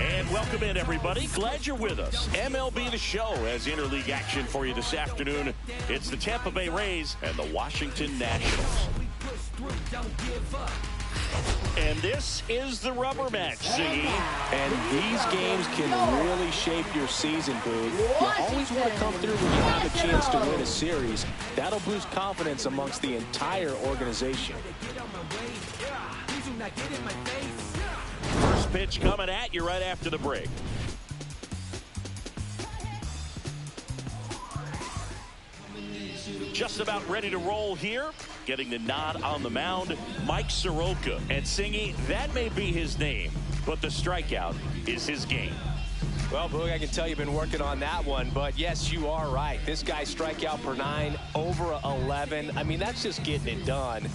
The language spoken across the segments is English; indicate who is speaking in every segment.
Speaker 1: And welcome in, everybody. Glad you're with us. MLB The Show has interleague action for you this afternoon. It's the Tampa Bay Rays and the Washington Nationals. And this is the rubber match, Ziggy.
Speaker 2: And these games can really shape your season, Boog. You always want to come through when you have a chance to win a series. That'll boost confidence amongst the entire organization.
Speaker 1: First pitch coming at you right after the break. Just about ready to roll here. Getting the nod on the mound, Mike Soroka. And Singy, that may be his name, but the strikeout is his game.
Speaker 2: Well, Boog, I can tell you've been working on that one, but yes, you are right. This guy's strikeout per 9, over 11. I mean, that's just getting it done.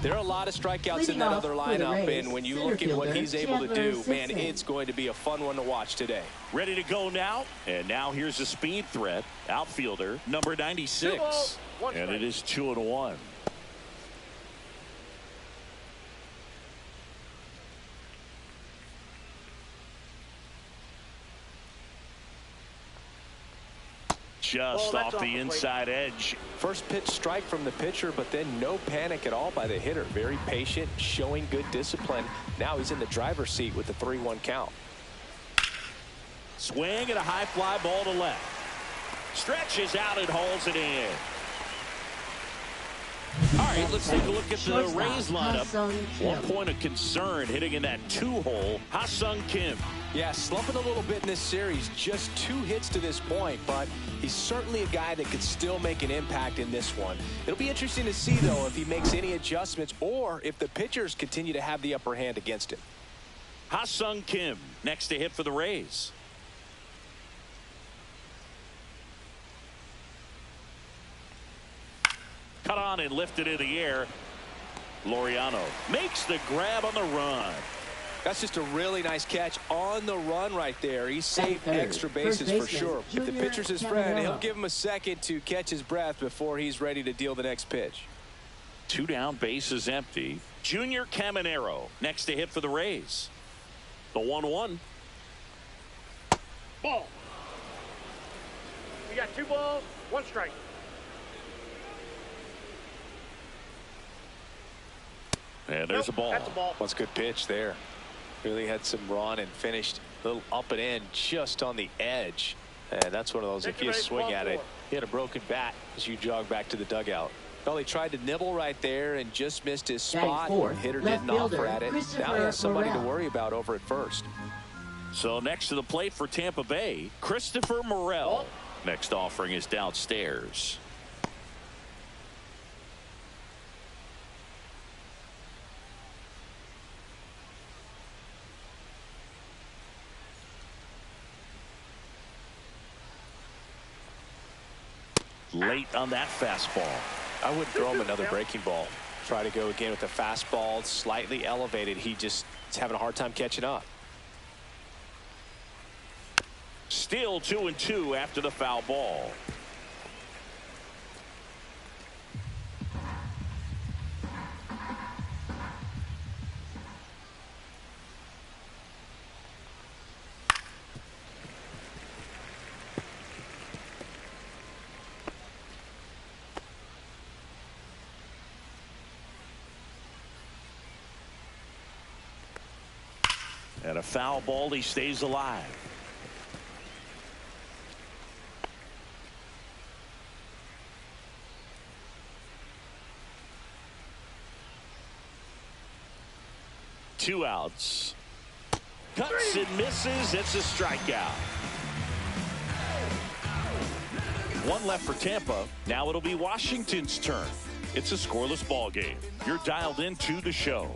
Speaker 2: There are a lot of strikeouts in that other lineup, and when you look at what he's able to do, man, it's going to be a fun one to watch today.
Speaker 1: Ready to go now, and now here's a speed threat. Outfielder, number 96, and it is 2-1. Just off the inside edge.
Speaker 2: First pitch strike from the pitcher, but then no panic at all by the hitter. Very patient, showing good discipline. Now he's in the driver's seat with the 3-1 count.
Speaker 1: Swing and a high fly ball to left. Stretches out and hauls it in. All right, let's take a look at the Rays lineup. One point of concern hitting in that 2-hole, Ha-Sung Kim.
Speaker 2: Yeah, slumping a little bit in this series. Just 2 hits to this point, but he's certainly a guy that could still make an impact in this one. It'll be interesting to see, though, if he makes any adjustments or if the pitchers continue to have the upper hand against him.
Speaker 1: Ha-Sung Kim next to hit for the Rays. Cut on and lifted in the air. Laureano makes the grab on the run.
Speaker 2: That's just a really nice catch on the run right there. He saved extra bases for sure. If the pitcher's his friend, he'll give him a second to catch his breath before he's ready to deal the next pitch.
Speaker 1: 2 down, bases empty. Junior Caminero next to hit for the Rays. The 1-1.
Speaker 3: Ball. We got 2 balls, 1 strike.
Speaker 1: And there's a ball.
Speaker 3: That's a ball.
Speaker 2: That's a good pitch there. Really had some run and finished a little up and in just on the edge. And that's one of those, if you swing at it, he had a broken bat as you jog back to the dugout. Well, he tried to nibble right there and just missed his spot. Hitter didn't offer at it. Now he has somebody to worry about over at first.
Speaker 1: So next to the plate for Tampa Bay, Christopher Morel. Next offering is downstairs. Late on that fastball.
Speaker 2: I wouldn't throw him another breaking ball. Try to go again with the fastball, slightly elevated. He just is having a hard time catching up.
Speaker 1: Still 2-2 after the foul ball. And a foul ball, he stays alive. Two outs. Cuts and misses. It's a strikeout. One left for Tampa. Now it'll be Washington's turn. It's a scoreless ball game. You're dialed into the show.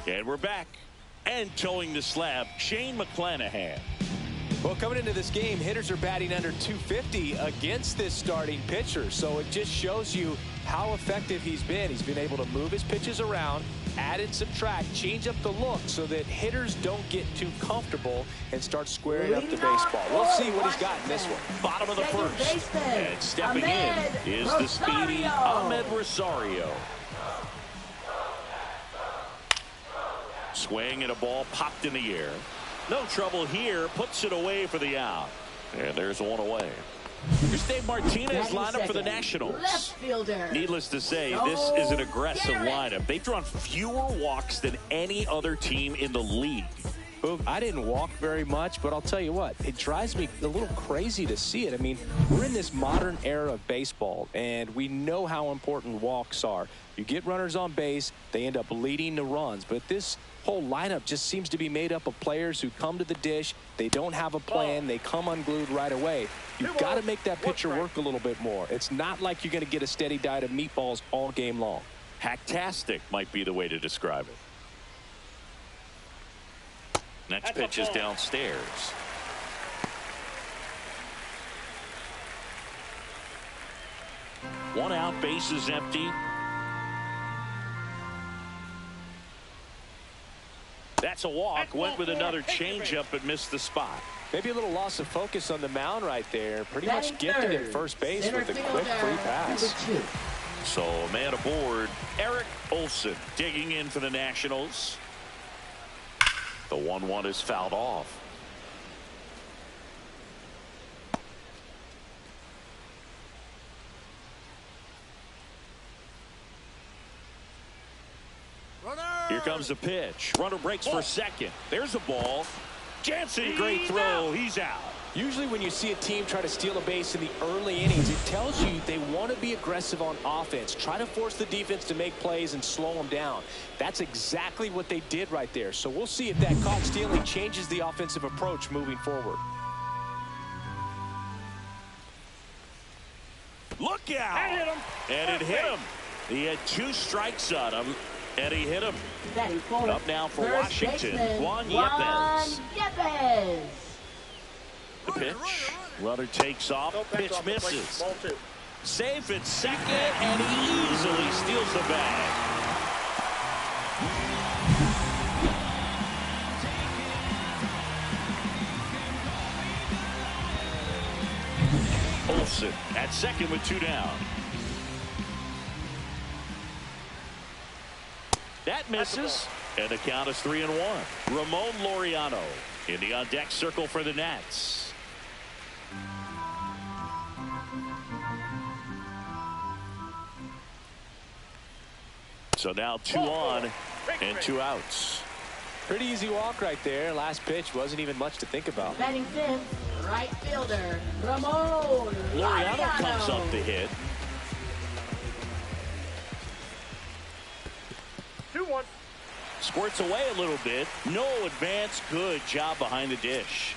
Speaker 1: And we're back. And towing the slab, Shane McClanahan.
Speaker 2: Well, coming into this game, hitters are batting under 250 against this starting pitcher. So it just shows you how effective he's been. He's been able to move his pitches around, add and subtract, change up the look so that hitters don't get too comfortable and start squaring up the baseball. We'll see what he's got in this one.
Speaker 1: Bottom of the first. And stepping in is the speedy Ahmed Rosario. Swing and a ball popped in the air. No trouble here. Puts it away for the out. And there's one away. Here's Dave Martinez lined up for the Nationals.
Speaker 4: Left fielder.
Speaker 1: Needless to say, this is an aggressive lineup. They've drawn fewer walks than any other team in the league.
Speaker 2: I didn't walk very much, but I'll tell you what, it drives me a little crazy to see it. I mean, we're in this modern era of baseball, and we know how important walks are. You get runners on base, they end up leading to runs, but this whole lineup just seems to be made up of players who come to the dish, they don't have a plan, they come unglued right away. You've got to make that pitcher work a little bit more. It's not like you're going to get a steady diet of meatballs all game long.
Speaker 1: Hacktastic might be the way to describe it. Next pitch is downstairs. One out, base is empty. That's a walk. Went with another changeup but missed the spot.
Speaker 2: Maybe a little loss of focus on the mound right there. Pretty much gifted at first base with a quick free pass.
Speaker 1: So a man aboard, Eric Olson digging in for the Nationals. The 1-1 is fouled off. Here comes the pitch. Runner breaks for second. There's a ball. Jansen, great throw. He's out.
Speaker 2: Usually when you see a team try to steal a base in the early innings, it tells you they want to be aggressive on offense. Try to force the defense to make plays and slow them down. That's exactly what they did right there. So we'll see if that caught stealing changes the offensive approach moving forward.
Speaker 1: Look out! And it hit him. He had 2 strikes on him, and he hit him. Up now for Washington, Juan Yepez. The pitch. Runner takes off. Pitch misses. Safe at second, and he easily steals the bag. Olsen at second with 2 down. That misses, and the count is 3-1. Ramon Laureano in the on-deck circle for the Nats. So now 2 on and 2 outs.
Speaker 2: Pretty easy walk right there. Last pitch wasn't even much to think about.
Speaker 4: Batting fifth, right fielder, Ramon
Speaker 1: Laureano comes up to hit.
Speaker 3: 2-1.
Speaker 1: Squirts away a little bit. No advance. Good job behind the dish.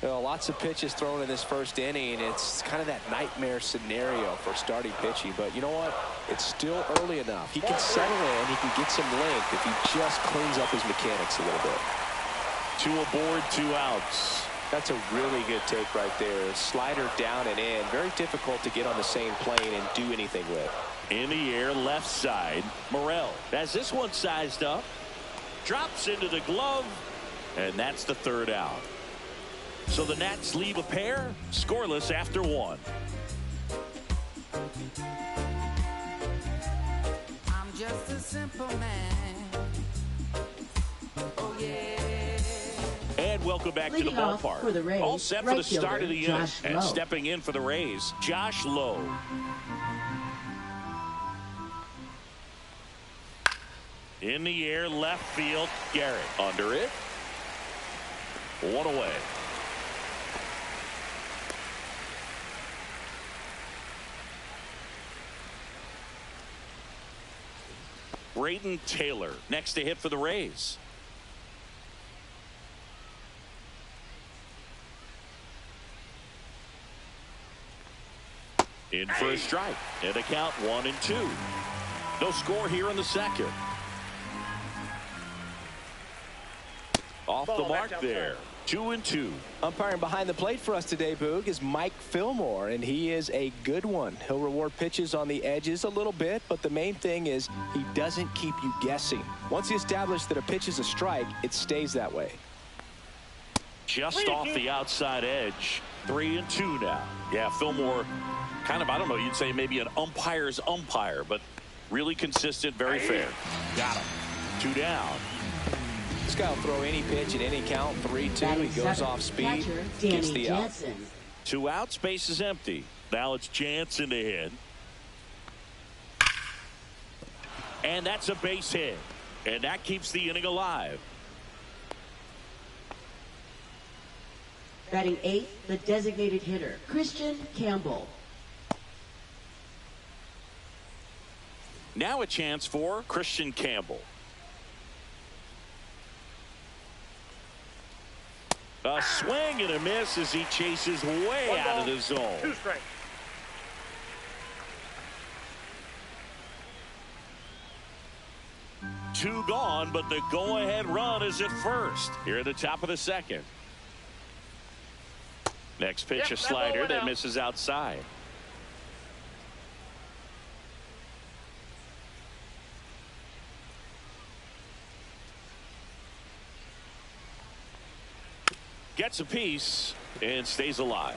Speaker 2: You know, lots of pitches thrown in this first inning. It's kind of that nightmare scenario for starting pitching. But you know what? It's still early enough. He can settle in. He can get some length if he just cleans up his mechanics a little bit.
Speaker 1: 2 aboard, 2 outs.
Speaker 2: That's a really good take right there. Slider down and in. Very difficult to get on the same plane and do anything with.
Speaker 1: In the air, left side. Morel has this one sized up. Drops into the glove. And that's the 3rd out. So the Nats leave a pair, scoreless after 1.
Speaker 5: I'm just a simple man. Oh yeah.
Speaker 1: And welcome back to the ballpark.
Speaker 4: For the Rays,
Speaker 1: all set for the start of the inning. And stepping in for the Rays, Josh Lowe. In the air, left field, Garrett under it. 1 away. Braden Taylor next to hit for the Rays. In for a strike. And a count 1-2. No score here in the second. Off the mark there. 2-2.
Speaker 2: Umpiring behind the plate for us today, Boog, is Mike Fillmore, and he is a good one. He'll reward pitches on the edges a little bit, but the main thing is he doesn't keep you guessing. Once he establishes that a pitch is a strike, it stays that way.
Speaker 1: Just off the outside edge. 3-2 now. Yeah, Fillmore, kind of, I don't know, you'd say maybe an umpire's umpire, but really consistent, very fair. Got him. 2 down.
Speaker 2: This guy will throw any pitch at any count. 3-2. He goes off speed, gets the out.
Speaker 1: 2 outs, base is empty. Now it's Jansen to hit. And that's a base hit. And that keeps the inning alive.
Speaker 4: Batting 8th, the designated hitter, Christian Campbell.
Speaker 1: Now a chance for Christian Campbell. A swing and a miss as he chases way out of the zone.
Speaker 3: 2 strikes.
Speaker 1: Two gone, but the go-ahead run is at first. Here at the top of the second. Next pitch, a slider that misses outside. Gets a piece and stays alive.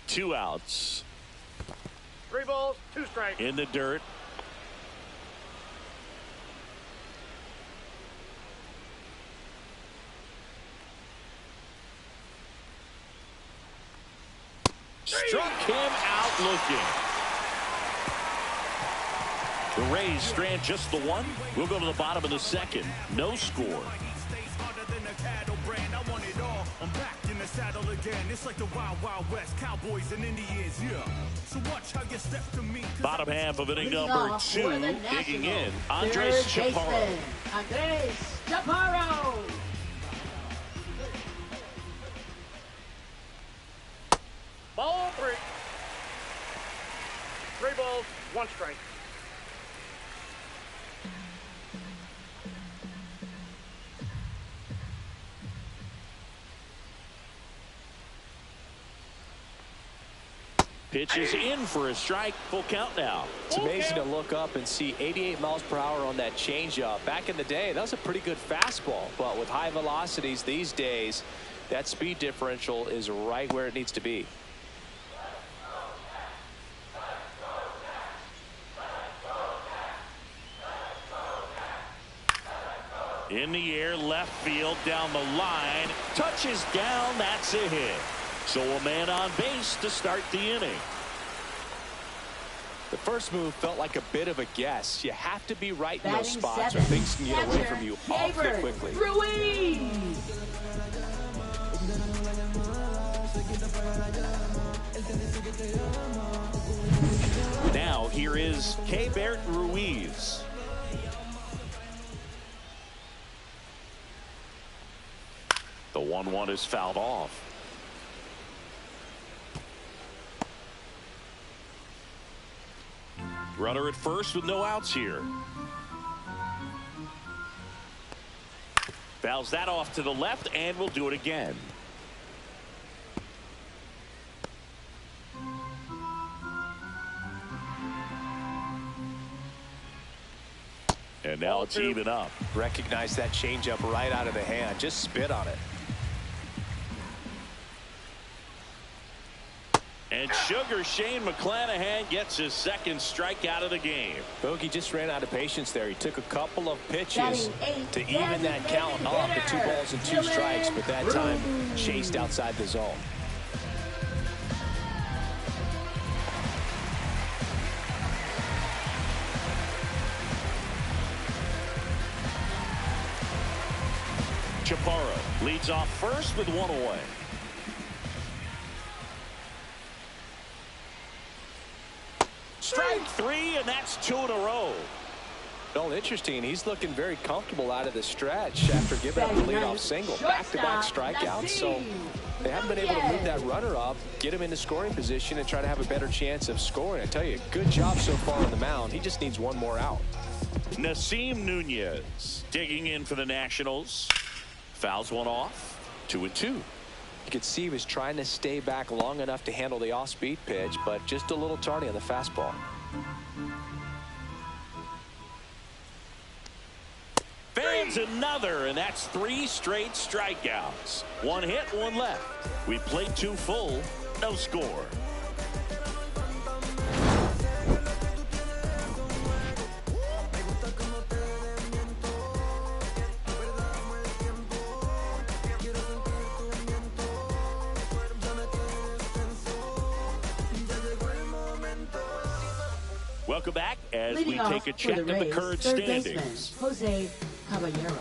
Speaker 1: Two outs.
Speaker 3: 3 balls, 2 strikes.
Speaker 1: In the dirt. Struck him out looking. The Rays strand just the one. We'll go to the bottom of the second. No score.
Speaker 6: I'm back in the saddle again. It's like the Wild Wild West, Cowboys and Indians, yeah. So watch how you step to me.
Speaker 1: Bottom half of inning number 2. Digging in, Andres Chaparro.
Speaker 4: Andres Chaparro.
Speaker 3: Ball 3. 3 balls, 1 strike.
Speaker 1: Pitches in for a strike. Full count now.
Speaker 2: It's amazing to look up and see 88 miles per hour on that changeup. Back in the day, that was a pretty good fastball. But with high velocities these days, that speed differential is right where it needs to be.
Speaker 1: In the air, left field, down the line. Touches down. That's a hit. So a man on base to start the inning.
Speaker 2: The first move felt like a bit of a guess. You have to be right in those
Speaker 4: Batting
Speaker 2: spots
Speaker 4: 7.
Speaker 2: or things can get away from you awfully
Speaker 4: Catcher
Speaker 2: quickly.
Speaker 4: Ruiz.
Speaker 1: Now here is Keibert Ruiz. The 1-1 is fouled off. Runner at first with no outs here. Fouls that off to the left and will do it again. And now it's even up.
Speaker 2: Recognize that changeup right out of the hand. Just spit on it.
Speaker 1: And Sugar Shane McClanahan gets his second strikeout of the game.
Speaker 2: Bogey just ran out of patience there. He took a couple of pitches
Speaker 4: Batting 8,
Speaker 2: to even that count off to 2 balls and 2 strikes, but that time chased outside the zone.
Speaker 1: Chaparro leads off first with 1 away. Strike 3, and that's 2 in a row.
Speaker 2: Well, interesting. He's looking very comfortable out of the stretch after giving up the leadoff single. Back-to-back strikeouts. So they haven't been able to move that runner up, get him into scoring position, and try to have a better chance of scoring. I tell you, good job so far on the mound. He just needs one more out.
Speaker 1: Nasim Nunez digging in for the Nationals. Fouls one off. 2-2.
Speaker 2: You could see he was trying to stay back long enough to handle the off-speed pitch, but just a little tardy on the fastball.
Speaker 1: Fans another, and that's 3 straight strikeouts. 1 hit, 1 left. We played 2 full, no score. Welcome back as we take a check of the current standings.
Speaker 4: Jose Caballero.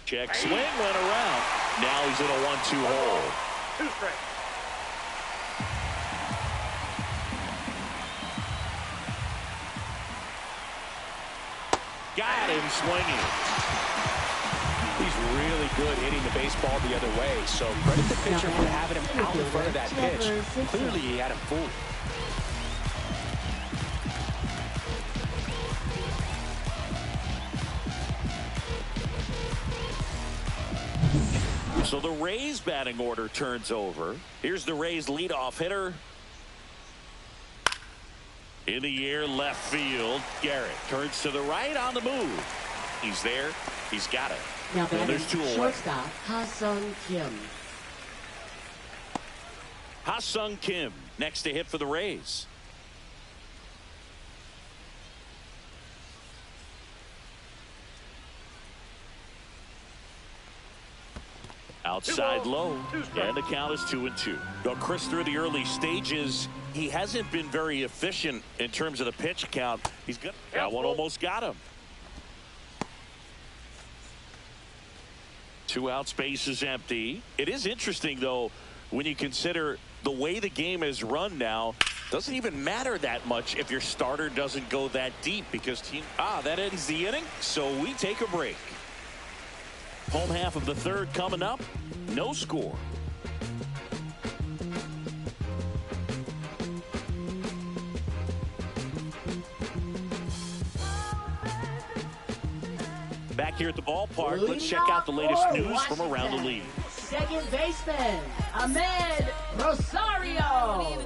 Speaker 1: Check swing went around. Now he's in a 1-2 hole.
Speaker 3: 2 straight.
Speaker 1: Got him swinging.
Speaker 2: He's really good hitting the baseball the other way, so credit the pitcher for having him out in front of that pitch. Clearly he had him fooled.
Speaker 1: So the Rays batting order turns over. Here's the Rays leadoff hitter. In the air, left field. Garrett turns to the right on the move. He's there. He's got it.
Speaker 4: Now
Speaker 1: And
Speaker 4: batting
Speaker 1: there's 2 away.
Speaker 4: shortstop Ha-Sung Kim.
Speaker 1: Ha-Sung Kim next to hit for the Rays. Outside low, and the count is 2-2. Now, Chris, through the early stages, he hasn't been very efficient in terms of the pitch count. He's got that one, almost got him. 2 out, space is empty. It is interesting, though, when you consider the way the game is run now. Doesn't even matter that much if your starter doesn't go that deep, because that ends the inning. So we take a break. Home half of the 3rd coming up. No score. Back here at the ballpark, let's check out the latest news from around the league.
Speaker 4: Second baseman, Ahmed Rosario.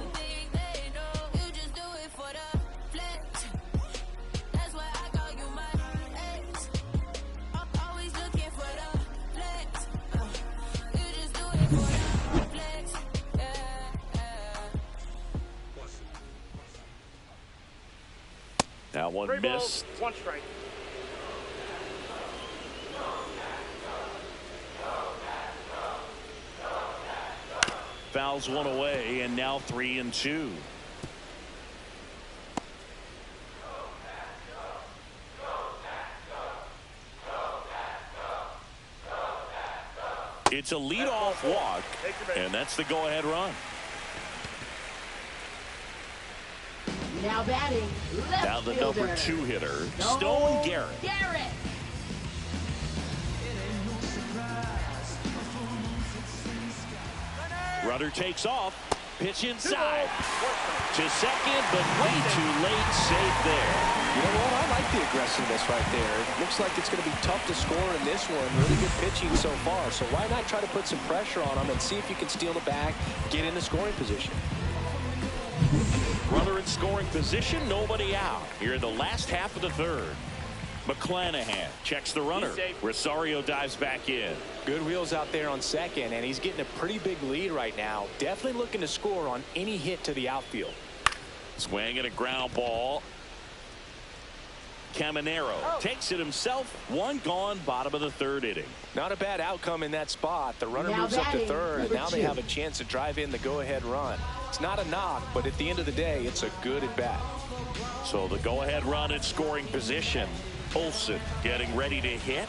Speaker 1: Now 1
Speaker 3: 3
Speaker 1: missed.
Speaker 3: balls, 1 strike.
Speaker 1: Fouls 1 away, and now 3-2. It's a leadoff walk, and that's the go-ahead run.
Speaker 4: Now batting left
Speaker 1: Now the
Speaker 4: fielder,
Speaker 1: number 2 hitter, Stone Garrett. Runner takes off. Pitch inside to second, but way too late. Safe there.
Speaker 2: You know what? I like the aggressiveness right there. It looks like it's going to be tough to score in this one. Really good pitching so far. So why not try to put some pressure on him and see if you can steal the bag, get in the scoring position.
Speaker 1: Runner in scoring position, nobody out. Here in the last half of the 3rd. McClanahan checks the runner. Rosario dives back in.
Speaker 2: Good wheels out there on second, and he's getting a pretty big lead right now. Definitely looking to score on any hit to the outfield.
Speaker 1: Swing and a ground ball. Caminero takes it himself. One gone, bottom of the third inning.
Speaker 2: Not a bad outcome in that spot. The runner
Speaker 4: Now
Speaker 2: moves up to
Speaker 4: batting,
Speaker 2: third, and
Speaker 4: number
Speaker 2: now they
Speaker 4: 2.
Speaker 2: have a chance to drive in the go-ahead run. It's not a knock, but at the end of the day, it's a good at-bat.
Speaker 1: So the go-ahead run in scoring position. Olsen getting ready to hit.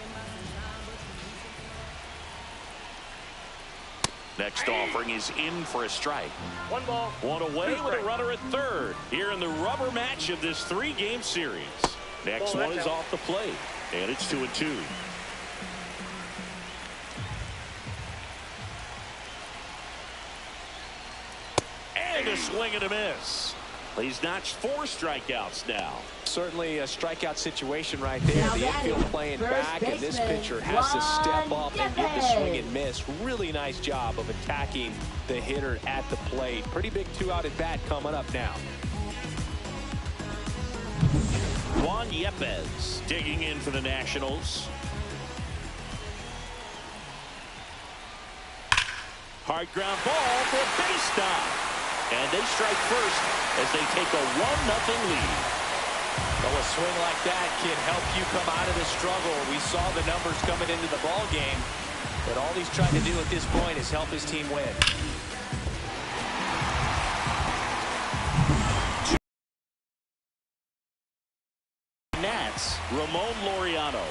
Speaker 1: Next offering is in for a strike.
Speaker 3: 1 ball.
Speaker 1: One away
Speaker 3: Two
Speaker 1: with a
Speaker 3: strikes.
Speaker 1: runner at third here in the rubber match of this 3-game series. Next
Speaker 3: Ball,
Speaker 1: one is
Speaker 3: that's out.
Speaker 1: off the plate, and it's 2-2. And a swing and a miss. He's notched 4 strikeouts now.
Speaker 2: Certainly a strikeout situation right there.
Speaker 4: Now
Speaker 2: The
Speaker 4: batting,
Speaker 2: infield playing
Speaker 4: first
Speaker 2: back, and this
Speaker 4: baseman,
Speaker 2: pitcher has to step
Speaker 4: Juan
Speaker 2: up and get the swing and
Speaker 4: Yepes.
Speaker 2: miss. Really nice job of attacking the hitter at the plate. Pretty big 2-out at bat coming up now.
Speaker 1: Juan Yepes digging in for the Nationals. Hard ground ball for a base stop. And they strike first as they take a 1-0 lead.
Speaker 2: Well, a swing like that can help you come out of the struggle. We saw the numbers coming into the ball game, but all he's trying to do at this point is help his team win.
Speaker 1: Nats, Ramon Laureano.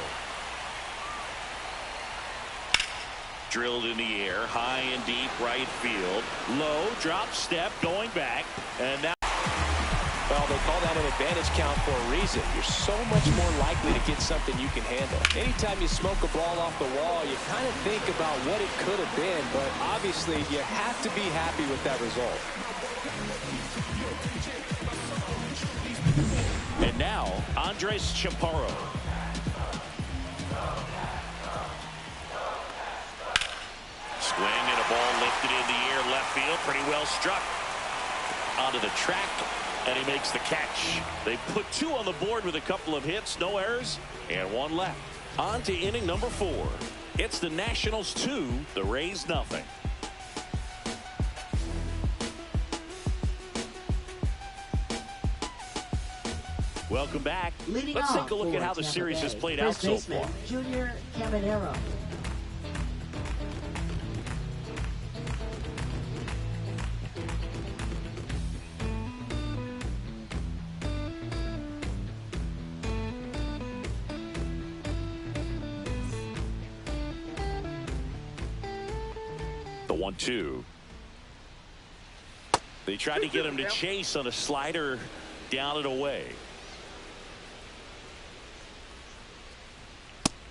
Speaker 1: Drilled in the air, high and deep right field. Low, drop step, going back. And now.
Speaker 2: Well, they call that an advantage count for a reason. You're so much more likely to get something you can handle. Anytime you smoke a ball off the wall, you kind of think about what it could have been, but obviously you have to be happy with that result.
Speaker 1: And now, Andres Chaparro. Swing and a ball lifted in the air, left field, pretty well struck. Onto the track, and he makes the catch. They put 2 on the board with a couple of hits, no errors, and 1 left. On to inning number 4. It's the Nationals 2, the Rays nothing. Welcome back.
Speaker 4: Leading
Speaker 1: Let's
Speaker 4: off
Speaker 1: take a look
Speaker 4: for
Speaker 1: at how the
Speaker 4: Tampa
Speaker 1: series has
Speaker 4: Bay,
Speaker 1: played out
Speaker 4: first
Speaker 1: so
Speaker 4: baseman,
Speaker 1: far.
Speaker 4: Junior Caminero.
Speaker 1: The 1-2. They tried to get him to chase on a slider down and away.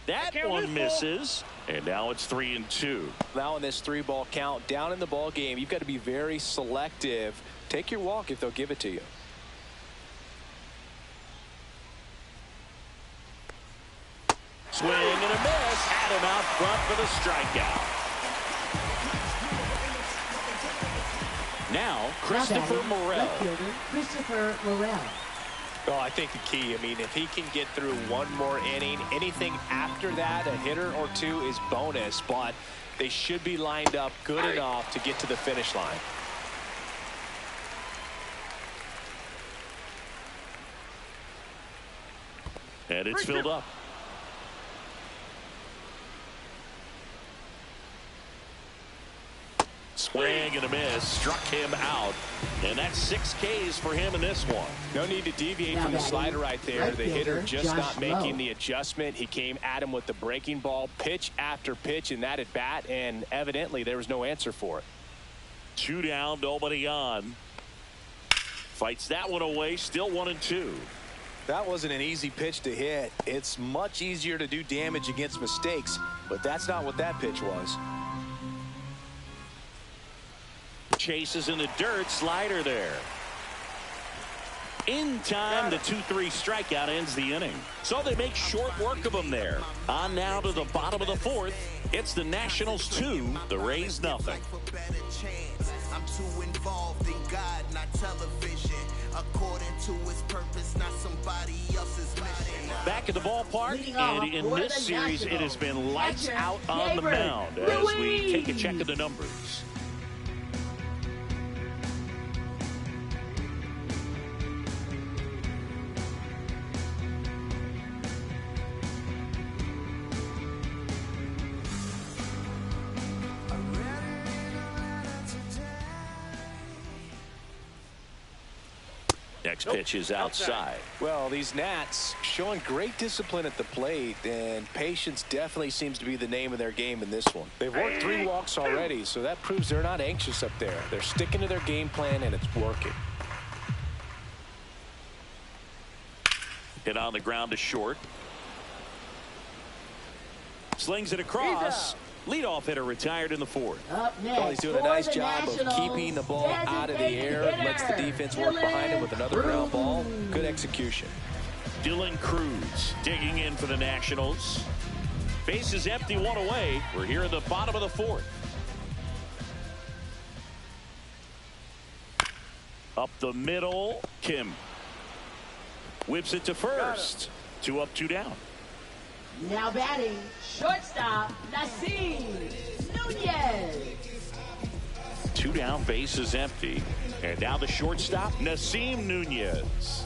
Speaker 1: That one misses, and now it's 3-2.
Speaker 2: Now in this 3-ball count, down in the ball game, you've got to be very selective. Take your walk if they'll give it to you.
Speaker 1: Swing and a miss. Had him out front for the strikeout. Now, Christopher
Speaker 4: Now batting,
Speaker 1: Morel.
Speaker 4: left fielder, Christopher Morel.
Speaker 2: Well, I think the key, if he can get through one more inning, anything after that, a hitter or 2 is bonus, but they should be lined up good enough to get to the finish line.
Speaker 1: And it's filled up. Swing and a miss. Struck him out. And that's 6 Ks for him in this one.
Speaker 2: No need to deviate
Speaker 4: Now
Speaker 2: from the
Speaker 4: batting,
Speaker 2: slider right there.
Speaker 4: right
Speaker 2: The hitter
Speaker 4: fielder,
Speaker 2: just
Speaker 4: Josh
Speaker 2: not making
Speaker 4: Lowe.
Speaker 2: the adjustment. He came at him with the breaking ball, pitch after pitch in that at bat, and evidently there was no answer for it.
Speaker 1: 2 down, nobody on. Fights that one away, still 1-2.
Speaker 2: That wasn't an easy pitch to hit. It's much easier to do damage against mistakes, but that's not what that pitch was.
Speaker 1: Chases in the dirt, slider there. In time, the 2-3 strikeout ends the inning. So they make short work of him there. On now to the bottom of the 4th. It's the Nationals 2, the Rays nothing.
Speaker 7: I'm too involved in God, not television. According to his purpose, not somebody else's mission.
Speaker 1: Back at the ballpark,
Speaker 4: Leading off
Speaker 1: and in
Speaker 4: for
Speaker 1: this
Speaker 4: the
Speaker 1: series, it has been lights
Speaker 4: catcher,
Speaker 1: out on the
Speaker 4: Gabriel
Speaker 1: mound as we take a check
Speaker 4: Ruiz.
Speaker 1: of the numbers. Next pitch is outside.
Speaker 2: Well, these Nats showing great discipline at the plate, and patience definitely seems to be the name of their game in this one. They've worked 3 walks already, so that proves they're not anxious up there. They're sticking to their game plan, and it's working.
Speaker 1: Hit on the ground to short. Slings it across. Leadoff hitter retired in the 4th.
Speaker 4: Up next,
Speaker 2: Well, he's doing a nice job of keeping the ball out of the air. Lets the defense work behind him with another ground ball. Good execution.
Speaker 1: Dylan Cruz digging in for the Nationals. Base is empty, 1 away. We're here in the bottom of the 4th. Up the middle, Kim. Whips it to first. 2 up, 2 down.
Speaker 4: Now batting, shortstop, Nasim Nunez.
Speaker 1: 2 down, base is empty. And now the shortstop, Nasim Nunez.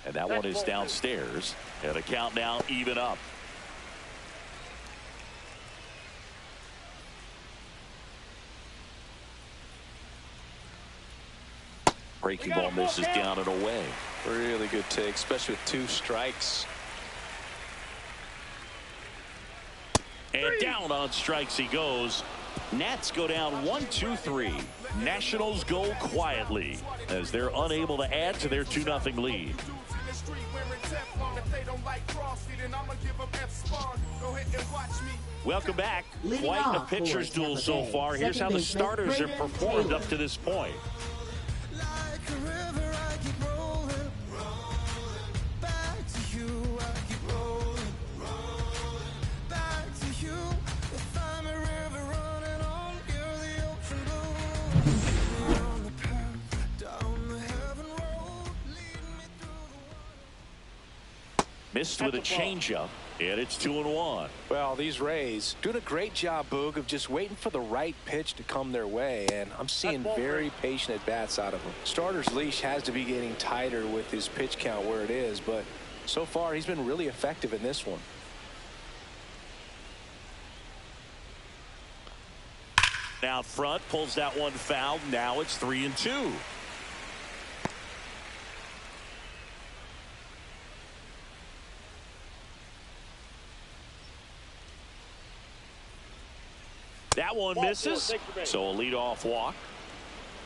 Speaker 1: And that one is downstairs. And the count now even up. Breaking ball misses down and away.
Speaker 2: Really good take, especially with 2 strikes.
Speaker 1: And down on strikes he goes. Nats go down 1-2-3. Nationals go quietly as they're unable to add to their 2-0 lead. Welcome back. Quite a pitcher's duel so far. Here's how the starters have performed up to this point. Missed with a changeup, and it's 2-1.
Speaker 2: Well, these Rays doing a great job, Boog, of just waiting for the right pitch to come their way, and I'm seeing very patient at-bats out of them. Starter's leash has to be getting tighter with his pitch count where it is, but so far he's been really effective in this one.
Speaker 1: Out front, pulls that one foul. Now it's 3-2. That one misses, so a leadoff walk.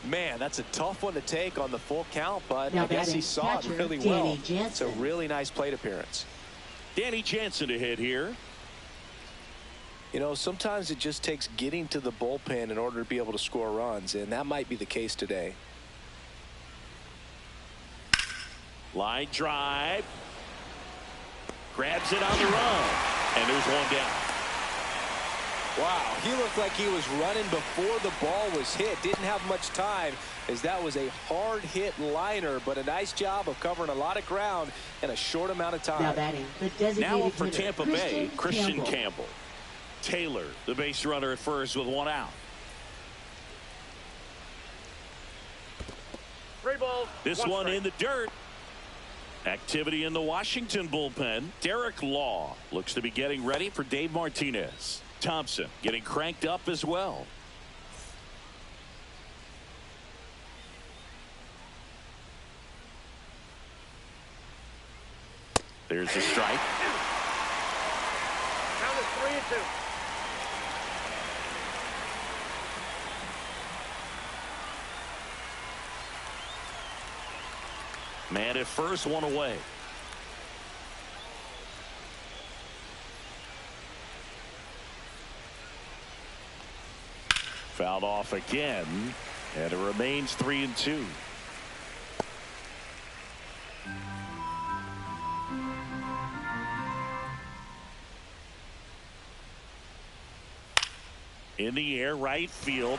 Speaker 2: Man, that's a tough one to take on the full count, but I guess he saw it really well. It's a really nice plate appearance.
Speaker 1: Danny Jansen to hit here.
Speaker 2: You know, sometimes it just takes getting to the bullpen in order to be able to score runs, and that might be the case today.
Speaker 1: Line drive. Grabs it on the run, and there's one down.
Speaker 2: Wow, he looked like he was running before the ball was hit. Didn't have much time, as that was a hard hit liner, but a nice job of covering a lot of ground in a short amount of time.
Speaker 4: Now batting, the designated
Speaker 1: Now up for
Speaker 4: hitter,
Speaker 1: Tampa Bay, Christian Campbell. Taylor, the base runner at first with 1 out.
Speaker 3: 3 balls.
Speaker 1: This one in the dirt. Activity in the Washington bullpen. Derek Law looks to be getting ready for Dave Martinez. Thompson getting cranked up as well. There's a strike.
Speaker 3: Count is 3-2.
Speaker 1: Man at first, 1 away. Fouled off again, and it remains 3-2. In the air, right field.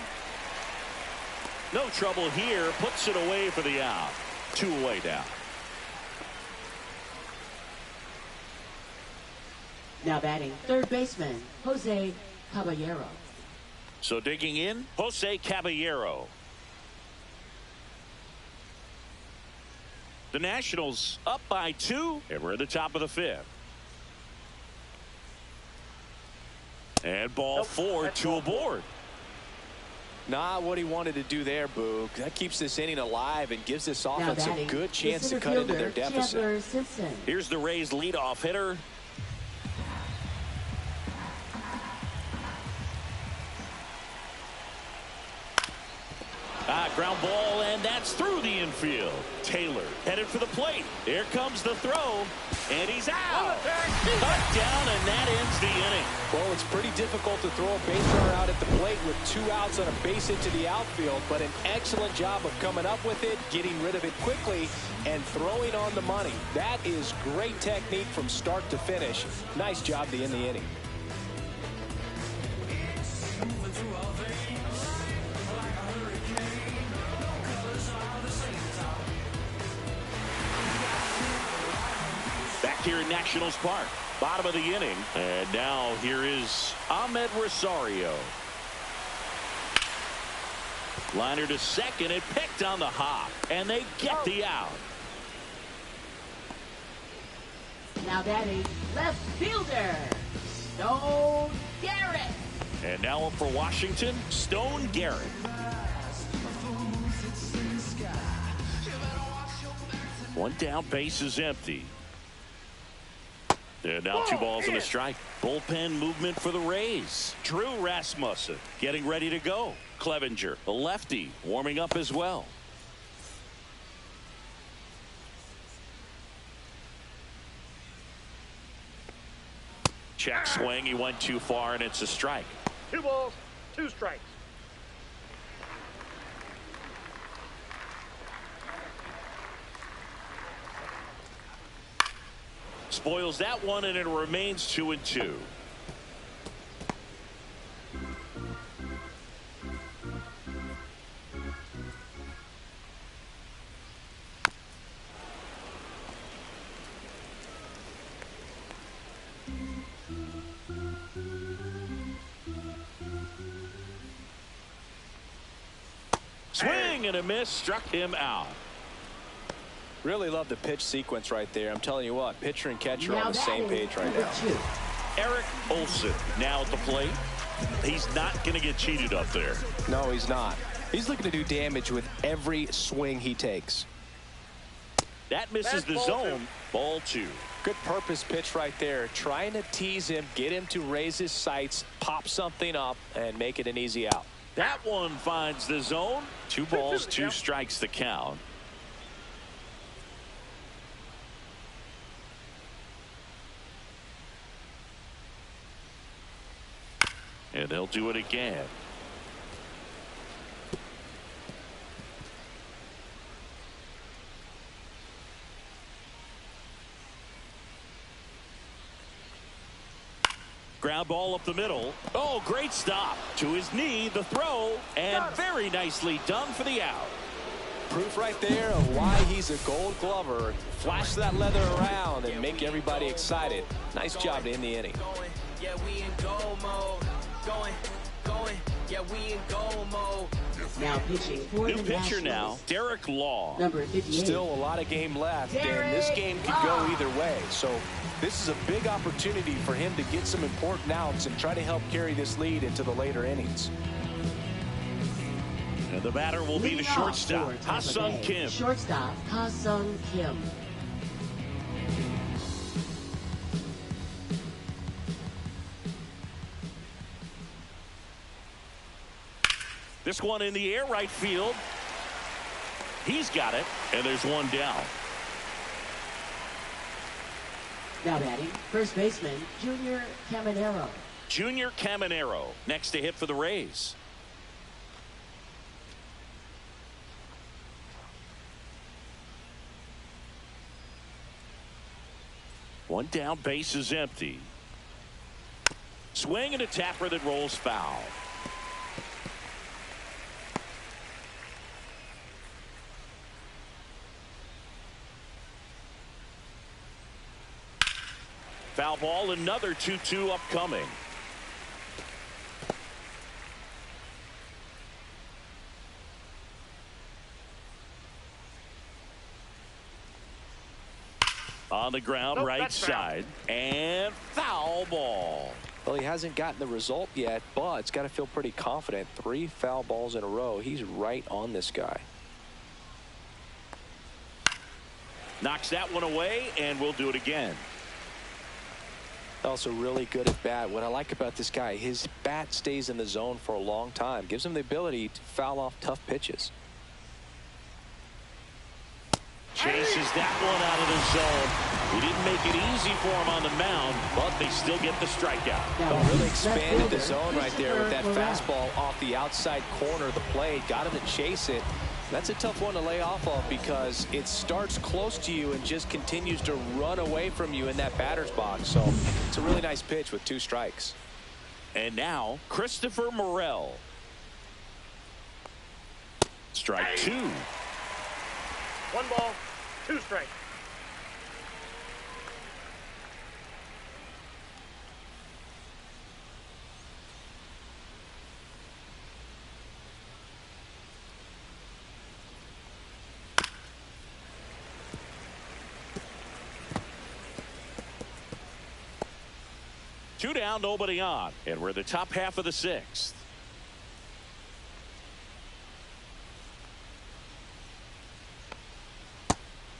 Speaker 1: No trouble here. Puts it away for the out. 2 away now.
Speaker 4: Now batting, third baseman, Jose Caballero.
Speaker 1: So digging in, Jose Caballero. The Nationals up by 2, and we're at the top of the 5th. And ball 4, 2 aboard.
Speaker 2: Not what he wanted to do there, Boog. That keeps this inning alive and gives this offense a good chance to cut into their deficit.
Speaker 1: Here's the Rays leadoff hitter. Ground ball, and that's through the infield. Taylor headed for the plate. Here comes the throw, and he's out. Cut down, and that ends the inning.
Speaker 2: Well, it's pretty difficult to throw a base runner out at the plate with 2 outs on a base hit to the outfield, but an excellent job of coming up with it, getting rid of it quickly, and throwing on the money. That is great technique from start to finish. Nice job to end the inning.
Speaker 1: Back here in Nationals Park, bottom of the inning, and now here is Ahmed Rosario. Liner to second, it picked on the hop, and they get the out.
Speaker 4: Now batting left fielder, Stone Garrett.
Speaker 1: And now up for Washington, Stone Garrett. One down, base is empty. And now 2 balls and a strike. Bullpen movement for the Rays. Drew Rasmussen getting ready to go. Clevenger, the lefty, warming up as well. Check swing. He went too far, and it's a strike.
Speaker 3: 2 balls, 2 strikes.
Speaker 1: Spoils that one, and it remains 2-2. Swing and a miss, struck him out.
Speaker 2: Really love the pitch sequence right there. I'm telling you what, pitcher and catcher are on the same page right now.
Speaker 1: Eric Olson now at the plate. He's not going to get cheated up there.
Speaker 2: No, he's not. He's looking to do damage with every swing he takes.
Speaker 1: That misses the zone. Ball 2.
Speaker 2: Good purpose pitch right there. Trying to tease him, get him to raise his sights, pop something up, and make it an easy out.
Speaker 1: That one finds the zone. 2 balls, 2 strikes the count. And they'll do it again. Ground ball up the middle. Oh, great stop. To his knee, the throw, and very nicely done for the out.
Speaker 2: Proof right there of why he's a Gold Glover. Flash that leather around and make everybody excited. Nice job to end the inning.
Speaker 7: Yeah, we in goal mode. Going. Yeah, we in goal mode.
Speaker 4: Now pitching for
Speaker 1: New
Speaker 4: the
Speaker 1: pitcher
Speaker 4: Nationals.
Speaker 1: now, Derek Law.
Speaker 4: Number 58.
Speaker 2: Still a lot of game left, and this game could go either way. So this is a big opportunity for him to get some important outs and try to help carry this lead into the later innings.
Speaker 1: And the batter will be the shortstop, Ha-Sung Kim.
Speaker 4: Shortstop, Ha-Sung Kim.
Speaker 1: This one in the air, right field. He's got it, and there's one down.
Speaker 4: Now batting, first baseman, Junior Caminero.
Speaker 1: Junior Caminero next to hit for the Rays. One down, base is empty. Swing and a tapper that rolls foul. Foul ball, another 2-2 upcoming. On the ground,
Speaker 3: Nope,
Speaker 1: right
Speaker 3: that's foul.
Speaker 1: side. And foul ball.
Speaker 2: Well, he hasn't gotten the result yet, but it's got to feel pretty confident. 3 foul balls in a row. He's right on this guy.
Speaker 1: Knocks that one away, and we'll do it again.
Speaker 2: Also really good at bat. What I like about this guy, his bat stays in the zone for a long time. Gives him the ability to foul off tough pitches.
Speaker 1: Chases that one out of the zone. He didn't make it easy for him on the mound, but they still get the strikeout.
Speaker 2: Oh, really expanded the zone right there with that fastball off the outside corner of the plate. Got him to chase it. That's a tough one to lay off of because it starts close to you and just continues to run away from you in that batter's box. So it's a really nice pitch with 2 strikes.
Speaker 1: And now Christopher Morel. Strike 2.
Speaker 3: 1 ball, 2 strikes.
Speaker 1: Two down, nobody on. And we're the top half of the 6th.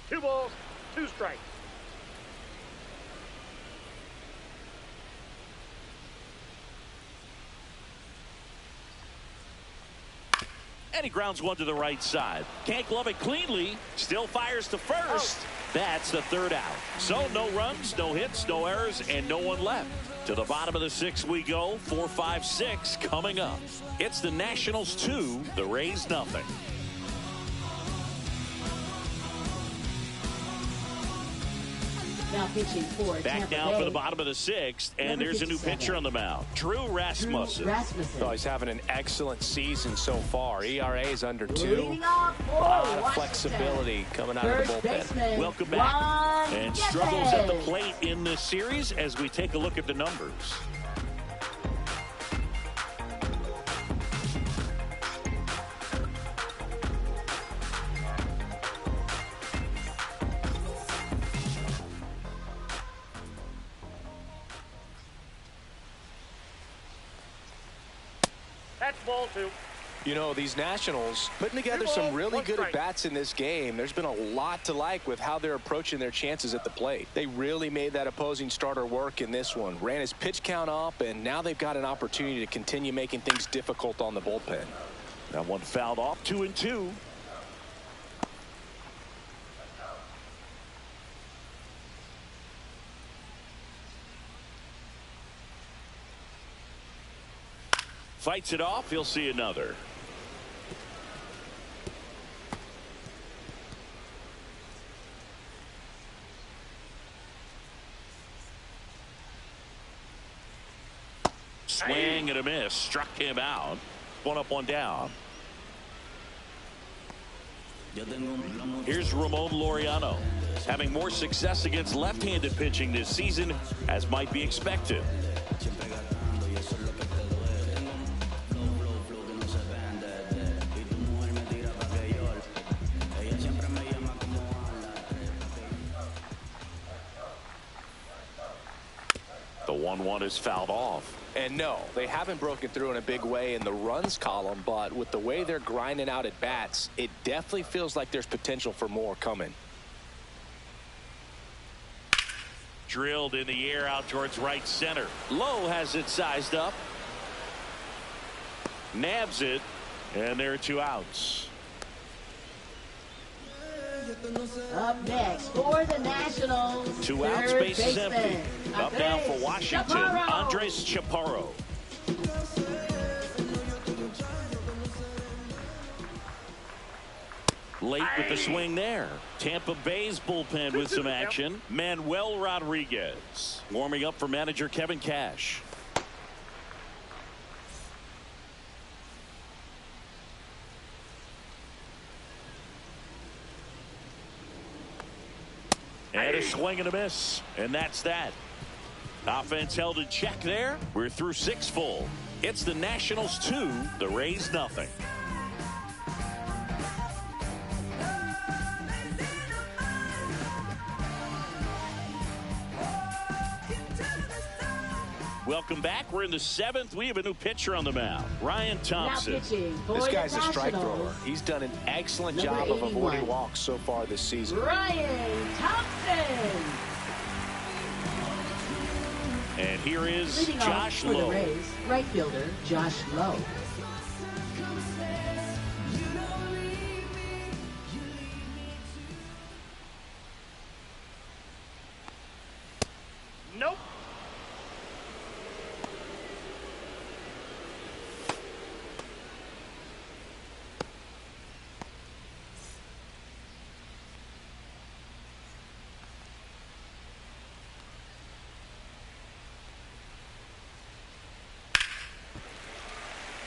Speaker 3: Two balls, 2 strikes.
Speaker 1: And he grounds one to the right side. Can't glove it cleanly. Still fires to first. That's the 3rd out. So no runs, no hits, no errors, and no one left. To the bottom of the 6th we go. 4, 5, 6 coming up. It's the Nationals 2, the Rays nothing.
Speaker 4: Now pitching for
Speaker 1: Back
Speaker 4: Tampa
Speaker 1: down
Speaker 4: Bay.
Speaker 1: for the bottom of the 6th, and
Speaker 4: Number
Speaker 1: there's a new
Speaker 4: 57.
Speaker 1: pitcher on the mound. Drew Rasmussen.
Speaker 2: Oh, he's having an excellent season so far. ERA is under 2.
Speaker 4: Leading off for
Speaker 2: A lot of
Speaker 4: Washington.
Speaker 2: flexibility coming out of the
Speaker 4: First
Speaker 2: bullpen.
Speaker 4: baseman,
Speaker 1: Welcome back.
Speaker 4: Ron
Speaker 1: And struggles at the
Speaker 4: Yepes.
Speaker 1: plate in this series as we take a look at the numbers.
Speaker 3: That's ball 2.
Speaker 2: You know, these Nationals putting together some really good at-bats in this game. There's been a lot to like with how they're approaching their chances at the plate. They really made that opposing starter work in this one. Ran his pitch count up, and now they've got an opportunity to continue making things difficult on the bullpen.
Speaker 1: That one fouled off. 2-2. Fights it off. He'll see another. Swing and a miss. Struck him out. 1 up, 1 down. Here's Ramon Laureano, having more success against left-handed pitching this season, as might be expected. The 1-1 is fouled off.
Speaker 2: And no, they haven't broken through in a big way in the runs column, but with the way they're grinding out at bats, it definitely feels like there's potential for more coming.
Speaker 1: Drilled in the air out towards right center. Lowe has it sized up. Nabs it, and there are 2 outs.
Speaker 4: Up next for the Nationals.
Speaker 1: 2 outs,
Speaker 4: third
Speaker 1: base is empty.
Speaker 4: baseman,
Speaker 1: Up now for
Speaker 4: Andres
Speaker 1: Washington,
Speaker 4: Chaparro.
Speaker 1: Andres Chaparro. Late with the swing there. Tampa Bay's bullpen with some action. Manuel Rodriguez warming up for manager Kevin Cash. And a swing and a miss. And that's that. Offense held in check there. We're through 6 full. It's the Nationals 2, the Rays nothing. Welcome back. We're in the 7th. We have a new pitcher on the mound, Ryan Thompson.
Speaker 2: This guy's a strike thrower. He's done an excellent job of avoiding walks so far this season.
Speaker 4: Ryan Thompson.
Speaker 1: And here is
Speaker 4: Leading
Speaker 1: Josh
Speaker 4: off for
Speaker 1: Lowe.
Speaker 4: the Rays, right fielder Josh Lowe.
Speaker 3: Nope.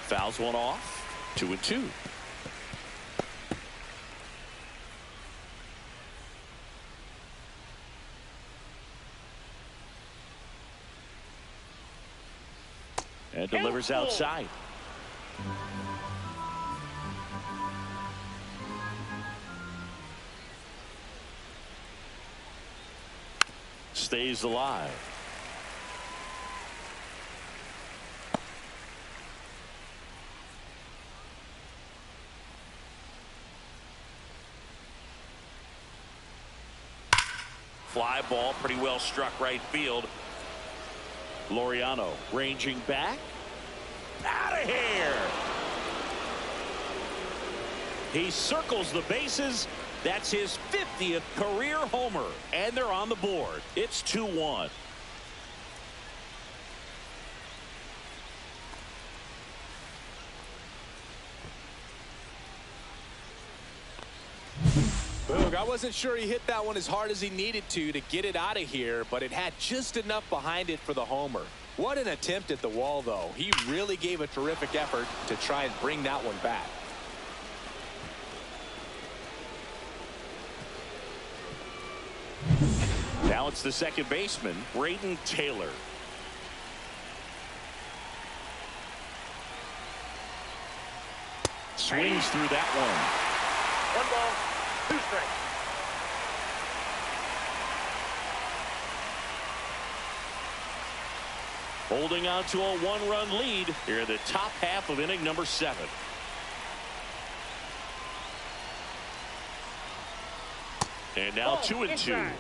Speaker 1: Fouls one off. 2-2. And delivers outside. Stays alive. Fly ball, pretty well struck right field. Laureano ranging back. Out of here. He circles the bases. That's his 50th career homer. And they're on the board. It's 2-1.
Speaker 2: Boog, I wasn't sure he hit that one as hard as he needed to get it out of here, but it had just enough behind it for the homer. What an attempt at the wall, though. He really gave a terrific effort to try and bring that one back.
Speaker 1: Now it's the second baseman, Braden Taylor. Swings through that one.
Speaker 3: 1 ball, 2 strikes.
Speaker 1: Holding on to a 1-run lead here in the top half of inning number 7. And now 2-2.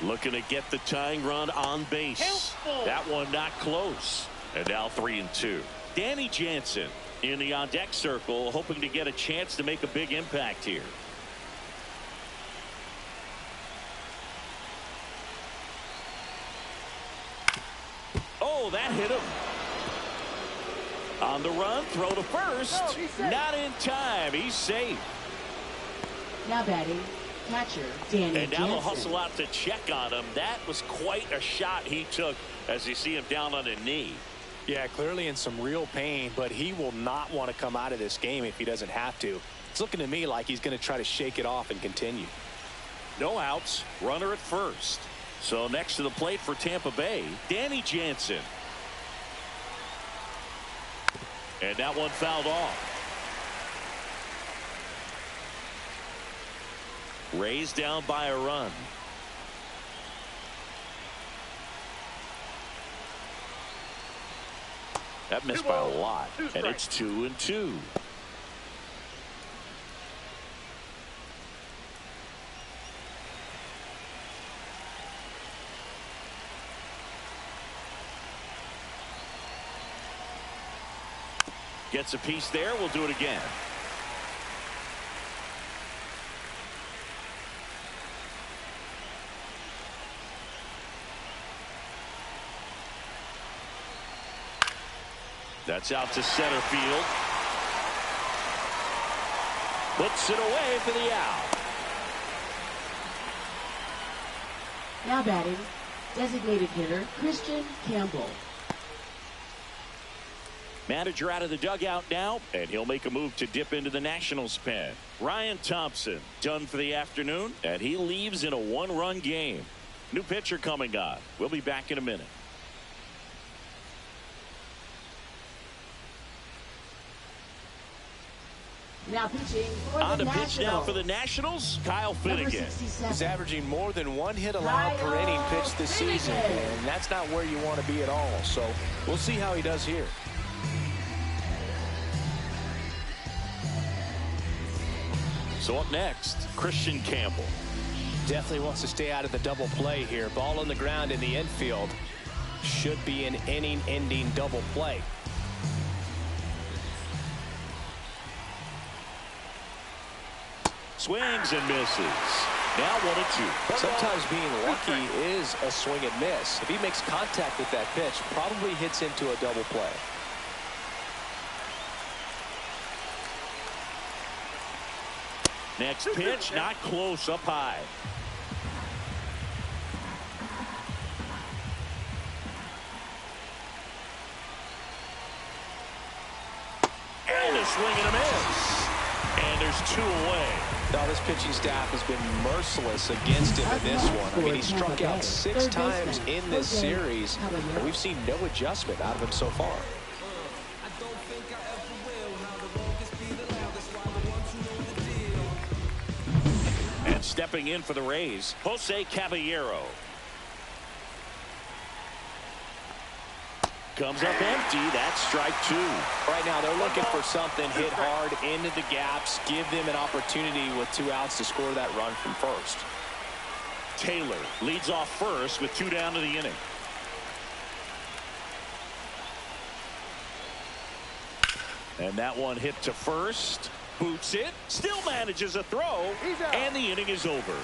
Speaker 1: Looking to get the tying run on base. That one not close. And now 3-2. Danny Jansen in the on deck circle, hoping to get a chance to make a big impact here. Oh, that hit him. On the run, throw to first. Not in time. He's safe.
Speaker 4: Now batting, catcher Danny
Speaker 1: And now
Speaker 4: Jansen.
Speaker 1: they'll hustle out to check on him. That was quite a shot he took as you see him down on a knee.
Speaker 2: Yeah, clearly in some real pain, but he will not want to come out of this game if he doesn't have to. It's looking to me like he's going to try to shake it off and continue.
Speaker 1: No outs, runner at first. So next to the plate for Tampa Bay, Danny Jansen. And that one fouled off. Rays down by a run. That missed by a lot, and it's 2-2. Gets a piece there. We'll do it again. That's out to center field. Puts it away for the out.
Speaker 4: Now batting, designated hitter Christian Campbell.
Speaker 1: Manager out of the dugout now, and he'll make a move to dip into the Nationals pen. Ryan Thompson done for the afternoon, and he leaves in a 1-run game. New pitcher coming on. We'll be back in a minute.
Speaker 4: Now pitching for
Speaker 1: On
Speaker 4: the
Speaker 1: the pitch now
Speaker 4: Nationals.
Speaker 1: for the Nationals, Kyle Finnegan.
Speaker 2: He's averaging more than 1 hit allowed per inning pitched this season, and that's not where you want to be at all. So we'll see how he does here.
Speaker 1: So up next, Christian Campbell.
Speaker 2: Definitely wants to stay out of the double play here. Ball on the ground in the infield. Should be an inning-ending double play.
Speaker 1: Swings and misses. Now 1-2.
Speaker 2: Sometimes being lucky is a swing and miss. If he makes contact with that pitch, probably hits into a double play.
Speaker 1: Next pitch, not close, up high. And a swing and a miss. And there's 2 away.
Speaker 2: Now this pitching staff has been merciless against him in this one. I mean, he struck out 6 times in this series, and we've seen no adjustment out of him so far.
Speaker 1: And stepping in for the Rays, Jose Caballero. Comes up empty. That's strike 2.
Speaker 2: Right now they're looking for something, hit hard into the gaps, give them an opportunity with 2 outs to score that run from first.
Speaker 1: Taylor leads off first with 2 down to the inning. And that one hit to first. Boots it. Still manages a throw. And the inning is over.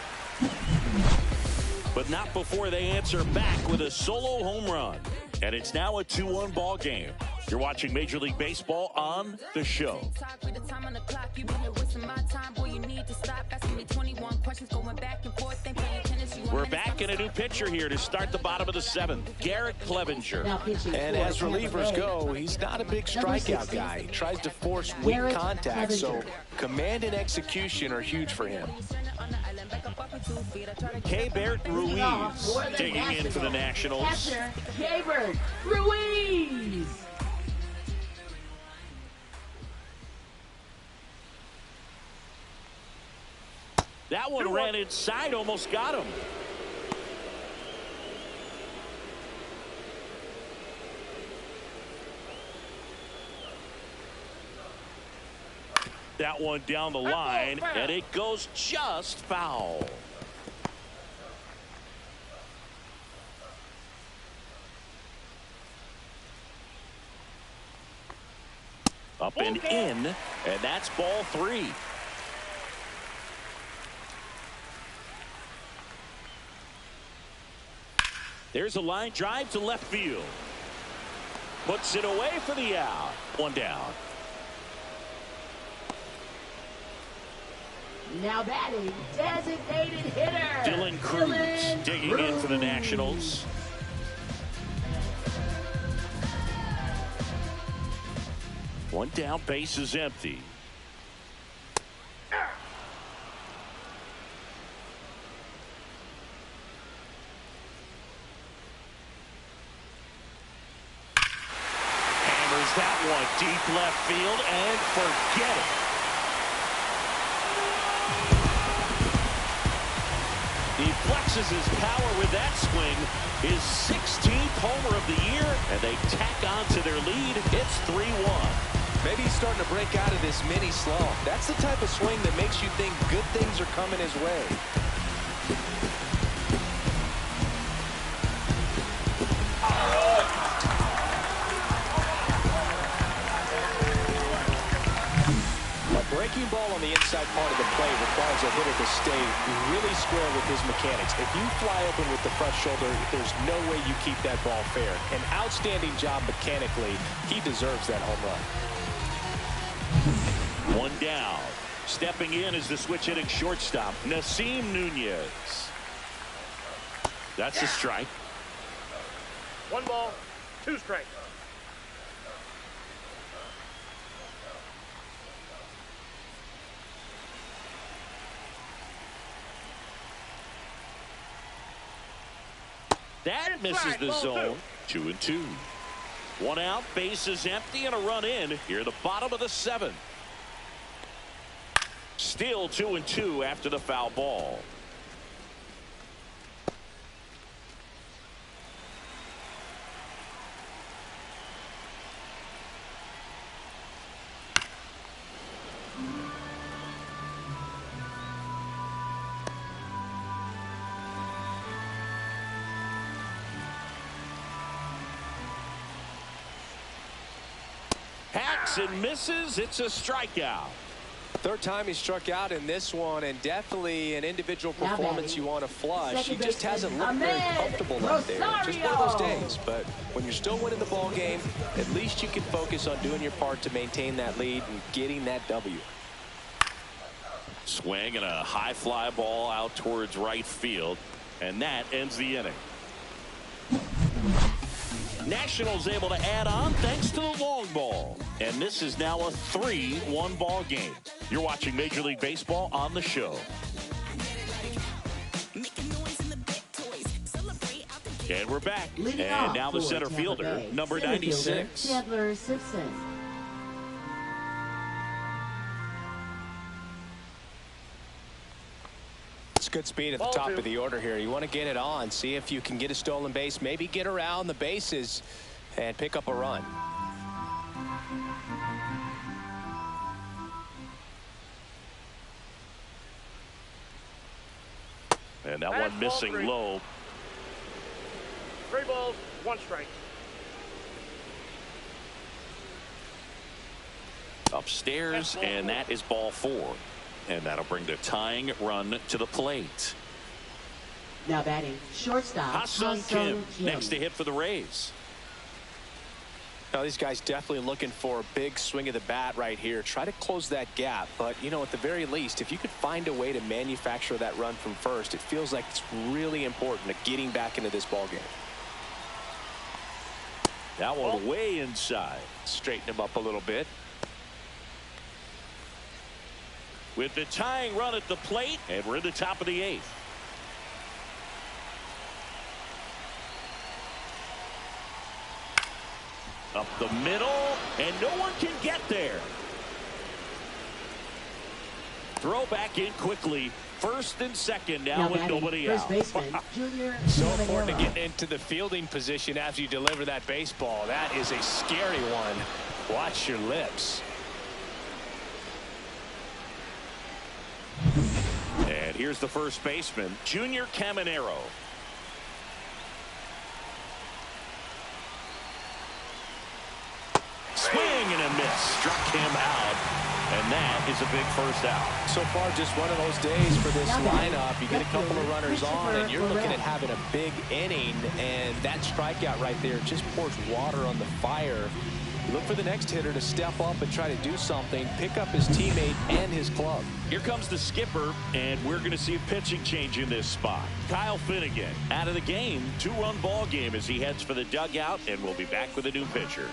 Speaker 1: But not before they answer back with a solo home run. And it's now a 2-1 ball game. You're watching Major League Baseball on The Show. We're back in a new pitcher here to start the bottom of the 7th. Garrett Clevenger.
Speaker 2: And as relievers go, he's not a big strikeout guy. He tries to force weak contact, so command and execution are huge for him.
Speaker 1: Keibert Ruiz digging in for the Nationals.
Speaker 4: Catcher, Keibert Ruiz.
Speaker 1: That one ran inside, almost got him. That one down the line, and it goes just foul. Up and in, and that's ball 3. There's a line drive to left field. Puts it away for the out. 1 down.
Speaker 4: Now batting, designated hitter.
Speaker 1: Dylan Cruz digging in for the Nationals. One down, base is empty. Hammers that one deep left field and forget it. He flexes his power with that swing. His 16th homer of the year, and they tack on to their lead. It's 3-1.
Speaker 2: Maybe he's starting to break out of this mini slump. That's the type of swing that makes you think good things are coming his way. A breaking ball on the inside part of the plate requires a hitter to stay really square with his mechanics. If you fly open with the front shoulder, there's no way you keep that ball fair. An outstanding job mechanically. He deserves that home run.
Speaker 1: 1 down. Stepping in is the switch hitting shortstop, Nasim Nunez. That's a strike.
Speaker 3: 1 ball, 2 strikes.
Speaker 1: That misses the zone. 2-2. 1 out, base is empty, and a run in here at the bottom of the 7th. Still 2-2 after the foul ball. Hacks and misses. It's a strikeout.
Speaker 2: Third time he struck out in this one, and definitely an individual performance you want to flush. He just hasn't looked very comfortable out there. Just one of those days. But when you're still winning the ball game, at least you can focus on doing your part to maintain that lead and getting that W.
Speaker 1: Swing and a high fly ball out towards right field, and that ends the inning. Nationals able to add on thanks to the long ball. And this is now a 3-1 ball game. You're watching Major League Baseball on the show. And we're back. And now the center fielder, number 96.
Speaker 4: Chandler Simpson.
Speaker 2: It's good speed at the top of the order here. You want to get it on, see if you can get a stolen base, maybe get around the bases and pick up a run.
Speaker 1: And that one missing low.
Speaker 3: 3 balls, 1 strike.
Speaker 1: Upstairs, and that is ball 4. And that'll bring the tying run to the plate.
Speaker 4: Now batting, shortstop,
Speaker 1: Ha-Sung Kim next to hit for the Rays.
Speaker 2: Now these guys definitely looking for a big swing of the bat right here. Try to close that gap, but you know, at the very least, if you could find a way to manufacture that run from first, it feels like it's really important to getting back into this ball game.
Speaker 1: That one way inside.
Speaker 2: Straighten him up a little bit.
Speaker 1: With the tying run at the plate, and we're in the top of the 8th. Up the middle, and no one can get there. Throw back in quickly. First and second now with nobody out.
Speaker 4: First baseman, Junior
Speaker 2: So important to get into the fielding position after you deliver that baseball. That is a scary one. Watch your lips.
Speaker 1: And here's the first baseman, Junior Caminero. Swing and a miss. Struck him out. And that is a big first out.
Speaker 2: So far, just one of those days for this lineup. You get a couple of runners on, and you're looking at having a big inning. And that strikeout right there just pours water on the fire. Look for the next hitter to step up and try to do something, pick up his teammate and his glove.
Speaker 1: Here comes the skipper, and we're going to see a pitching change in this spot. Kyle Finnegan out of the game. 2-run ball game as he heads for the dugout, and we'll be back with a new pitcher.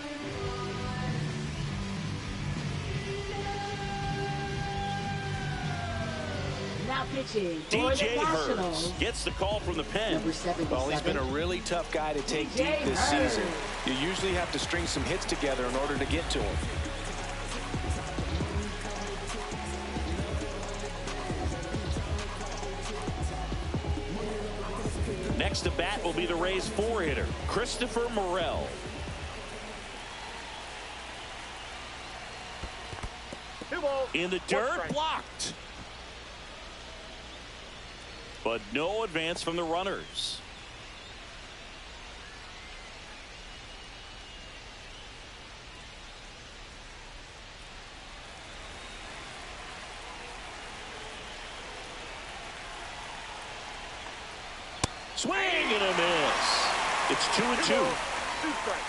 Speaker 4: Now pitching for
Speaker 1: DJ
Speaker 4: the
Speaker 1: Hurts
Speaker 4: Nationals.
Speaker 1: gets the call from the pen.
Speaker 4: Number 77.
Speaker 2: Well, he's been a really tough guy to take deep this season. You usually have to string some hits together in order to get to him.
Speaker 1: Next to bat will be the Rays 4-hitter, Christopher Morel. In the dirt, blocked. But no advance from the runners. Swing and a miss. It's 2-2.
Speaker 3: 2 strikes.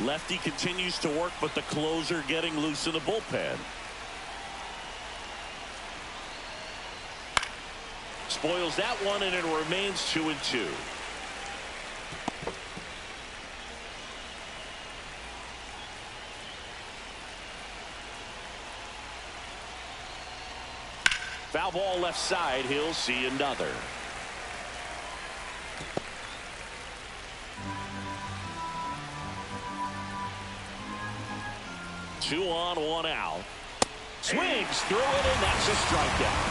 Speaker 1: Lefty continues to work, but the closer getting loose in the bullpen. Spoils that one, and it remains 2-2. Foul ball left side. He'll see another. 2 on, 1 out. Swings through it, and that's a strikeout.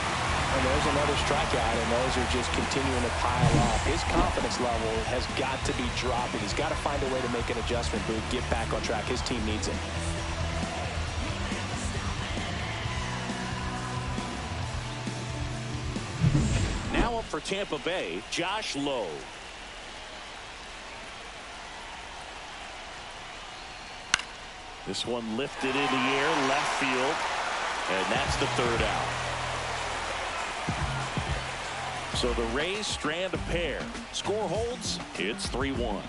Speaker 2: And there's another strikeout, and those are just continuing to pile up. His confidence level has got to be dropping. He's got to find a way to make an adjustment, but get back on track. His team needs him.
Speaker 1: Now up for Tampa Bay, Josh Lowe. This one lifted in the air, left field, and that's the 3rd out. So the Rays strand a pair. Score holds, it's 3-1.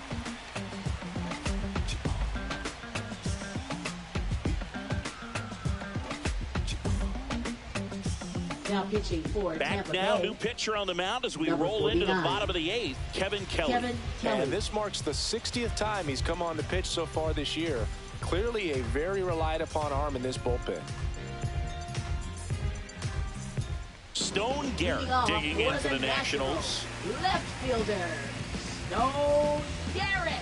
Speaker 4: Now pitching for
Speaker 1: Back
Speaker 4: Tampa
Speaker 1: now,
Speaker 4: Bay.
Speaker 1: new pitcher on the mound as we
Speaker 4: Number
Speaker 1: roll into the
Speaker 4: 49.
Speaker 1: bottom of the 8th, Kevin Kelly.
Speaker 2: And this marks the 60th time he's come on the pitch so far this year. Clearly a very relied upon arm in this bullpen.
Speaker 1: Stone Garrett digging in for the Nationals.
Speaker 4: Left fielder, Stone Garrett.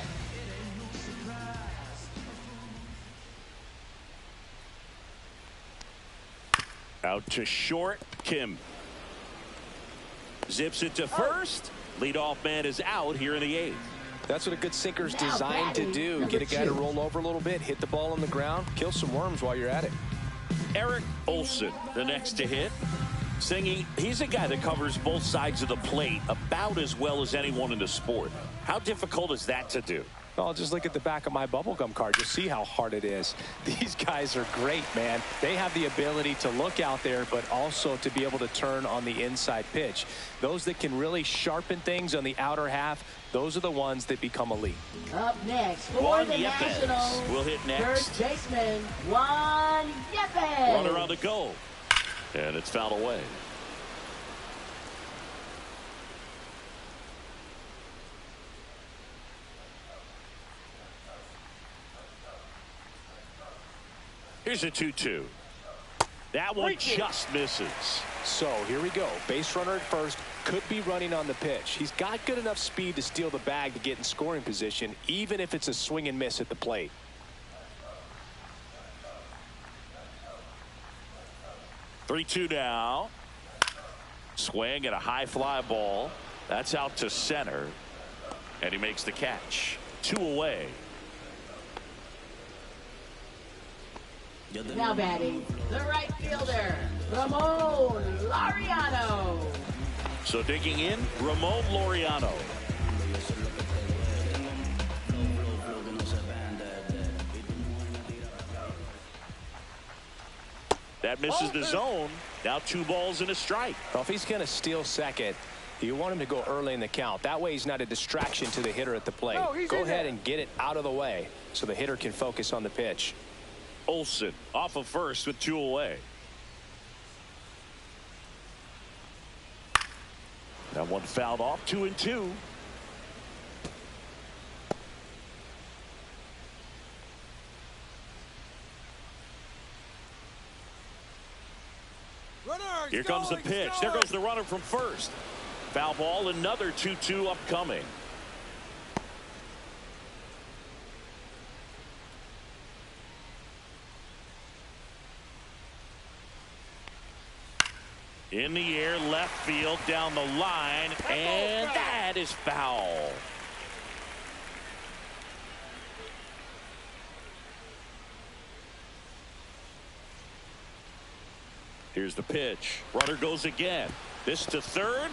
Speaker 1: Out to short, Kim. Zips it to first. Leadoff man is out here in the 8th.
Speaker 2: That's what a good sinker's designed to do. Get a guy to roll over a little bit, hit the ball on the ground, kill some worms while you're at it.
Speaker 1: Eric Olson, the next to hit. Singy, he's a guy that covers both sides of the plate about as well as anyone in the sport. How difficult is that to do?
Speaker 2: Well, just look at the back of my bubblegum card. You'll see how hard it is. These guys are great, man. They have the ability to look out there, but also to be able to turn on the inside pitch. Those that can really sharpen things on the outer half, those are the ones that become elite.
Speaker 4: Up next for
Speaker 1: Juan
Speaker 4: the
Speaker 1: Yepes
Speaker 4: Nationals.
Speaker 1: will hit next.
Speaker 4: Third baseman, Juan Yepes.
Speaker 1: Runner on the go. And it's fouled away. Here's a 2-2. That one just misses.
Speaker 2: So here we go. Base runner at first, could be running on the pitch. He's got good enough speed to steal the bag to get in scoring position, even if it's a swing and miss at the plate.
Speaker 1: Three-two now. Swing at a high fly ball. That's out to center. And he makes the catch. 2 away.
Speaker 4: Now batting, the right fielder, Ramon Laureano.
Speaker 1: So digging in, Ramon Laureano. That misses the zone. Now 2 balls and a strike.
Speaker 2: Well, if he's going to steal second, you want him to go early in the count. That way he's not a distraction to the hitter at the plate. Go ahead and get it out of the way so the hitter can focus on the pitch.
Speaker 1: Olson off of first with 2 away. That one fouled off. 2-2. Here comes the pitch. There goes the runner from first. Foul ball. Another 2-2 upcoming. In the air, left field, down the line, and that is foul. Here's the pitch. Runner goes again. This to third.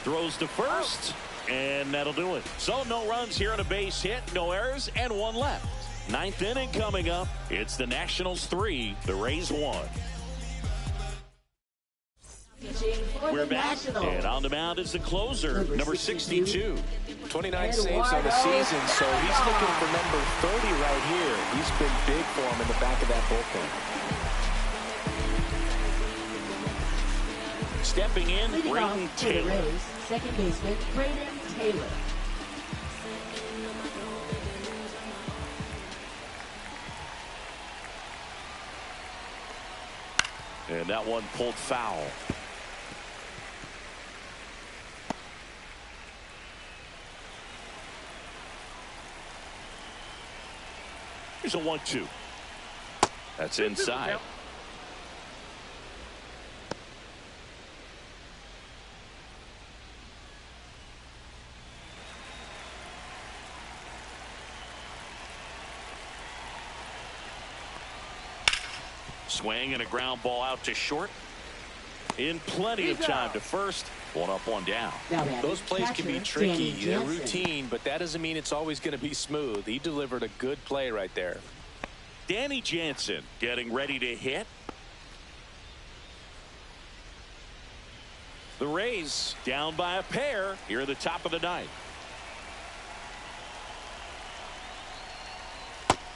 Speaker 1: Throws to first, and that'll do it. So no runs here on a base hit, no errors, and 1 left. 9th inning coming up. It's the Nationals 3, the Rays 1. We're back, and on the mound is the closer, number 62.
Speaker 2: 29 saves on the season, so he's looking for number 30 right here. He's been big for him in the back of that bullpen.
Speaker 1: Stepping in,
Speaker 4: Leading
Speaker 1: Brayden
Speaker 4: off for the
Speaker 1: Taylor.
Speaker 4: Rays, second baseman, Brayden Taylor.
Speaker 1: And that one pulled foul. Here's a 1-2. That's inside. Swing and a ground ball out to short. In plenty of time to first. One up, one down.
Speaker 2: Those plays can be tricky. They're routine, but that doesn't mean it's always going to be smooth. He delivered a good play right there.
Speaker 1: Danny Jansen getting ready to hit. The Rays down by a pair here at the top of the ninth.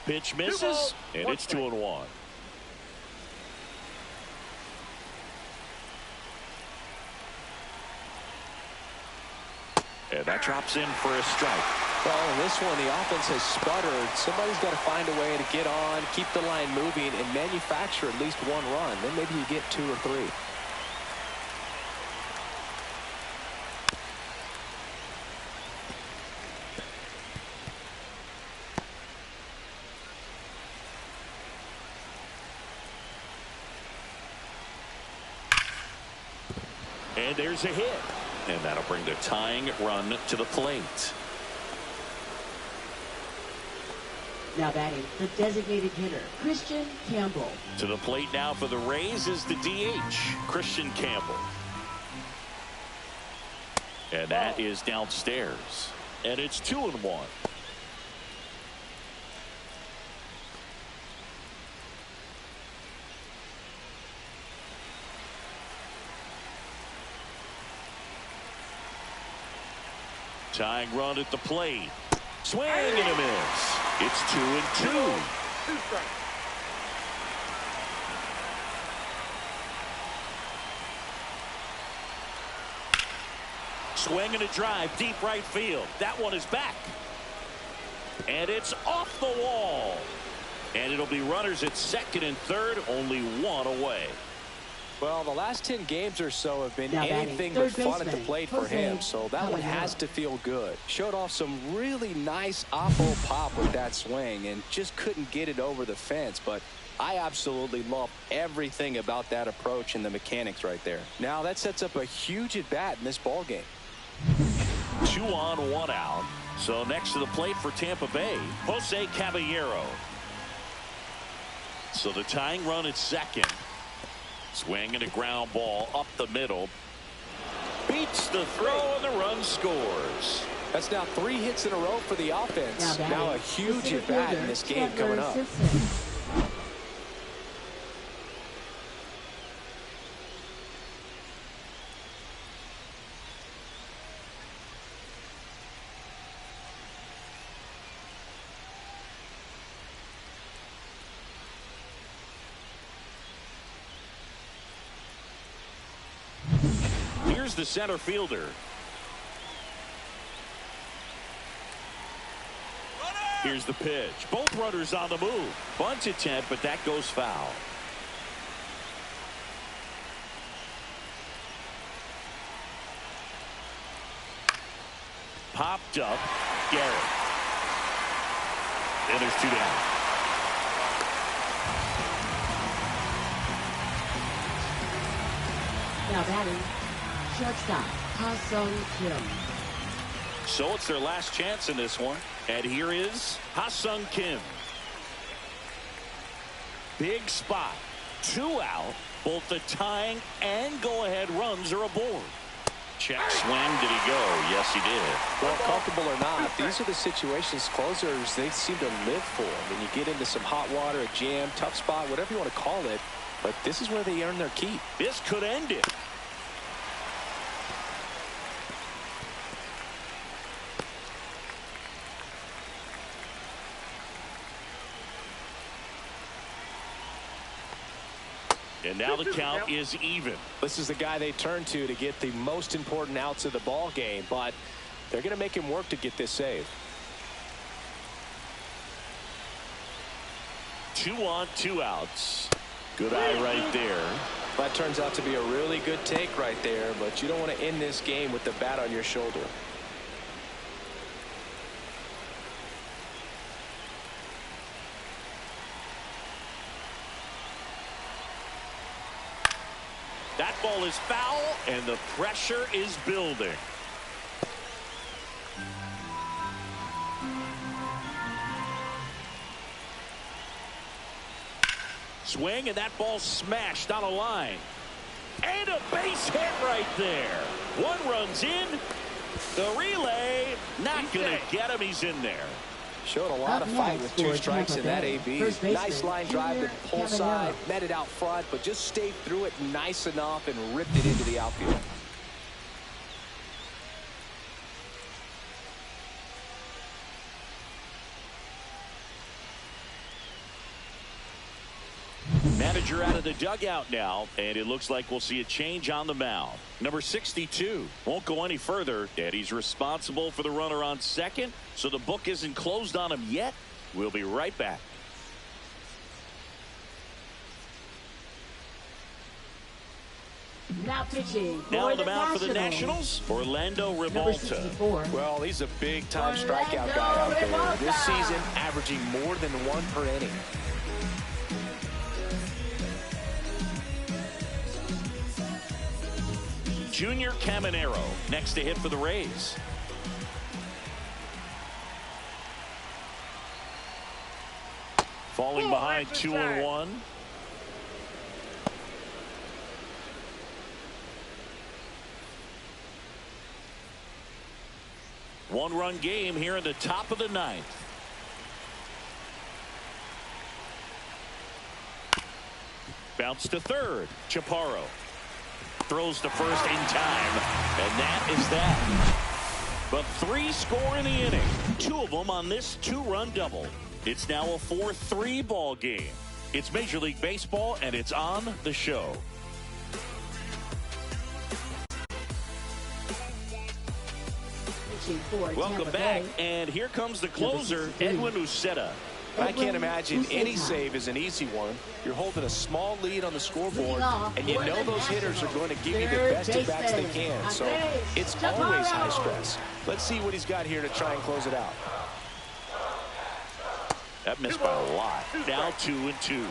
Speaker 1: Pitch misses, and it's 2-1. And that drops in for a strike.
Speaker 2: Well, in this one, the offense has sputtered. Somebody's got to find a way to get on, keep the line moving, and manufacture at least one run. Then maybe you get 2 or 3.
Speaker 1: And there's a hit. And that'll bring the tying run to the plate.
Speaker 4: Now batting, the designated hitter, Christian Campbell.
Speaker 1: To the plate now for the Rays is the DH, Christian Campbell. And that is downstairs. And it's 2-1. Tying run at the plate. Swing and a miss. It's 2-2.
Speaker 3: 2 strikes.
Speaker 1: Swing and a drive deep right field. That one is back. And it's off the wall. And it'll be runners at second and third, only one away.
Speaker 2: Well, the last 10 games or so have been
Speaker 4: Now
Speaker 2: anything
Speaker 4: batting,
Speaker 2: but fun at the
Speaker 4: baseman,
Speaker 2: plate for him, so that one has to feel good. Showed off some really nice oppo pop with that swing and just couldn't get it over the fence, but I absolutely love everything about that approach and the mechanics right there. Now that sets up a huge at bat in this ball game.
Speaker 1: 2 on, 1 out. So next to the plate for Tampa Bay, Jose Caballero. So the tying run at second. Swing and a ground ball up the middle. Beats the throw and the run scores.
Speaker 2: That's now 3 hits in a row for the offense. Now a huge at bat in this game coming up.
Speaker 1: Here's the center fielder. Here's the pitch. Both runners on the move. Bunt attempt, but that goes foul. Popped up. Garrett. And there's 2 down.
Speaker 4: Now batting, shortstop, Ha-Sung Kim.
Speaker 1: So it's their last chance in this one. And here is Ha-Sung Kim. Big spot. 2 out. Both the tying and go-ahead runs are aboard. Check swing. Did he go? Yes, he did.
Speaker 2: Well, comfortable or not, these are the situations closers they seem to live for. When you get into some hot water, a jam, tough spot, whatever you want to call it. But this is where they earn their keep.
Speaker 1: This could end it. And now the count is even.
Speaker 2: This is the guy they turn to get the most important outs of the ball game, but they're going to make him work to get this save.
Speaker 1: 2 on, 2 outs. Good eye right there.
Speaker 2: That turns out to be a really good take right there, but you don't want to end this game with the bat on your shoulder.
Speaker 1: That ball is foul, and the pressure is building. Swing, and that ball smashed on a line. And a base hit right there. One runs in. The relay, not going to get him. He's in there.
Speaker 2: Showed a lot of fight with 2 strikes in that AB. Nice line drive to the pull side, met it out front, but just stayed through it nice enough and ripped it into the outfield.
Speaker 1: Manager out of the dugout now, and it looks like we'll see a change on the mound. Number 62 won't go any further, and he's responsible for the runner on second, so the book isn't closed on him yet. We'll be right back.
Speaker 4: Now pitching.
Speaker 1: Now on the mound for the Nationals, Orlando Revolta.
Speaker 2: Well, he's a big-time strikeout guy out there. This season, averaging more than 1 per inning.
Speaker 1: Junior Caminero next to hit for the Rays. Falling behind 2-1. One-run game here in the top of the 9th. Bounce to third. Chaparro throws to first in time, and that is that. But 3 score in the inning, 2 of them on this 2-run double. It's now a 4-3 ball game. It's Major League Baseball, and it's on the show. Welcome back, and here comes the closer, Edwin Uceta.
Speaker 2: I can't imagine any save is an easy one. You're holding a small lead on the scoreboard, and you know those hitters are going to give you the best at-bats they can. So it's always high stress. Let's see what he's got here to try and close it out.
Speaker 1: That missed by a lot. Now 2-2.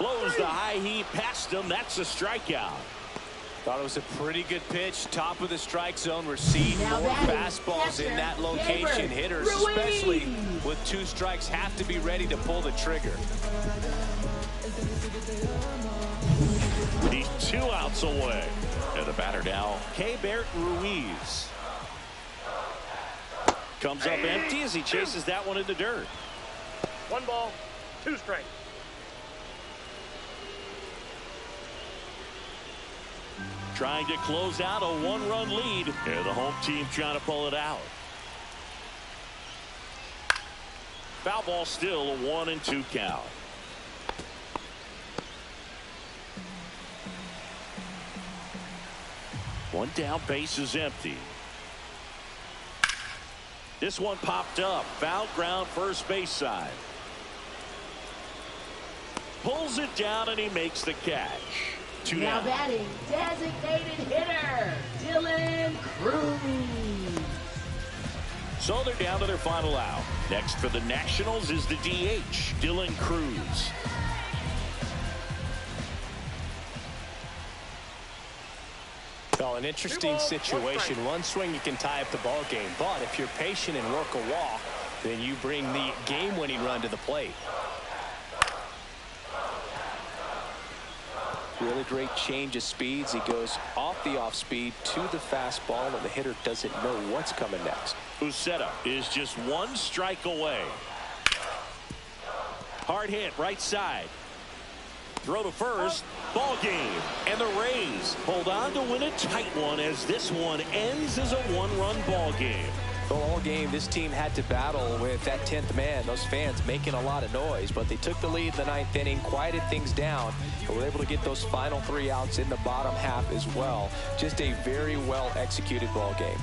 Speaker 1: Blows the high heat past him. That's a strikeout.
Speaker 2: Thought it was a pretty good pitch. Top of the strike zone. We're seeing more fastballs in that location. Hitters, especially with 2 strikes, have to be ready to pull the trigger.
Speaker 1: He's 2 outs away. And the batter now, Keibert Ruiz. Comes up empty as he chases that one in the dirt.
Speaker 3: 1 ball, 2 strikes.
Speaker 1: Trying to close out a 1-run lead, and the home team trying to pull it out. Foul ball, still a 1-2 count. One down, base is empty. This one popped up. Foul ground, first base side. Pulls it down, and he makes the catch. 2
Speaker 4: Now
Speaker 1: down.
Speaker 4: batting, designated hitter, Dylan Cruz.
Speaker 1: So they're down to their final out. Next for the Nationals is the DH, Dylan Cruz.
Speaker 2: Well, an interesting situation. 1 swing, you can tie up the ball game. But if you're patient and work a walk, then you bring the game-winning run to the plate. Really great change of speeds. He goes off the off-speed to the fastball, and the hitter doesn't know what's coming next.
Speaker 1: Uceta is just 1 strike away. Hard hit, right side. Throw to first. Ball game. And the Rays hold on to win a tight one as this one ends as a 1-run ball game.
Speaker 2: Well, all game, this team had to battle with that 10th man, those fans making a lot of noise, but they took the lead in the 9th inning, quieted things down, and were able to get those final 3 outs in the bottom half as well. Just a very well executed ball game.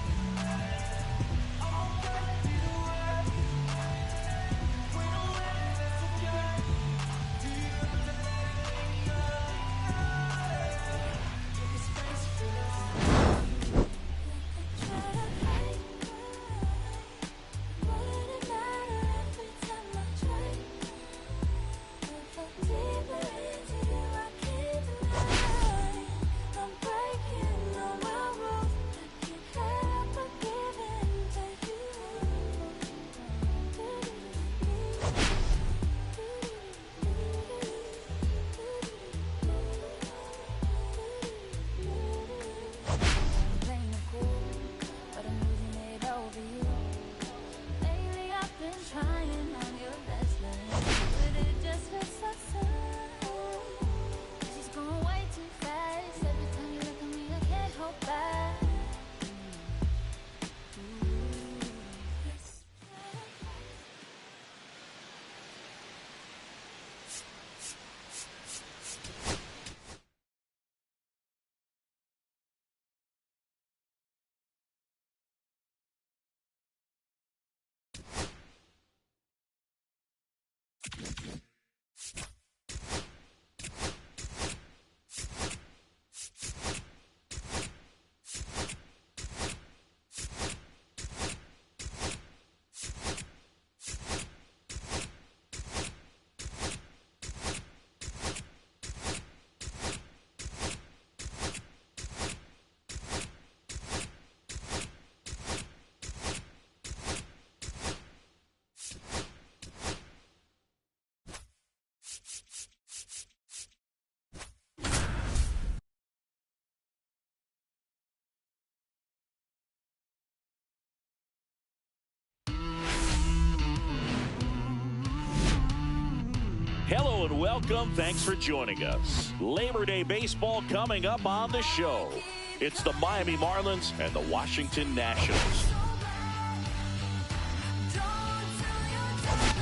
Speaker 1: Hello and welcome. Thanks for joining us. Labor Day baseball coming up on the show. It's the Miami Marlins and the Washington Nationals.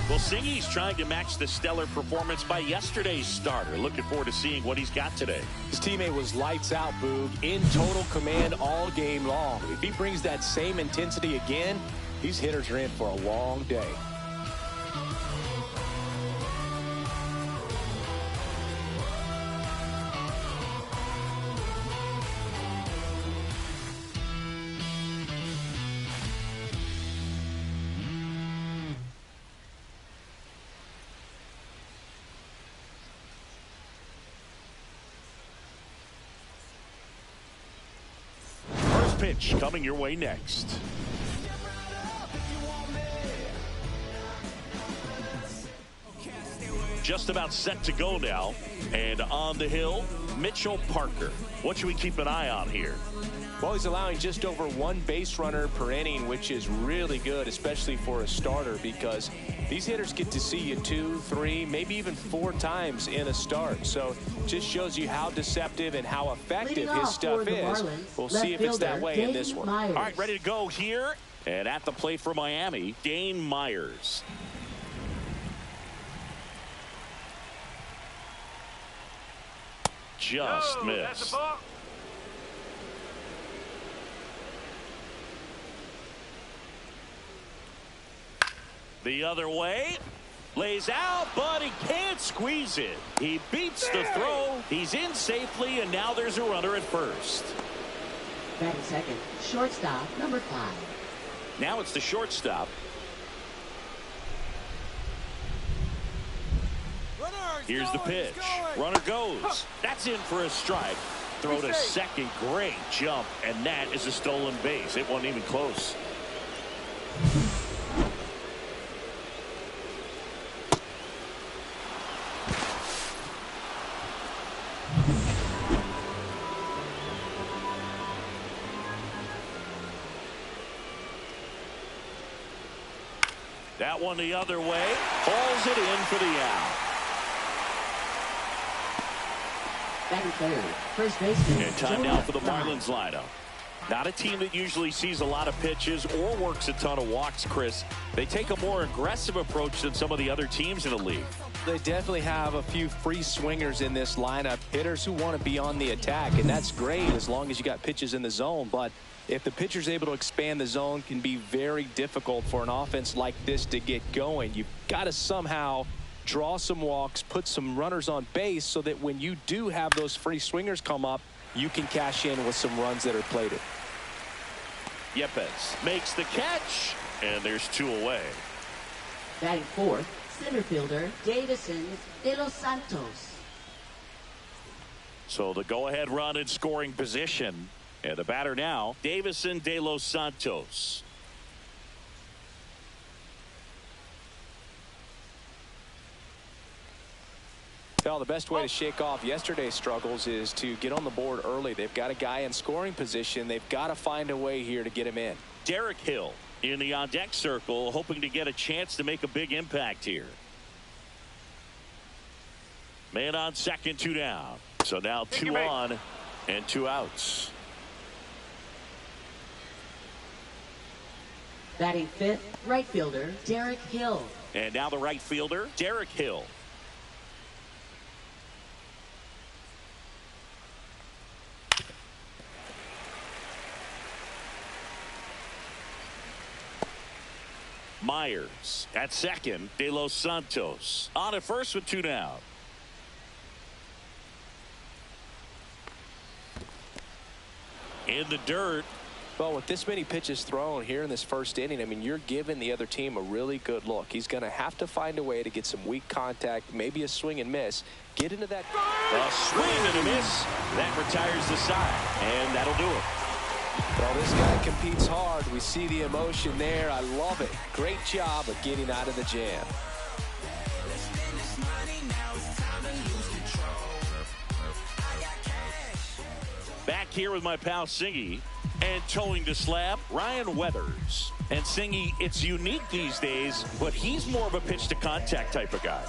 Speaker 1: Well, Singy's trying to match the stellar performance by yesterday's starter. Looking forward to seeing what he's got today.
Speaker 2: His teammate was lights out, Boog, in total command all game long. If he brings that same intensity again, these hitters are in for a long day.
Speaker 1: Pitch coming your way next. Just about set to go now, and on the hill, Mitchell Parker. What should we keep an eye on here?
Speaker 2: Well, he's allowing just over 1 base runner per inning, which is really good, especially for a starter, because these hitters get to see you 2, 3, maybe even 4 times in a start. So just shows you how deceptive and how effective his stuff is. We'll see if it's that way in this one.
Speaker 1: All right, ready to go here. And at the plate for Miami, Dane Myers. Just missed. The other way, lays out, but he can't squeeze it. He beats the throw. He's in safely, and now there's a runner at first.
Speaker 4: Batting second, shortstop, number 5.
Speaker 1: Now it's the shortstop. Here's the pitch. Runner goes. That's in for a strike. Throw to second. Great jump, and that is a stolen base. It wasn't even close. That one the other way. Hauls it in for the out.
Speaker 4: Batting third, first baseman.
Speaker 1: And time now for the Marlins lineup. Not a team that usually sees a lot of pitches or works a ton of walks, Chris. They take a more aggressive approach than some of the other teams in the league.
Speaker 2: They definitely have a few free swingers in this lineup, hitters who want to be on the attack, and that's great as long as you got pitches in the zone. But if the pitcher's able to expand the zone, can be very difficult for an offense like this to get going. You've got to somehow draw some walks, put some runners on base so that when you do have those free swingers come up, you can cash in with some runs that are plated.
Speaker 1: Yepes makes the catch, and there's 2 away.
Speaker 4: Batting fourth, center fielder Davison de los Santos.
Speaker 1: So the go-ahead run in scoring position. And the batter now, Davison de los Santos.
Speaker 2: Well, the best way to shake off yesterday's struggles is to get on the board early. They've got a guy in scoring position. They've got to find a way here to get him in.
Speaker 1: Derek Hill in the on-deck circle, hoping to get a chance to make a big impact here. Man on second, 2 down. So now 2 on and 2 outs.
Speaker 4: Batting fifth, right fielder Derek Hill.
Speaker 1: And now the right fielder, Derek Hill. Myers at second, De Los Santos on at first with 2 down. In the dirt.
Speaker 2: Well, with this many pitches thrown here in this first inning, I mean, you're giving the other team a really good look. He's going to have to find a way to get some weak contact, maybe a swing and miss, get into that.
Speaker 1: A swing and a miss. That retires the side, and that'll do it.
Speaker 2: Well, this guy competes hard. We see the emotion there. I love it. Great job of getting out of the jam.
Speaker 1: Back here with my pal Singy, and towing the slab, Ryan Weathers. And Singy, it's unique these days, but he's more of a pitch to contact type of guy.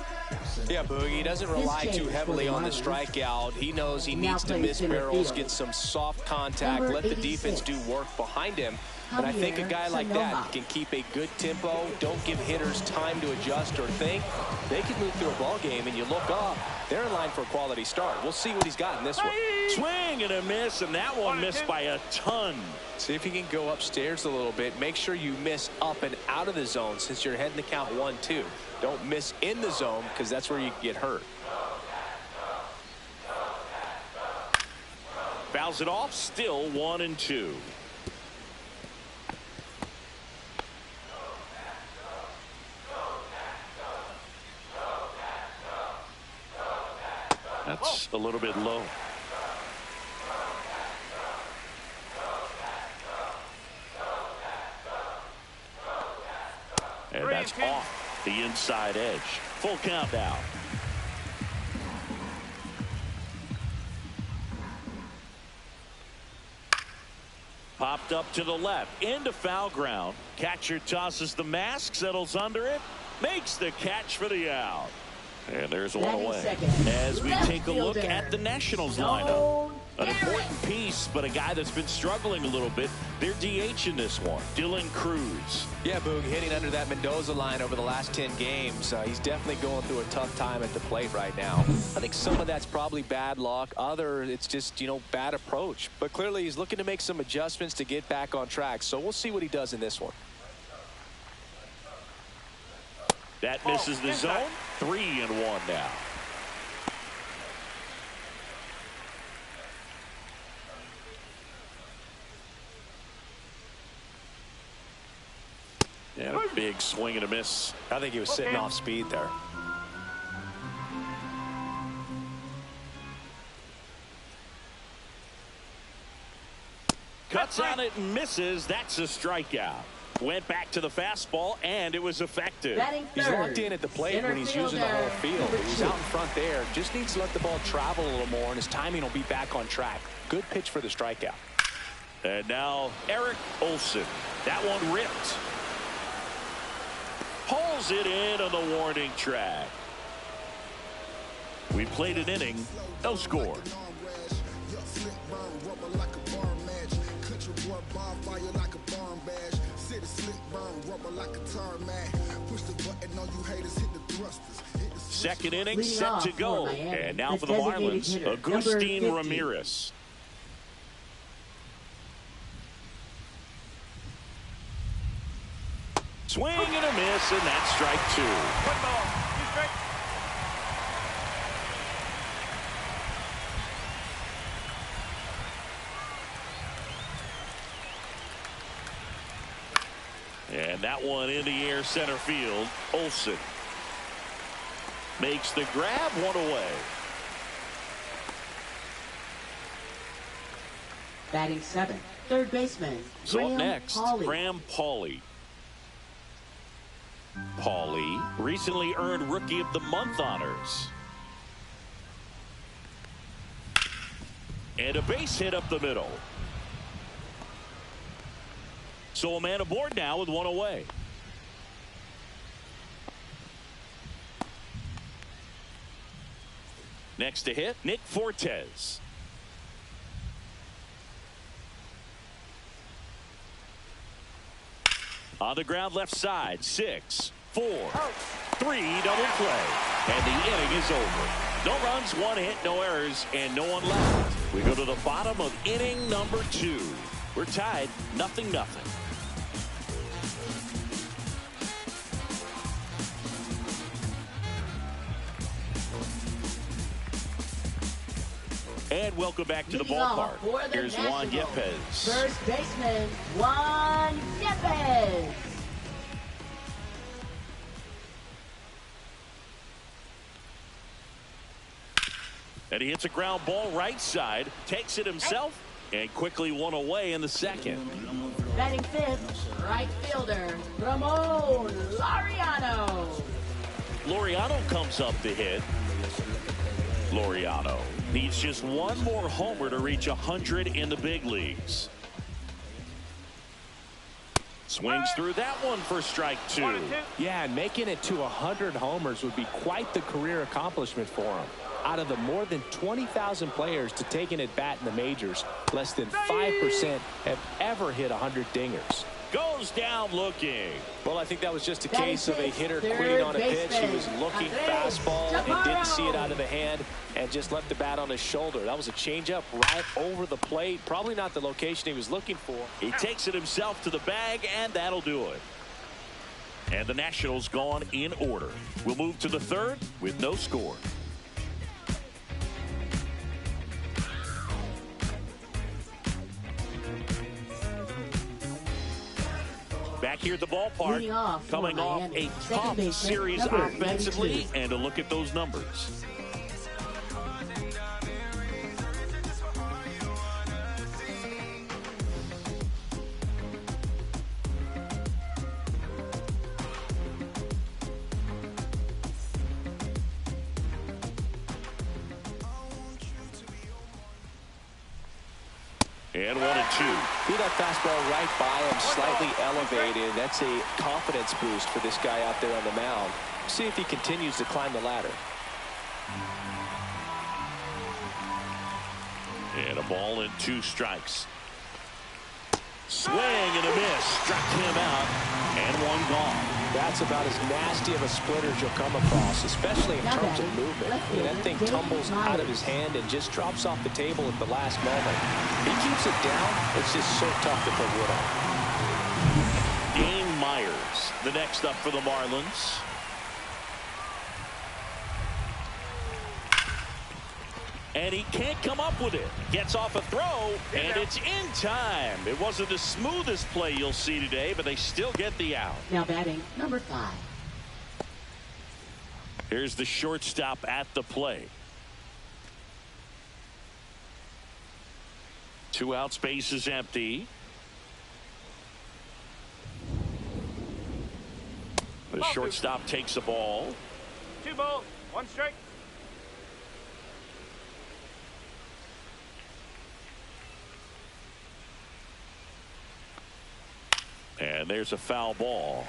Speaker 2: Yeah, Boogie, he doesn't rely too heavily on the strikeout. He knows he needs to miss barrels, get some soft contact, let the defense do work behind him. And I think a guy like that can keep a good tempo, don't give hitters time to adjust or think. They can move through a ball game, and you look up, they're in line for a quality start. We'll see what he's got in this one.
Speaker 1: Swing and a miss, and that one missed by a ton.
Speaker 2: See if you can go upstairs a little bit. Make sure you miss up and out of the zone since you're heading to count 1-2. Don't miss in the zone because that's where you can get hurt.
Speaker 1: Fouls it off, still 1-2. That's a little bit low. And that's off the inside edge. Full count now. Popped up to the left into foul ground. Catcher tosses the mask, settles under it, makes the catch for the out. And there's one away. As we take a look at the Nationals lineup. An important piece, but a guy that's been struggling a little bit. They're DH in this one. Dylan Cruz.
Speaker 2: Yeah, Boog, hitting under that Mendoza line over the last 10 games. He's definitely going through a tough time at the plate right now. I think some of that's probably bad luck. Other, it's just, bad approach. But clearly he's looking to make some adjustments to get back on track. So we'll see what he does in this one.
Speaker 1: That misses the zone. 3-1 now. And a big swing and a miss.
Speaker 2: I think he was sitting off speed there.
Speaker 1: Cuts on it and misses. That's a strikeout. Went back to the fastball, and it was effective.
Speaker 2: He's locked in at the plate when he's using the whole field. He's out in front there. Just needs to let the ball travel a little more, and his timing will be back on track. Good pitch for the strikeout.
Speaker 1: And now Eric Olson. That one ripped. Pulls it in on the warning track. We played an inning, no score.
Speaker 8: Bonfire like a barn bash. City slick burn rubber like a tarmac. Push the button on you haters, hit the thrusters.
Speaker 1: Second inning
Speaker 4: Leading
Speaker 1: set
Speaker 4: off
Speaker 1: to go.
Speaker 4: for Miami,
Speaker 1: And now
Speaker 4: the
Speaker 1: for the
Speaker 4: designated
Speaker 1: Marlins,
Speaker 4: hitter,
Speaker 1: Agustin
Speaker 4: number 50.
Speaker 1: Ramirez. Swing and a miss, and that's strike 2.
Speaker 3: 1 ball, 2 strikes.
Speaker 1: And that one in the air center field. Olsen makes the grab, 1 away.
Speaker 4: Batting 7th, third baseman,
Speaker 1: So up
Speaker 4: Graham
Speaker 1: next,
Speaker 4: Pauley.
Speaker 1: Graham Pauley. Pauley recently earned Rookie of the Month honors. And a base hit up the middle. So a man aboard now with 1 away. Next to hit, Nick Fortes. On the ground left side, 6, 4, 3 double play. And the inning is over. No runs, 1 hit, no errors, and no one left. We go to the bottom of inning number 2. We're tied, 0-0. And welcome back to the
Speaker 4: Leading off
Speaker 1: ballpark.
Speaker 4: for the
Speaker 1: Here's Juan
Speaker 4: Nationals,
Speaker 1: Yepez.
Speaker 4: first baseman, Juan Yepez.
Speaker 1: And he hits a ground ball right side, takes it himself, and quickly 1 away in the second.
Speaker 4: Batting 5th, right fielder, Ramon Laureano.
Speaker 1: Laureano comes up to hit. Laureano needs just 1 more homer to reach 100 in the big leagues. Swings through that one for strike 2.
Speaker 3: 1 and 2.
Speaker 2: Yeah, and making it to 100 homers would be quite the career accomplishment for him. Out of the more than 20,000 players to take an at-bat in the majors, less than 5% have ever hit 100 dingers.
Speaker 1: Goes down looking.
Speaker 2: Well, I think that was just a
Speaker 4: That
Speaker 2: case
Speaker 4: is
Speaker 2: of a
Speaker 4: it.
Speaker 2: hitter
Speaker 4: Third
Speaker 2: quitting on a pitch. He
Speaker 4: baseman,
Speaker 2: was looking
Speaker 4: Andres
Speaker 2: fastball and didn't see it
Speaker 4: Chaparro.
Speaker 2: out of the hand and just left the bat on his shoulder. That was a changeup right over the plate. Probably not the location he was looking for.
Speaker 1: He takes it himself to the bag, and that'll do it. And the Nationals gone in order. We'll move to the 3rd with no score. Back here at the ballpark,
Speaker 4: Leading off for
Speaker 1: coming off
Speaker 4: Miami,
Speaker 1: a
Speaker 4: second
Speaker 1: tough
Speaker 4: baseman,
Speaker 1: series
Speaker 4: number
Speaker 1: offensively,
Speaker 4: 92.
Speaker 1: and a look at those numbers. And 1 and 2.
Speaker 2: Threw that fastball right by him, slightly elevated. That's a confidence boost for this guy out there on the mound. See if he continues to climb the ladder.
Speaker 1: And a ball and 2 strikes. Swing and a miss. Struck him out. And 1 gone.
Speaker 2: That's about as nasty of a splitter as you'll come across, especially in terms of movement. I mean, that thing tumbles out of his hand and just drops off the table at the last moment. He keeps it down. It's just so tough to put wood on.
Speaker 1: Dane Myers, the next up for the Marlins. And he can't come up with it. Gets off a throw, and it's in time. It wasn't the smoothest play you'll see today, but they still get the out.
Speaker 4: Now batting number 5.
Speaker 1: Here's the shortstop at the plate. 2 out, space is empty. The shortstop takes the ball.
Speaker 3: 2 balls, 1 strike.
Speaker 1: And there's a foul ball.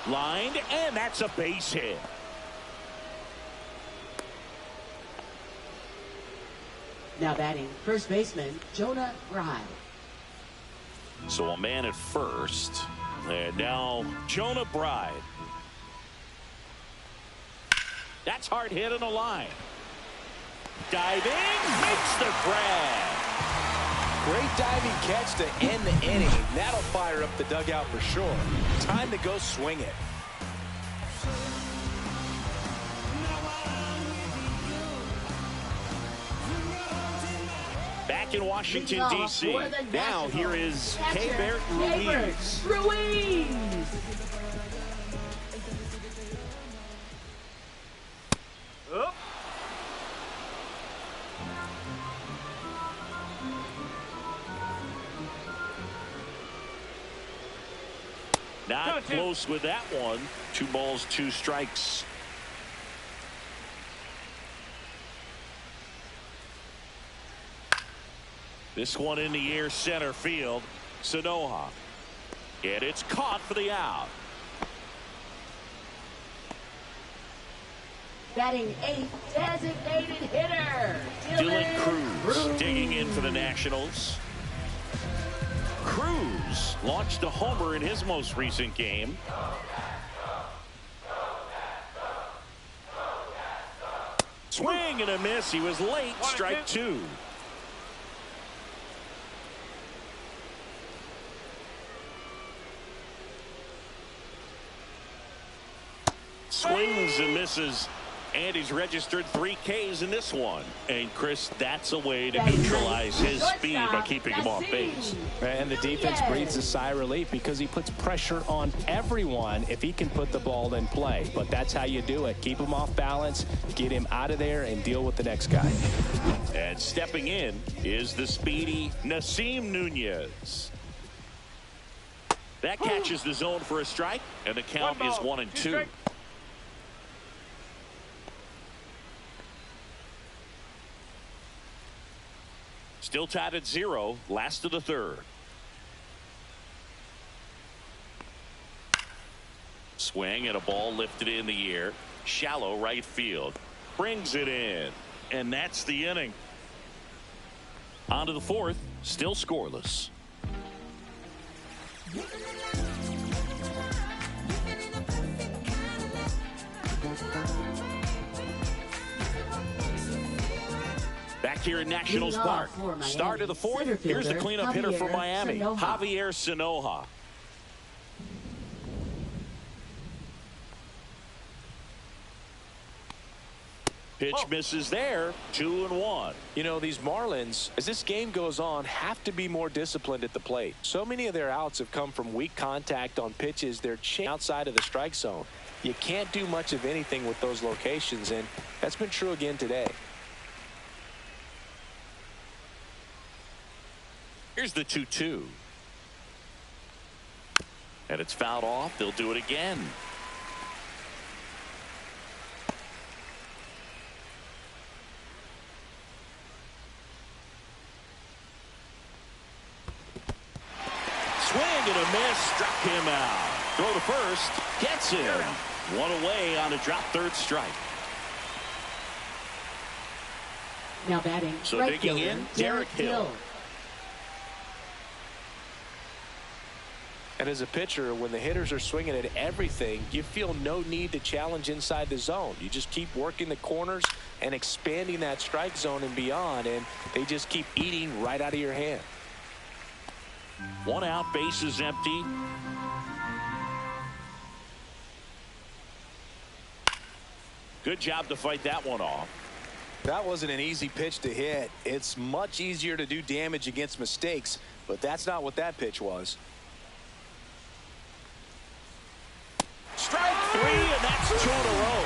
Speaker 1: Lined, and that's a base hit.
Speaker 4: Now batting first baseman Jonah Bride.
Speaker 1: So a man at first. And now Jonah Bride. That's hard hit on the line. Diving, makes the grab.
Speaker 2: Great diving catch to end the inning. That'll fire up the dugout for sure. Time to go swing it.
Speaker 1: Back in Washington, D.C. Now here is Keibert Ruiz.
Speaker 3: Up.
Speaker 1: Not close with that one. 2 balls, 2 strikes. This one in the air, center field. Sanoha. And it's caught for the out.
Speaker 4: Batting 8th, designated hitter
Speaker 1: Dylan Cruz digging in for the Nationals. Cruz launched a homer in his most recent game. Swing and a miss. He was late. Strike 2. Swings and misses. And he's registered 3 Ks in this one. And Chris, that's a way to neutralize his speed by keeping him off base.
Speaker 9: And the defense breathes a sigh of relief because he puts pressure on everyone if he can put the ball in play. But that's how you do it. Keep him off balance, get him out of there, and deal with the next guy.
Speaker 1: And stepping in is the speedy Nasim Nunez. That catches the zone for a strike, and the count is 1-2. Still tied at 0, last of the 3rd. Swing and a ball lifted in the air. Shallow right field. Brings it in. And that's the inning. On to the 4th, still scoreless. Back here in Nationals Park. Start of the 4th. Here's the cleanup hitter for Miami, Javier Sanoha. Pitch misses there. 2-1.
Speaker 2: You know, these Marlins, as this game goes on, have to be more disciplined at the plate. So many of their outs have come from weak contact on pitches they're outside of the strike zone. You can't do much of anything with those locations, and that's been true again today.
Speaker 1: Here's the 2-2. And it's fouled off. They'll do it again. Swing and a miss. Struck him out. Throw to first. Gets him. 1 away on a drop 3rd strike.
Speaker 4: Now batting
Speaker 1: So
Speaker 4: right
Speaker 1: digging
Speaker 4: fielder,
Speaker 1: in, Derek Hill.
Speaker 2: And as a pitcher, when the hitters are swinging at everything, you feel no need to challenge inside the zone. You just keep working the corners and expanding that strike zone and beyond, and they just keep eating right out of your hand.
Speaker 1: 1 out, base is empty. Good job to fight that one off.
Speaker 2: That wasn't an easy pitch to hit. It's much easier to do damage against mistakes, but that's not what that pitch was.
Speaker 1: Strike 3, and that's 2 in a row.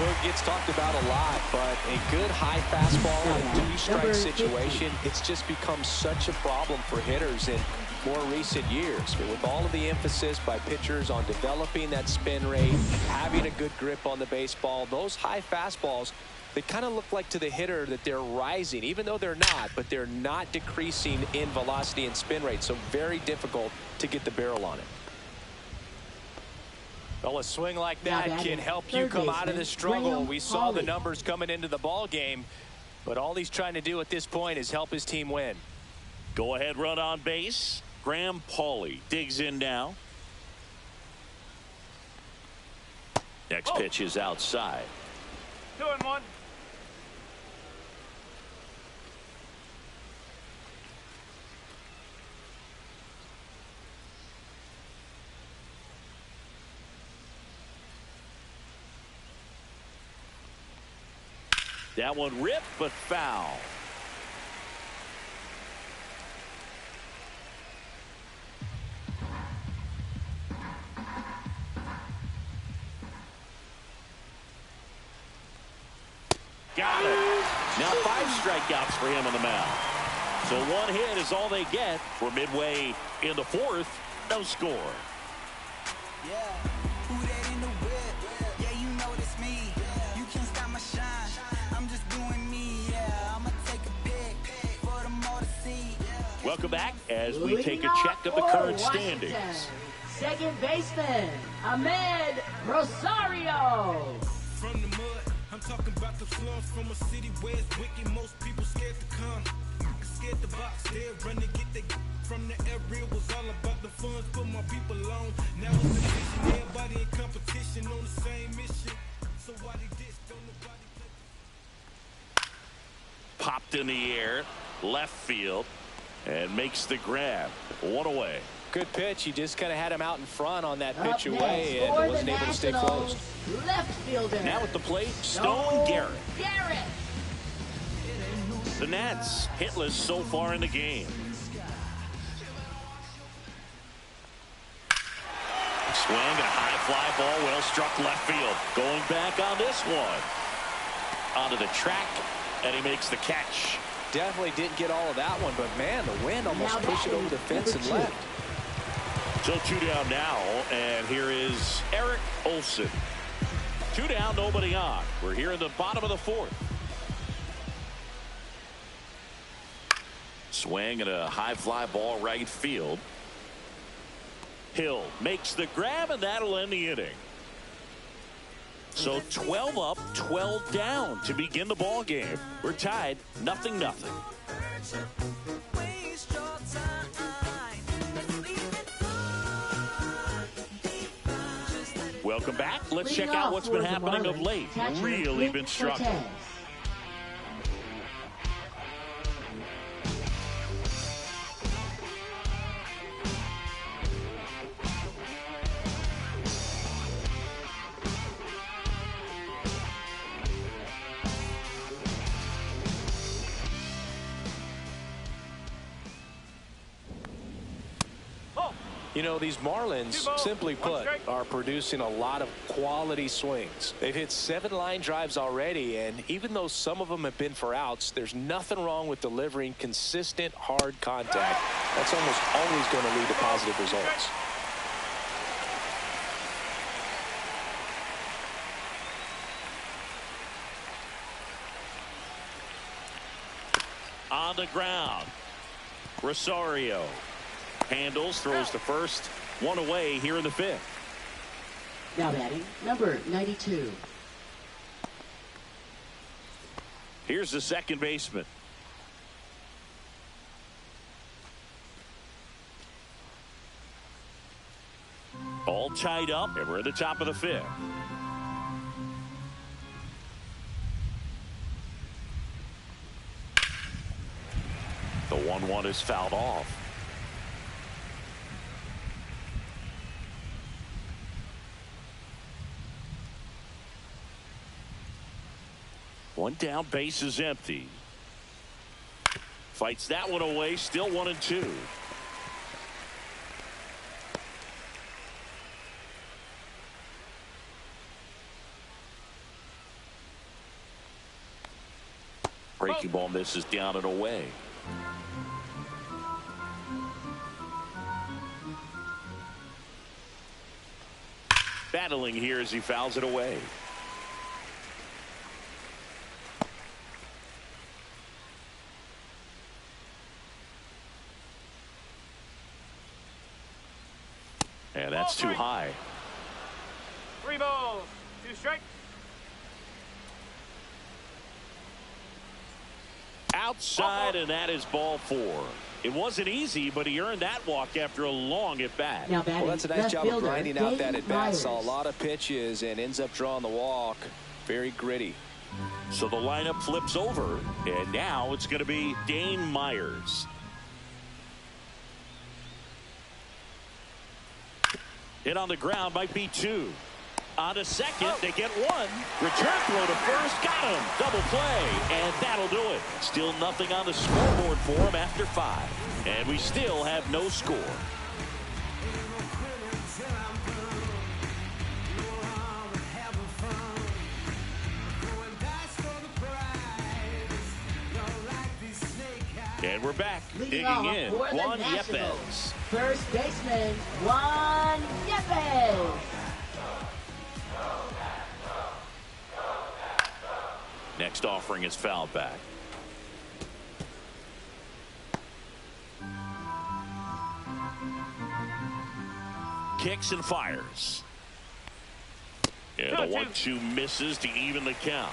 Speaker 2: Well, it gets talked about a lot, but a good high fastball in a 2-strike situation, it's just become such a problem for hitters in more recent years. But with all of the emphasis by pitchers on developing that spin rate, having a good grip on the baseball, those high fastballs, they kind of look like to the hitter that they're rising, even though they're not, but they're not decreasing in velocity and spin rate. So very difficult to get the barrel on it. Well, a swing like that can help you come out of the struggle. We saw the numbers coming into the ball game, but all he's trying to do at this point is help his team win.
Speaker 1: Go ahead, run on base. Graham Pauley digs in now. Next pitch is outside.
Speaker 3: 2-1.
Speaker 1: That one ripped, but foul. Got it. Now 5 strikeouts for him on the mound. So 1 hit is all they get. We're midway in the 4th. No score.
Speaker 5: Yeah, who that in the whip? Yeah, you know it's me. You can't stop my shine. I'm just doing me. Yeah, I'ma take a pic for them all to see.
Speaker 1: Welcome back as we take a check of the current standings.
Speaker 4: Second baseman, Ahmed Rosario.
Speaker 6: From the mud, I'm talking about the slums from a city where it's wicked. Most people scared to come. Scared to box, they're running, get the from the area was all about the funds, put my people on. Now it's a vision, everybody in competition on the same mission. So why they diss, don't nobody play.
Speaker 1: Popped in the air, left field, and makes the grab. 1 away.
Speaker 2: Good pitch. He just kind of had him out in front on that pitch
Speaker 4: Up
Speaker 2: away
Speaker 4: next
Speaker 2: and
Speaker 4: for
Speaker 2: wasn't
Speaker 4: the
Speaker 2: able to stay close.
Speaker 4: Nationals, left fielder.
Speaker 1: Now at the plate, Stone Garrett.
Speaker 4: Garrett.
Speaker 1: The Nats hitless so far in the game. Swing and a high fly ball, well struck left field. Going back on this one. Onto the track, and he makes the catch.
Speaker 2: Definitely didn't get all of that one, but man, the wind almost pushed it over the fence and left.
Speaker 1: So 2 down now, and here is Eric Olson. 2 down, nobody on. We're here in the bottom of the 4th. Swing and a high fly ball right field. Hill makes the grab, and that'll end the inning. So 12 up, 12 down to begin the ball game. We're tied 0-0. Welcome back. Let's check out what's been happening of late. Really been struggling.
Speaker 2: You know, these Marlins, simply put, are producing a lot of quality swings. They've hit 7 line drives already, and even though some of them have been for outs, there's nothing wrong with delivering consistent, hard contact. That's almost always going to lead to positive results.
Speaker 1: On the ground, Rosario handles, throws to first. 1 away here in the 5th.
Speaker 4: Now batting, number 92.
Speaker 1: Here's the second baseman. All tied up, and we're at the top of the 5th. The 1-1 is fouled off. One down, base is empty. Fights that one away, still 1-2. Breaking ball misses down and away. Battling here as he fouls it away. And that's too high.
Speaker 3: 3 balls, 2 strikes.
Speaker 1: Outside, and that is ball 4. It wasn't easy, but he earned that walk after a long at bat.
Speaker 4: Now
Speaker 9: Well, that's a nice job of grinding out that at bat. Saw a
Speaker 4: Myers.
Speaker 9: lot of pitches and ends up drawing the walk. Very gritty.
Speaker 1: So the lineup flips over, and now it's going to be Dane Myers. Hit on the ground might be 2. On to second, they get 1. Return throw to first, got him. Double play, and that'll do it. Still nothing on the scoreboard for him after 5. And we still have no score. And we're back. Digging in, Juan Yepez.
Speaker 4: First baseman, Juan Yepez.
Speaker 1: Next offering is fouled back. Kicks and fires. And the 1-2 misses to even the count.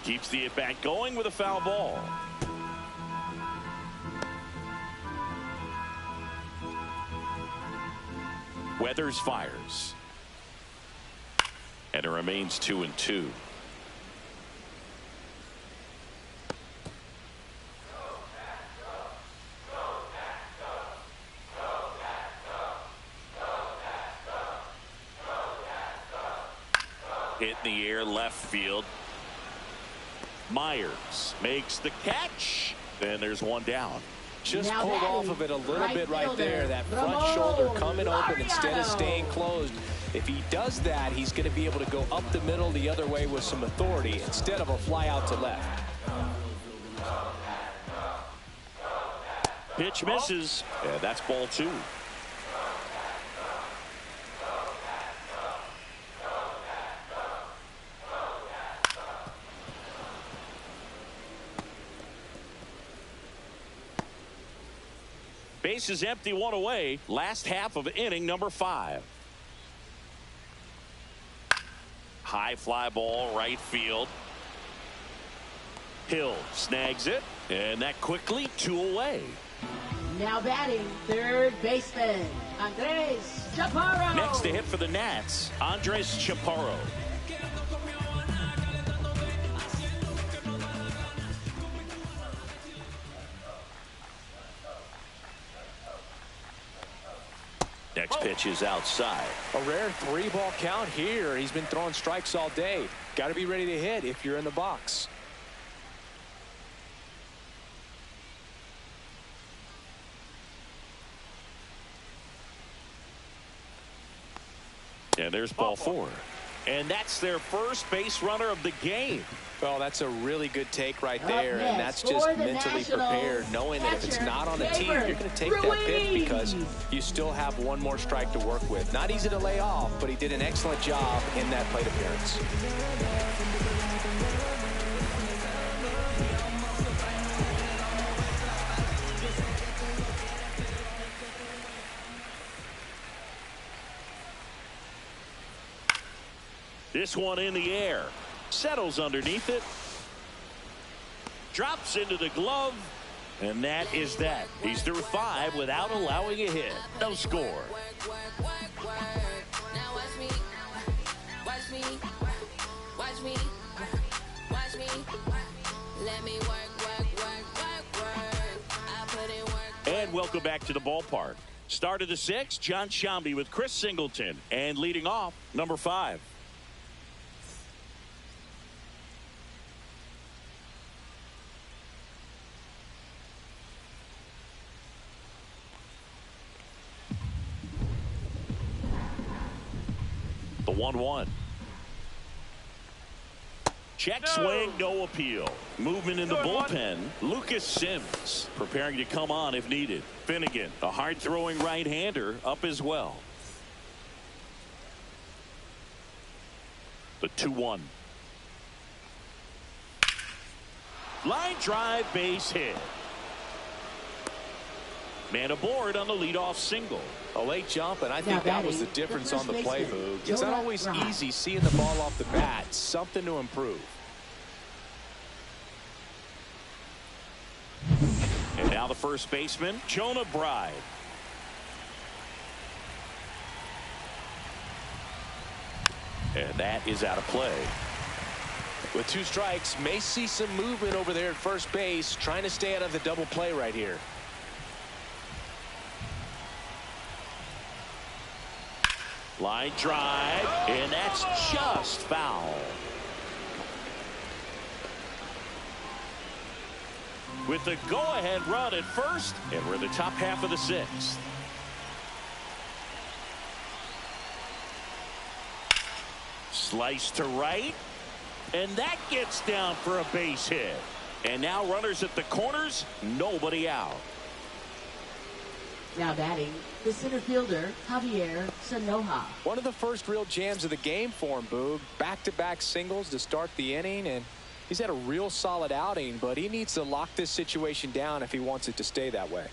Speaker 1: Keeps the at-bat going with a foul ball. Weathers fires. And it remains 2-2. Hit in the air, left field. Myers makes the catch. And there's 1 down.
Speaker 9: Just
Speaker 4: Now
Speaker 9: pulled off of it a little bit right there. That front shoulder coming open instead of staying closed. If he does that, he's going to be able to go up the middle the other way with some authority instead of a fly out to left.
Speaker 1: Pitch misses. And that's ball 2. Base is empty, 1 away. Last half of inning number 5. High fly ball, right field. Hill snags it, and that quickly 2 away.
Speaker 4: Now batting, third baseman, Andres Chaparro.
Speaker 1: Next to hit for the Nats, Andres Chaparro. Next pitch is outside.
Speaker 9: A rare 3-ball count here. He's been throwing strikes all day. Got to be ready to hit if you're in the box.
Speaker 1: And there's ball 4. And that's their first base runner of the game.
Speaker 9: Well, that's a really good take right there, and that's just mentally prepared, knowing that if it's not on the team, you're going to take that pitch because you still have 1 more strike to work with. Not easy to lay off, but he did an excellent job in that plate appearance.
Speaker 1: This one in the air. Settles underneath it. Drops into the glove. And that is that. He's through 5 without allowing a hit. No score. And welcome back to the ballpark. Start of the 6th, John Sciambi with Chris Singleton. And leading off, number 5. The 1-1. Check swing, no appeal. Movement in the bullpen. Lucas Sims preparing to come on if needed. Finnegan, a hard-throwing right-hander, up as well. The 2-1. Line drive, base hit. Man aboard on the leadoff single.
Speaker 2: A late jump, and I think that was the difference on the play move. It's not always easy seeing the ball off the bat. Something to improve.
Speaker 1: And now the first baseman, Jonah Bride. And that is out of play.
Speaker 2: With 2 strikes, may see some movement over there at first base, trying to stay out of the double play right here.
Speaker 1: Line drive, and that's just foul. With the go-ahead run at first, and we're in the top half of the 6th. Slice to right, and that gets down for a base hit. And now runners at the corners, nobody out.
Speaker 4: Now batting, the center fielder, Javier Sanoja.
Speaker 2: One of the first real jams of the game for him, Boog. Back-to-back singles to start the inning, and he's had a real solid outing, but he needs to lock this situation down if he wants it to stay that way.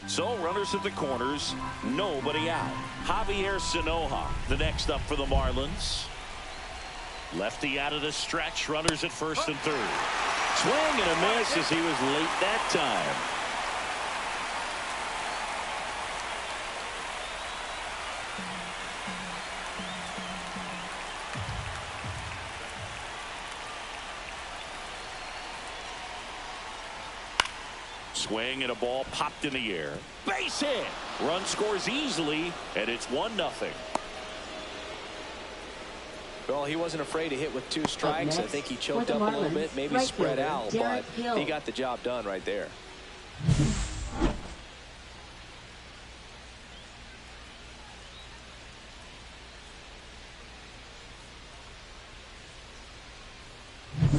Speaker 1: So runners at the corners, nobody out. Javier Sanoja, the next up for the Marlins. Lefty out of the stretch, runners at first and third. Swing and a miss as he was late that time. Swing and a ball popped in the air. Base hit. Run scores easily, and it's 1-0.
Speaker 2: Well, he wasn't afraid to hit with 2 strikes. I think he choked up a little bit, maybe spread out, but he got the job done right there.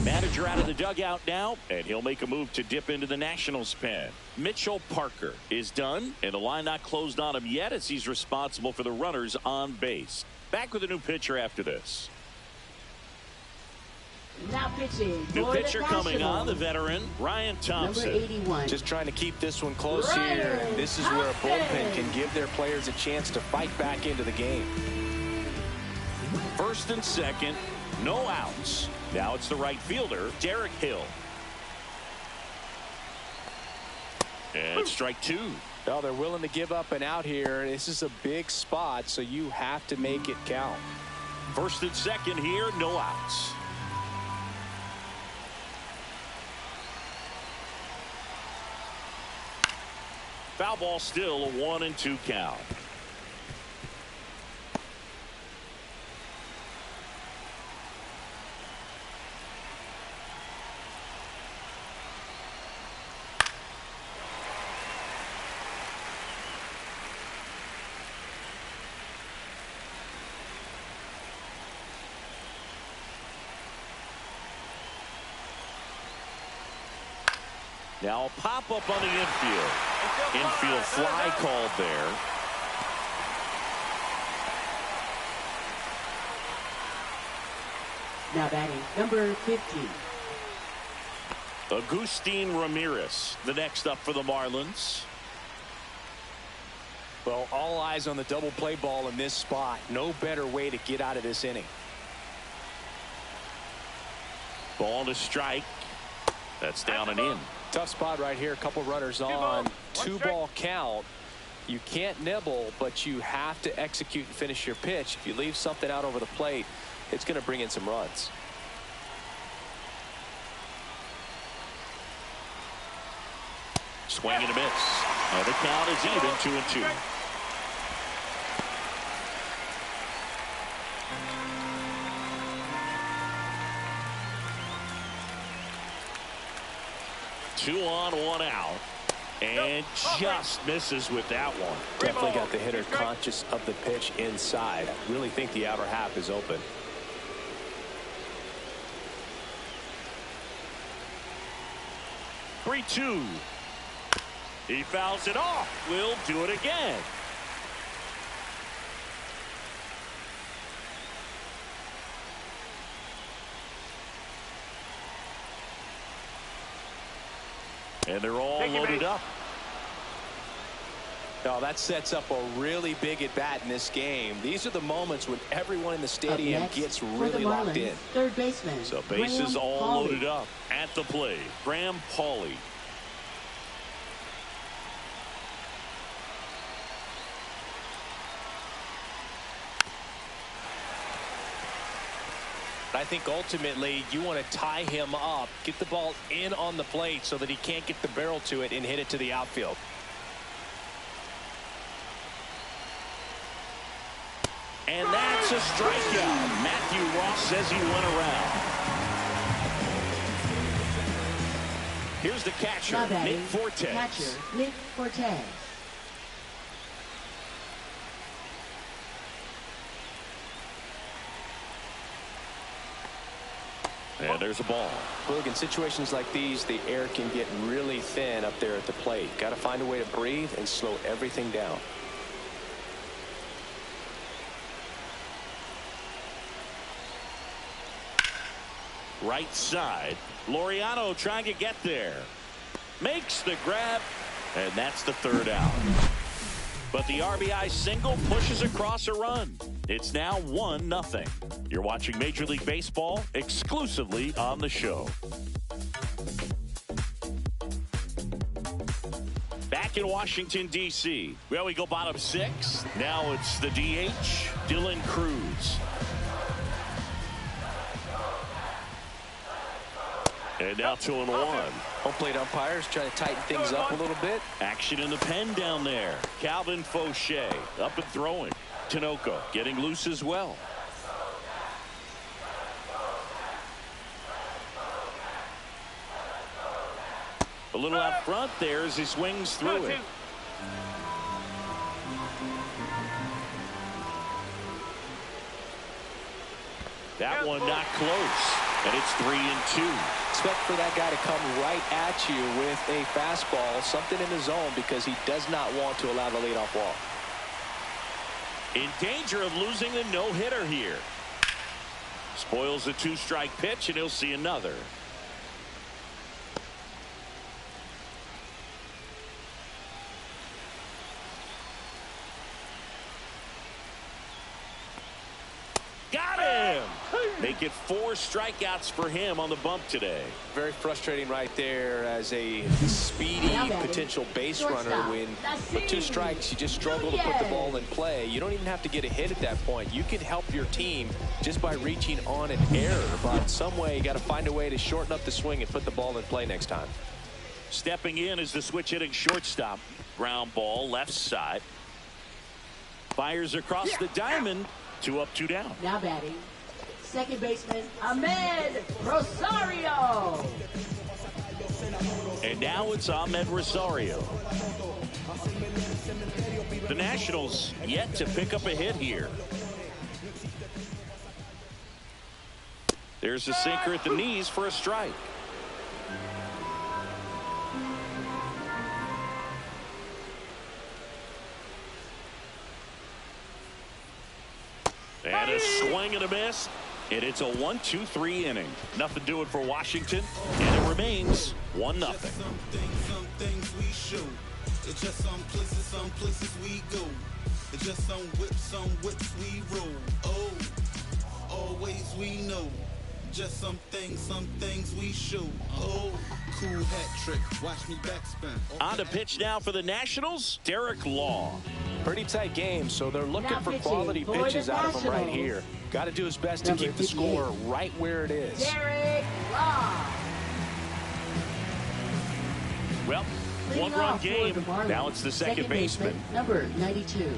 Speaker 1: Manager out of the dugout now, and he'll make a move to dip into the Nationals pen. Mitchell Parker is done, and the line not closed on him yet as he's responsible for the runners on base. Back with a new pitcher after this.
Speaker 4: Now pitching.
Speaker 1: New pitcher coming on, the veteran, Ryan Thompson.
Speaker 4: Number 81.
Speaker 2: Just trying to keep this one close here. This is where a bullpen can give their players a chance to fight back into the game.
Speaker 1: First and second, no outs. Now it's the right fielder, Derek Hill. And strike 2.
Speaker 2: Well, they're willing to give up an out here. This is a big spot, so you have to make it count.
Speaker 1: First and second here, no outs. Foul ball, still a 1-2 count. Now a pop-up on the infield. Infield fly called there.
Speaker 4: Now batting, number 15.
Speaker 1: Agustin Ramirez, the next up for the Marlins.
Speaker 2: Well, all eyes on the double play ball in this spot. No better way to get out of this inning.
Speaker 1: Ball to strike. That's down and in.
Speaker 2: Tough spot right here. A couple runners on. 2-ball count. You can't nibble, but you have to execute and finish your pitch. If you leave something out over the plate, it's going to bring in some runs.
Speaker 1: Swing and a miss. And the count is even, 2-2. Two on, one out, and just misses with that one.
Speaker 2: Definitely got the hitter conscious of the pitch inside. Really think the outer half is open.
Speaker 1: Three-two. He fouls it off. We'll do it again. And they're all loaded up.
Speaker 2: Oh, that sets up a really big at bat in this game. These are the moments when everyone in the stadium gets really locked in.
Speaker 4: Third baseman.
Speaker 1: So bases all loaded up. At the plate, Graham Pauley.
Speaker 2: I think ultimately you want to tie him up, get the ball in on the plate so that he can't get the barrel to it and hit it to the outfield.
Speaker 1: And that's a strikeout. Matthew Ross says he went around. Here's the catcher, Nick Fortes.
Speaker 4: Catcher, Nick Fortes.
Speaker 1: And there's a ball.
Speaker 2: Look, in situations like these, the air can get really thin up there at the plate. Got to find a way to breathe and slow everything down.
Speaker 1: Right side. Laureano trying to get there. Makes the grab. And that's the third out. But the RBI single pushes across a run. It's now 1-0. You're watching Major League Baseball exclusively on the show. Back in Washington, D.C. Well, we go bottom 6. Now it's the DH, Dylan Cruz. And now 2-1.
Speaker 2: Home plate umpires trying to tighten things up a little bit.
Speaker 1: Action in the pen down there. Calvin Fauché up and throwing. Tinoco getting loose as well. A little out front there as he swings through it. That one not close. And it's 3-2.
Speaker 2: Expect for that guy to come right at you with a fastball, something in the zone, because he does not want to allow the leadoff walk.
Speaker 1: In danger of losing the no-hitter here. Spoils the 2-strike pitch, and he'll see another. Got him! Make it 4 strikeouts for him on the bump today.
Speaker 2: Very frustrating right there as a speedy potential base runner. When with 2 strikes, you just struggle to put the ball in play. You don't even have to get a hit at that point. You can help your team just by reaching on an error. But some way, you got to find a way to shorten up the swing and put the ball in play next time.
Speaker 1: Stepping in is the switch hitting shortstop. Ground ball left side. Fires across the diamond. 2 up, 2 down.
Speaker 4: Now batting, second baseman Ahmed Rosario.
Speaker 1: And now it's Ahmed Rosario. The Nationals yet to pick up a hit here. There's a sinker at the knees for a strike. And a swing and a miss. And it's a 1-2-3 inning. Nothing doing for Washington. And it remains 1-0.
Speaker 6: Some things we show. It's just some places we go. It's just some whips we roll. Oh, always we know. Just some things we show. Oh, cool hat trick. Watch me backspin.
Speaker 1: On to pitch now for the Nationals, Derek Law.
Speaker 2: Pretty tight game, so they're looking for quality pitches out of him right here. Got to do his best to keep the score right where it is.
Speaker 4: Derek Law.
Speaker 1: Well, 1-run game. Now it's the second baseman.
Speaker 4: Number 92.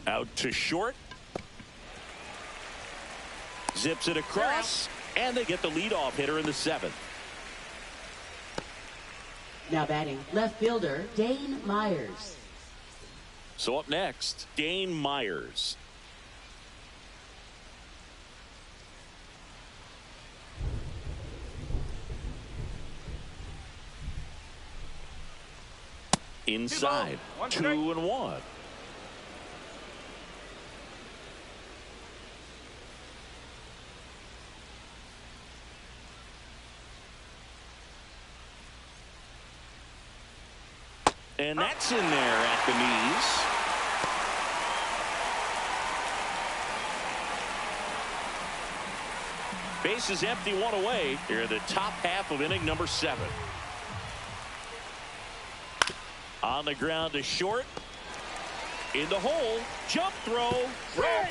Speaker 1: Out to short. Zips it across, and they get the leadoff hitter in the 7th.
Speaker 4: Now batting, left fielder Dane Myers.
Speaker 1: So up next, Dane Myers. Inside, 2-1. And that's in there at the knees. Bases empty, one away here in the top half of inning number 7. On the ground to short. In the hole. Jump throw.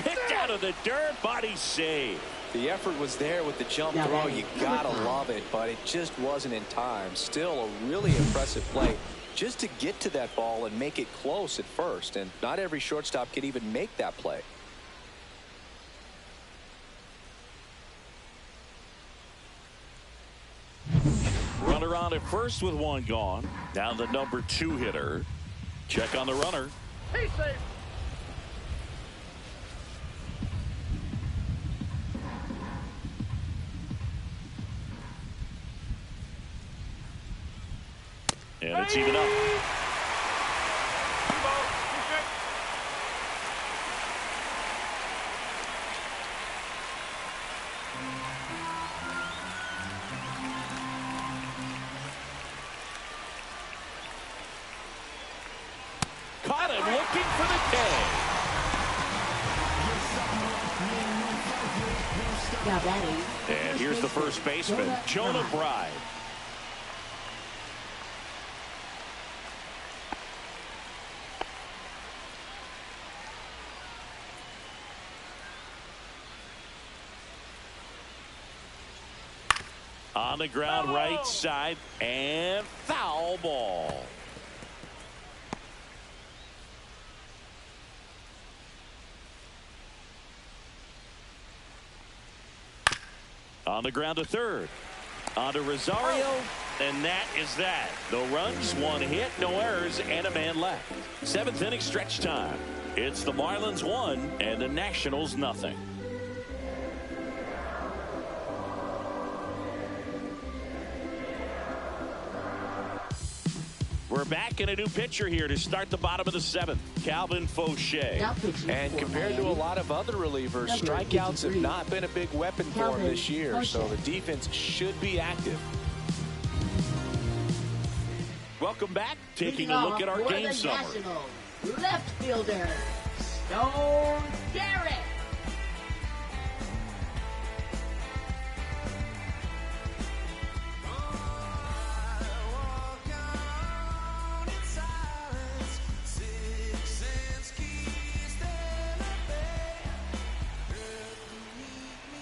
Speaker 1: Picked out of the dirt. Body save.
Speaker 2: The effort was there with the jump throw. You gotta love it, but it just wasn't in time. Still a really impressive play just to get to that ball and make it close at first. And not every shortstop can even make that play.
Speaker 1: Runner on at first with one gone. Now the number 2 hitter. Check on the runner.
Speaker 3: He's safe.
Speaker 1: And it's even up.
Speaker 3: 2 balls, 2 strikes.
Speaker 1: Caught him looking for the K.
Speaker 4: Now batting.
Speaker 1: And here's the first baseman, Jonah Bride. On the ground, right side, and foul ball. On the ground to third. On to Rosario, and that is that. No runs, 1 hit, no errors, and a man left. 7th inning stretch time. It's the Marlins 1 and the Nationals nothing. We're back in a new pitcher here to start the bottom of the 7th. Calvin Fauché.
Speaker 2: And compared to a lot of other relievers, strikeouts have not been a big weapon for him this year, so the defense should be active.
Speaker 1: Welcome back. Taking a look at our game summary.
Speaker 4: Left fielder, Stone Garrett.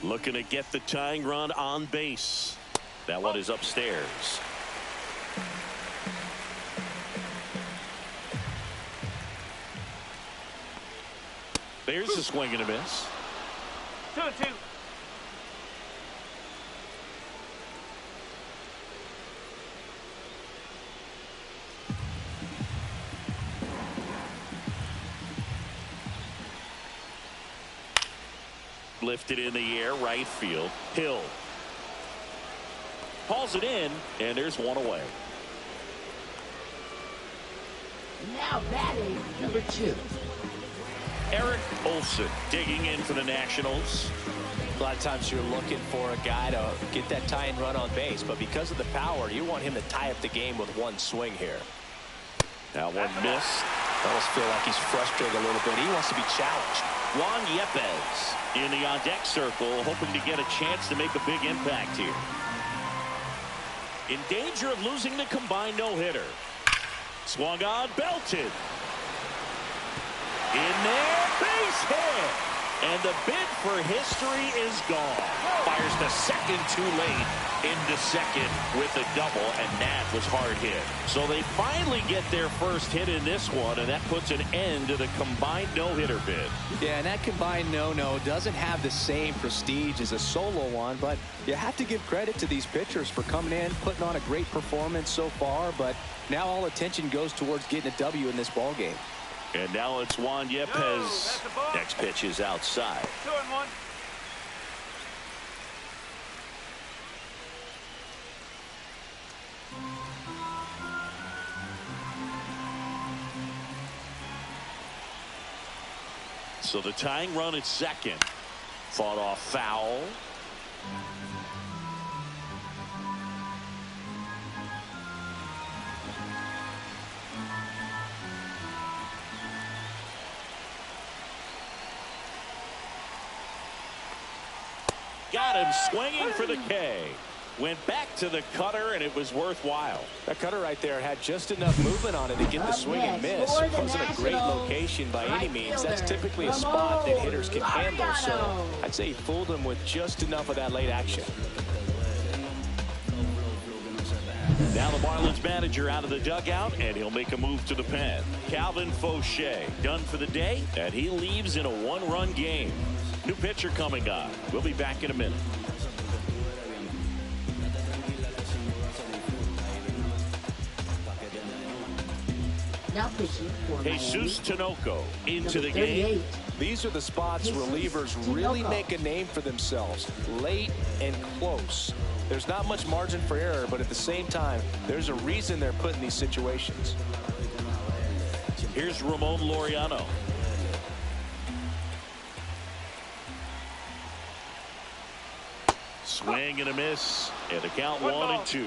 Speaker 1: Looking to get the tying run on base. That one is upstairs. There's a swing and a miss.
Speaker 3: 2-2.
Speaker 1: Lifted in the air, right field. Hill hauls it in, and there's one away.
Speaker 4: Now batting, number 2.
Speaker 1: Eric Olson digging in for the Nationals.
Speaker 2: A lot of times you're looking for a guy to get that tying run on base, but because of the power, you want him to tie up the game with one swing here.
Speaker 1: Now one missed.
Speaker 2: I almost feel like he's frustrated a little bit. He wants to be challenged.
Speaker 1: Juan Yepez in the on-deck circle, hoping to get a chance to make a big impact here. In danger of losing the combined no-hitter. Swung on, belted. In there, base hit. And the bid for history is gone. Fires the second too late into second with a double, and that was hard hit. So they finally get their first hit in this one, and that puts an end to the combined no-hitter bid.
Speaker 2: Yeah, and that combined no-no doesn't have the same prestige as a solo one, but you have to give credit to these pitchers for coming in, putting on a great performance so far, but now all attention goes towards getting a W in this ball game.
Speaker 1: And now it's Juan Yepez. Next pitch is outside.
Speaker 3: 2-1.
Speaker 1: So the tying run at second. Fought off foul. Got him swinging for the K. Went back to the cutter, and it was worthwhile.
Speaker 2: That cutter right there had just enough movement on it to get the swing and miss. It wasn't a great location by any means. That's typically a spot that hitters can handle. So I'd say he fooled him with just enough of that late action.
Speaker 1: Now the Marlins manager out of the dugout, and he'll make a move to the pen. Calvin Fauché done for the day, and he leaves in a one-run game. New pitcher coming on. We'll be back in a minute.
Speaker 4: Now pitching for
Speaker 1: Jesus Tinoco into the game.
Speaker 2: These are the spots relievers really make a name for themselves. Late and close. There's not much margin for error, but at the same time, there's a reason they're put in these situations.
Speaker 1: Here's Ramon Laureano. Swing and a miss. And the count 1-2.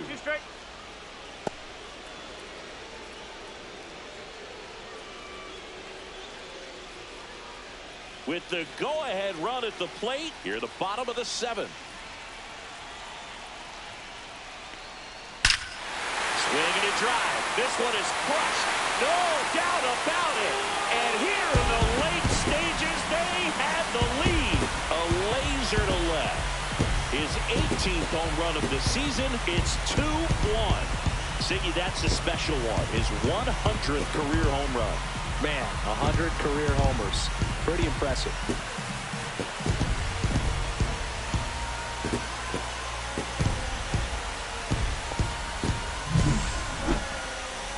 Speaker 1: With the go-ahead run at the plate, here at the bottom of the 7th. Swing and a drive. This one is crushed. No doubt about it. And here in the late stages, they have the lead. A laser to left. His 18th home run of the season. It's 2-1. Siggy, that's a special one. His 100th career home run.
Speaker 2: Man, 100 career homers. Pretty impressive.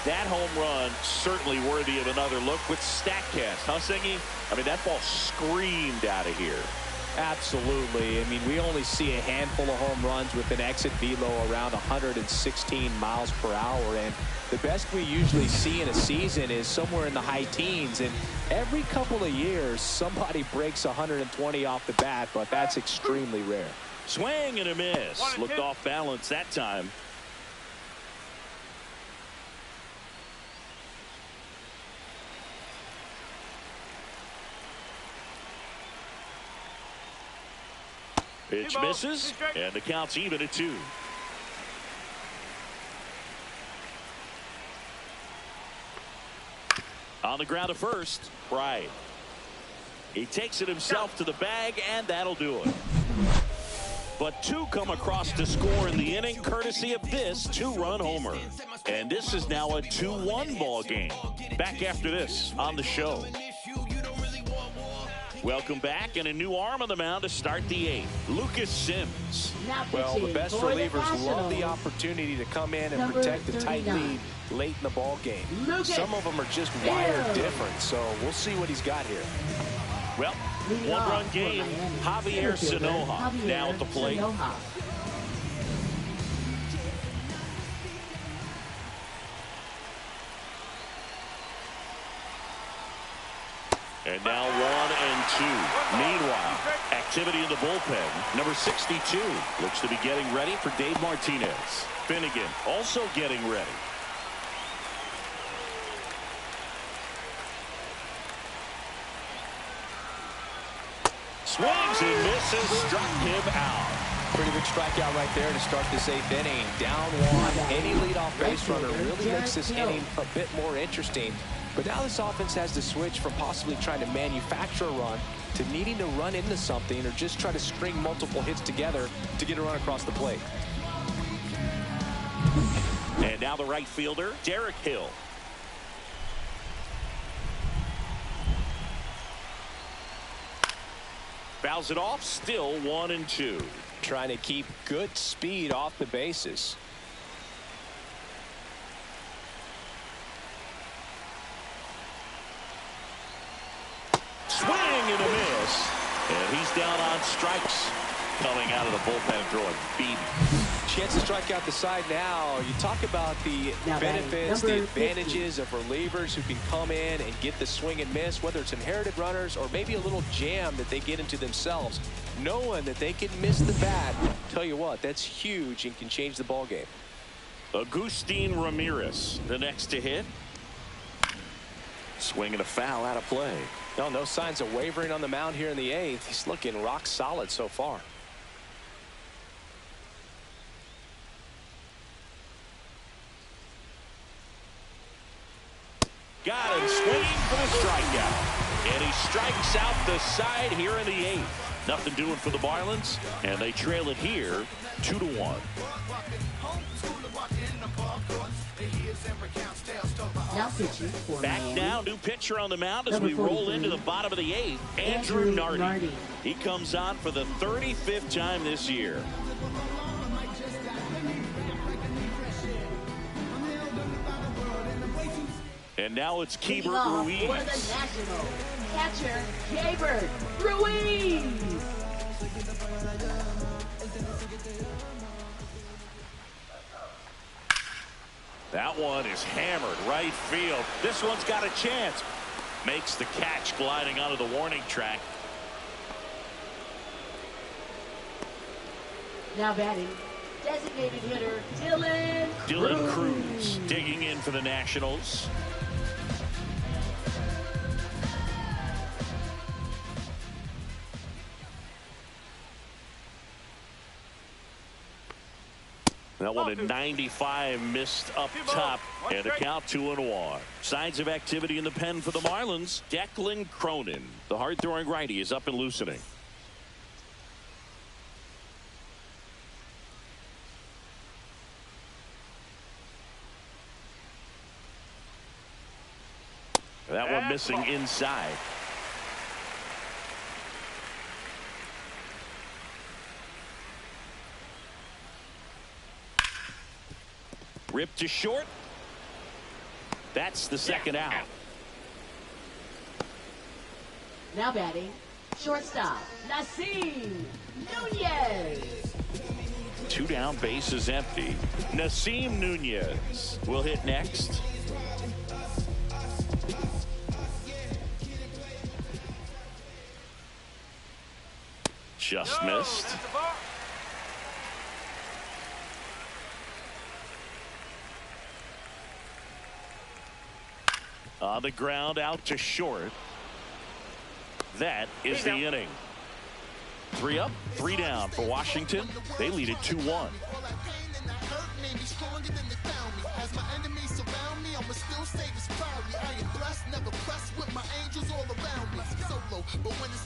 Speaker 1: That home run certainly worthy of another look with StatCast, huh, Siggy? I mean, that ball screamed out of here.
Speaker 2: Absolutely. I mean, we only see a handful of home runs with an exit velo around 116 miles per hour. And the best we usually see in a season is somewhere in the high teens. And every couple of years, somebody breaks 120 off the bat, but that's extremely rare.
Speaker 1: Swing and a miss. Looked off balance that time. Pitch misses, and the count's even at 2. On the ground to first, Bright. He takes it himself to the bag, and that'll do it. But 2 come across to score in the inning, courtesy of this 2-run homer. And this is now a 2-1 ball game. Back after this on the show. Welcome back, and a new arm on the mound to start the 8th. Lucas Sims.
Speaker 2: Well, the best relievers love the opportunity to come in and protect the tight lead late in the ball game. Some of them are just wired different, so we'll see what he's got here.
Speaker 1: Well, 1-run game. Javier Sanoja now at the plate. And now 1-2. Meanwhile, activity in the bullpen. Number 62 looks to be getting ready for Dave Martinez. Finnegan also getting ready. Swings and misses, struck him out.
Speaker 2: Pretty big strikeout right there to start this 8th inning. Down 1, any leadoff base runner really makes this inning a bit more interesting. But now this offense has to switch from possibly trying to manufacture a run to needing to run into something or just try to string multiple hits together to get a run across the plate.
Speaker 1: And now the right fielder, Derek Hill. Fouls it off, still 1-2.
Speaker 2: Trying to keep good speed off the bases.
Speaker 1: Swing and a miss. And he's down on strikes. Coming out of the bullpen throwing beat.
Speaker 2: Chance to strike out the side now. You talk about the benefits, the advantages of relievers who can come in and get the swing and miss, whether it's inherited runners or maybe a little jam that they get into themselves. Knowing that they can miss the bat, tell you what, that's huge and can change the ball game.
Speaker 1: Agustin Ramirez, the next to hit. Swing and a foul out of play.
Speaker 2: No signs of wavering on the mound here in the 8th. He's looking rock solid so far.
Speaker 1: Got him swinging for the strikeout. And he strikes out the side here in the 8th. Nothing doing for the Marlins, and they trail it here 2-1.
Speaker 4: Now pitching for
Speaker 1: Back
Speaker 4: Miami.
Speaker 1: now, new pitcher on the mound as
Speaker 4: Number
Speaker 1: we roll
Speaker 4: 43.
Speaker 1: into the bottom of the 8th. Andrew Nardi. He comes on for the 35th time this year. And now it's
Speaker 4: Leading
Speaker 1: Keibert
Speaker 4: off
Speaker 1: Ruiz.
Speaker 4: for the Nationals, catcher Keibert Ruiz.
Speaker 1: That one is hammered right field. This one's got a chance. Makes the catch gliding onto the warning track.
Speaker 4: Now batting, designated hitter Dylan
Speaker 1: Cruz digging in for the Nationals. That one at 95 missed up top, and a count 2-1. Signs of activity in the pen for the Marlins. Declan Cronin, the hard-throwing righty, is up and loosening. That one missing inside. Ripped to short. That's the second out.
Speaker 4: Now batting, shortstop Nasim Nunez.
Speaker 1: 2 down, bases empty. Nasim Nunez will hit next. Just missed. On the ground, out to short. That is the inning. 3 up, 3 down for Washington. They lead it 2-1.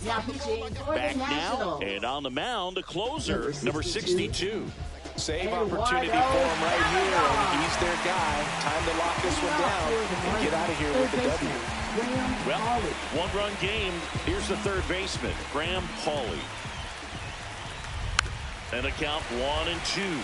Speaker 4: Now pitching for
Speaker 1: Back
Speaker 4: the
Speaker 1: now,
Speaker 4: Nationals.
Speaker 1: and on the mound, a closer, number 62.
Speaker 2: Save opportunity for him right here, and he's their guy. Time to lock this one down and get out of here with the W.
Speaker 1: Well, 1-run game. Here's the third baseman, Graham Pauley. And a count 1-2.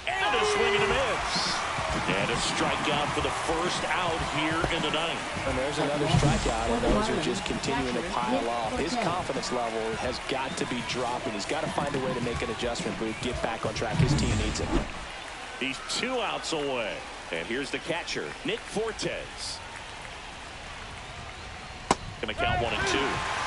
Speaker 1: And a swing and a miss. And a strikeout for the first out here in the 9th.
Speaker 2: And there's another strikeout, and those are just continuing to pile off. His confidence level has got to be dropping. He's got to find a way to make an adjustment, but get back on track. His team needs him.
Speaker 1: He's 2 outs away. And here's the catcher, Nick Fortes. Gonna count 1-2.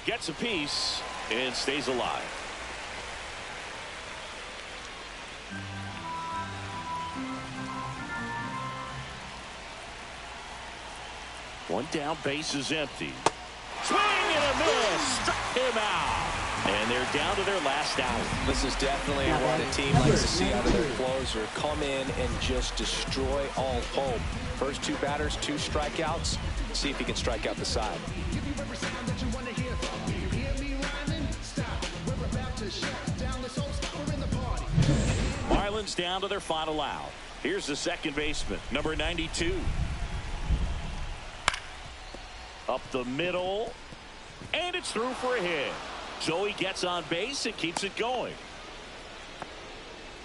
Speaker 1: Gets a piece and stays alive. One down, base is empty. Swing and a miss. Struck him out. And they're down to their last out.
Speaker 2: This is definitely what a team likes to see out of their closer. Come in and just destroy all hope. First 2 batters, 2 strikeouts. See if he can strike out the side.
Speaker 1: Marlins down to their final out. Here's the second baseman, number 92. Up the middle, and it's through for a hit. So he gets on base and keeps it going.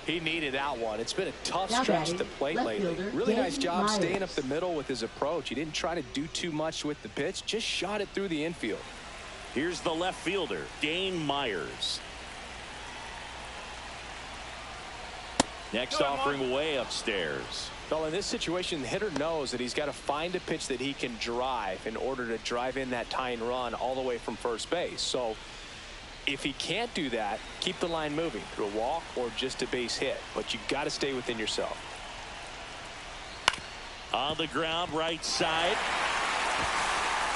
Speaker 2: He needed that one. It's been a tough
Speaker 4: Now
Speaker 2: stretch
Speaker 4: batting,
Speaker 2: to the plate
Speaker 4: left
Speaker 2: lately.
Speaker 4: fielder,
Speaker 2: Really nice
Speaker 4: Dave
Speaker 2: job staying
Speaker 4: Myers.
Speaker 2: up the middle with his approach. He didn't try to do too much with the pitch, just shot it through the infield.
Speaker 1: Here's the left fielder, Dane Myers. Next offering way upstairs.
Speaker 2: Well, in this situation, the hitter knows that he's got to find a pitch that he can drive in order to drive in that tying run all the way from first base. So If he can't do that, keep the line moving through a walk or just a base hit. But you got to stay within yourself.
Speaker 1: On the ground, right side.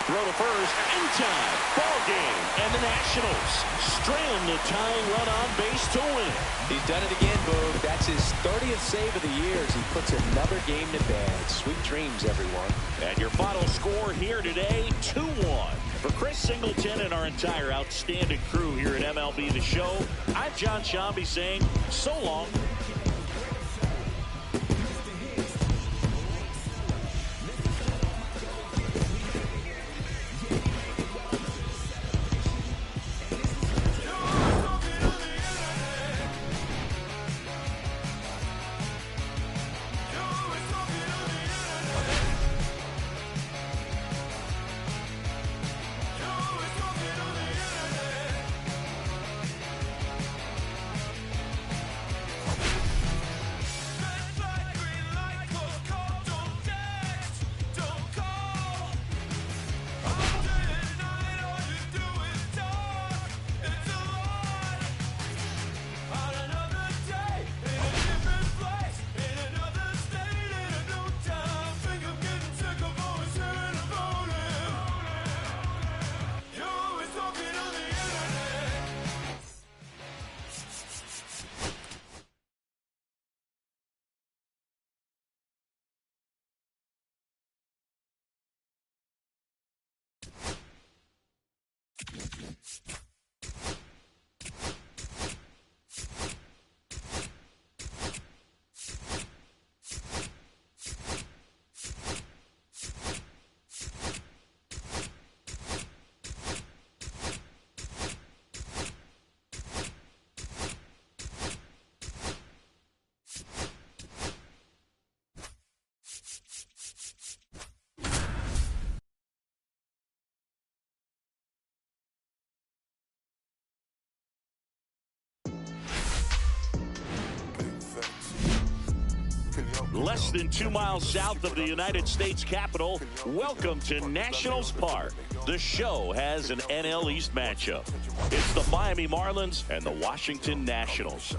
Speaker 1: Throw to first, in time. Ball game. And the Nationals strand the tying run on base to win.
Speaker 2: He's done it again, Boog. That's his 30th save of the year as he puts another game to bed. Sweet dreams, everyone.
Speaker 1: And your final score here today, 2-1. For Chris Singleton and our entire outstanding crew here at MLB The Show, I'm John Shambi saying so long. Less than 2 miles south of the United States Capitol, welcome to Nationals Park. The show has an NL East matchup. It's the Miami Marlins and the Washington Nationals.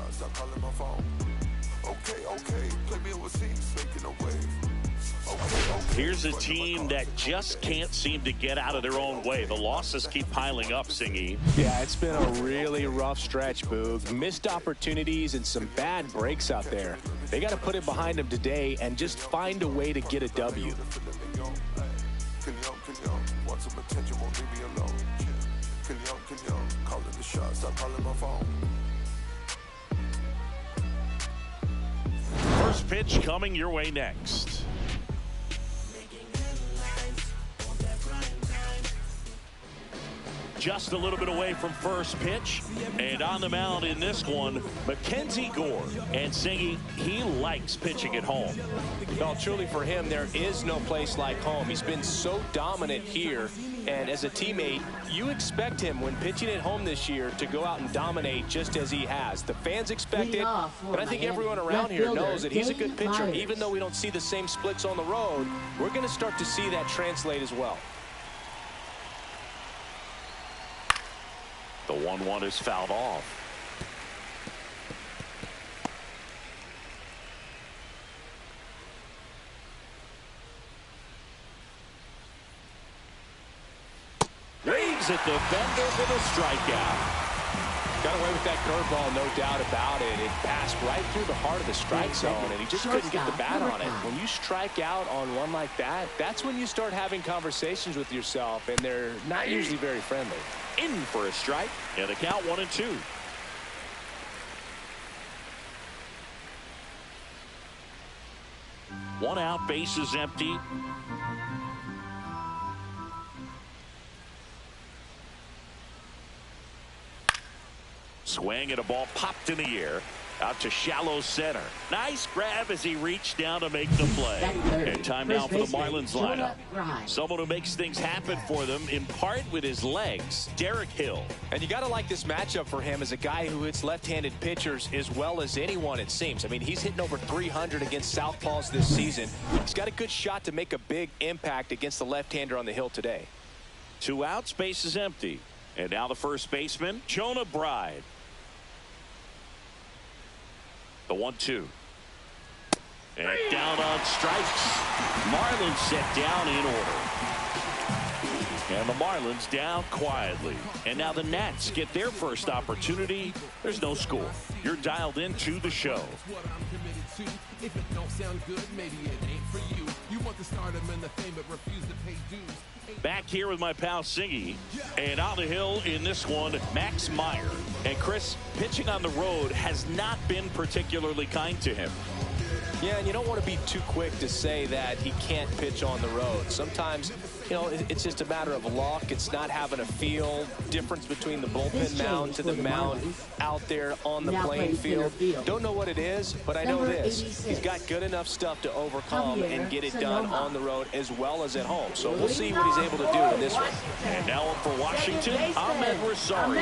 Speaker 1: Here's a team that just can't seem to get out of their own way. The losses keep piling up, Singy.
Speaker 2: Yeah, it's been a really rough stretch, Boog. Missed opportunities and some bad breaks out there. They got to put it behind them today and just find a way to get a W.
Speaker 1: First pitch coming your way next. Just a little bit away from first pitch, and on the mound in this one, Mackenzie Gore. And Singy, he likes pitching at home.
Speaker 2: Well, truly for him, there is no place like home. He's been so dominant here, and as a teammate, you expect him when pitching at home this year to go out and dominate just as he has. The fans expect it, but I think everyone around here knows that he's a good pitcher. Even though we don't see the same splits on the road, we're going to start to see that translate as well.
Speaker 1: The 1-1 is fouled off. Waves at the bender for the strikeout.
Speaker 2: Got away with that curveball, no doubt about it. It passed right through the heart of the strike zone, and he just couldn't get the bat on it. When you strike out on one like that, that's when you start having conversations with yourself, and they're not usually very friendly.
Speaker 1: In for a strike, and the count 1-2. One out, base is empty. Swing and a ball popped in the air. Out to shallow center. Nice grab as he reached down to make the play. And time now for the Marlins lineup. Someone who makes things happen for them in part with his legs, Derek Hill.
Speaker 2: And you got to like this matchup for him as a guy who hits left-handed pitchers as well as anyone, it seems. I mean, he's hitting over 300 against southpaws this season. He's got a good shot to make a big impact against the left-hander on the hill today.
Speaker 1: 2 outs, base is empty. And now the first baseman, Jonah Bride. The 1-2. And down on strikes. Marlins set down in order. And the Marlins down quietly. And now the Nats get their first opportunity. There's no score. You're dialed into the show.
Speaker 6: If it don't sound good, maybe it ain't for you. You want the stardom and the fame, but refuse to pay dues.
Speaker 1: Back here with my pal Singy, and on the hill in this one, Max Meyer. And Chris, pitching on the road has not been particularly kind to him.
Speaker 2: Yeah, and you don't want to be too quick to say that he can't pitch on the road. Sometimes, you know, it's just a matter of luck. It's not having a feel. Difference between the bullpen mound to the mound out there on the playing field. Don't know what it is, but I know this. He's got good enough stuff to overcome and get it done on the road as well as at home. So we'll see what he's able to do in this one.
Speaker 1: And now up for Washington, Ahmed Rosario.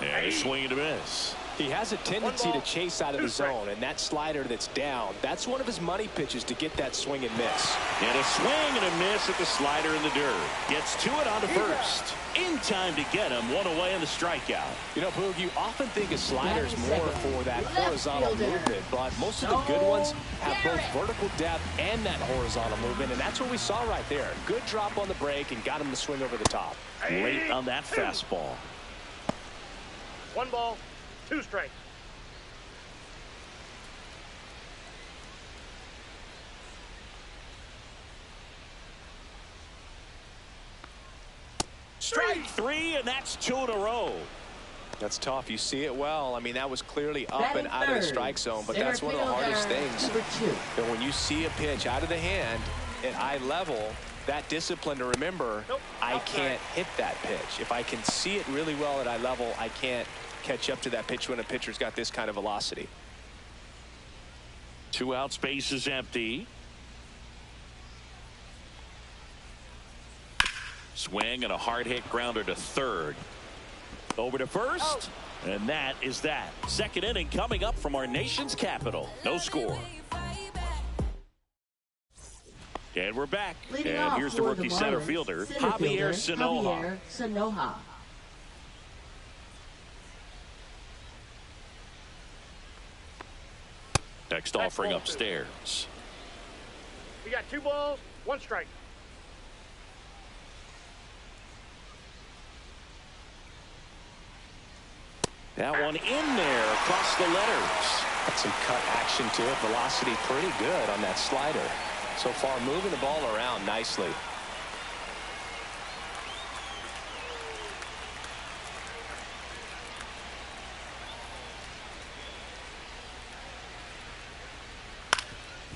Speaker 1: And a swing and a miss.
Speaker 2: He has a tendency to chase out of the zone, and that slider that's down, that's one of his money pitches to get that swing and miss.
Speaker 1: And a swing and a miss at the slider in the dirt. Gets to it on to first. In time to get him. One away in the strikeout.
Speaker 2: You know, Boog, you often think a slider's more for that horizontal movement, but most of the good ones have both vertical depth and that horizontal movement, and that's what we saw right there. Good drop on the break and got him to swing over the top.
Speaker 1: Late on that fastball.
Speaker 3: 1 ball, 2 strikes.
Speaker 1: Strike 3, and that's 2 in a row.
Speaker 2: That's tough. You see it well. I mean, that was clearly up and out of the strike zone, but that's one of the hardest things. And when you see a pitch out of the hand at eye level, that discipline to remember, I can't hit that pitch. If I can see it really well at eye level, I can't catch up to that pitch when a pitcher's got this kind of velocity.
Speaker 1: 2 outs, base is empty. Swing and a hard hit grounder to third. Over to first. And that is that. Second inning coming up from our nation's capital. No score. And we're back. And here's the rookie center fielder, Javier Sanoja. Next offering upstairs.
Speaker 3: We got 2 balls, 1 strike.
Speaker 1: That one in there across the letters.
Speaker 2: Got some cut action to it. Velocity pretty good on that slider. So far moving the ball around nicely.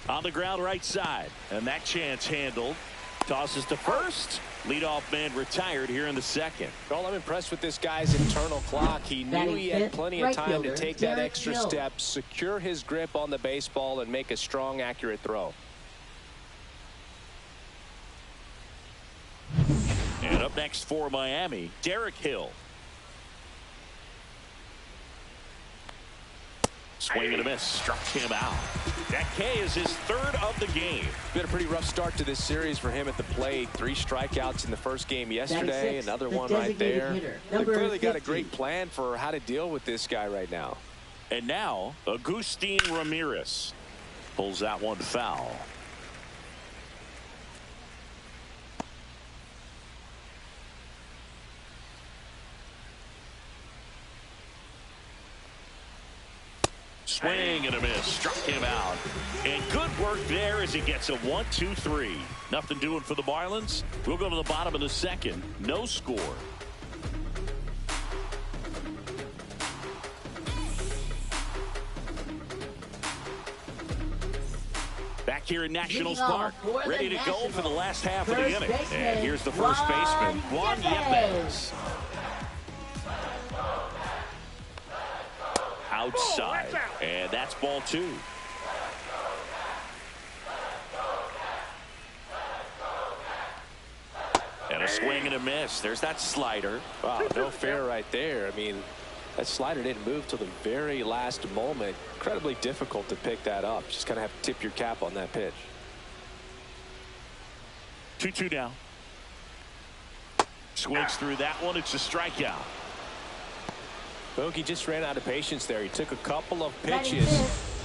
Speaker 1: On the ground right side. And that chance handled. Tosses to first. Leadoff man retired here in the second.
Speaker 2: Well, I'm impressed with this guy's internal clock. He knew he had plenty of time to take that extra step, secure his grip on the baseball, and make a strong, accurate throw.
Speaker 1: And up next for Miami, Derek Hill. Swing and a miss. Struck him out. That K is his 3rd of the game.
Speaker 2: Been a pretty rough start to this series for him at the plate. 3 strikeouts in the first game yesterday. Another one right there. They've clearly got a great plan for how to deal with this guy right now.
Speaker 1: And now, Agustin Ramirez pulls that one foul. Swing and a miss. Struck him out. And good work there as he gets a 1-2-3. Nothing doing for the Marlins. We'll go to the bottom of the second. No score. Back here in Nationals Park. Ready to go for the last half of the inning. And here's the first baseman, Juan Yepes. Outside, and that's ball 2. And a swing and a miss. There's that slider.
Speaker 2: Wow, no fair right there. I mean, that slider didn't move till the very last moment. Incredibly difficult to pick that up. Just kind of have to tip your cap on that pitch.
Speaker 1: 2-2 now. Swings through that one. It's a strikeout.
Speaker 2: Bogey just ran out of patience there. He took a couple of pitches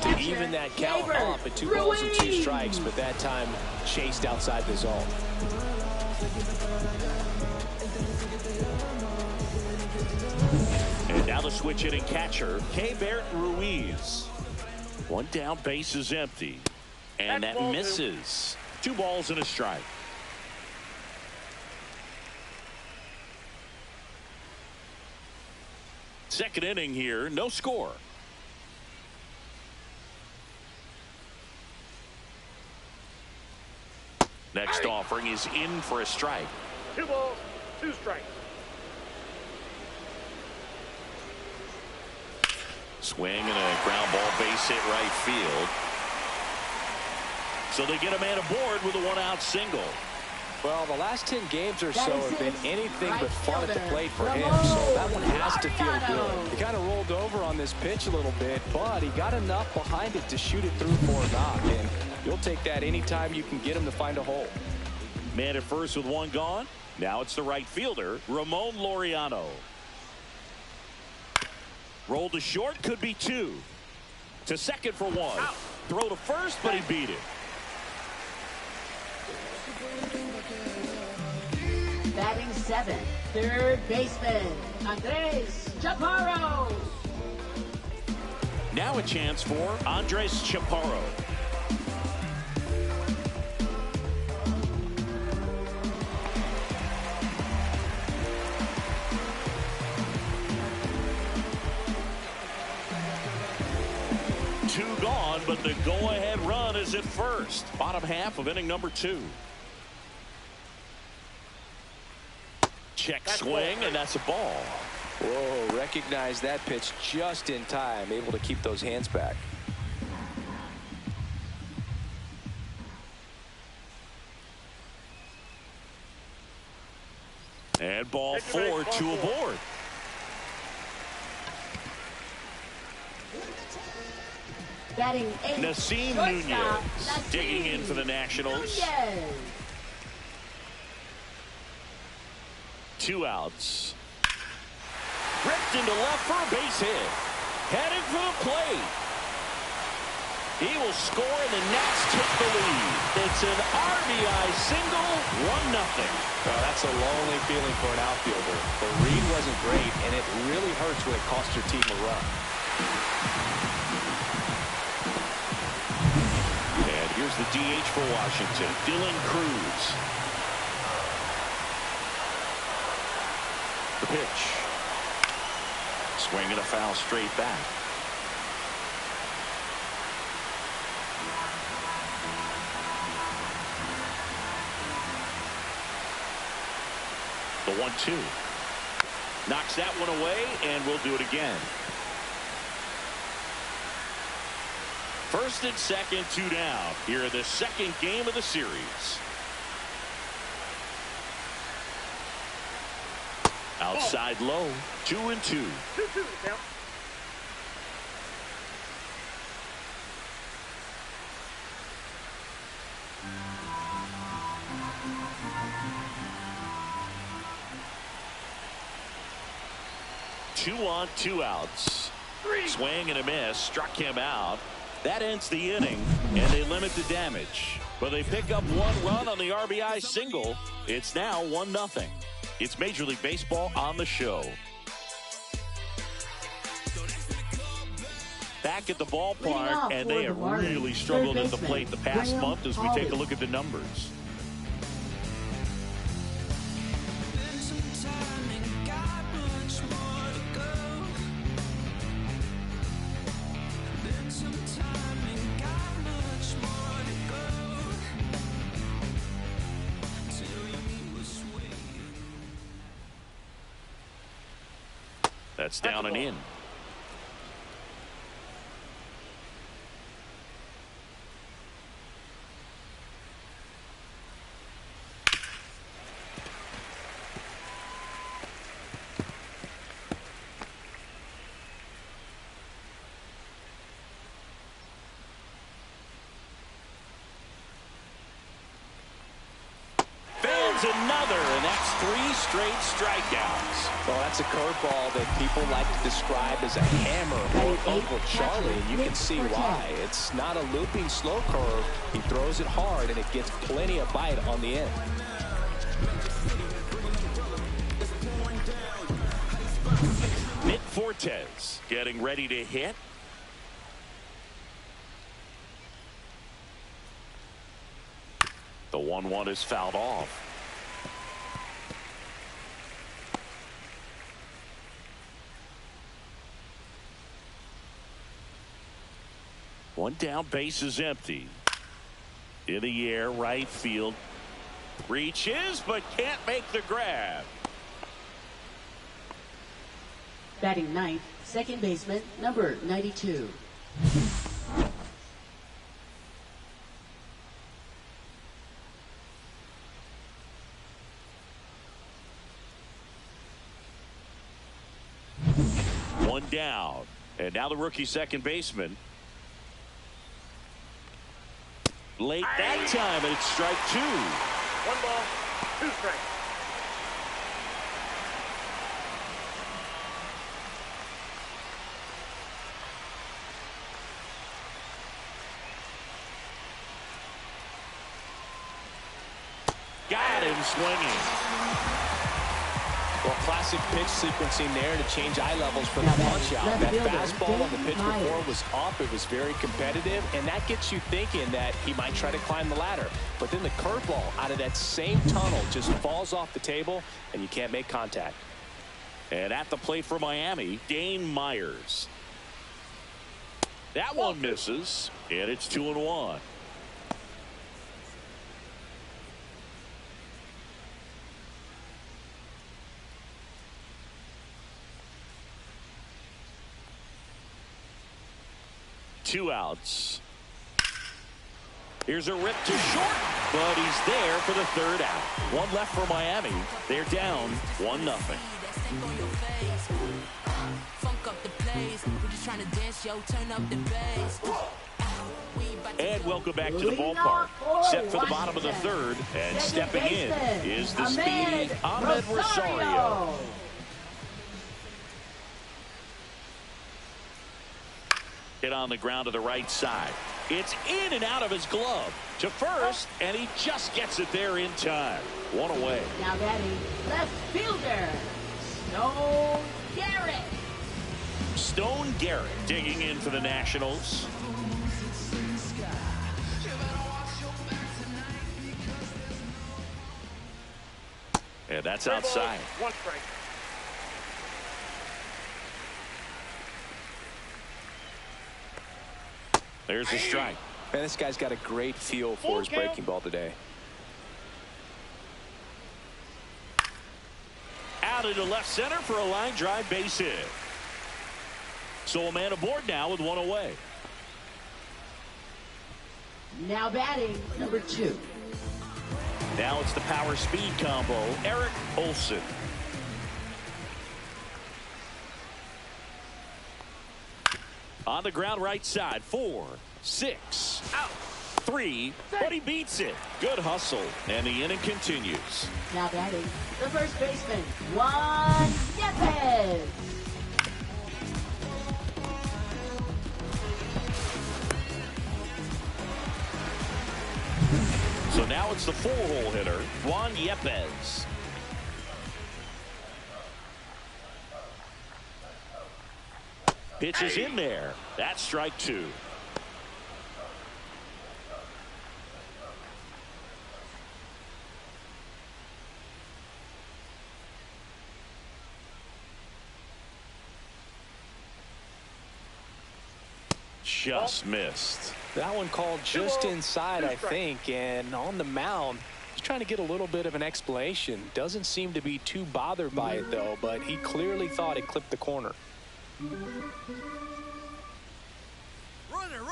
Speaker 2: to even that count up at 2 balls and 2 strikes, but that time chased outside the zone.
Speaker 1: And now the switch hitting catcher, Keibert Ruiz. One down, base is empty. And that misses. 2 balls and a strike. Second inning here, no score. Next offering is in for a strike.
Speaker 3: 2 balls, 2 strikes.
Speaker 1: Swing and a ground ball, base hit right field. So they get a man aboard with a 1-out single.
Speaker 2: Well, the last 10 games or so have been anything but fun at the plate for him, so that one has to feel good. He kind of rolled over on this pitch a little bit, but he got enough behind it to shoot it through for a knock, and you'll take that anytime you can get him to find a hole.
Speaker 1: Man at first with 1 gone. Now it's the right fielder, Ramon Laureano. Roll to short, could be 2. To second for 1. Throw to first, but he beat it.
Speaker 4: Batting 7th, third baseman, Andres Chaparro.
Speaker 1: Now a chance for Andres Chaparro. Two gone, but the go-ahead run is at first. Bottom half of inning number 2. Check swing, and that's a ball.
Speaker 2: Whoa, recognize that pitch just in time, able to keep those hands back.
Speaker 1: And ball 4, 2 aboard.
Speaker 4: Batting 8,
Speaker 1: Nasim Nunez digging in for the Nationals. 2 outs. Ripped into left for a base hit. Heading for the plate. He will score, and the Nats take the lead. It's an RBI single, 1-0.
Speaker 2: Oh, that's a lonely feeling for an outfielder. The read wasn't great, and it really hurts when it costs your team a run.
Speaker 1: And here's the DH for Washington, Dylan Cruz. The pitch. Swing and a foul straight back. The 1-2. Knocks that one away, and we'll do it again. First and second, 2 down. Here in the second game of the series. Outside low, 2-2.
Speaker 3: 2-2 count.
Speaker 1: Two on, 2 outs. Swing and a miss, struck him out. That ends the inning, and they limit the damage. But they pick up 1 run on the RBI single. It's now 1-0. It's Major League Baseball on the show. Back at the ballpark, and they have really struggled at the plate the past month as we take a look at the numbers. That's down and in. Fans Adds another, and that's 3 straight strikeouts.
Speaker 2: Well, that's a curveball that people like to describe as a hammer or Uncle Charlie. And you can see why. It's not a looping slow curve. He throws it hard, and it gets plenty of bite on the end.
Speaker 1: Nick Fortes getting ready to hit. The 1-1 is fouled off. One down, base is empty. In the air, right field. Reaches, but can't make the grab.
Speaker 4: Batting ninth, second baseman, number 92.
Speaker 1: One down. And now the rookie second baseman. Late that time, and it's strike 2.
Speaker 3: 1 ball, 2 strikes.
Speaker 1: Got him swinging.
Speaker 2: Well, classic pitch sequencing there to change eye levels for the punch out. That fastball on the pitch before was up. It was very competitive, and that gets you thinking that he might try to climb the ladder. But then the curveball out of that same tunnel just falls off the table, and you can't make contact.
Speaker 1: And at the plate for Miami, Dane Myers. That one misses, and it's 2-1. Two outs. Here's a rip to short, but he's there for the third out. One left for Miami. They're down 1-0. And welcome back to the ballpark. Set for the bottom of the third, and stepping in is the speedy Ahmed Rosario. Hit on the ground to the right side. It's in and out of his glove to first, and he just gets it there in time. One away.
Speaker 4: Now batting left fielder, Stone Garrett.
Speaker 1: Stone Garrett digging in for the Nationals. And that's
Speaker 3: 3 balls,
Speaker 1: outside.
Speaker 3: 1 strike.
Speaker 1: There's the strike.
Speaker 2: Man, this guy's got a great feel for his breaking ball today.
Speaker 1: Out into left center for a line drive base hit. So a man aboard now with 1 away.
Speaker 4: Now batting number 2.
Speaker 1: Now it's the power speed combo. Eric Olson. On the ground right side. 4, 6, out. 3, but he beats it. Good hustle, and the inning continues.
Speaker 4: Now batting the first baseman, Juan Yepes.
Speaker 1: So now it's the 4-hole hitter, Juan Yepes. Pitch is in there. That's strike 2. Just missed.
Speaker 2: That one called just inside, I think, and on the mound, he's trying to get a little bit of an explanation. Doesn't seem to be too bothered by it, though, but he clearly thought it clipped the corner.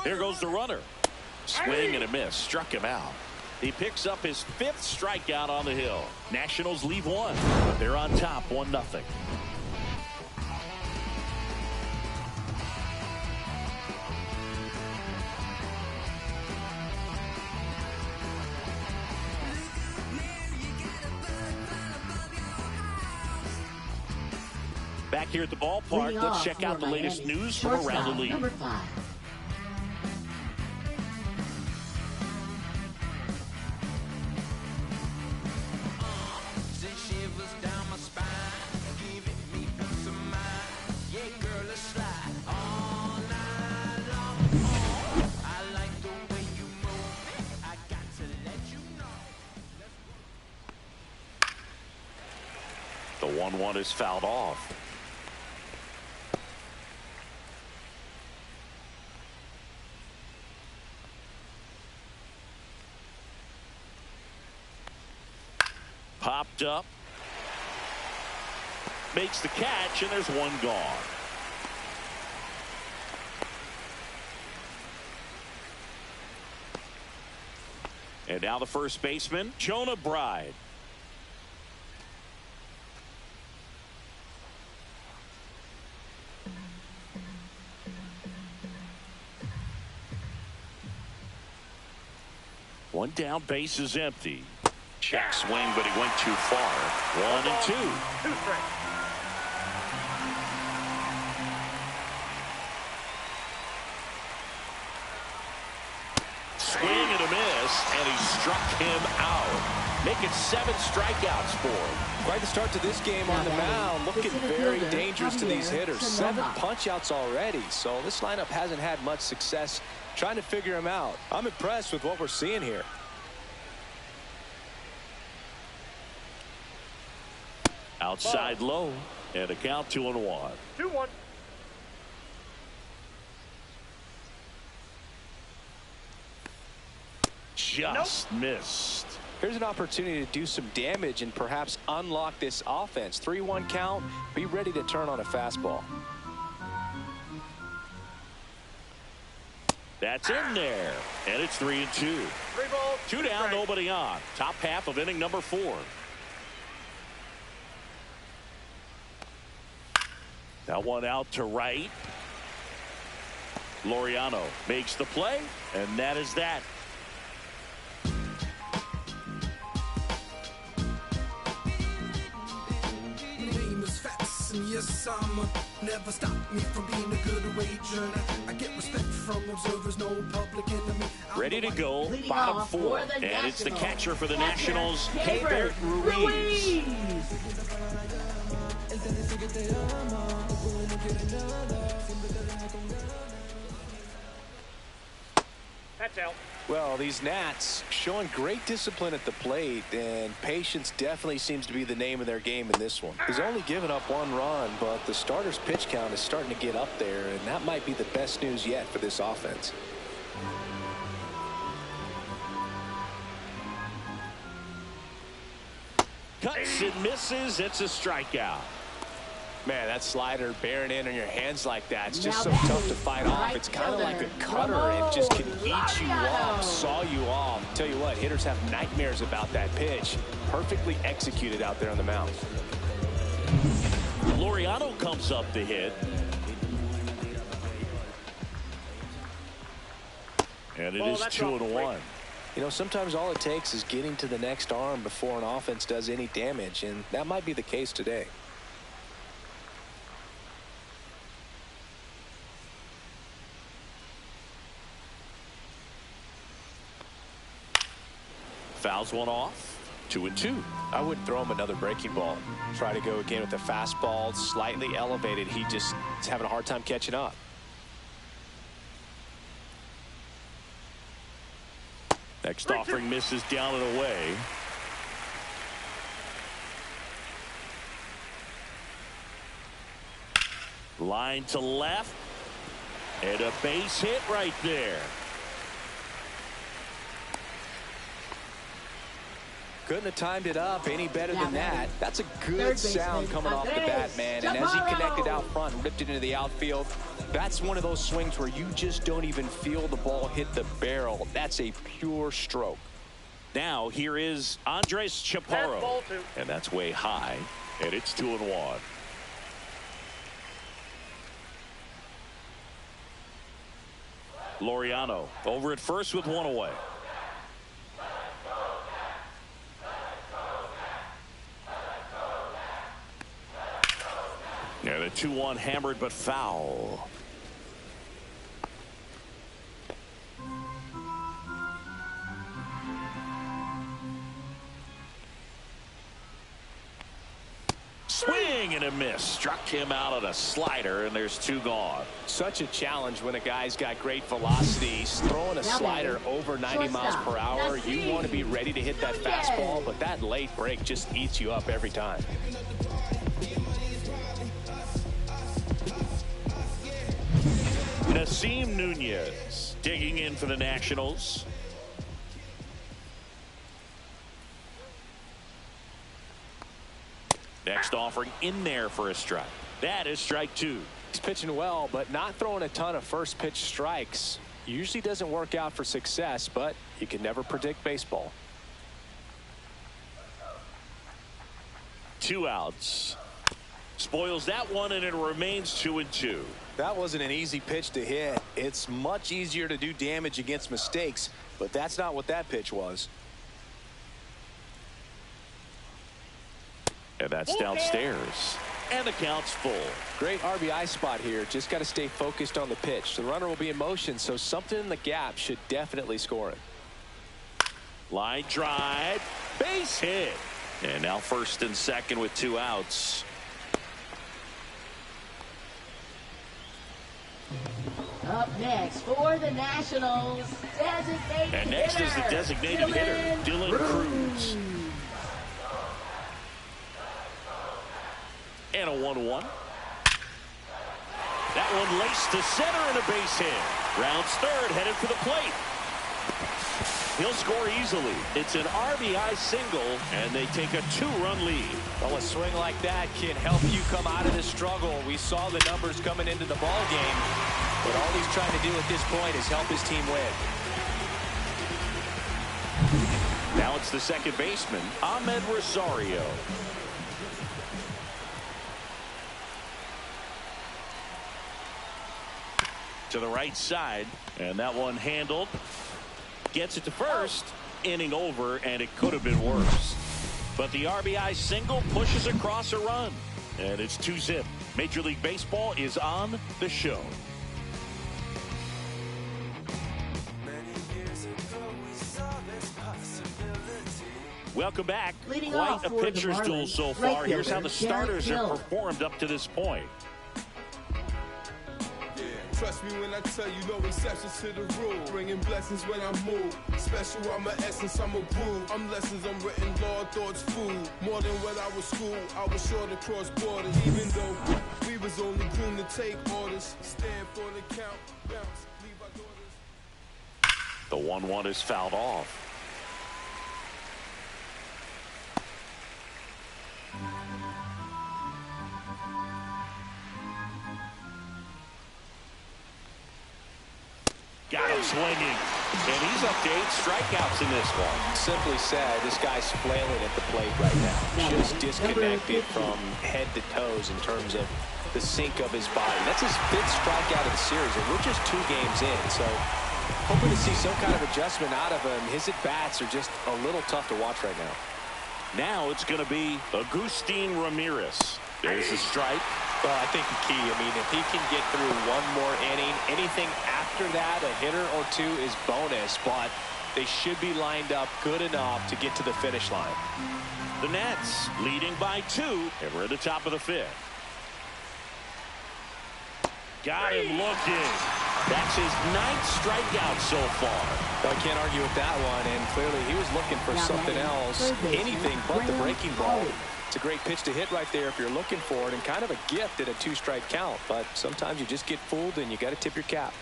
Speaker 1: Here goes the runner. Swing and a miss. Struck him out. He picks up his 5th strikeout on the hill. Nationals leave 1, but they're on top 1-0. back here at the ballpark. Let's check out the latest news from around the league.
Speaker 4: Number 5.
Speaker 1: The 1-1 is fouled off. Popped up. Makes the catch, and there's one gone. And now the first baseman, Jonah Bride. One down, base is empty. Check swing, but he went too far. 1-2.
Speaker 3: 2 strikes.
Speaker 1: Swing and a miss, and he struck him out, making 7 strikeouts for him.
Speaker 9: Quite the start to this game on the mound. Looking very dangerous to these hitters. 7 punch-outs already, so this lineup hasn't had much success trying to figure him out. I'm impressed with what we're seeing here.
Speaker 1: Outside low, and a count 2-1.
Speaker 3: 2-1.
Speaker 1: Just missed.
Speaker 9: Here's an opportunity to do some damage and perhaps unlock this offense. 3-1 count. Be ready to turn on a fastball.
Speaker 1: That's in there, and it's 3-2.
Speaker 3: 3 balls.
Speaker 1: 2 down, nobody on. Top half of inning number 4. That one out to right. Laureano makes the play, and that is that.
Speaker 6: Yes, never stop me from being a good wager. I get respect from observers, no public enemy.
Speaker 1: Ready to go, bottom 4, and it's the catcher for the Nationals,
Speaker 4: Keibert
Speaker 1: Ruiz.
Speaker 3: That's out.
Speaker 9: Well, these Nats showing great discipline at the plate, and patience definitely seems to be the name of their game in this one. He's only given up 1 run, but the starter's pitch count is starting to get up there, and that might be the best news yet for this offense.
Speaker 1: Cuts and misses. It's a strikeout.
Speaker 9: Man, that slider bearing in on your hands like that, it's just so tough to fight off. It's kind of like a cutter. It just can eat you off, saw you off. Tell you what, hitters have nightmares about that pitch. Perfectly executed out there on the mound.
Speaker 1: Laureano comes up to hit. And it is 2-1.
Speaker 9: You know, sometimes all it takes is getting to the next arm before an offense does any damage, and that might be the case today.
Speaker 1: Fouls one off. 2-2.
Speaker 9: I wouldn't throw him another breaking ball. Try to go again with the fastball, slightly elevated. He just is having a hard time catching up.
Speaker 1: Next offering misses down and away. Line to left. And a base hit right there.
Speaker 9: Couldn't have timed it up any better than that. That's a good sound coming off the bat, man. And as he connected out front and ripped it into the outfield, that's one of those swings where you just don't even feel the ball hit the barrel. That's a pure stroke.
Speaker 1: Now here is Andres Chaparro. And that's way high. And it's 2-1. Laureano over at first with 1 away. Yeah, a 2-1 hammered but foul. Swing and a miss. Struck him out on a slider, and there's 2 gone.
Speaker 2: Such a challenge when a guy's got great velocity. He's throwing a slider over 90 miles per hour. You want to be ready to hit that fastball, but that late break just eats you up every time.
Speaker 1: Nasim Nunez digging in for the Nationals. Next offering in there for a strike. That is strike 2.
Speaker 2: He's pitching well, but not throwing a ton of first pitch strikes. Usually doesn't work out for success, but you can never predict baseball.
Speaker 1: 2 outs. Spoils that one, and it remains 2-2.
Speaker 9: That wasn't an easy pitch to hit. It's much easier to do damage against mistakes, but that's not what that pitch was.
Speaker 1: And that's downstairs. And the count's full.
Speaker 2: Great RBI spot here. Just got to stay focused on the pitch. The runner will be in motion, so something in the gap should definitely score it.
Speaker 1: Line drive. Base hit. And now first and second with 2 outs.
Speaker 4: Up next for the Nationals, designated
Speaker 1: and next
Speaker 4: hitter,
Speaker 1: is the designated hitter, Dylan Cruz. And a 1-1. That one laced to center and a base hit. Rounds third, headed for the plate. He'll score easily. It's an RBI single, and they take a 2-run lead.
Speaker 2: Well, a swing like that can help you come out of the struggle. We saw the numbers coming into the ball game, but all he's trying to do at this point is help his team win.
Speaker 1: Now it's the second baseman, Ahmed Rosario. To the right side, and that one handled. Gets it to first. Inning over, and it could have been worse. But the RBI single pushes across a run. And it's 2-zip. Major League Baseball is on the show. Welcome back.
Speaker 4: Leading
Speaker 1: Quite
Speaker 4: off
Speaker 1: a
Speaker 4: for the
Speaker 1: pitcher's duel
Speaker 4: Marlins,
Speaker 1: so far.
Speaker 4: right
Speaker 1: Here's how
Speaker 4: fielder,
Speaker 1: the starters
Speaker 4: Derek
Speaker 1: have
Speaker 4: Hill.
Speaker 1: performed up to this point.
Speaker 6: Trust me when I tell you, no exceptions to the rule. Bringing blessings when I move. Special, I'm an essence, I'm a brew. I'm lessons, I'm written law, thoughts, food. More than when I was school, I was sure to cross borders. Even though we was only groomed to take orders. Stand for the count, bounce, leave our daughters.
Speaker 1: The 1-1 is fouled off. Got him swinging. And he's up to 8 strikeouts in this one.
Speaker 2: Simply said, this guy's flailing at the plate right now. Just disconnected from head to toes in terms of the sink of his body. That's his 5th strikeout of the series, and we're just 2 games in. So hoping to see some kind of adjustment out of him. His at-bats are just a little tough to watch right now.
Speaker 1: Now it's going to be Agustin Ramirez. There's a strike.
Speaker 2: Well, I think the key, I mean, if he can get through one more inning, anything after that, a hitter or 2 is bonus, but they should be lined up good enough to get to the finish line.
Speaker 1: The Nats leading by 2, and we're at the top of the 5th. Got him looking. That's his 9th strikeout so far.
Speaker 2: Well, I can't argue with that one, and clearly he was looking for something else, anything but the breaking ball. It's a great pitch to hit right there if you're looking for it, and kind of a gift at a 2-strike count, but sometimes you just get fooled and you got to tip your cap.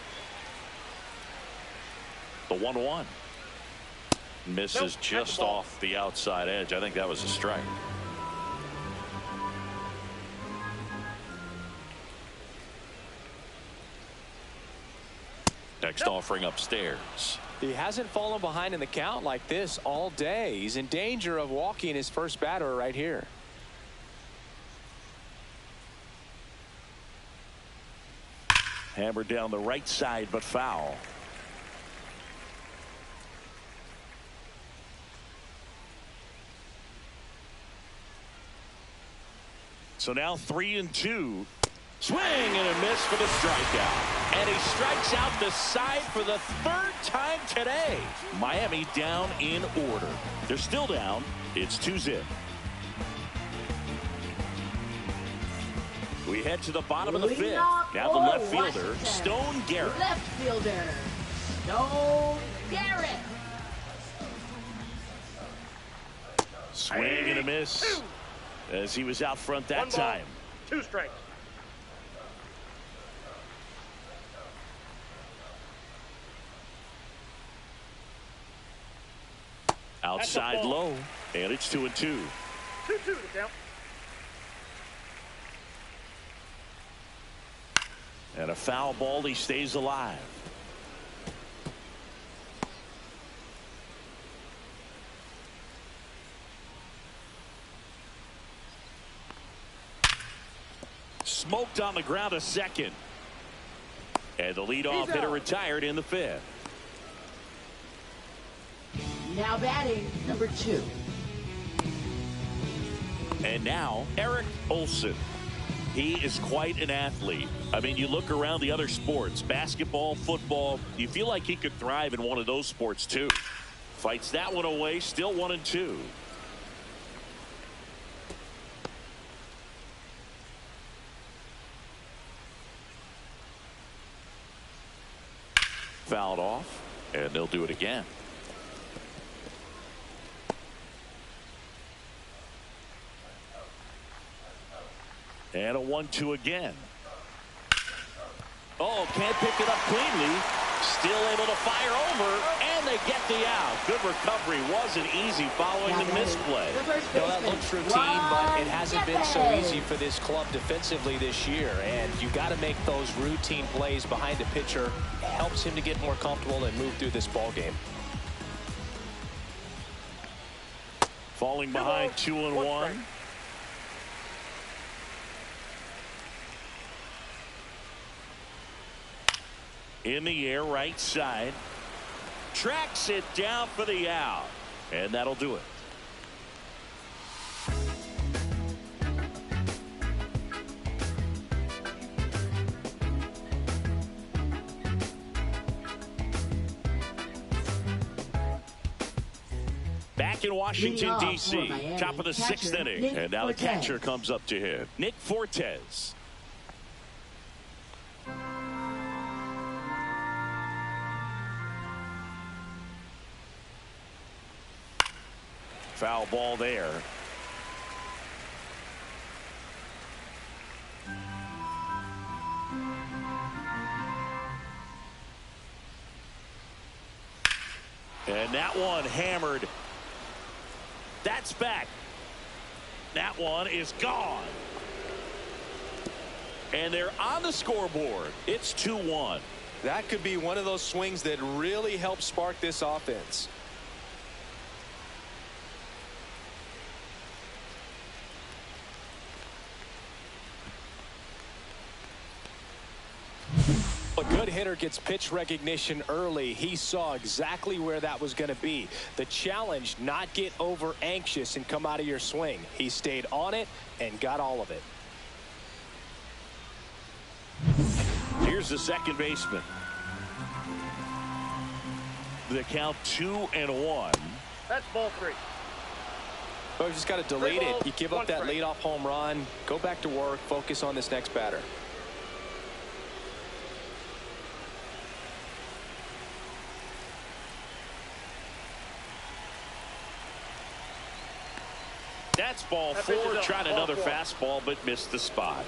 Speaker 1: The 1-1 misses just off the outside edge. I think that was a strike. Next offering upstairs.
Speaker 2: He hasn't fallen behind in the count like this all day. He's in danger of walking his first batter right here.
Speaker 1: Hammered down the right side, but foul. So now 3-2. Swing and a miss for the strikeout. And he strikes out the side for the third time today. Miami down in order. They're still down. It's 2-0. We head to the bottom of the fifth. Now the left fielder, Stone Garrett.
Speaker 4: Left fielder, Stone Garrett.
Speaker 1: Swing and a miss as he was out front that time.
Speaker 3: 2 strikes.
Speaker 1: Outside low, and it's 2-2.
Speaker 3: 2-2 to count.
Speaker 1: And a foul ball, he stays alive. Smoked on the ground a second. And the leadoff hitter retired in the fifth.
Speaker 4: Now batting, number 2.
Speaker 1: And now, Eric Olson. He is quite an athlete. I mean, you look around the other sports, basketball, football, you feel like he could thrive in one of those sports too. Fights that one away, still 1-2. Fouled off, and they'll do it again. And a 1-2 again. Oh, can't pick it up cleanly. Still able to fire over, and they get the out. Good recovery. Wasn't easy following the misplay.
Speaker 2: No, that looks routine, but it hasn't been so easy for this club defensively this year. And you got to make those routine plays behind the pitcher. It helps him to get more comfortable and move through this ball game.
Speaker 1: Falling behind 2-1. In the air, right side. Tracks it down for the out. And that'll do it. Back in Washington, D.C., top of the 6th inning. And now the catcher comes up to hit. Nick Fortes. Foul ball there. And that one hammered. That's back. That one is gone. And they're on the scoreboard. It's 2-1.
Speaker 2: That could be one of those swings that really help spark this offense. A good hitter gets pitch recognition early. He saw exactly where that was going to be. The challenge, not get over anxious and come out of your swing. He stayed on it and got all of it.
Speaker 1: Here's the second baseman. The count 2-1.
Speaker 3: That's ball 3.
Speaker 2: Well, you just got to delete it. You give up that leadoff home run. Go back to work. Focus on this next batter.
Speaker 1: That's ball 4. Tried another fastball, but missed the spot.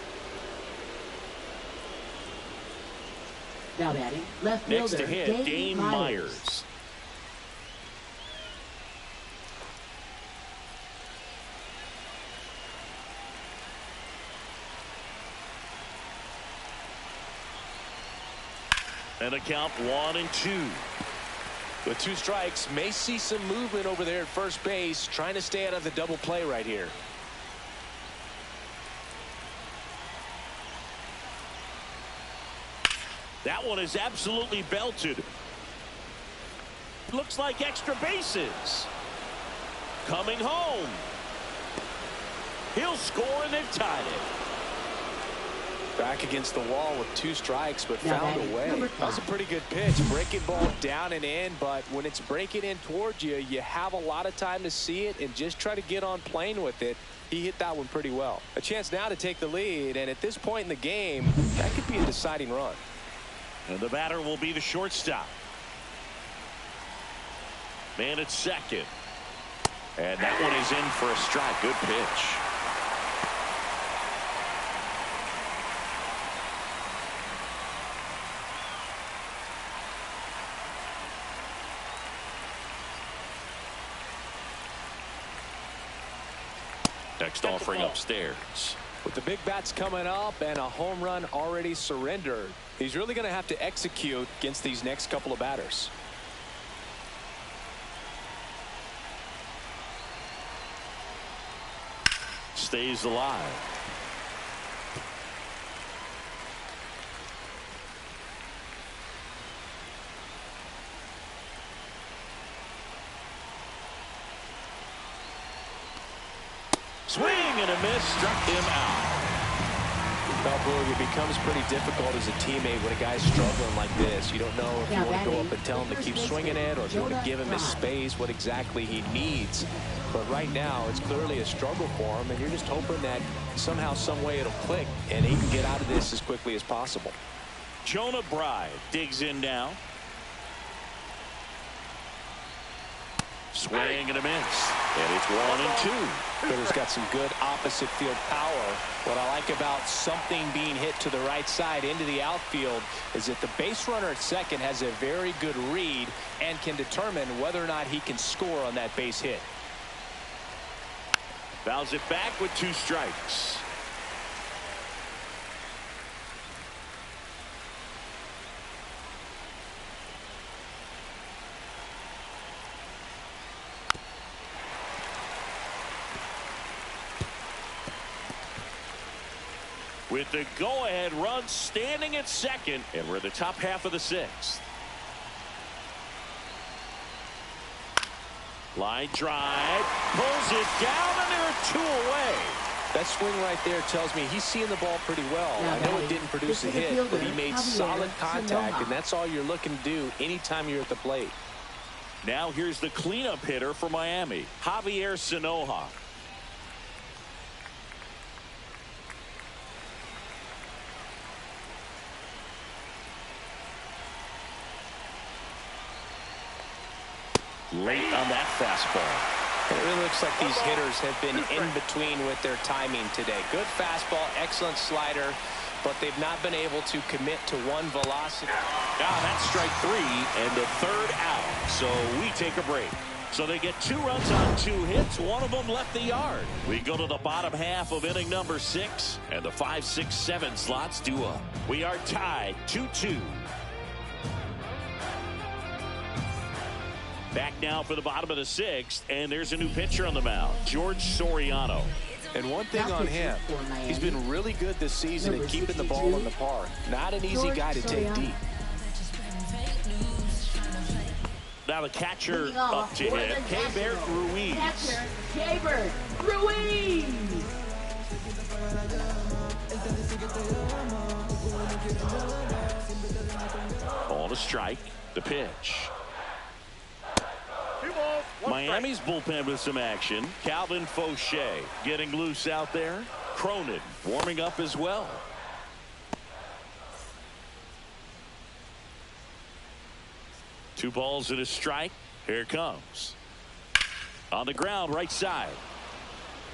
Speaker 4: Now batting, left
Speaker 1: Next
Speaker 4: fielder,
Speaker 1: to hit,
Speaker 4: Dane Myers.
Speaker 1: And a count 1-2.
Speaker 2: With 2 strikes, may see some movement over there at first base, trying to stay out of the double play right here.
Speaker 1: That one is absolutely belted. Looks like extra bases. Coming home. He'll score, and they've tied it.
Speaker 2: Back against the wall with 2 strikes, but found a way. That was a pretty good pitch. Breaking ball down and in, but when it's breaking in towards you, you have a lot of time to see it and just try to get on plane with it. He hit that one pretty well. A chance now to take the lead, and at this point in the game, that could be a deciding run.
Speaker 1: And the batter will be the shortstop. Man at second. And that one is in for a strike. Good pitch. Next offering upstairs.
Speaker 2: With the big bats coming up and a home run already surrendered, he's really going to have to execute against these next couple of batters.
Speaker 1: Stays alive. Swing and a miss, struck him out.
Speaker 2: Well, Boog, it becomes pretty difficult as a teammate when a guy's struggling like this. You don't know if you want to go up and tell him to keep swinging it or if you want to give him his space, what exactly he needs. But right now, it's clearly a struggle for him, and you're just hoping that somehow, some way it'll click, and he can get out of this as quickly as possible.
Speaker 1: Jonah Bride digs in now. Swing and a miss. And it's 1-2.
Speaker 2: Hitter's got some good opposite field power. What I like about something being hit to the right side into the outfield is that the base runner at second has a very good read and can determine whether or not he can score on that base hit.
Speaker 1: Fouls it back with 2 strikes. With the go-ahead run standing at second, and we're in the top half of the 6th. Line drive, pulls it down, and there are 2 away.
Speaker 2: That swing right there tells me he's seeing the ball pretty well. I know it didn't produce a hit, but he made solid contact, and that's all you're looking to do anytime you're at the plate.
Speaker 1: Now here's the cleanup hitter for Miami, Javier Sanoja. Late on that fastball.
Speaker 2: It really looks like these hitters have been in between with their timing today. Good fastball, excellent slider, but they've not been able to commit to one velocity.
Speaker 1: Now that's strike 3 and the 3rd out. So we take a break. So they get 2 runs on 2 hits. One of them left the yard. We go to the bottom half of inning number 6, and the 5, 6, 7 slots do up. We are tied 2-2. Back now for the bottom of the 6th, and there's a new pitcher on the mound, George Soriano.
Speaker 2: And one thing on him, he's been really good this season at keeping the ball in the park. Not an easy guy to take deep.
Speaker 1: Now the catcher up to hit, Keibert Ruiz.
Speaker 4: Catcher, Keibert Ruiz.
Speaker 1: On a strike, the pitch.
Speaker 3: 2 balls, 1
Speaker 1: Miami's bullpen with some action. Calvin Fauché getting loose out there. Cronin warming up as well. Two balls and a strike. Here it comes. On the ground, right side.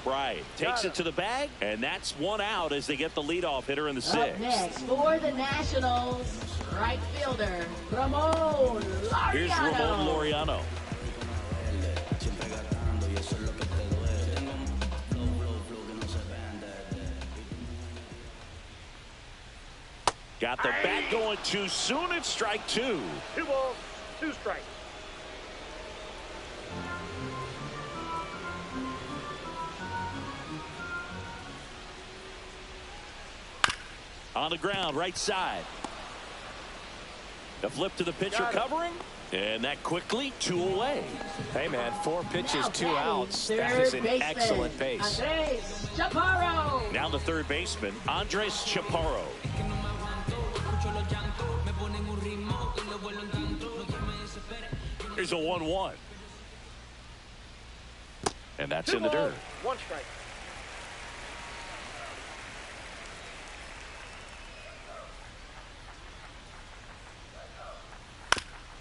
Speaker 1: Bride takes it to the bag, and that's 1 out as they get the leadoff hitter in the 6th.
Speaker 4: Up next for the Nationals, right fielder, Ramon Laureano.
Speaker 1: Here's Ramon Laureano. Got the bat going too soon. It's strike 2.
Speaker 3: 2 balls, 2 strikes.
Speaker 1: On the ground, right side. A flip to the pitcher covering. And that quickly 2 away.
Speaker 2: Hey, man, 4 pitches, 2 outs. That is an excellent pace.
Speaker 1: Now the third baseman, Andres Chaparro. Here's a 1-1. And that's in the dirt.
Speaker 3: 1 strike.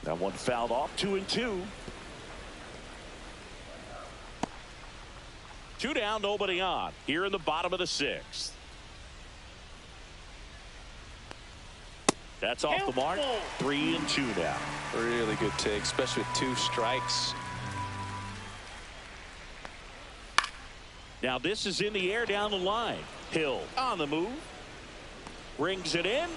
Speaker 1: That one fouled off. 2-2. 2 down, nobody on. Here in the bottom of the 6th. That's off the mark. 3-2 now.
Speaker 2: Really good take, especially with 2 strikes.
Speaker 1: Now this is in the air down the line. Hill on the move. Rings it in.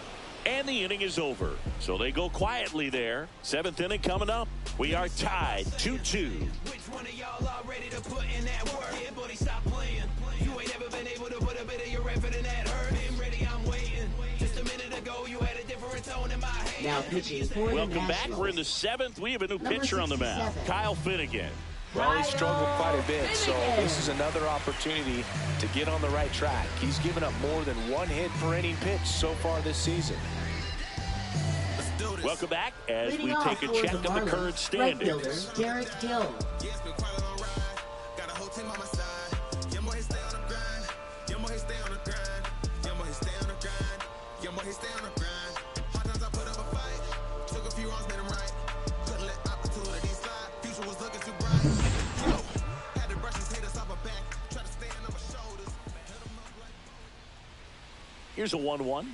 Speaker 1: And the inning is over. So they go quietly there. 7th inning coming up. We are tied 2-2.
Speaker 6: Which one of y'all are ready to put in that work? Yeah, buddy, stop playing. You ain't ever been able to put a bit of your effort in that hurt. Been ready, I'm waiting. Just a minute ago, you had a different tone in my hand.
Speaker 4: Now pitching for
Speaker 1: Welcome back. We're in the 7th. We have a new pitcher on the mound. Kyle Finnegan.
Speaker 2: Well, he struggled quite a bit, so this is another opportunity to get on the right track. He's given up more than 1 hit per inning pitch so far this season.
Speaker 1: Welcome back as we take a check of the current standings.
Speaker 4: Derek Hill.
Speaker 1: Here's a 1-1.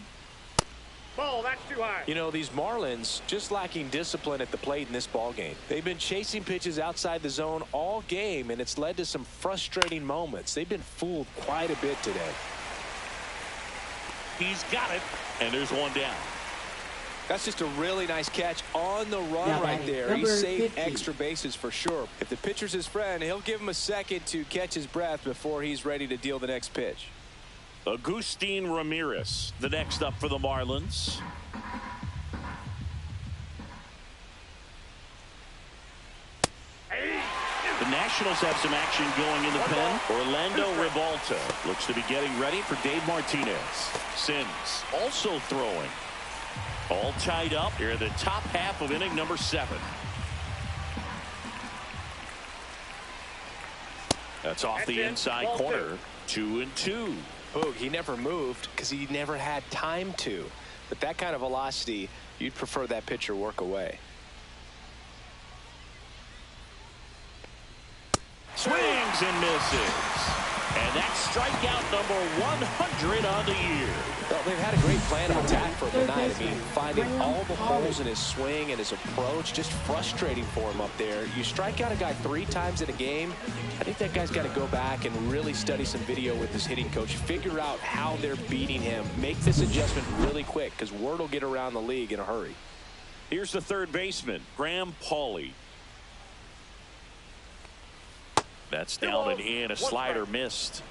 Speaker 3: Ball, that's too high.
Speaker 2: You know, these Marlins just lacking discipline at the plate in this ball game. They've been chasing pitches outside the zone all game, and it's led to some frustrating moments. They've been fooled quite a bit today.
Speaker 1: He's got it, and there's 1 down.
Speaker 2: That's just a really nice catch on the run right there. He saved extra bases for sure. If the pitcher's his friend, he'll give him a second to catch his breath before he's ready to deal the next pitch.
Speaker 1: Agustin Ramirez, the next up for the Marlins. The Nationals have some action going in the pen. Orlando Rivalta looks to be getting ready for Dave Martinez. Sims also throwing. All tied up here in the top half of inning number 7. That's off the inside corner. 2-2.
Speaker 2: Boog, he never moved because he never had time to. But that kind of velocity, you'd prefer that pitcher work away.
Speaker 1: Swings and misses. And that's strikeout number 100 on the year.
Speaker 2: Well, they've had a great plan of attack for him tonight. I mean, finding all the holes in his swing and his approach, just frustrating for him up there. You strike out a guy 3 times in a game, I think that guy's got to go back and really study some video with his hitting coach, figure out how they're beating him, make this adjustment really quick because word will get around the league in a hurry.
Speaker 1: Here's the third baseman, Graham Pauley. That's down and in. A slider missed.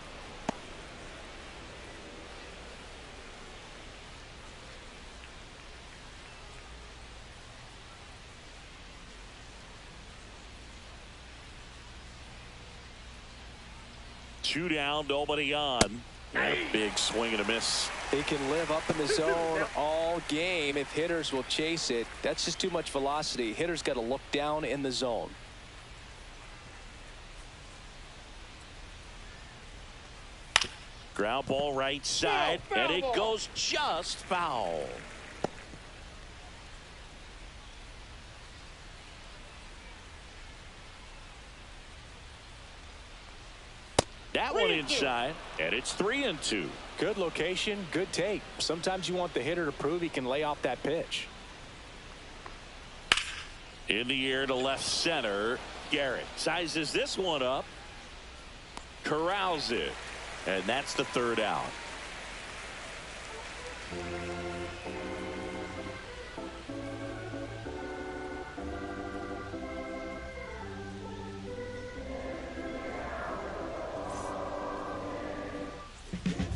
Speaker 1: Two down, nobody on. Big swing and a miss.
Speaker 2: He can live up in the zone all game if hitters will chase it. That's just too much velocity. Hitters got to look down in the zone.
Speaker 1: Ground ball right side, and it goes just foul. That one inside, and it's 3-2.
Speaker 2: Good location, good take. Sometimes you want the hitter to prove he can lay off that pitch.
Speaker 1: In the air to left center, Garrett sizes this one up, corrals it, and that's the third out.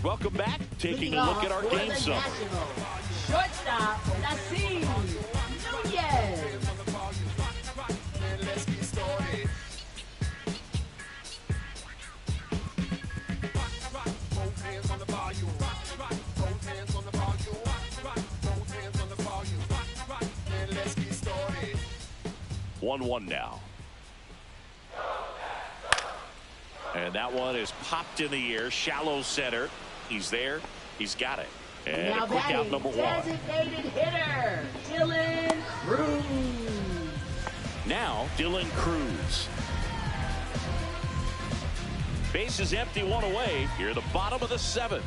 Speaker 1: Welcome back. Taking a look at our game summary.
Speaker 4: Shortstop, Nassim.
Speaker 1: 1-1 now. And that one is popped in the air. Shallow center. He's there. He's got it. And
Speaker 4: now
Speaker 1: a quick out number 1.
Speaker 4: Designated hitter, Dylan Cruz.
Speaker 1: Now, Dylan Cruz. Base is empty, 1 away. Here at the bottom of the 7th.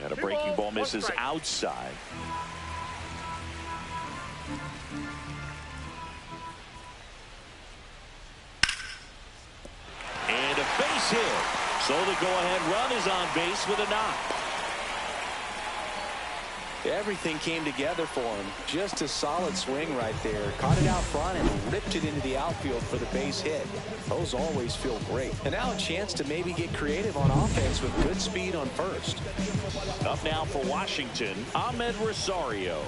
Speaker 1: And a breaking ball misses outside. And a base hit. So the go-ahead run is on base with a knock.
Speaker 2: Everything came together for him. Just a solid swing right there. Caught it out front and ripped it into the outfield for the base hit. Those always feel great. And now a chance to maybe get creative on offense with good speed on first.
Speaker 1: Up now for Washington, Ahmed Rosario.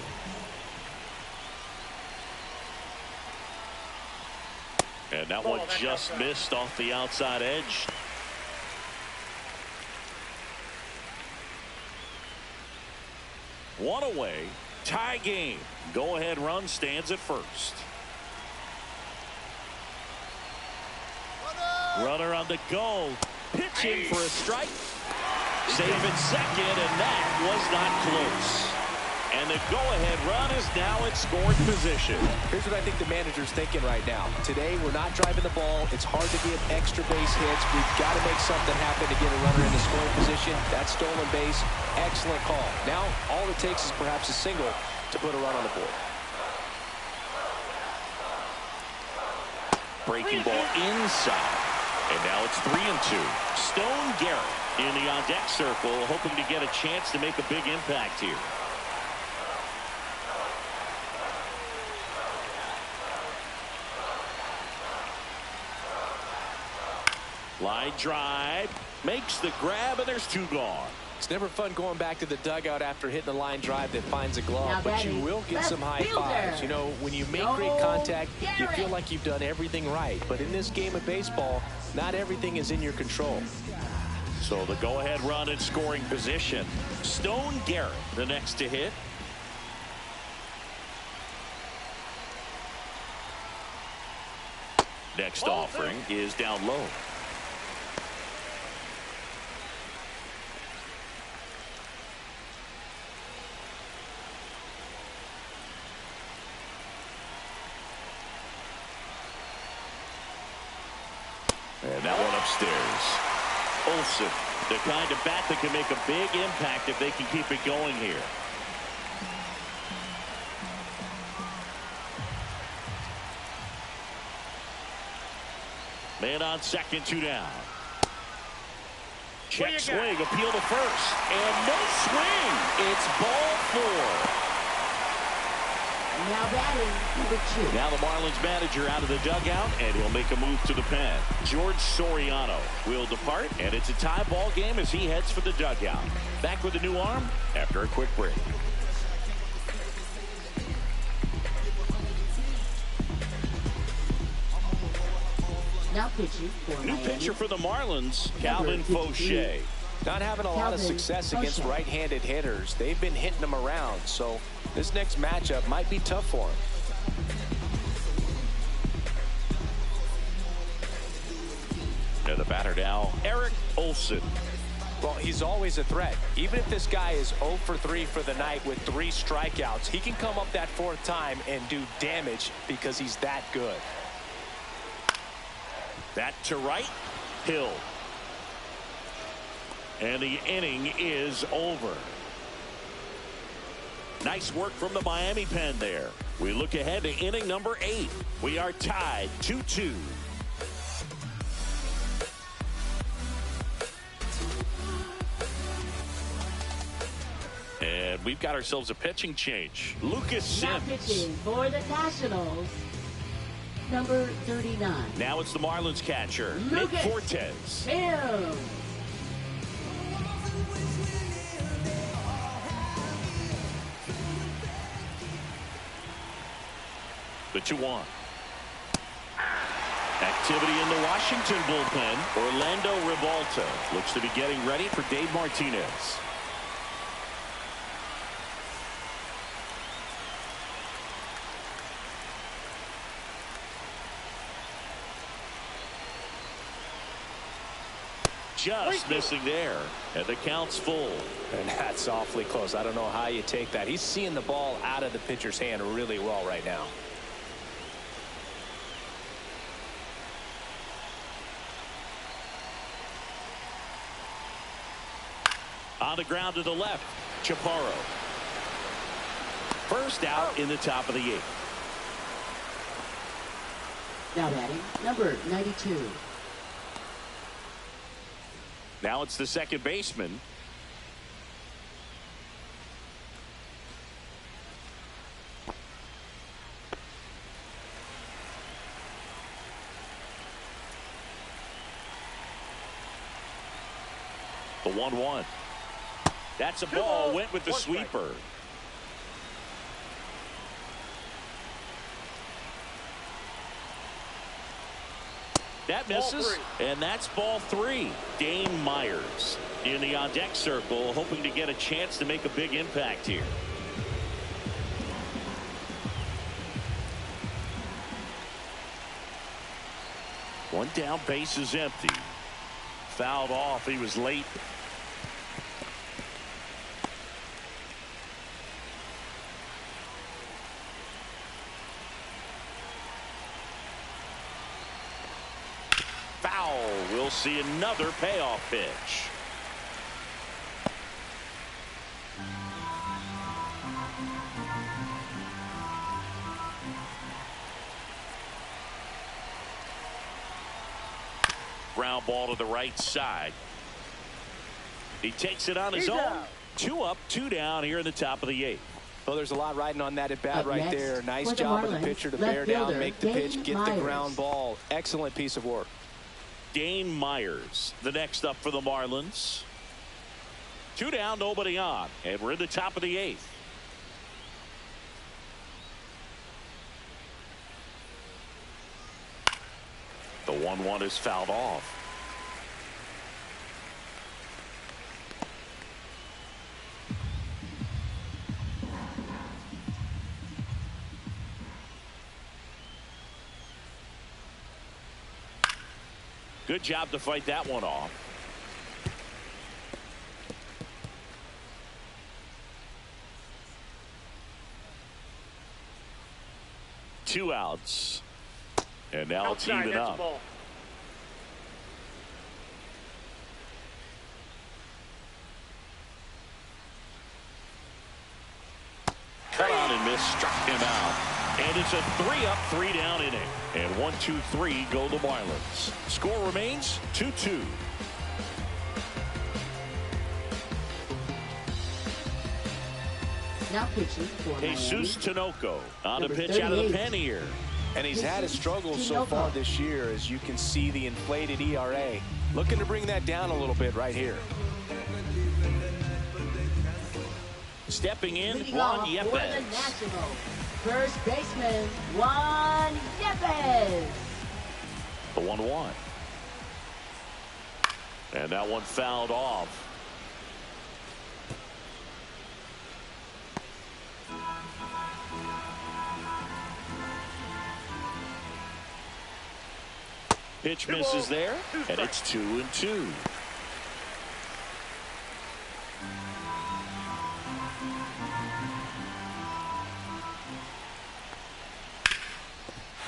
Speaker 1: And that one just missed off the outside edge. One away, tie game. Go ahead run stands at first. Runner on the go, pitching for a strike. Save at second, and that was not close. And the go-ahead run is now in scoring position.
Speaker 2: Here's what I think the manager's thinking right now. Today, we're not driving the ball. It's hard to get extra base hits. We've got to make something happen to get a runner into scoring position. That stolen base, excellent call. Now, all it takes is perhaps a single to put a run on the board.
Speaker 1: Breaking ball inside. And now it's 3-2. Stone Garrett in the on-deck circle, hoping to get a chance to make a big impact here. Line drive, makes the grab, and there's 2 gone.
Speaker 2: It's never fun going back to the dugout after hitting a line drive that finds a glove, but you will get some high fives. You know, when you make great contact, you feel like you've done everything right. But in this game of baseball, not everything is in your control.
Speaker 1: So the go-ahead run in scoring position. Stone Garrett, the next to hit. Next offering is down low. And that one upstairs. Olsen, the kind of bat that can make a big impact if they can keep it going here. Man on second, 2 down. Check swing, appeal to first. And no swing. It's ball 4.
Speaker 4: Now batting, number 2.
Speaker 1: Now the Marlins manager out of the dugout, and he'll make a move to the pen. George Soriano will depart, and it's a tie ball game as he heads for the dugout. Back with a new arm after a quick break.
Speaker 4: Now pitching for
Speaker 1: New
Speaker 4: Miami.
Speaker 1: pitcher for the Marlins, Calvin Fauché.
Speaker 2: Not having a lot of success against right-handed hitters. They've been hitting them around, so this next matchup might be tough for him.
Speaker 1: And the batter now, Eric Olsen.
Speaker 2: Well, he's always a threat. Even if this guy is 0 for 3 for the night with 3 strikeouts, he can come up that 4th time and do damage because he's that good.
Speaker 1: That to right, Hill. And the inning is over. Nice work from the Miami pen there. We look ahead to inning number 8. We are tied 2-2. And we've got ourselves a pitching change. Lucas
Speaker 4: Now
Speaker 1: Sims.
Speaker 4: pitching for the Nationals, number 39.
Speaker 1: Now it's the Marlins catcher, Nick
Speaker 4: Lucas
Speaker 1: Fortes.
Speaker 4: Sims.
Speaker 1: The 2-1. Activity in the Washington bullpen. Orlando Rivalta looks to be getting ready for Dave Martinez. just missing there. And the count's full.
Speaker 2: And that's awfully close. I don't know how you take that. He's seeing the ball out of the pitcher's hand really well right now.
Speaker 1: On the ground to the left, Chaparro. First out in the top of the 8th.
Speaker 4: Now batting, number 92.
Speaker 1: Now it's the second baseman. The 1-1. That's a ball. Went with the sweeper. That misses, and that's ball 3. Dane Myers in the on-deck circle, hoping to get a chance to make a big impact here. One down, base is empty. Fouled off. He was late. Foul. We'll see another payoff pitch. Ground ball to the right side. He takes it on his own.
Speaker 3: Out.
Speaker 1: 2 up, 2 down here in the top of the 8th.
Speaker 2: Well, there's a lot riding on that at bat
Speaker 4: Up
Speaker 2: right
Speaker 4: next,
Speaker 2: there. Nice
Speaker 4: for the
Speaker 2: job of the
Speaker 4: Marlins,
Speaker 2: pitcher to
Speaker 4: left
Speaker 2: bear down,
Speaker 4: fielder,
Speaker 2: make the pitch,
Speaker 4: Dane
Speaker 2: get the
Speaker 4: Myers.
Speaker 2: ground ball. Excellent piece of work.
Speaker 1: Dane Myers, the next up for the Marlins. 2 down, nobody on, and we're in the top of the 8th. The 1-1 is fouled off. Good job to fight that one off. Two outs. And now it's
Speaker 3: Outside,
Speaker 1: even
Speaker 3: that's a
Speaker 1: up.
Speaker 3: ball.
Speaker 1: Cut on and missed, struck him out. And it's a 3-up, 3-down inning. And 1, 2, 3 go the Marlins. Score remains 2-2.
Speaker 4: Now pitching for
Speaker 1: Jesus Tinoco on a
Speaker 4: Number
Speaker 1: pitch out of the
Speaker 4: 38.
Speaker 1: pen here.
Speaker 2: And he's had his struggles so far this year, as you can see the inflated ERA. Looking to bring that down a little bit right here.
Speaker 1: Stepping in,
Speaker 4: Leading
Speaker 1: Juan
Speaker 4: off for the
Speaker 1: Yepes.
Speaker 4: National, first baseman, Juan Yepes.
Speaker 1: The 1-1. And that one fouled off. Pitch misses there, and it's 2-2.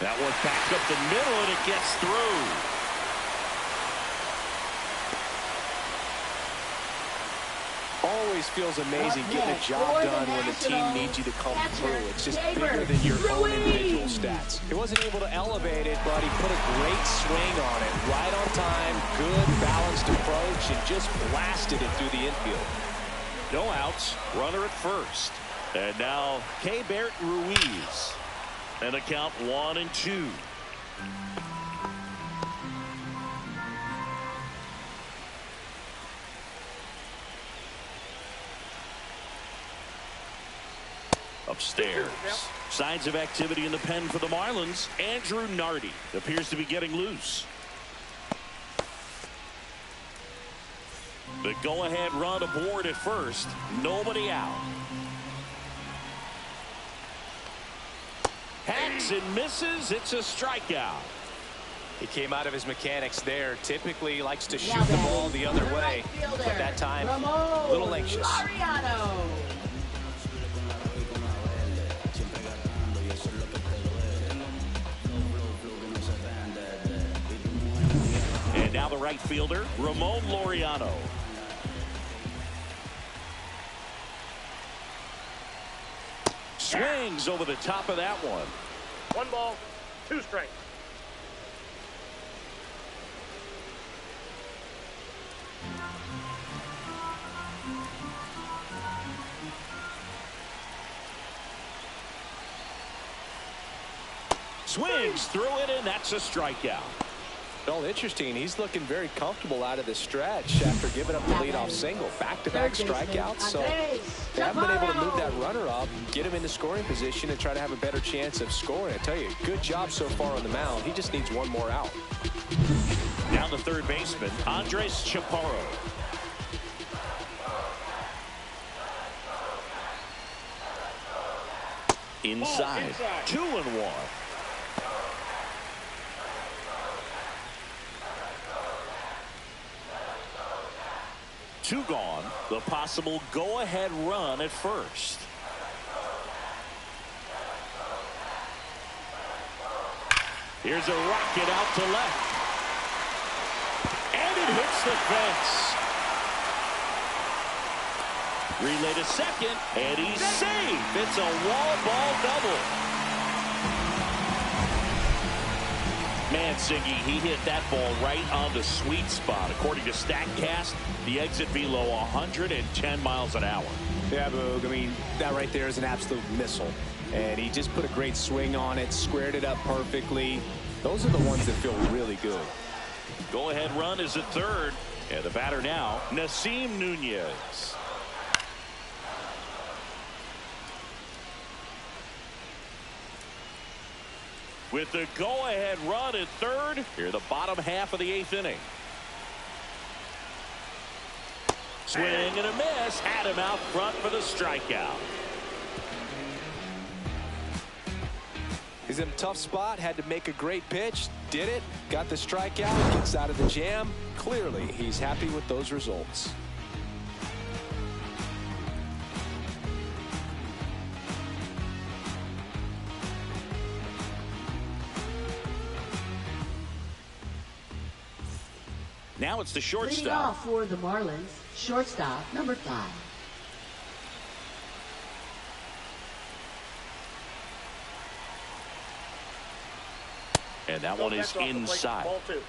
Speaker 1: That one back up the middle, and it gets through.
Speaker 2: Always feels amazing getting a job done when the team needs you to come through. It's just bigger than your own individual stats. He wasn't able to elevate it, but he put a great swing on it. Right on time, good balanced approach, and just blasted it through the infield.
Speaker 1: No outs, runner at first. And now Keibert Ruiz. And the count 1-2. Upstairs. Signs of activity in the pen for the Marlins. Andrew Nardi appears to be getting loose. The go-ahead run aboard at first. Nobody out. Hacks and misses. It's a strikeout.
Speaker 2: He came out of his mechanics there. Typically likes to shoot the ball the other way. But that time, a little anxious.
Speaker 1: And now the right fielder, Ramon Laureano. Swings over the top of that one.
Speaker 3: 1 ball, 2 strikes.
Speaker 1: Swings through it, and that's a strikeout.
Speaker 2: Well, interesting. He's looking very comfortable out of the stretch after giving up the leadoff single. Back-to-back strikeouts. So they haven't been able to move that runner up, get him into scoring position, and try to have a better chance of scoring. I tell you, good job so far on the mound. He just needs one more out.
Speaker 1: Down the third baseman, Andres Chaparro. Inside. 2-1. 2 gone. The possible go-ahead run at first. Here's a rocket out to left. And it hits the fence. Relay to second, and he's safe. It's a wall ball double. Man, Siggy, he hit that ball right on the sweet spot. According to StatCast, the exit velo 110 miles an hour.
Speaker 2: Yeah, Boog, I mean, that right there is an absolute missile. And he just put a great swing on it, squared it up perfectly. Those are the ones that feel really good.
Speaker 1: Go-ahead run is at third. And the batter now, Nasim Nunez. With the go-ahead run at third, here the bottom half of the 8th inning. Swing and a miss. Had him out front for the strikeout.
Speaker 2: He's in a tough spot, had to make a great pitch, did it, got the strikeout, gets out of the jam. Clearly, he's happy with those results.
Speaker 1: Now it's the
Speaker 4: Leading
Speaker 1: shortstop.
Speaker 4: off for the Marlins, shortstop number 5.
Speaker 1: And that one is inside.
Speaker 3: Ball 2.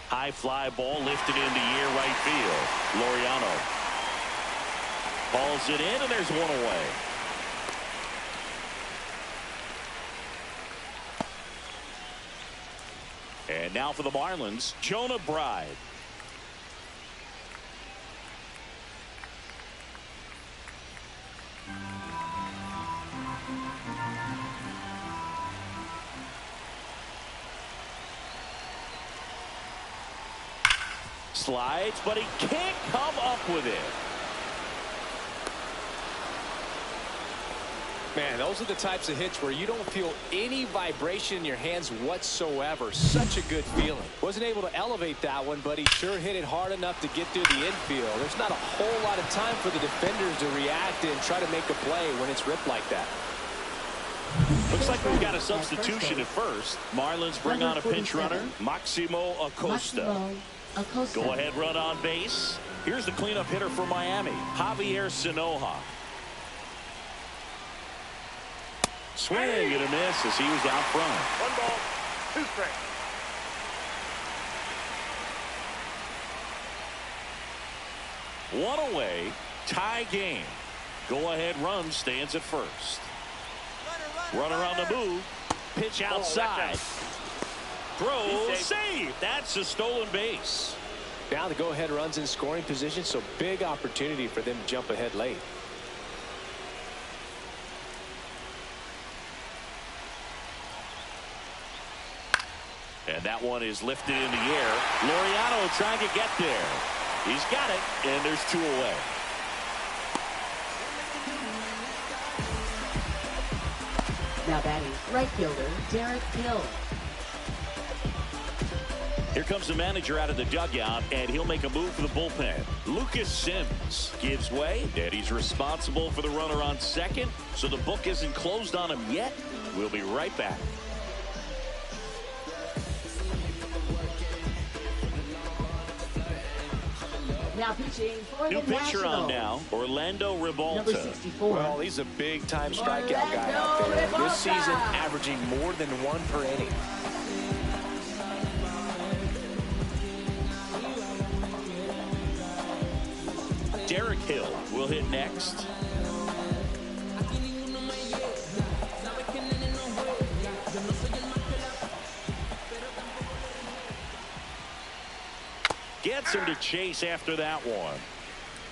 Speaker 1: High fly ball lifted into near right field. Laureano balls it in, and there's one away. And now for the Marlins, Jonah Bride. Slides, but he can't come up with it.
Speaker 2: Man, those are the types of hits where you don't feel any vibration in your hands whatsoever. Such a good feeling. Wasn't able to elevate that one, but he sure hit it hard enough to get through the infield. There's not a whole lot of time for the defenders to react and try to make a play when it's ripped like that.
Speaker 1: Looks like we've got a substitution at first. Marlins bring on a pinch runner, Maximo Acosta. Go ahead run on base. Here's the cleanup hitter for Miami, Javier Sinoja. Swing and a miss as he was out front.
Speaker 3: 1 ball, 2 strikes.
Speaker 1: One away, tie game. Go ahead run stands at first. Runner on the move. Pitch outside. Throw save. That's a stolen base.
Speaker 2: Now the go-ahead runs in scoring position, so big opportunity for them to jump ahead late.
Speaker 1: And that one is lifted in the air. Laureano trying to get there. He's got it, and there's 2 away.
Speaker 4: Now batting right fielder Derek Hill.
Speaker 1: Here comes the manager out of the dugout, and he'll make a move for the bullpen. Lucas Sims gives way, and he's responsible for the runner on second, so the book isn't closed on him yet. We'll be right back.
Speaker 4: Now pitching for
Speaker 1: New
Speaker 4: the
Speaker 1: pitcher
Speaker 4: Nationals.
Speaker 1: on now, Orlando Ribalta.
Speaker 4: Number 64.
Speaker 2: Well, he's a big-time strikeout guy out there.
Speaker 4: Orlando
Speaker 2: This season,
Speaker 4: Ribalta.
Speaker 2: averaging more than 1 per inning.
Speaker 1: Derek Hill will hit next. Gets him to chase after that one.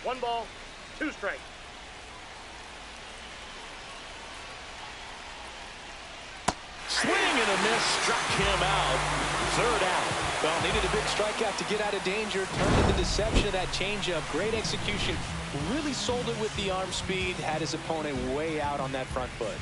Speaker 3: 1 ball, 2 strikes.
Speaker 1: Swing and a miss, struck him out. 3rd out.
Speaker 2: Well, needed a big strikeout to get out of danger. Turned into deception of that changeup. Great execution. Really sold it with the arm speed. Had his opponent way out on that front foot.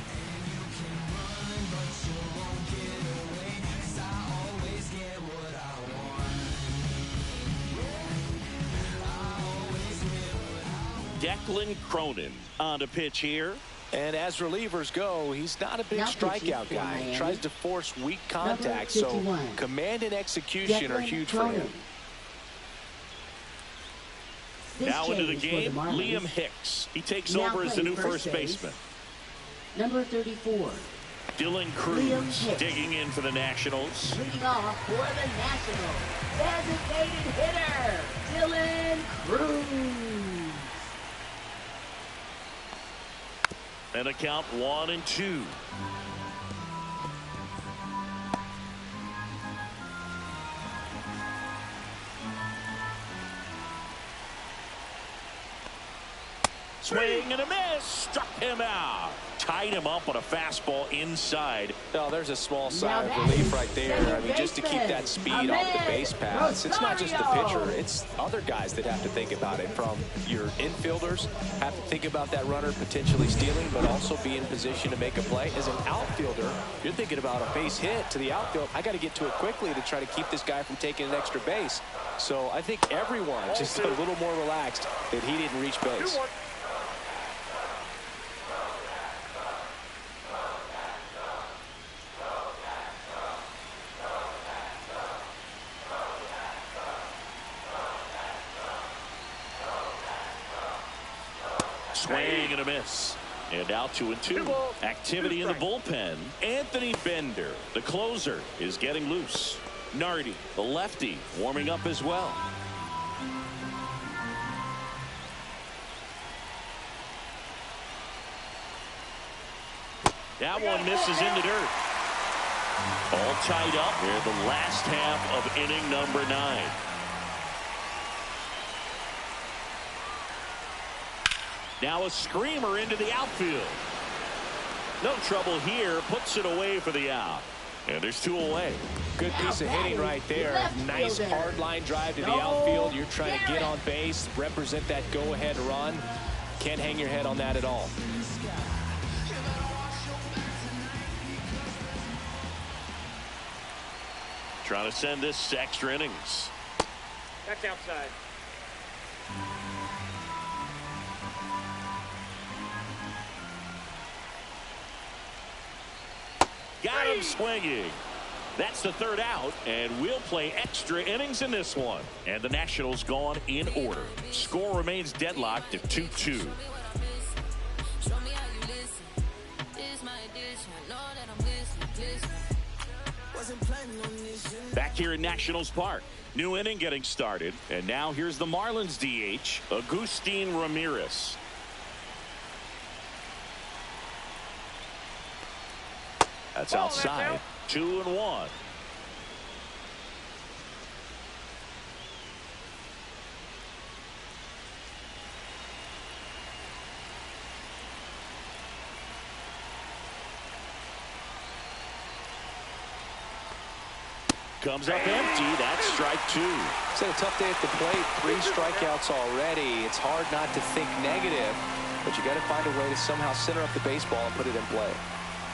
Speaker 1: Declan Cronin on to pitch here.
Speaker 2: And as relievers go, he's not a big
Speaker 4: Now pitching
Speaker 2: strikeout
Speaker 4: for
Speaker 2: guy. He
Speaker 4: Miami.
Speaker 2: tries to force weak
Speaker 4: Number
Speaker 2: contact, so
Speaker 4: 51.
Speaker 2: command and execution are
Speaker 4: Declan
Speaker 2: huge for
Speaker 4: Cronin.
Speaker 2: him.
Speaker 4: This
Speaker 1: Now into the
Speaker 4: change for
Speaker 1: game,
Speaker 4: Marlins.
Speaker 1: Liam Hicks. He takes
Speaker 4: Now
Speaker 1: over as the
Speaker 4: playing
Speaker 1: new
Speaker 4: first
Speaker 1: first
Speaker 4: base.
Speaker 1: baseman.
Speaker 4: Number 34.
Speaker 1: Dylan
Speaker 4: Liam
Speaker 1: Cruz
Speaker 4: Hicks.
Speaker 1: digging in for the Nationals.
Speaker 4: Leading off for the Nationals. Designated hitter, Dylan Cruz.
Speaker 1: And a count 1-2. Swing and a miss. Struck him out. Tied him up on a fastball inside.
Speaker 2: Oh, there's a small sigh
Speaker 4: Now
Speaker 2: of relief
Speaker 4: batting
Speaker 2: right there.
Speaker 4: center
Speaker 2: I mean, just to keep that speed off the base paths. It's not just the pitcher. It's other guys that have to think about it. From your infielders have to think about that runner potentially stealing, but also be in position to make a play. As an outfielder, you're thinking about a base hit to the outfield. I got to get to it quickly to try to keep this guy from taking an extra base. So I think everyone just a little more relaxed that he didn't reach base.
Speaker 3: 2-1.
Speaker 1: Swing and a miss. And now 2-2.
Speaker 3: 2 balls,
Speaker 1: Activity
Speaker 3: 2
Speaker 1: in the
Speaker 3: strikes.
Speaker 1: bullpen. Anthony Bender, the closer, is getting loose. Nardi, the lefty, warming up as well. That one misses in the dirt. All tied up here the last half of inning number 9. Now a screamer into the outfield. No trouble here. Puts it away for the out. And there's 2 away.
Speaker 2: Good piece of hitting right there. Nice hard line drive to the outfield. You're trying to get on base, represent that go-ahead run. Can't hang your head on that at all.
Speaker 1: Trying to send this to extra innings.
Speaker 3: That's outside.
Speaker 1: Got him swinging. That's the 3rd out, and we'll play extra innings in this one. And the Nationals gone in order. Score remains deadlocked at 2-2. Back here in Nationals Park. New inning getting started. And now here's the Marlins DH, Agustin Ramirez. That's outside. 2-1. Comes up empty. That's strike two.
Speaker 2: It's a tough day at the plate. 3 strikeouts already. It's hard not to think negative, but you got to find a way to somehow center up the baseball and put it in play.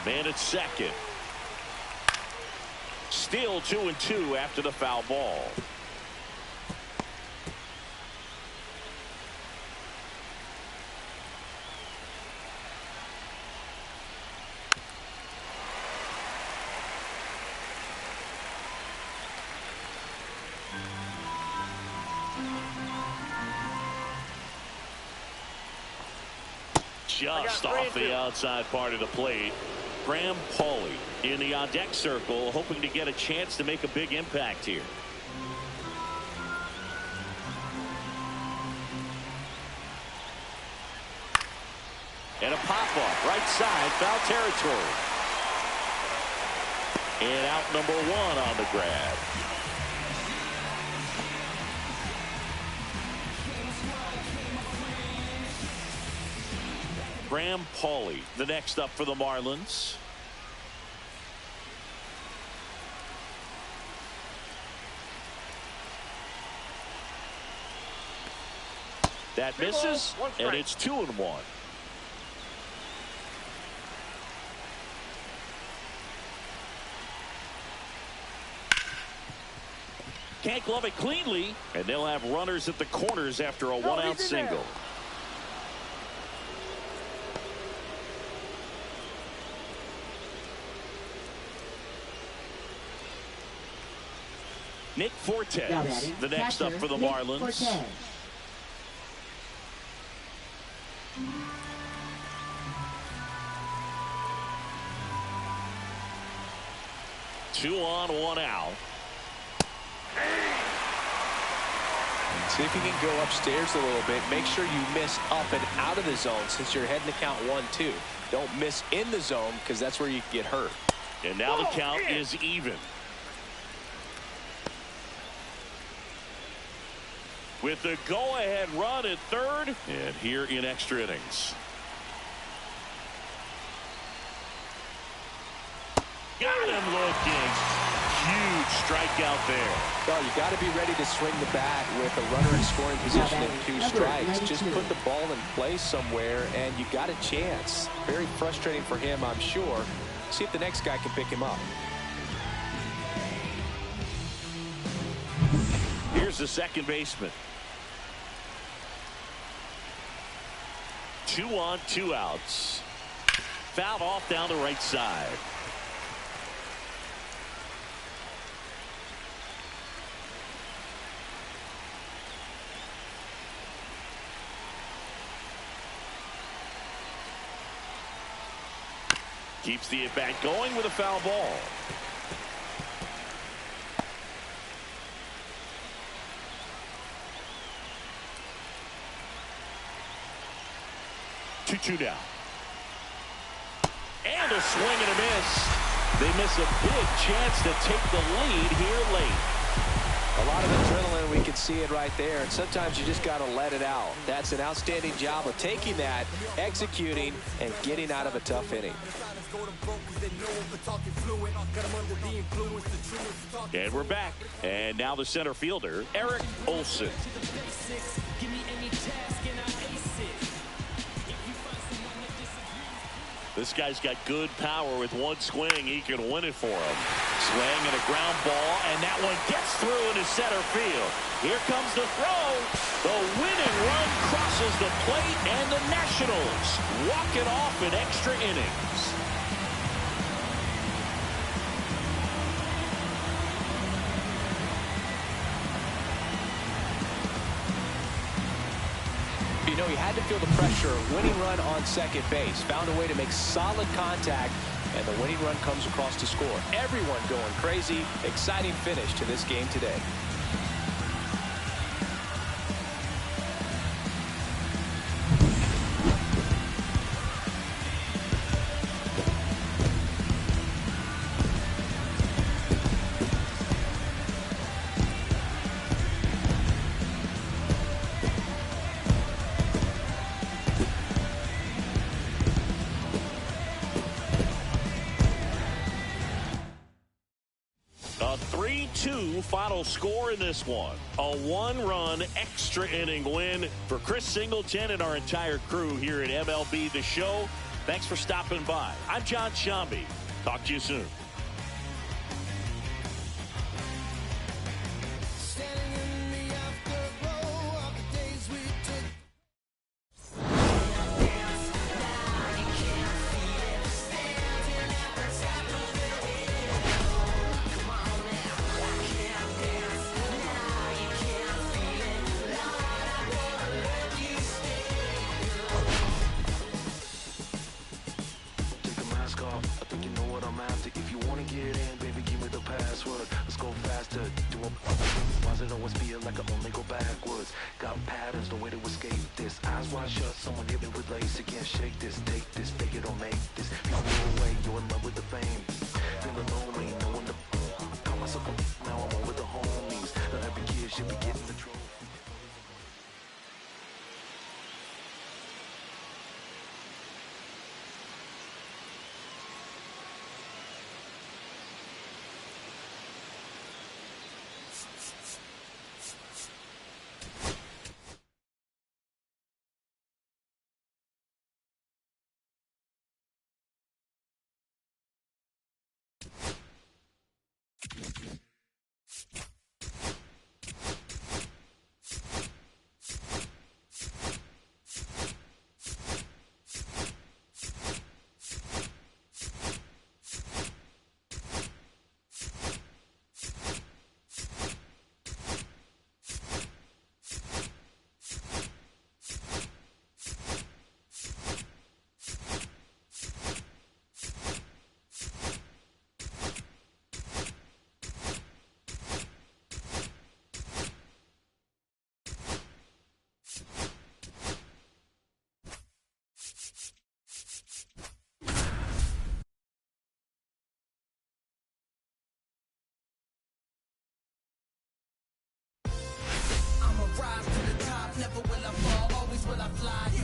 Speaker 1: Man at second. Still 2-2 after the foul ball. Just off the outside part of the plate. Graham Pauley in the on-deck circle, hoping to get a chance to make a big impact here. And a pop-off right side, foul territory. And out number 1 on the grab. Graham Pauley, the next up for the Marlins. That misses, and it's 2-1. Can't glove it cleanly, and they'll have runners at the corners after a one-out single. Nick Fortes, the next up for the Marlins. 2 on, 1 out.
Speaker 2: See if you can go upstairs a little bit. Make sure you miss up and out of the zone since you're heading to count 1-2. Don't miss in the zone because that's where you can get hurt.
Speaker 1: And now the count is even. With the go-ahead run at third, and here in extra innings. Got him looking. Huge strikeout there.
Speaker 2: Well, you got to be ready to swing the bat with a runner in scoring position and 2 strikes. Just put the ball in play somewhere, and you got a chance. Very frustrating for him, I'm sure. See if the next guy can pick him up.
Speaker 1: Here's the second baseman. 2 on, 2 outs. Fouled off down the right side. Keeps the at-bat going with a foul ball. Two down. And a swing and a miss. They miss a big chance to take the lead here late.
Speaker 2: A lot of adrenaline, we can see it right there, and sometimes you just got to let it out. That's an outstanding job of taking that, executing, and getting out of a tough inning.
Speaker 1: And we're back. And now the center fielder, Eric Olson. This guy's got good power. With one swing, he can win it for him. Swing and a ground ball, and that one gets through into center field. Here comes the throw. The winning run crosses the plate, and the Nationals walk it off in extra innings.
Speaker 2: You know, he had to feel the pressure. Winning run on second base. Found a way to make solid contact, and the winning run comes across to score. Everyone going crazy. Exciting finish to this game today.
Speaker 1: Final score in this one, a one-run extra inning win for Chris Singleton and our entire crew here at MLB The Show. Thanks for stopping by. I'm John Shambi. Talk to you soon.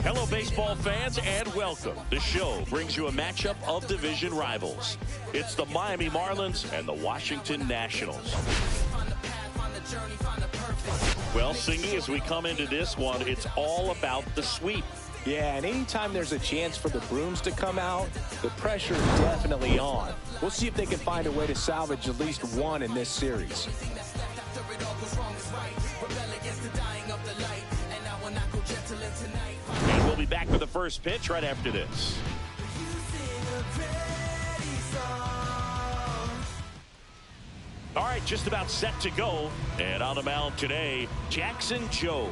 Speaker 1: Hello, baseball fans, and welcome. The show brings you a matchup of division rivals. It's the Miami Marlins and the Washington Nationals. Well, Singy, as we come into this one, it's all about the sweep.
Speaker 2: Yeah, and anytime there's a chance for the brooms to come out, the pressure is definitely on. We'll see if they can find a way to salvage at least one in this series.
Speaker 1: And we'll be back with the first pitch right after this. All right, just about set to go. And on the mound today, Jackson Jobe.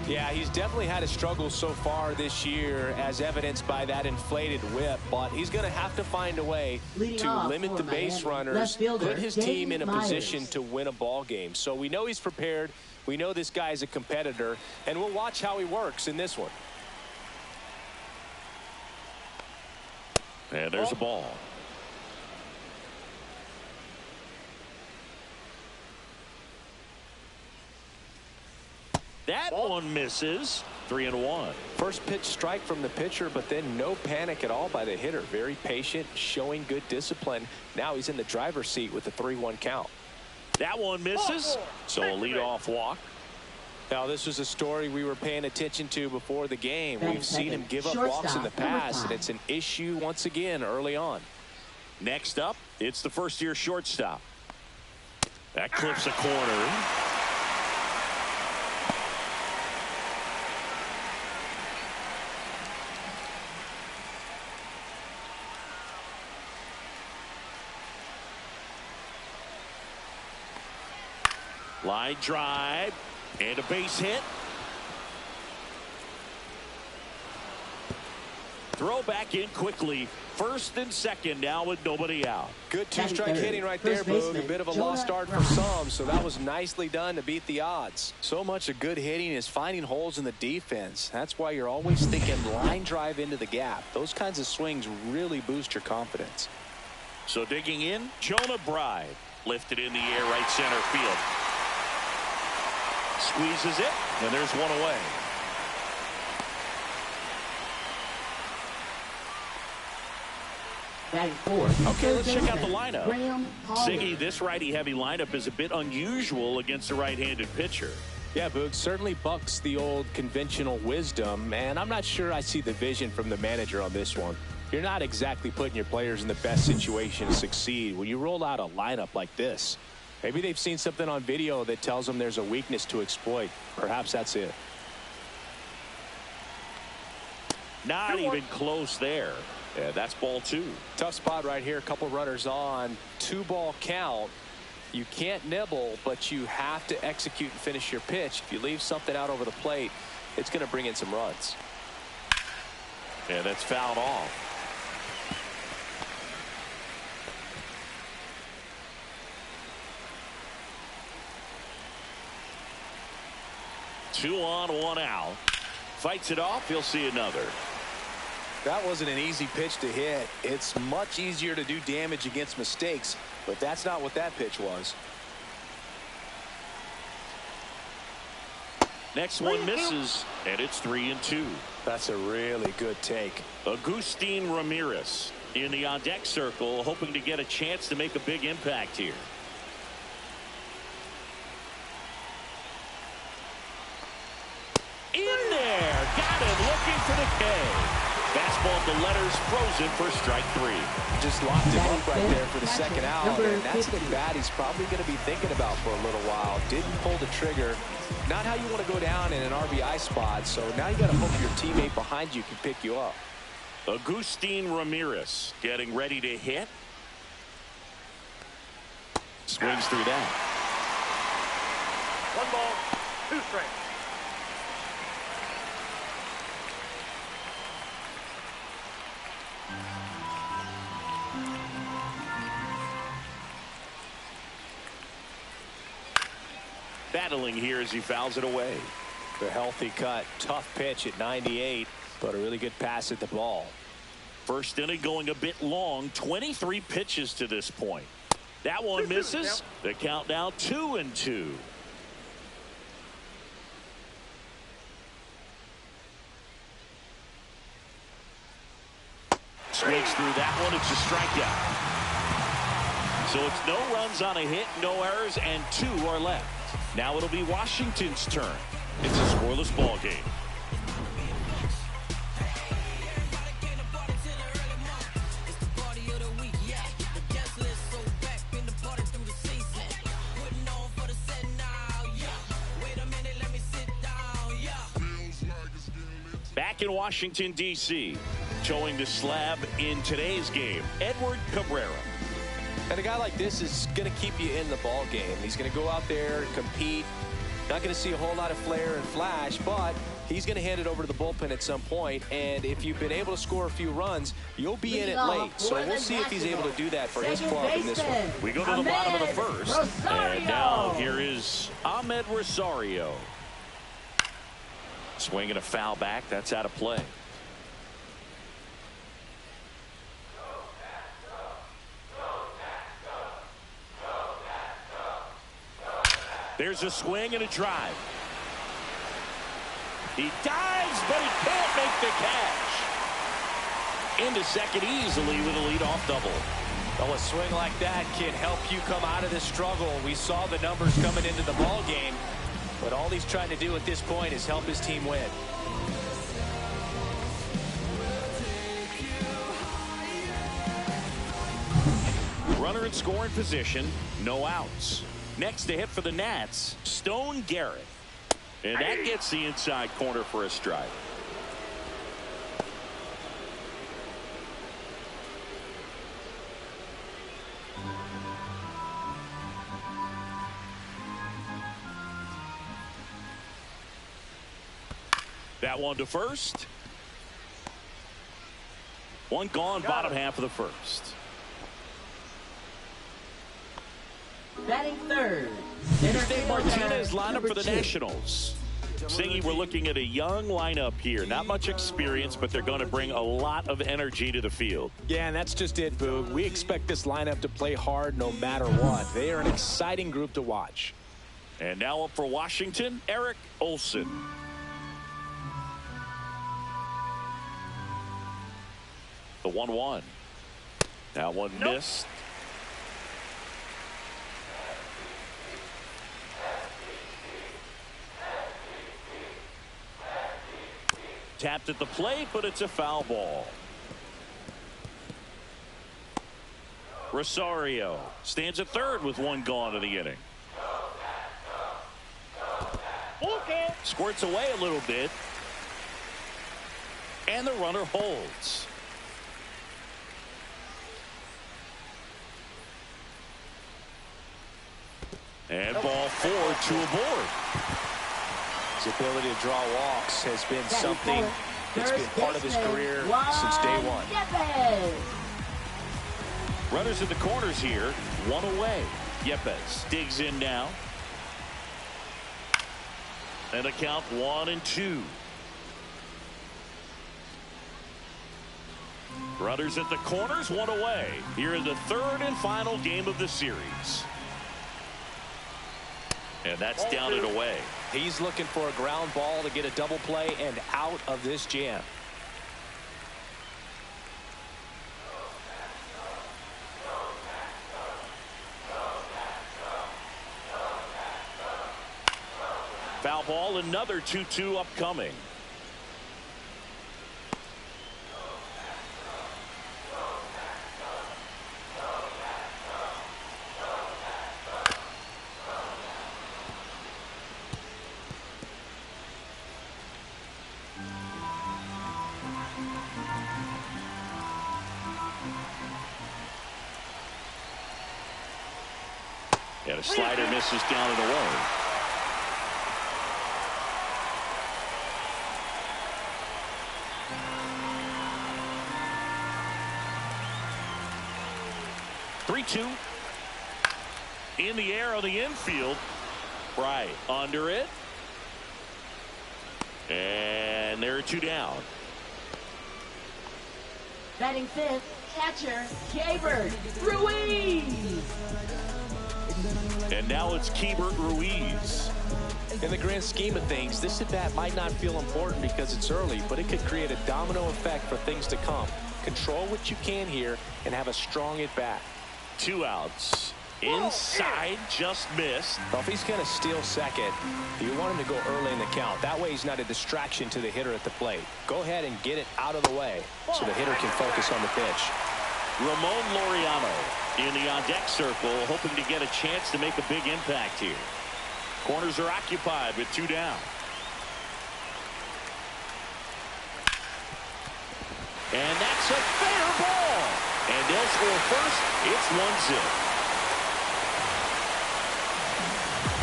Speaker 2: Yeah, he's definitely had a struggle so far this year, as evidenced by that inflated whip. But he's going to have to find a way to limit the base runners, put his team in a position to win a ball game. So we know he's prepared. We know this guy's a competitor, and we'll watch how he works in this one.
Speaker 1: And there's a ball. That one misses. 3-1.
Speaker 2: First pitch strike from the pitcher, but then no panic at all by the hitter. Very patient, showing good discipline. Now he's in the driver's seat with the 3-1 count.
Speaker 1: That one misses. So a leadoff walk.
Speaker 2: Now, this was a story we were paying attention to before the game. We've seen him give up walks in the past, and it's an issue once again early on.
Speaker 1: Next up, it's the first-year shortstop. That clips a corner. Line drive and a base hit. Throw back in quickly. First and second now with nobody out.
Speaker 2: Good two-strike hitting right there, Boog. A bit of a lost start for some, so that was nicely done to beat the odds. So much of good hitting is finding holes in the defense. That's why you're always thinking line drive into the gap. Those kinds of swings really boost your confidence.
Speaker 1: So digging in, Jonah Bride lifted in the air right center field. Squeezes it, and there's one away. Okay, let's check out the lineup. Siggy, this righty-heavy lineup is a bit unusual against a right-handed pitcher.
Speaker 2: Yeah, Boog, certainly bucks the old conventional wisdom, and I'm not sure I see the vision from the manager on this one. You're not exactly putting your players in the best situation to succeed when you roll out a lineup like this. Maybe they've seen something on video that tells them there's a weakness to exploit. Perhaps that's it.
Speaker 1: Not even close there. Yeah, that's ball 2.
Speaker 2: Tough spot right here. A couple runners on. 2-ball count. You can't nibble, but you have to execute and finish your pitch. If you leave something out over the plate, it's going to bring in some runs.
Speaker 1: And that's fouled off. Two on, one out. Fights it off. He'll see another.
Speaker 2: That wasn't an easy pitch to hit. It's much easier to do damage against mistakes, but that's not what that pitch was.
Speaker 1: Next one misses, and it's 3-2.
Speaker 2: That's a really good take.
Speaker 1: Agustin Ramirez in the on-deck circle, hoping to get a chance to make a big impact here. In there, got him looking for the K. Fastball at the letters, frozen for strike 3.
Speaker 2: Just locked him up right there for the second out, and that's the bat he's probably going to be thinking about for a little while. Didn't pull the trigger. Not how you want to go down in an RBI spot, so now you got to hope your teammate behind you can pick you up.
Speaker 1: Agustin Ramirez getting ready to hit. Swings through that.
Speaker 3: 1 ball, 2 strikes.
Speaker 1: Battling here as he fouls it away.
Speaker 2: The healthy cut. Tough pitch at 98, but a really good pass at the ball.
Speaker 1: First inning going a bit long. 23 pitches to this point. That one misses. The count now 2-2. Swings through that one. It's a strikeout. So it's no runs on a hit, no errors, and 2 are left. Now it'll be Washington's turn. It's a scoreless ball game. Back in Washington, D.C., showing the slab in today's game, Edward Cabrera.
Speaker 2: And a guy like this is going to keep you in the ball game. He's going to go out there and compete. Not going to see a whole lot of flair and flash, but he's going to hand it over to the bullpen at some point. And if you've been able to score a few runs, you'll be in it late. So we'll see if he's able to do that for his club in this one.
Speaker 1: We go to the bottom of the first. And now here is Ahmed Rosario. Swinging a foul back. That's out of play. There's a swing and a drive. He dives, but he can't make the catch. Into second easily with a leadoff double.
Speaker 2: Well, a swing like that can help you come out of this struggle. We saw the numbers coming into the ball game, but all he's trying to do at this point is help his team win.
Speaker 1: Runner in scoring position, no outs. Next to hit for the Nats, Stone Garrett. And that gets the inside corner for a strike. That one to first. One gone, bottom half of the first.
Speaker 4: Batting third.
Speaker 1: Dave Martinez lineup for the Nationals. Singy, we're looking at a young lineup here. Not much experience, but they're going to bring a lot of energy to the field.
Speaker 2: Yeah, and that's just it, Boog. We expect this lineup to play hard no matter what. They are an exciting group to watch.
Speaker 1: And now up for Washington, Eric Olson. The 1-1. That one missed. Tapped at the plate, but it's a foul ball. Rosario stands at third with one gone in the inning. Squirts away a little bit. And the runner holds. And ball 4, 2 aboard.
Speaker 2: His ability to draw walks has been something that's been part of his career since day one.
Speaker 1: Runners in the corners here, one away. Yepes digs in now. And a count 1-2. Runners at the corners, one away. Here in the third and final game of the series. And that's down and away.
Speaker 2: He's looking for a ground ball to get a double play and out of this jam.
Speaker 1: Foul ball, another 2-2 upcoming. And a slider misses down and away. Three-two. In the air on the infield. Right under it. And there are 2 down.
Speaker 4: Batting fifth, catcher, Keibert Ruiz.
Speaker 1: And now it's Keibert Ruiz.
Speaker 2: In the grand scheme of things, this at-bat might not feel important because it's early, but it could create a domino effect for things to come. Control what you can here and have a strong at-bat.
Speaker 1: 2 outs. Inside, just missed.
Speaker 2: Well, if he's going to steal second, you want him to go early in the count. That way he's not a distraction to the hitter at the plate. Go ahead and get it out of the way so the hitter can focus on the pitch.
Speaker 1: Ramon Laureano in the on-deck circle, hoping to get a chance to make a big impact here. Corners are occupied with 2 down. And that's a fair ball. And they'll score first. It's 1-0.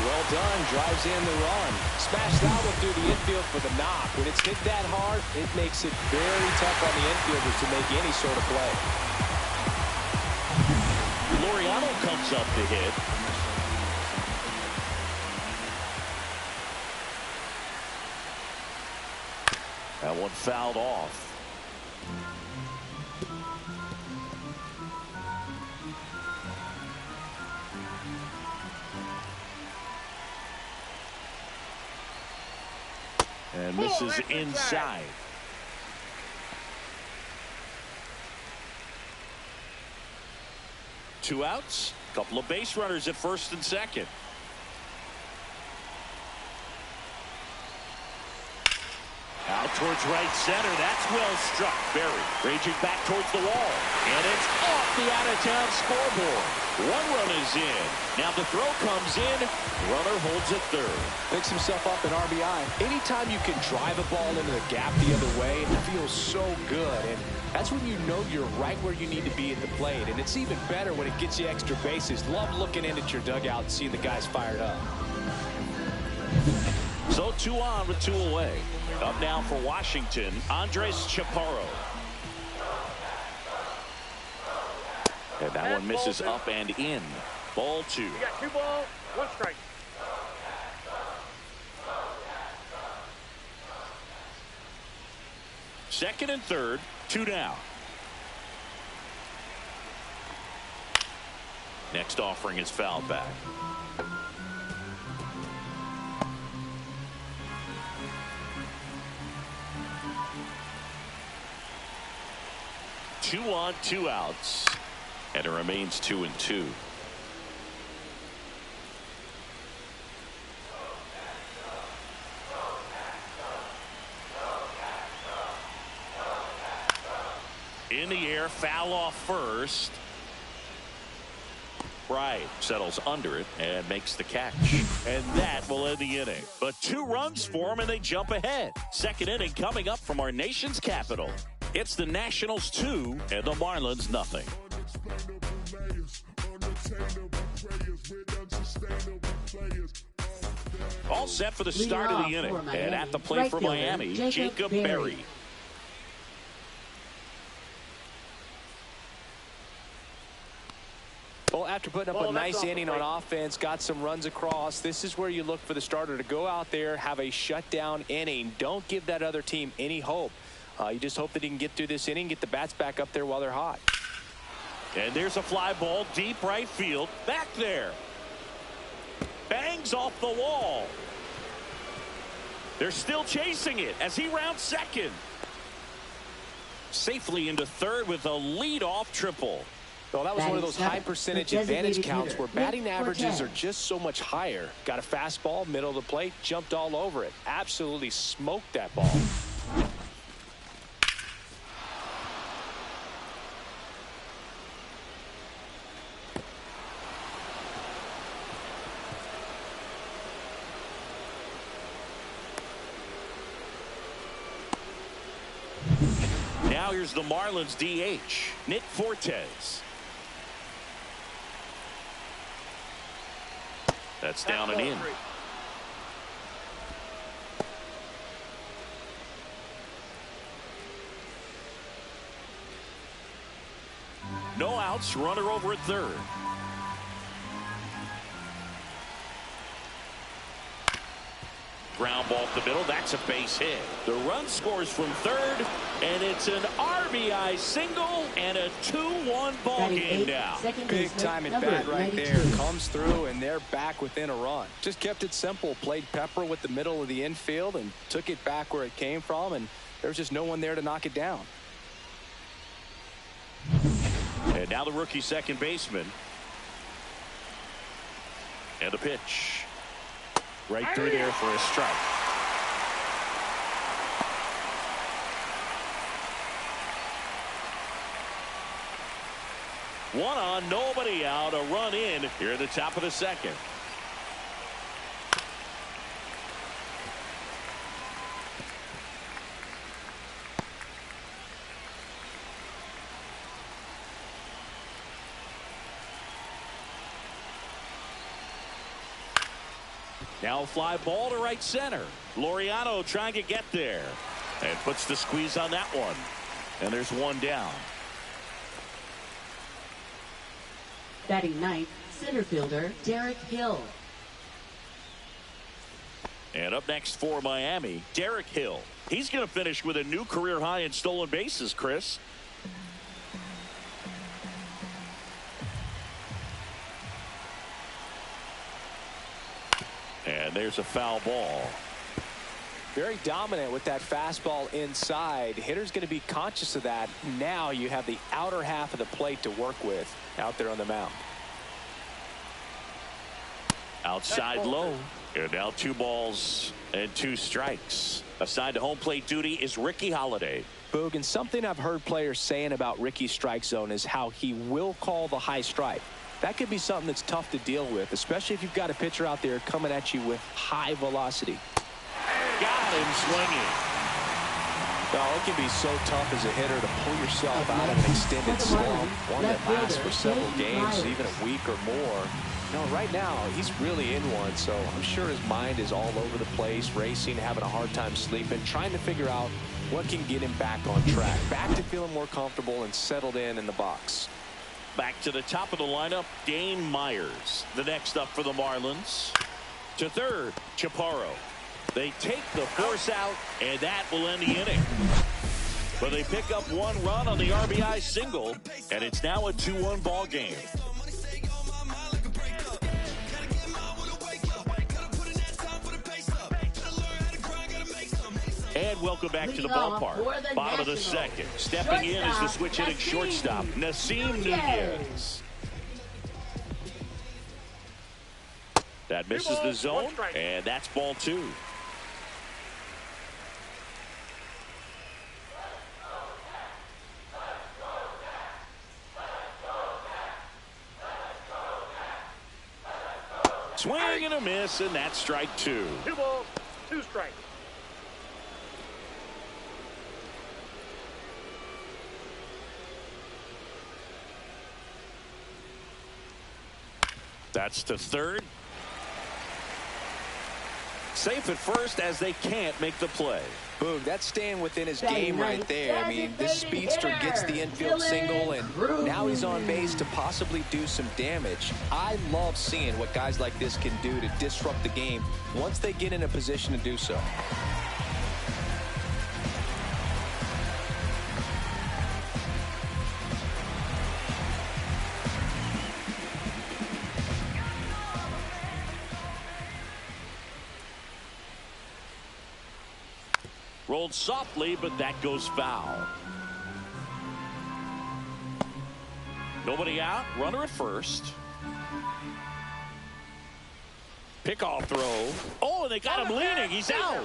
Speaker 2: Well done. Drives in the run. Smashed out through the infield for the knock. When it's hit that hard, it makes it very tough on the infielders to make any sort of play.
Speaker 1: Laureano comes up to hit. That one fouled off. And misses inside. Two outs. Couple of base runners at first and second. Out towards right center. That's well struck. Berry raging back towards the wall. And it's off the out-of-town scoreboard. 1 run is in. Now the throw comes in. Runner holds at third.
Speaker 2: Picks himself up an RBI. Anytime you can drive a ball into the gap the other way, it feels so good. And that's when you know you're right where you need to be at the plate. And it's even better when it gets you extra bases. Love looking in at your dugout and seeing the guys fired up.
Speaker 1: So 2 on with 2 away. Up now for Washington, Andres Chaparro. And that one misses up and in. Ball 2.
Speaker 3: You got 2 balls, 1 strike.
Speaker 1: Second and third, 2 down. Next offering is fouled back. Two on, 2 outs. And it remains 2-2. In the air, foul off first. Right settles under it and makes the catch. And that will end the inning. But 2 runs for them and they jump ahead. Second inning coming up from our nation's capital. It's the Nationals 2 and the Marlins nothing. All set for the start of the inning. And at the plate for Miami, Jacob Berry.
Speaker 9: Well, after putting up a nice inning on offense, got some runs across, this is where you look for the starter to go out there, have a shutdown inning. Don't give that other team any hope. You just hope that he can get through this inning, get the bats back up there while they're hot.
Speaker 1: And there's a fly ball deep right field. Back there. Bangs off the wall. They're still chasing it as he rounds second. Safely into third with a leadoff triple.
Speaker 9: Well, that was one of those high percentage advantage counts where batting averages are just so much higher. Got a fastball, middle of the plate, jumped all over it. Absolutely smoked that ball.
Speaker 1: Now here's the Marlins DH, Nick Fortes. That's down and in. No outs, runner over at third. Ground ball up the middle. That's a base hit. The run scores from third, and it's an RBI single and a 2-1 ball game now.
Speaker 9: Big time at bat right there. Comes through, and they're back within a run. Just kept it simple. Played Pepper with the middle of the infield and took it back where it came from, and there's just no one there to knock it down.
Speaker 1: And now the rookie second baseman. And a pitch. Right through there for a strike. One on, nobody out, a run in here at the top of the second. Now a fly ball to right center. Laureano trying to get there and puts the squeeze on that one. And there's one down.
Speaker 4: Batting ninth, center fielder Derek Hill.
Speaker 1: And up next for Miami, Derek Hill. He's going to finish with a new career high in stolen bases, Chris. And there's a foul ball.
Speaker 9: Very dominant with that fastball inside. Hitter's going to be conscious of that. Now you have the outer half of the plate to work with out there on the mound.
Speaker 1: Outside low. And now 2 balls and 2 strikes. Assigned to home plate duty is Ricky Holiday.
Speaker 9: Boog, and something I've heard players saying about Ricky's strike zone is how he will call the high strike. That could be something that's tough to deal with, especially if you've got a pitcher out there coming at you with high velocity.
Speaker 1: Got him swinging.
Speaker 9: Well, it can be so tough as a hitter to pull yourself out of an extended slump, one that lasts for several games, even a week or more. No, right now, he's really in one, so I'm sure his mind is all over the place, racing, having a hard time sleeping, trying to figure out what can get him back on track, back to feeling more comfortable and settled in the box.
Speaker 1: Back to the top of the lineup, Dane Myers. The next up for the Marlins. To third, Chaparro. They take the force out, and that will end the inning. But they pick up 1 run on the RBI single, and it's now a 2-1 ball game. And welcome back to the ballpark. Bottom of the second. Stepping in is the switch hitting shortstop, Nasim Nunez. That misses the zone, and that's ball 2. Swing and a miss, and that's strike 2.
Speaker 3: 2 balls, 2 strikes.
Speaker 1: That's to third. Safe at first as they can't make the play.
Speaker 9: Boom, that's staying within his game right there. I mean, this speedster gets the infield single, and now he's on base to possibly do some damage. I love seeing what guys like this can do to disrupt the game once they get in a position to do so.
Speaker 1: Rolled softly, but that goes foul. Nobody out. Runner at first. Pickoff throw. Oh, and they got him leaning. He's out.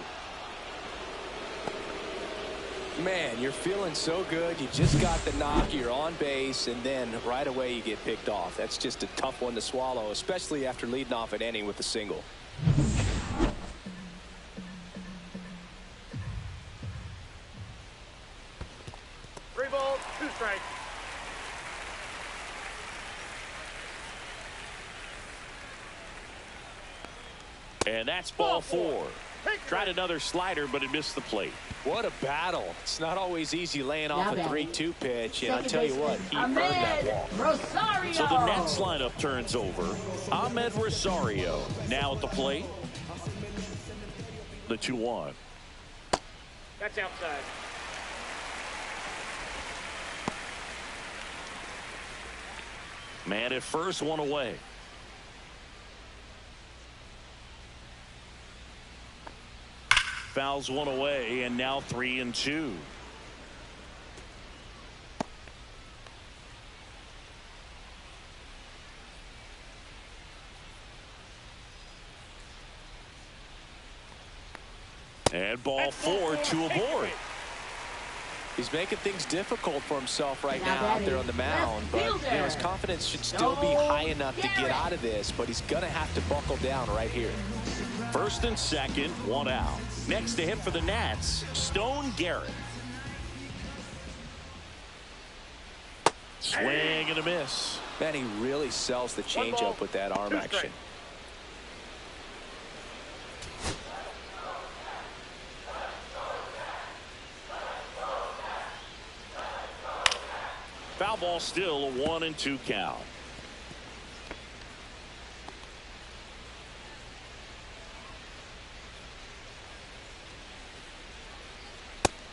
Speaker 9: Man, you're feeling so good. You just got the knock. You're on base, and then right away you get picked off. That's just a tough one to swallow, especially after leading off an inning with a single.
Speaker 3: 3 balls, 2 strikes.
Speaker 1: And that's ball 4. Tried another slider, but it missed the plate.
Speaker 9: What a battle. It's not always easy laying off a 3-2 pitch, and I'll tell you what, he earned that walk.
Speaker 4: Rosario.
Speaker 1: So the Nats lineup turns over. Ahmed Rosario now at the plate. The 2-1.
Speaker 3: That's outside.
Speaker 1: Man at first, 1 away. Fouls 1 away, and now 3-2. And ball 4, 2 aboard.
Speaker 9: He's making things difficult for himself right now out there on the mound, but you know, his confidence should still be high enough to get out of this, but he's going to have to buckle down right here.
Speaker 1: First and second, 1 out. Next to him for the Nats, Stone Garrett. Swing and a miss.
Speaker 9: Man, he really sells the changeup with that arm action.
Speaker 1: Foul ball still, a 1-2 count.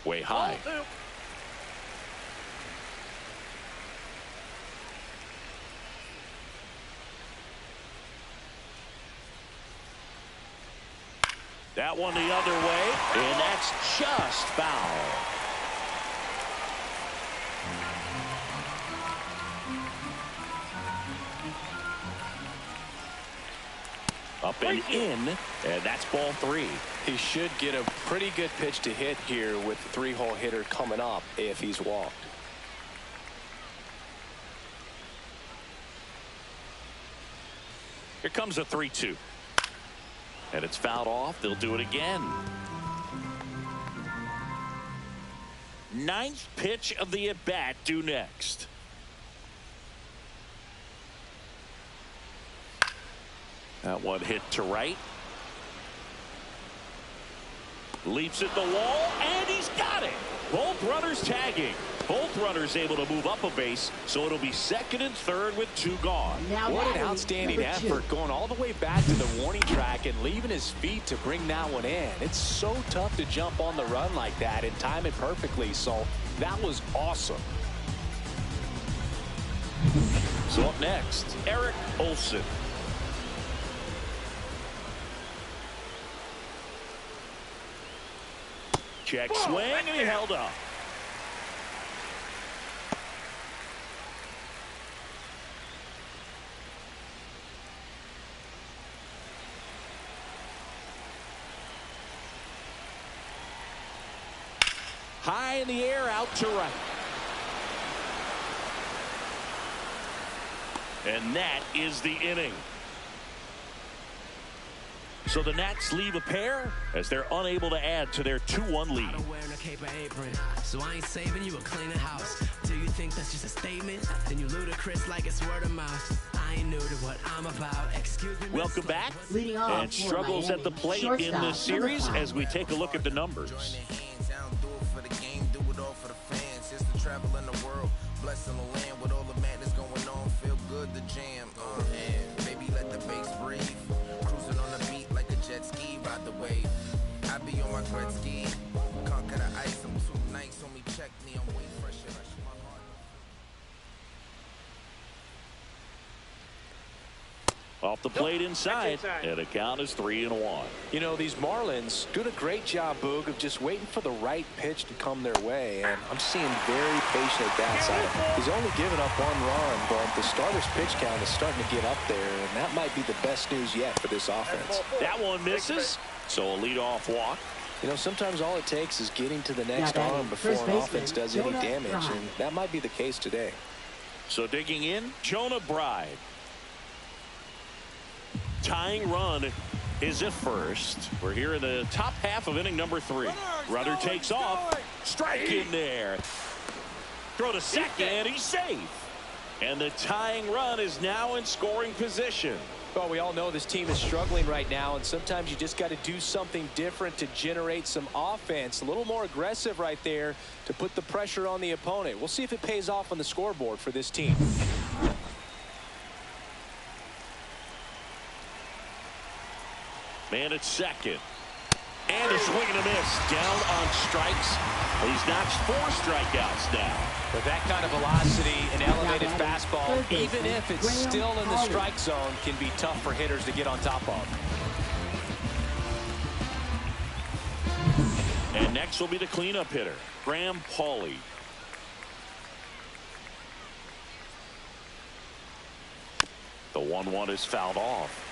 Speaker 1: Way high. That one the other way, and that's just foul. Up and in, and that's ball 3.
Speaker 9: He should get a pretty good pitch to hit here with the 3-hole hitter coming up if he's walked.
Speaker 1: Here comes a 3-2. And it's fouled off. They'll do it again. 9th pitch of the at-bat due next. That one hit to right. Leaps at the wall, and he's got it. Both runners tagging. Both runners able to move up a base, so it'll be second and third with 2 gone.
Speaker 9: What an outstanding effort, going all the way back to the warning track and leaving his feet to bring that one in. It's so tough to jump on the run like that and time it perfectly, so that was awesome.
Speaker 1: So up next, Eric Olson. Check swing, and he held up. High in the air, out to right. And that is the inning. So the Nats leave a pair as they're unable to add to their 2-1 lead.
Speaker 10: So I ain't saving you a cleaning house. Do you think that's just a statement? Then you ludicrous like it's word of mouth. I ain't new to what I'm about. Excuse me.
Speaker 1: Welcome back. And struggles at the plate in this series as we take a look at the numbers.
Speaker 11: Traveling the world, blessing the land with all the madness going on. Feel good to jam, and baby let the bass breathe. Cruising on the beat like a jet ski, ride the wave. I be on my Gretzky, conquer the ice. I'm too nice, on me check me, I'm way fresher. My heart.
Speaker 1: Off the plate inside, and the count is 3-1.
Speaker 2: You know, these Marlins doing a great job, Boog, of just waiting for the right pitch to come their way, and I'm seeing very patient at that side. He's only given up 1 run, but the starter's pitch count is starting to get up there, and that might be the best news yet for this offense.
Speaker 1: That one misses, so a leadoff walk.
Speaker 2: You know, sometimes all it takes is getting to the next arm before an offense does any damage, and that might be the case today.
Speaker 1: So digging in, Jonah Bride. Tying run is at first. We're here in the top half of inning number 3. Runner takes off. Strike in there. Throw to second. He's safe. And the tying run is now in scoring position.
Speaker 2: Well, we all know this team is struggling right now, and sometimes you just got to do something different to generate some offense. A little more aggressive right there to put the pressure on the opponent. We'll see if it pays off on the scoreboard for this team.
Speaker 1: Man at second. And a swing and a miss. Down on strikes. He's notched 4 strikeouts now.
Speaker 2: With that kind of velocity, an elevated fastball, even if it's still in the strike zone, can be tough for hitters to get on top of.
Speaker 1: And next will be the cleanup hitter, Graham Pauley. The 1-1 is fouled off.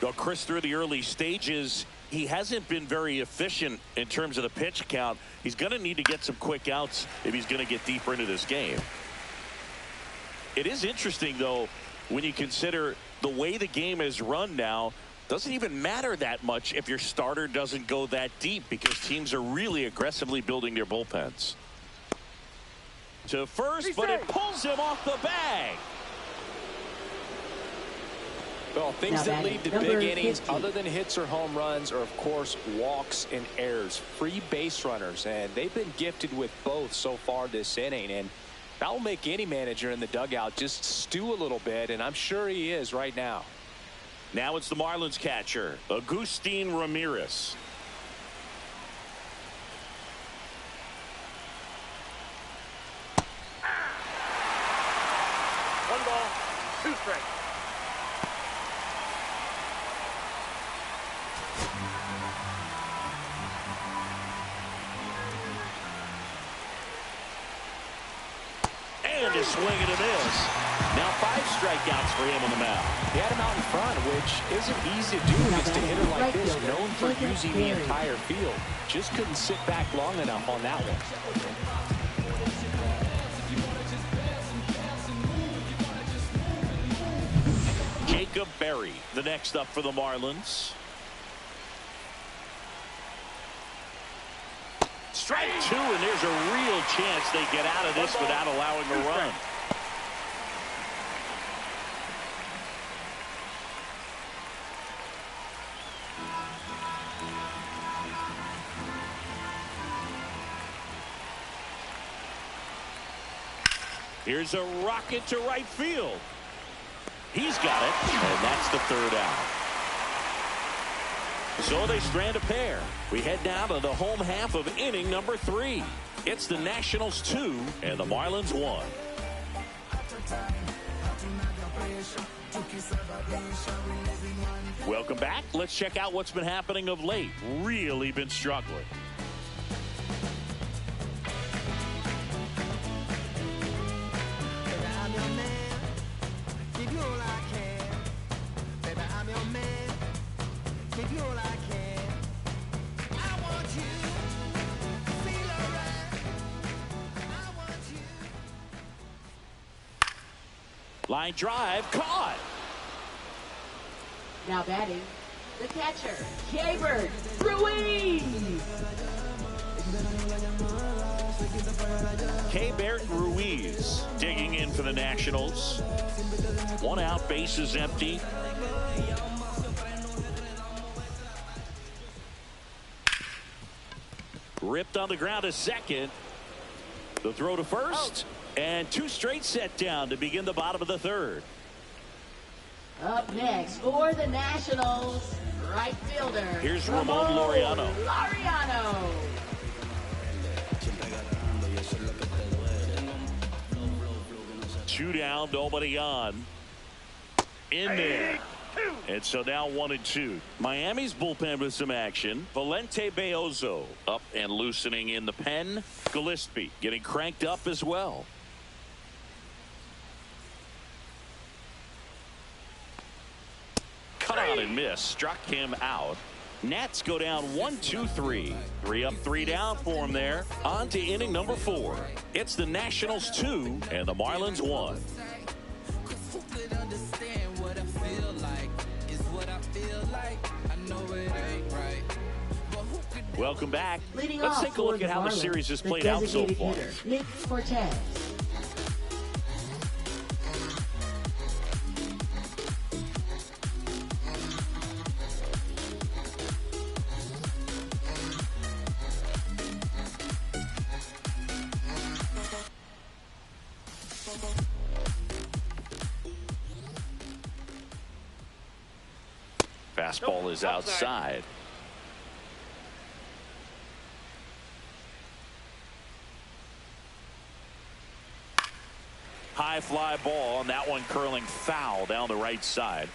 Speaker 1: Well, Chris, through the early stages, he hasn't been very efficient in terms of the pitch count. He's going to need to get some quick outs if he's going to get deeper into this game. It is interesting, though, when you consider the way the game is run now. Doesn't even matter that much if your starter doesn't go that deep, because teams are really aggressively building their bullpens. To first, but it pulls him off the bag.
Speaker 2: Well, things that lead to big innings, other than hits or home runs, are, of course, walks and errors, free base runners, and they've been gifted with both so far this inning. And that will make any manager in the dugout just stew a little bit, and I'm sure he is right now.
Speaker 1: Now it's the Marlins catcher, Agustin Ramirez.
Speaker 3: One ball, 2 strikes.
Speaker 1: And a swing and a miss. Now 5 strikeouts for him on the mound.
Speaker 2: He had him out in front, which isn't easy to do against a hitter like this, known for using the entire field. Just couldn't sit back long enough on that one.
Speaker 1: Jacob Berry, the next up for the Marlins. Strike 2, and there's a real chance they get out of this without allowing a run. Here's a rocket to right field. He's got it, and that's the 3rd out. So they strand a pair. We head down to the home half of inning number 3. It's the Nationals 2 and the Marlins 1. Welcome back. Let's check out what's been happening of late. Really been struggling. Line drive, caught.
Speaker 4: Now batting, the catcher, Keibert Ruiz.
Speaker 1: Keibert Ruiz digging in for the Nationals. 1 out, bases empty. Ripped on the ground, a second. The throw to first. And 2 straight set down to begin the bottom of the third.
Speaker 4: Up next for the Nationals, right fielder.
Speaker 1: Here's Ramon Laureano.
Speaker 4: Laureano.
Speaker 1: Two down, nobody on. In there. And so now 1-2. Miami's bullpen with some action. Valente Beozo up and loosening in the pen. Gillespie getting cranked up as well. Cut on and miss. Struck him out. Nats go down 1-2-3. 3 up, 3 down for him there. On to inning number 4. It's the Nationals 2 and the Marlins 1. Welcome back. Let's take a look at how the series has played out so far.
Speaker 4: Nick Cortez.
Speaker 1: Fastball is outside. High fly ball, and that one curling foul down the right side.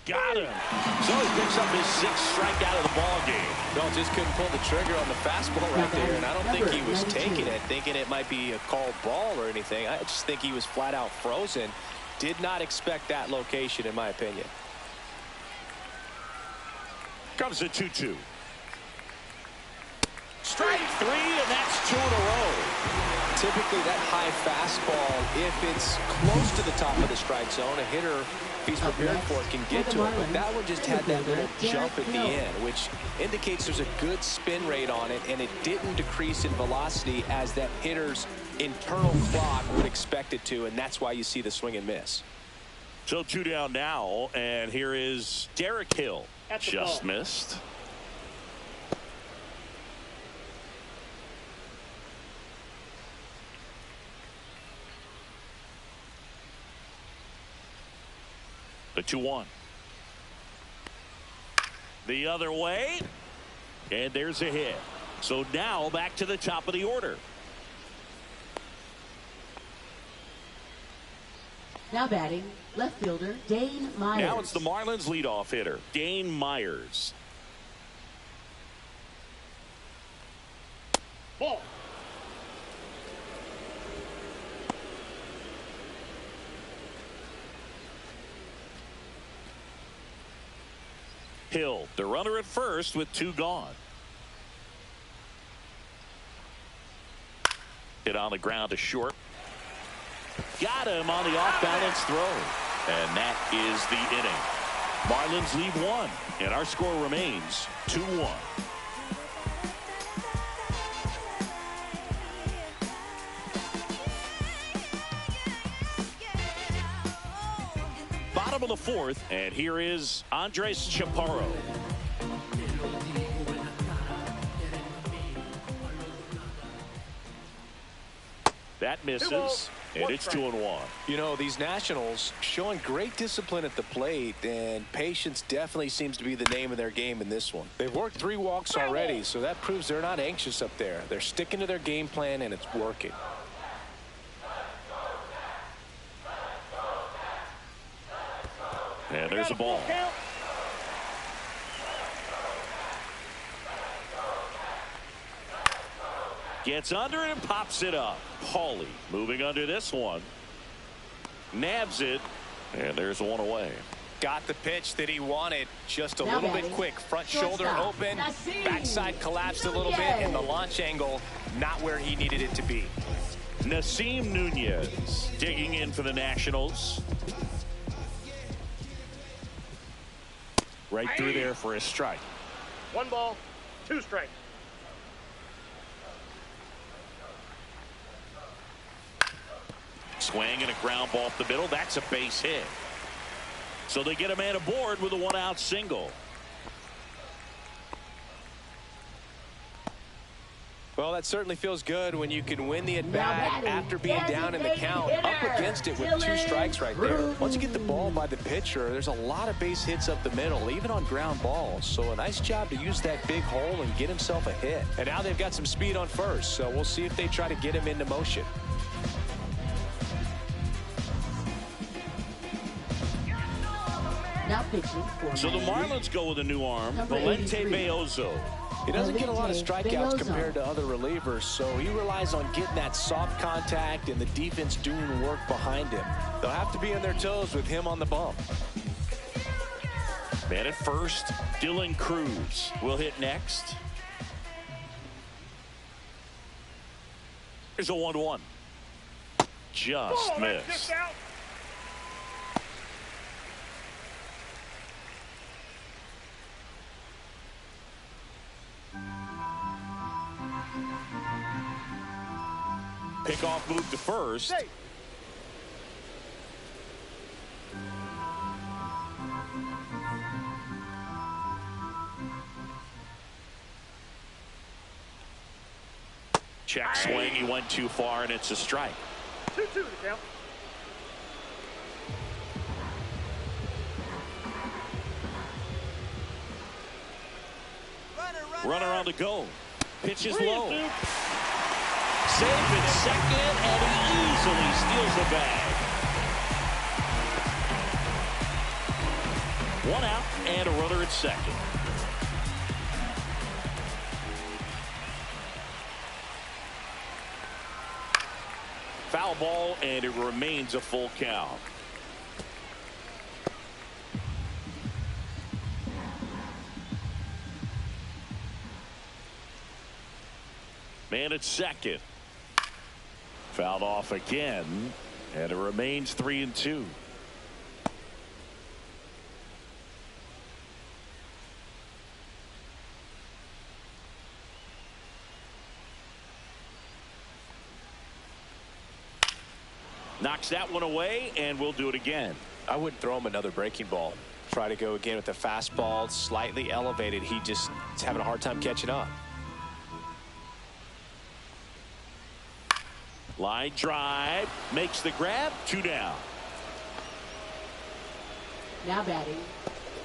Speaker 1: Got him. So he picks up his 6th strikeout of the ball game.
Speaker 2: No, just couldn't pull the trigger on the fastball right there, and I don't think he was taking it, thinking it might be a called ball or anything. I just think he was flat out frozen. Did not expect that location, in my opinion.
Speaker 1: Comes the 2-2. Strike 3, and that's 2 in a row.
Speaker 2: Typically, that high fastball, if it's close to the top of the strike zone, a hitter, if he's prepared for it, can get to it. But that one just had that little jump at the end, which indicates there's a good spin rate on it, and it didn't decrease in velocity as that hitter's internal clock would expect it to, and that's why you see the swing and miss.
Speaker 1: So 2 down now, and here is Derek Hill. Just missed. The 2-1. The other way. And there's a hit. So now back to the top of the order.
Speaker 4: Now batting, left fielder Dane Myers.
Speaker 1: Now it's the Marlins leadoff hitter, Dane Myers.
Speaker 3: Ball.
Speaker 1: Hill, the runner at first with 2 gone. Hit on the ground to short. Got him on the off-balance throw. And that is the inning. Marlins lead 1, and our score remains 2-1. Bottom of the 4th, and here is Andres Chaparro. That misses. And it's 2-1.
Speaker 9: You know, these Nationals showing great discipline at the plate, and patience definitely seems to be the name of their game in this one. They've worked 3 walks already, so that proves they're not anxious up there. They're sticking to their game plan, and it's working.
Speaker 1: And there's a ball. Gets under it and pops it up. Paulie moving under this one. Nabs it. And there's one away.
Speaker 9: Got the pitch that he wanted. Just a little bit quick. Front shoulder open. Backside collapsed a little bit. And the launch angle not where he needed it to be.
Speaker 1: Nasim Nunez digging in for the Nationals. Right through there for a strike.
Speaker 3: 1 ball, 2 strikes.
Speaker 1: Swing and a ground ball up the middle. That's a base hit. So they get a man aboard with a 1-out single.
Speaker 9: Well, that certainly feels good when you can win the at-bat after being down in the count. Up against it with 2 strikes right there. Once you get the ball by the pitcher, there's a lot of base hits up the middle, even on ground balls. So a nice job to use that big hole and get himself a hit. And now they've got some speed on first, so we'll see if they try to get him into motion.
Speaker 4: Now pitching for
Speaker 1: So the Marlins go with a new arm, Valente Beozo.
Speaker 9: He doesn't get a lot of strikeouts compared to other relievers, so he relies on getting that soft contact and the defense doing work behind him. They'll have to be on their toes with him on the bump.
Speaker 1: Man at first, Dylan Cruz will hit next. Here's a 1-1. Just missed. Pickoff move to first. Check swing. He went too far, and it's a strike.
Speaker 3: 2-2 to count.
Speaker 1: Runner on the go. Pitch is low. Safe at second, and he easily steals the bag. 1 out and a runner at second. Foul ball, and it remains a full count. Man at second. Fouled off again, and it remains 3-2. Knocks that one away, and we'll do it again.
Speaker 9: I wouldn't throw him another breaking ball. Try to go again with the fastball, slightly elevated. He just is having a hard time catching up.
Speaker 1: Line drive, makes the grab, 2 down.
Speaker 4: Now batting,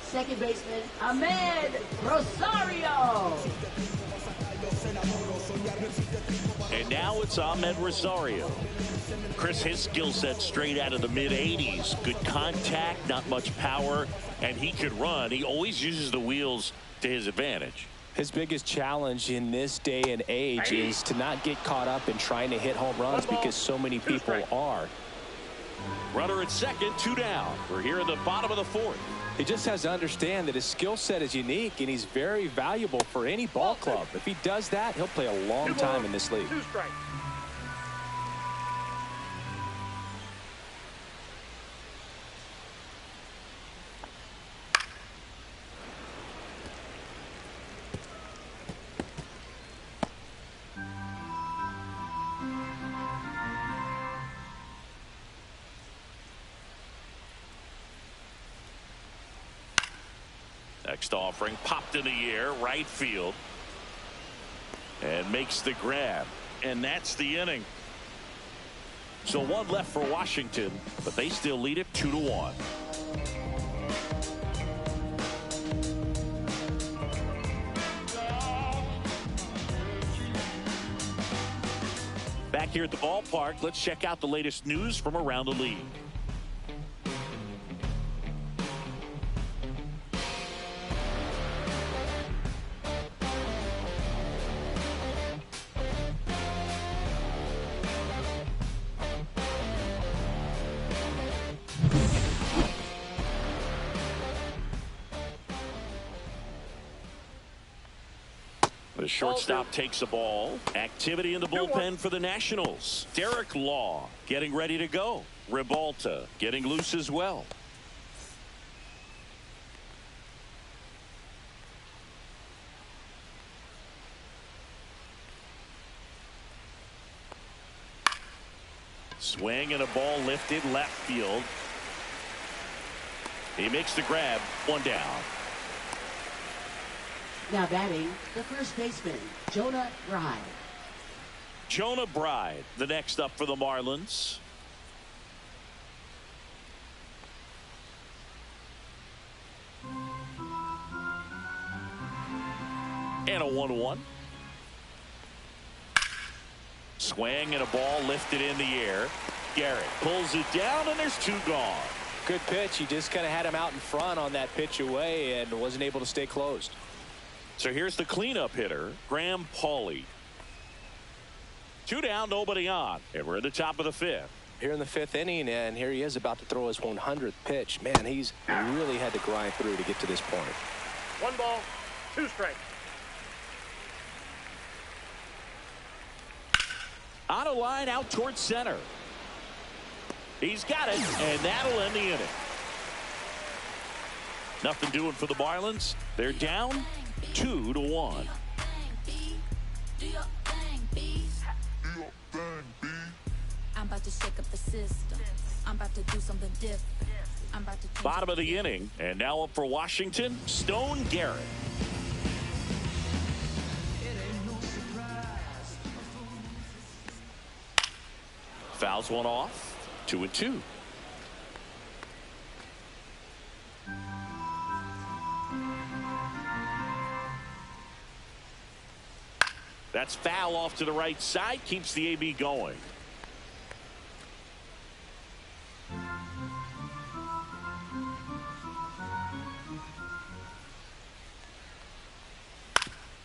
Speaker 4: second baseman Ahmed Rosario.
Speaker 1: And now it's Ahmed Rosario. Chris, his skill set straight out of the mid-80s. Good contact, not much power, and he could run. He always uses the wheels to his advantage.
Speaker 9: His biggest challenge in this day and age is to not get caught up in trying to hit home runs because so many people are.
Speaker 1: Runner at second, 2 down. We're here in the bottom of the 4th.
Speaker 9: He just has to understand that his skill set is unique and he's very valuable for any ball club. If he does that, he'll play a long time in this league.
Speaker 3: 2 strikes.
Speaker 1: Next offering popped in the air, right field, and makes the grab, and that's the inning. So one left for Washington, but they still lead it 2-1. Back here at the ballpark, let's check out the latest news from around the league. The shortstop takes the ball. Activity in the bullpen for the Nationals. Derek Law getting ready to go. Ribalta getting loose as well. Swing and a ball lifted left field. He makes the grab. One down.
Speaker 4: Now batting, the first baseman, Jonah Bride.
Speaker 1: Jonah Bride, the next up for the Marlins. And a 1-1. Swing and a ball lifted in the air. Garrett pulls it down, and there's 2 gone.
Speaker 2: Good pitch. He just kind of had him out in front on that pitch away and wasn't able to stay closed.
Speaker 1: So here's the cleanup hitter, Graham Pauley. 2 down, nobody on, and we're at the top of the 5th.
Speaker 2: Here in the 5th inning, and here he is about to throw his 100th pitch. Man, he's really had to grind through to get to this point.
Speaker 3: 1 ball, 2 strikes.
Speaker 1: On a line out towards center. He's got it, and that'll end the inning. Nothing doing for the Marlins. They're down 2-1.
Speaker 12: I'm about to shake up the system. I'm about to do something different. I'm about to
Speaker 1: bottom of the inning, and now up for Washington, Stone Garrett. Fouls one off. 2-2. That's foul off to the right side. Keeps the AB going.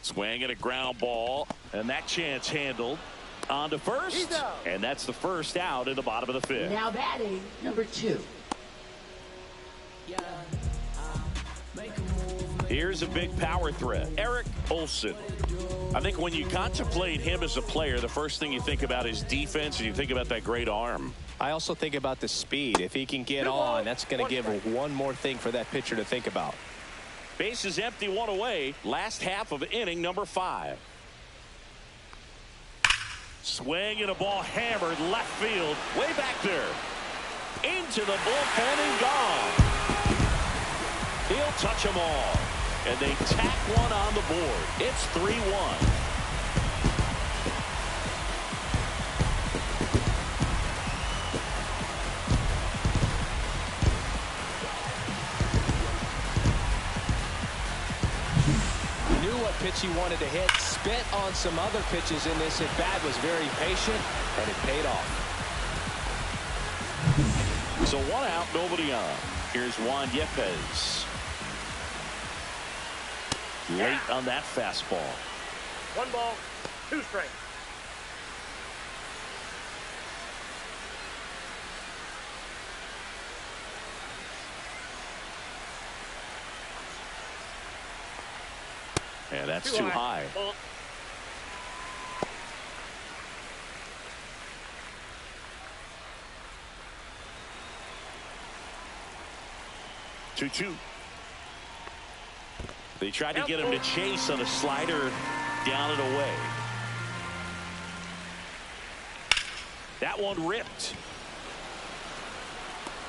Speaker 1: Swing and a ground ball. And that chance handled. On to first. And that's the first out in the bottom of the 5th.
Speaker 4: Now batting, number 2.
Speaker 1: Here's a big power threat, Eric Olson. I think when you contemplate him as a player, the first thing you think about is defense, and you think about that great arm.
Speaker 2: I also think about the speed. If he can get on, that's going to give one more thing for that pitcher to think about.
Speaker 1: Base is empty, 1 away. Last half of inning number 5. Swing and a ball hammered left field, way back there. Into the bullpen and gone. He'll touch them all. And they tack one on the board. It's 3-1.
Speaker 2: Knew what pitch he wanted to hit. Spit on some other pitches in this at bat. Was very patient, and it paid off.
Speaker 1: So 1 out, nobody on. Here's Juan Yepez. Late on that fastball.
Speaker 3: 1 ball, 2 strikes.
Speaker 1: And that's too high.
Speaker 3: Ball.
Speaker 1: 2-2. They tried to get him to chase on a slider down and away. That one ripped.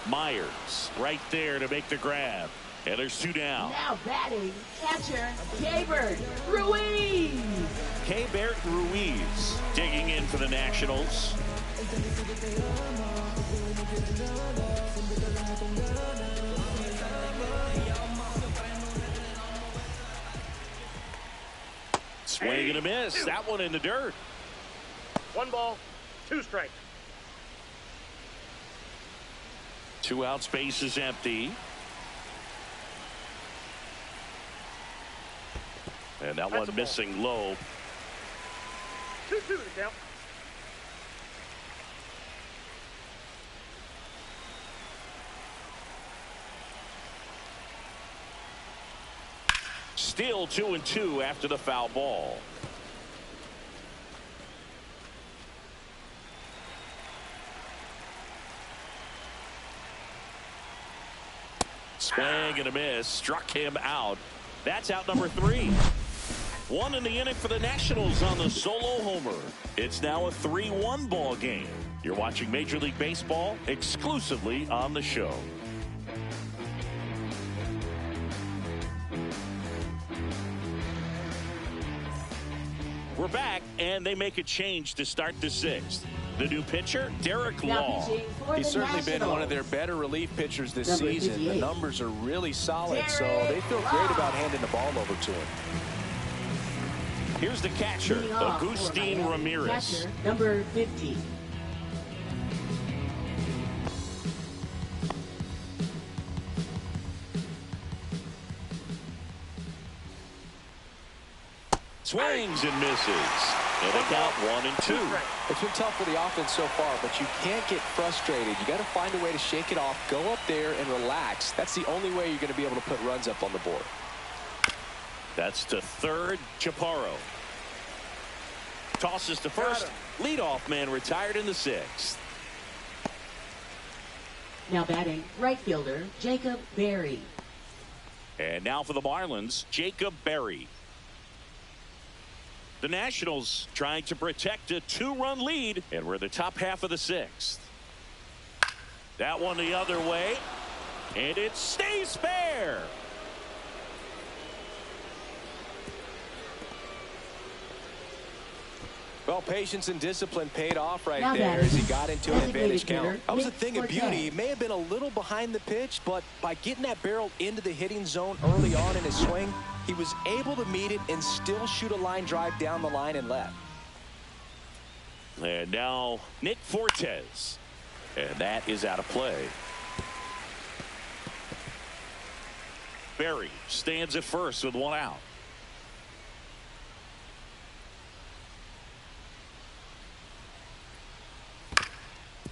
Speaker 1: Myers right there to make the grab. And there's 2 down.
Speaker 4: Now batting, catcher, Keibert Ruiz.
Speaker 1: Keibert Ruiz digging in for the Nationals. Swing and a miss. That one in the dirt.
Speaker 3: 1 ball, 2 strikes.
Speaker 1: 2 out, space is empty. And that one missing low.
Speaker 3: 2-2 the count.
Speaker 1: Still 2-2 after the foul ball. Swing and a miss. Struck him out. That's out number 3. 1 in the inning for the Nationals on the solo homer. It's now a 3-1 ball game. You're watching Major League Baseball exclusively on the show. We're back, and they make a change to start the 6th. The new pitcher, Derek Law.
Speaker 9: He's certainly been one of their better relief pitchers this season. The numbers are really solid, so they feel great about handing the ball over to him.
Speaker 1: Here's the catcher, Agustin Ramirez.
Speaker 4: Catcher, number 50.
Speaker 1: Swings and misses. And they count 1-2.
Speaker 9: It's been tough for the offense so far, but you can't get frustrated. You got to find a way to shake it off, go up there and relax. That's the only way you're going to be able to put runs up on the board.
Speaker 1: That's to third, Chaparro. Tosses to first. Leadoff man retired in the 6th.
Speaker 4: Now batting, right fielder, Jacob Berry.
Speaker 1: And now for the Marlins, Jacob Berry. The Nationals trying to protect a 2-run lead, and we're in the top half of the 6th. That one the other way, and it stays fair.
Speaker 9: Well, patience and discipline paid off right there as he got into an advantage count. That was a thing of beauty. He may have been a little behind the pitch, but by getting that barrel into the hitting zone early on in his swing, he was able to meet it and still shoot a line drive down the line and left.
Speaker 1: And now Nick Fortes. And that is out of play. Berry stands at first with 1 out.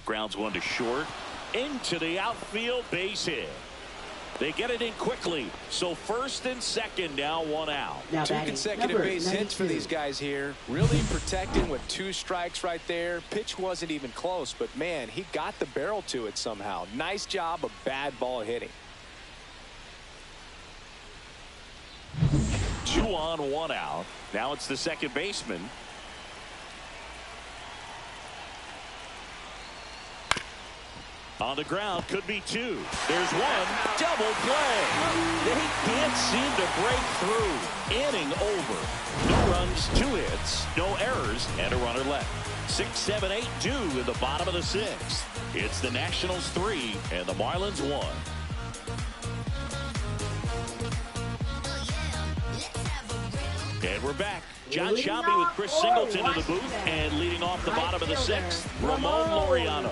Speaker 1: Grounds 1 to short. Into the outfield, base hit. They get it in quickly. So first and second, now 1 out.
Speaker 4: Now
Speaker 9: 2 consecutive base hits for these guys here. Really protecting with 2 strikes right there. Pitch wasn't even close, but man, he got the barrel to it somehow. Nice job of bad ball hitting.
Speaker 1: 2 on, 1 out. Now it's the second baseman. On the ground, could be 2. There's 1. Double play. They can't seem to break through. Inning over. No runs, 2 hits, no errors, and a runner left. 6, 7, 8 due in the bottom of the 6th. It's the Nationals 3 and the Marlins 1. And we're back. John Sciambi with Chris Singleton in the booth, and leading off the bottom of the 6th, Ramon Laureano.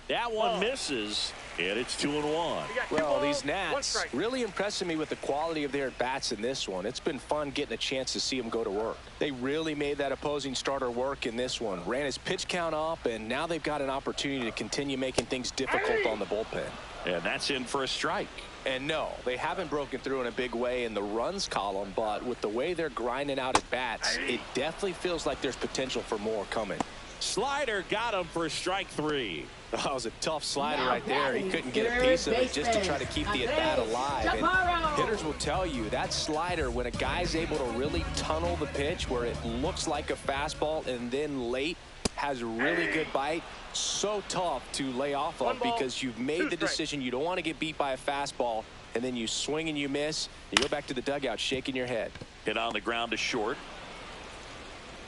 Speaker 1: That one misses, and it's 2-1.
Speaker 9: Well, these Nats really impressing me with the quality of their at-bats in this one. It's been fun getting a chance to see them go to work. They really made that opposing starter work in this one. Ran his pitch count up, and now they've got an opportunity to continue making things difficult on the bullpen.
Speaker 1: And that's in for a strike.
Speaker 9: And no, they haven't broken through in a big way in the runs column, but with the way they're grinding out at bats, it definitely feels like there's potential for more coming.
Speaker 1: Slider got him for strike 3.
Speaker 9: That was a tough slider right there. He couldn't get a piece of it just to try to keep the at-bat alive. And hitters will tell you that slider, when a guy's able to really tunnel the pitch where it looks like a fastball and then late has really good bite. So tough to lay off of because you've made the decision you don't want to get beat by a fastball, and then you swing and you miss. You go back to the dugout shaking your head.
Speaker 1: Hit on the ground to short.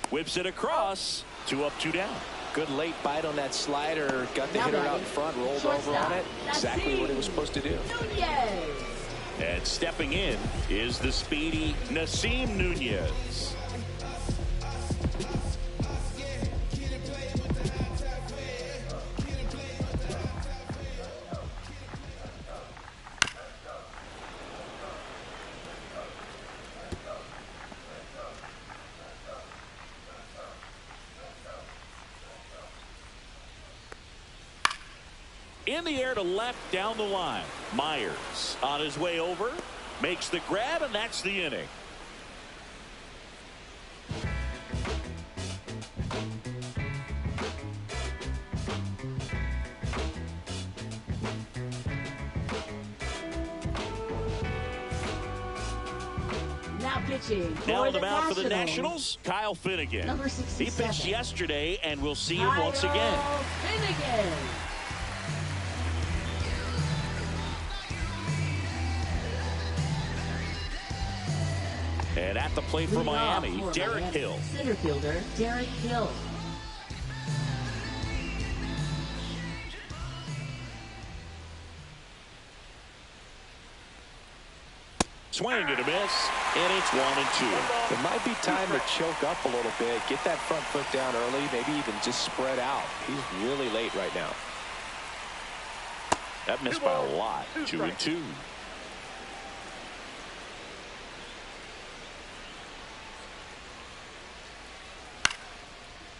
Speaker 1: Whips it across. 2 up, 2 down.
Speaker 9: Good late bite on that slider. Got the hitter out in front, rolled over on it. Exactly what it was supposed to do.
Speaker 1: And stepping in is the speedy Nasim Nunez. In the air to left down the line. Myers on his way over. Makes the grab, and that's the inning.
Speaker 4: Now pitching.
Speaker 1: Now on the mound for the Nationals, Kyle Finnegan.
Speaker 4: Number 67.
Speaker 1: He pitched yesterday, and we'll see him once again.
Speaker 4: Finnegan.
Speaker 1: And at the plate for Miami, Derek Hill.
Speaker 4: Center fielder, Derek Hill.
Speaker 1: Swing and a miss, and it's 1-2.
Speaker 9: It might be time to choke up a little bit, get that front foot down early, maybe even just spread out. He's really late right now.
Speaker 1: That missed by a lot. 2-2.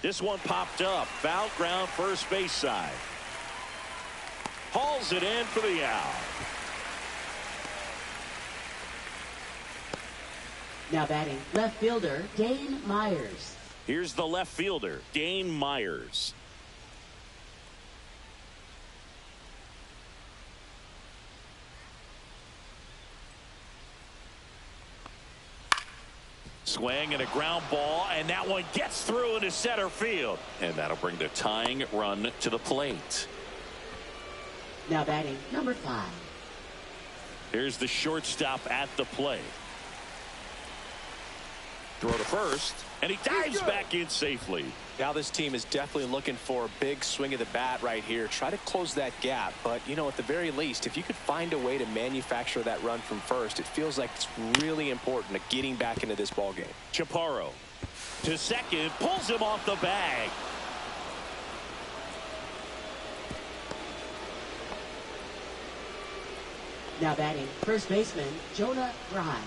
Speaker 1: This one popped up. Foul ground, first base side. Hauls it in for the out.
Speaker 4: Now batting, left fielder, Dane Myers.
Speaker 1: Here's the left fielder, Dane Myers. Swing and a ground ball, and that one gets through into center field. And that'll bring the tying run to the plate.
Speaker 4: Now batting, number 5.
Speaker 1: Here's the shortstop at the plate. Throw to first, and he dives back in safely.
Speaker 9: Now this team is definitely looking for a big swing of the bat right here. Try to close that gap, but you know, at the very least, if you could find a way to manufacture that run from first, it feels like it's really important to getting back into this ball game.
Speaker 1: Chaparro to second, pulls him off the bag.
Speaker 4: Now batting, first baseman, Jonah Bride.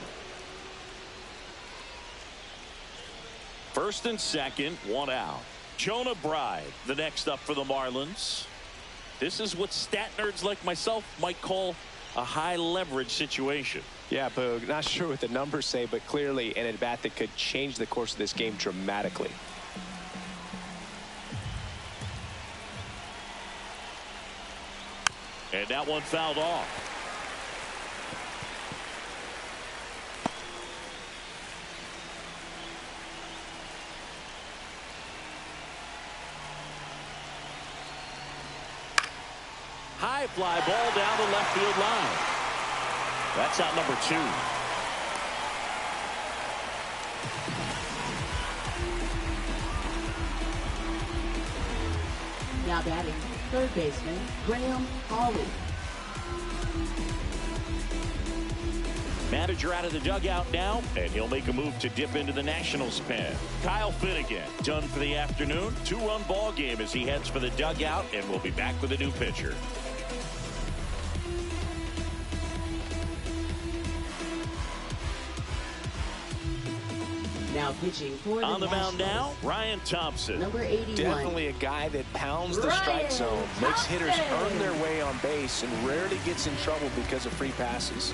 Speaker 1: First and second, 1 out. Jonah Bride, the next up for the Marlins. This is what stat nerds like myself might call a high leverage situation.
Speaker 9: Yeah, Boog, not sure what the numbers say, but clearly an at-bat that could change the course of this game dramatically.
Speaker 1: And that one fouled off. High fly ball down the left field line. That's out number 2.
Speaker 4: Now batting, third baseman, Graham Hawley.
Speaker 1: Manager out of the dugout now, and he'll make a move to dip into the Nationals pen. Kyle Finnegan done for the afternoon. 2-run ball game as he heads for the dugout, and we'll be back with a new pitcher.
Speaker 4: Now pitching for the
Speaker 1: on the mound now,
Speaker 4: Nationals.
Speaker 1: Ryan Thompson.
Speaker 4: Number 81.
Speaker 9: Definitely a guy that pounds the strike zone, makes hitters earn their way on base, and rarely gets in trouble because of free passes.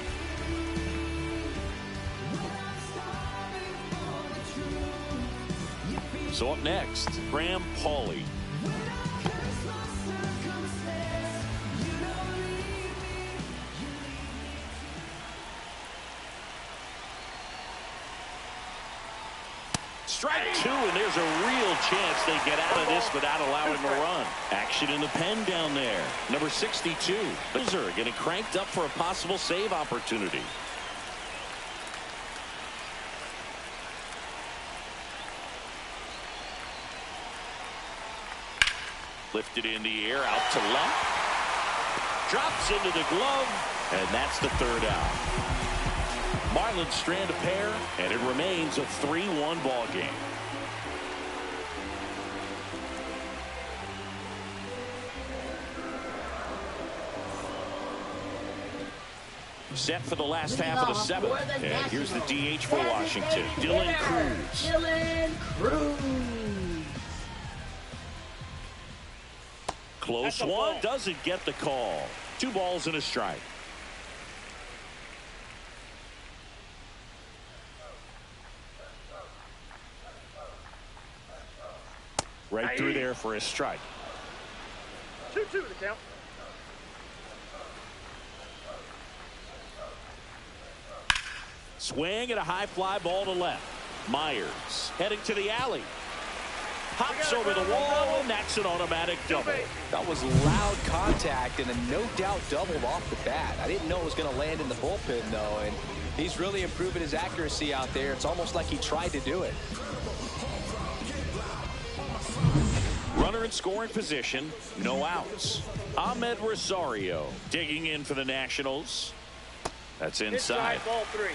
Speaker 1: So up next, Graham Pauley. Strike two, and there's a real chance they get out of this without allowing a run. Action in the pen down there. Number 62. Loser getting cranked up for a possible save opportunity. Lifted in the air, out to left. Drops into the glove, and that's the third out. Marlins strand a pair, and it remains a 3-1 ball game. Set for the last half of the seventh, and here's the DH for Washington, Dylan Cruz. Close one, doesn't get the call. 2 balls and a strike. Right through there for a strike.
Speaker 3: 2-2 the count.
Speaker 1: Swing and a high fly ball to left. Myers heading to the alley. Hops over the wall, and that's an automatic double.
Speaker 9: That was loud contact and a no-doubt double off the bat. I didn't know it was going to land in the bullpen, though, and he's really improving his accuracy out there. It's almost like he tried to do it.
Speaker 1: Runner in scoring position, no outs. Ahmed Rosario digging in for the Nationals. That's inside.
Speaker 3: Ball 3.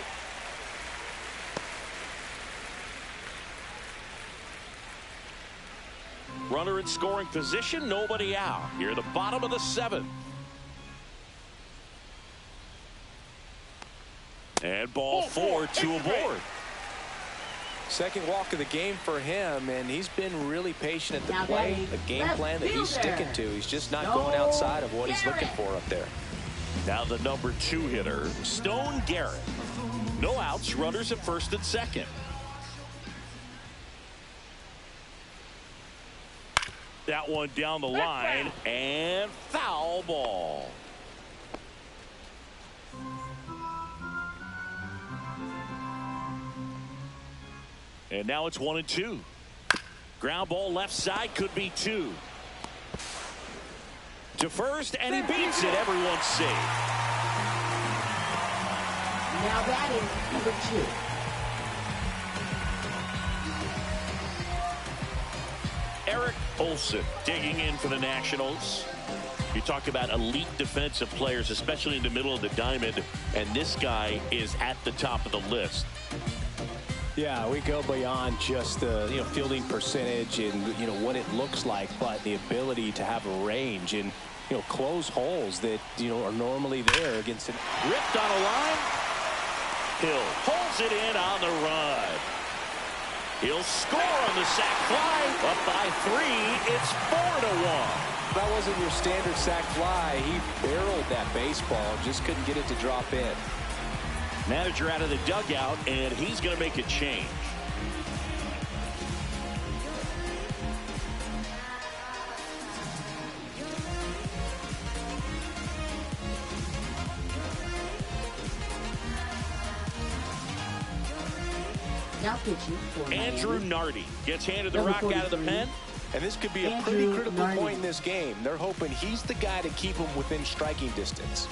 Speaker 1: Runner in scoring position, nobody out. Here at the bottom of the 7th. And ball 4, 2 aboard.
Speaker 9: Second walk of the game for him, and he's been really patient at the plate. A game plan that he's sticking to. He's just not going outside of what he's looking for up there.
Speaker 1: Now the number 2 hitter, Stone Garrett. No outs, runners at first and second. That one down the line, and foul ball. And now it's 1-2. Ground ball left side, could be 2. To first, and he beats it. Everyone's safe.
Speaker 4: Now batting number 2.
Speaker 1: Eric Olson digging in for the Nationals. You talk about elite defensive players, especially in the middle of the diamond, and this guy is at the top of the list.
Speaker 9: Yeah, we go beyond just the fielding percentage and what it looks like, but the ability to have a range and close holes that are normally there against it.
Speaker 1: Ripped on a line. Hill holds it in on the run. He'll score on the sac fly. Up by 3. It's 4-1.
Speaker 9: That wasn't your standard sac fly. He barreled that baseball, just couldn't get it to drop in.
Speaker 1: Manager out of the dugout, and he's going to make a change.
Speaker 4: Now pitching for
Speaker 1: Andrew Nardi gets handed the rock out of the pen.
Speaker 9: And this could be a pretty critical point in this game. They're hoping he's the guy to keep him within striking distance.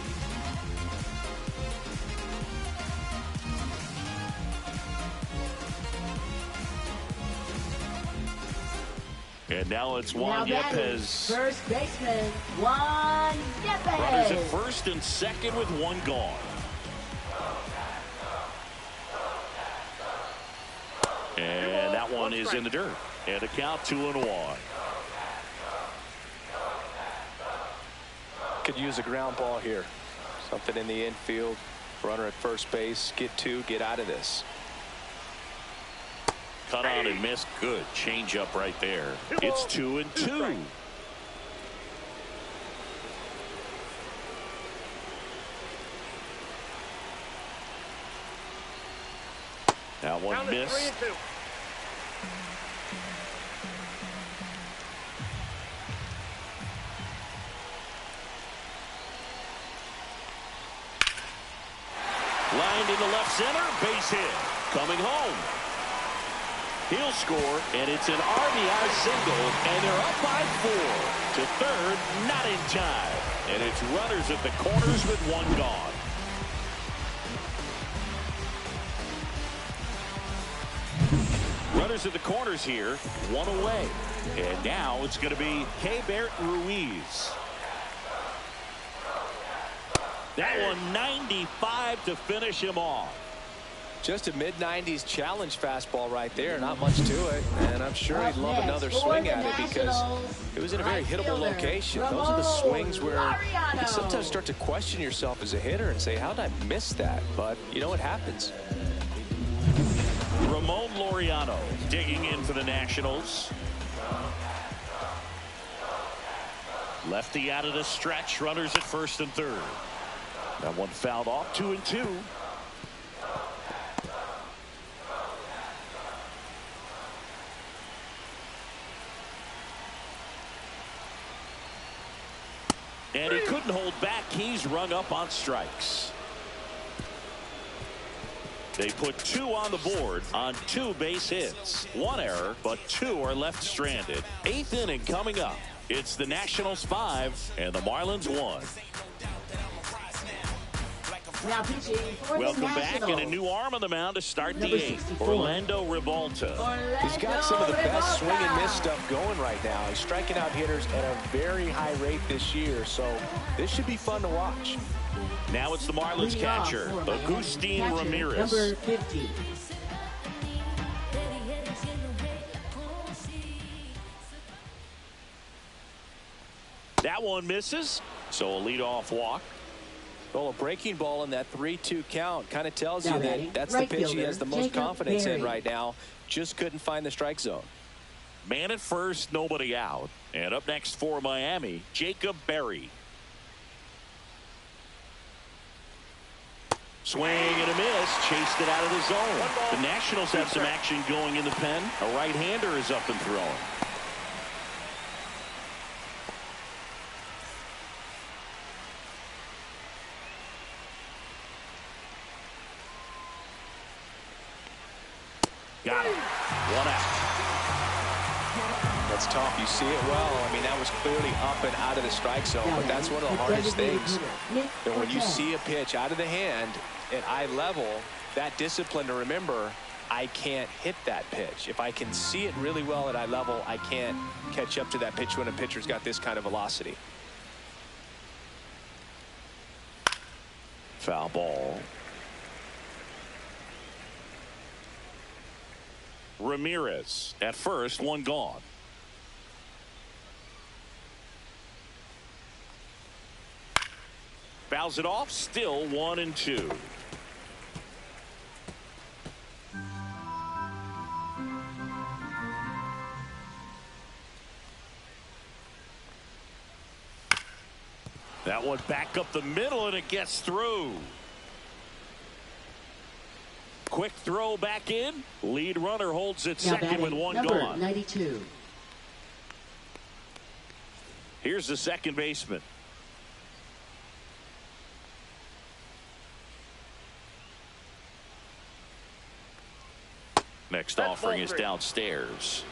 Speaker 1: And now it's Juan Yepez.
Speaker 4: First baseman, Juan Yepez.
Speaker 1: Runners at first and second with 1 gone. And that one is in the dirt. And a count 2-1.
Speaker 9: Could use a ground ball here. Something in the infield. Runner at first base. Get 2. Get out of this.
Speaker 1: Cut on and missed. Good change up right there. It's 2-2. That one missed. Lined into left center, base hit. Coming home. He'll score, and it's an RBI single, and they're up by 4. To third, not in time. And it's runners at the corners with 1 gone. Runners at the corners here, 1 away. And now it's going to be Keibert Ruiz. That one 95 to finish him off.
Speaker 2: Just a mid-90s challenge fastball right there. Not much to it. And I'm sure he'd love another swing at it because it was in a very hittable location. Those are the swings where you can sometimes start to question yourself as a hitter and say, how did I miss that? But you know what happens.
Speaker 1: Ramon Laureano digging in for the Nationals. Lefty out of the stretch. Runners at first and third. That one fouled off. 2-2. And he couldn't hold back. He's rung up on strikes. They put 2 on the board on 2 base hits. 1 error, but 2 are left stranded. 8th inning coming up. It's the Nationals 5 and the Marlins 1.
Speaker 4: Now pitching for
Speaker 1: Welcome
Speaker 4: the
Speaker 1: back, and a new arm on the mound to start the 8th. Orlando Ribalta.
Speaker 2: He's got some of the best swing and miss stuff going right now. He's striking out hitters at a very high rate this year, so this should be fun to watch.
Speaker 1: Now it's the Marlins catcher, Agustin Ramirez.
Speaker 4: Number 50.
Speaker 1: That one misses, so a leadoff walk.
Speaker 2: Well, a breaking ball in that 3-2 count kind of tells you that that's the pitch he has the most confidence in right now. Just couldn't find the strike zone.
Speaker 1: Man at first, nobody out. And up next for Miami, Jacob Berry. Swing and a miss, chased it out of the zone. The Nationals have some action going in the pen. A right-hander is up and throwing. Got him. 1 out.
Speaker 2: That's tough. You see it well. I mean, that was clearly up and out of the strike zone, but that's one of the hardest things. That when you see a pitch out of the hand at eye level, that discipline to remember, I can't hit that pitch. If I can see it really well at eye level, I can't catch up to that pitch when a pitcher's got this kind of velocity.
Speaker 1: Foul ball. Ramirez at first, 1 gone. Fouls it off, still 1-2. That one back up the middle, and it gets through. Quick throw back in. Lead runner holds it second with 1 gone.
Speaker 4: 92.
Speaker 1: Here's the second baseman. Next offering is downstairs.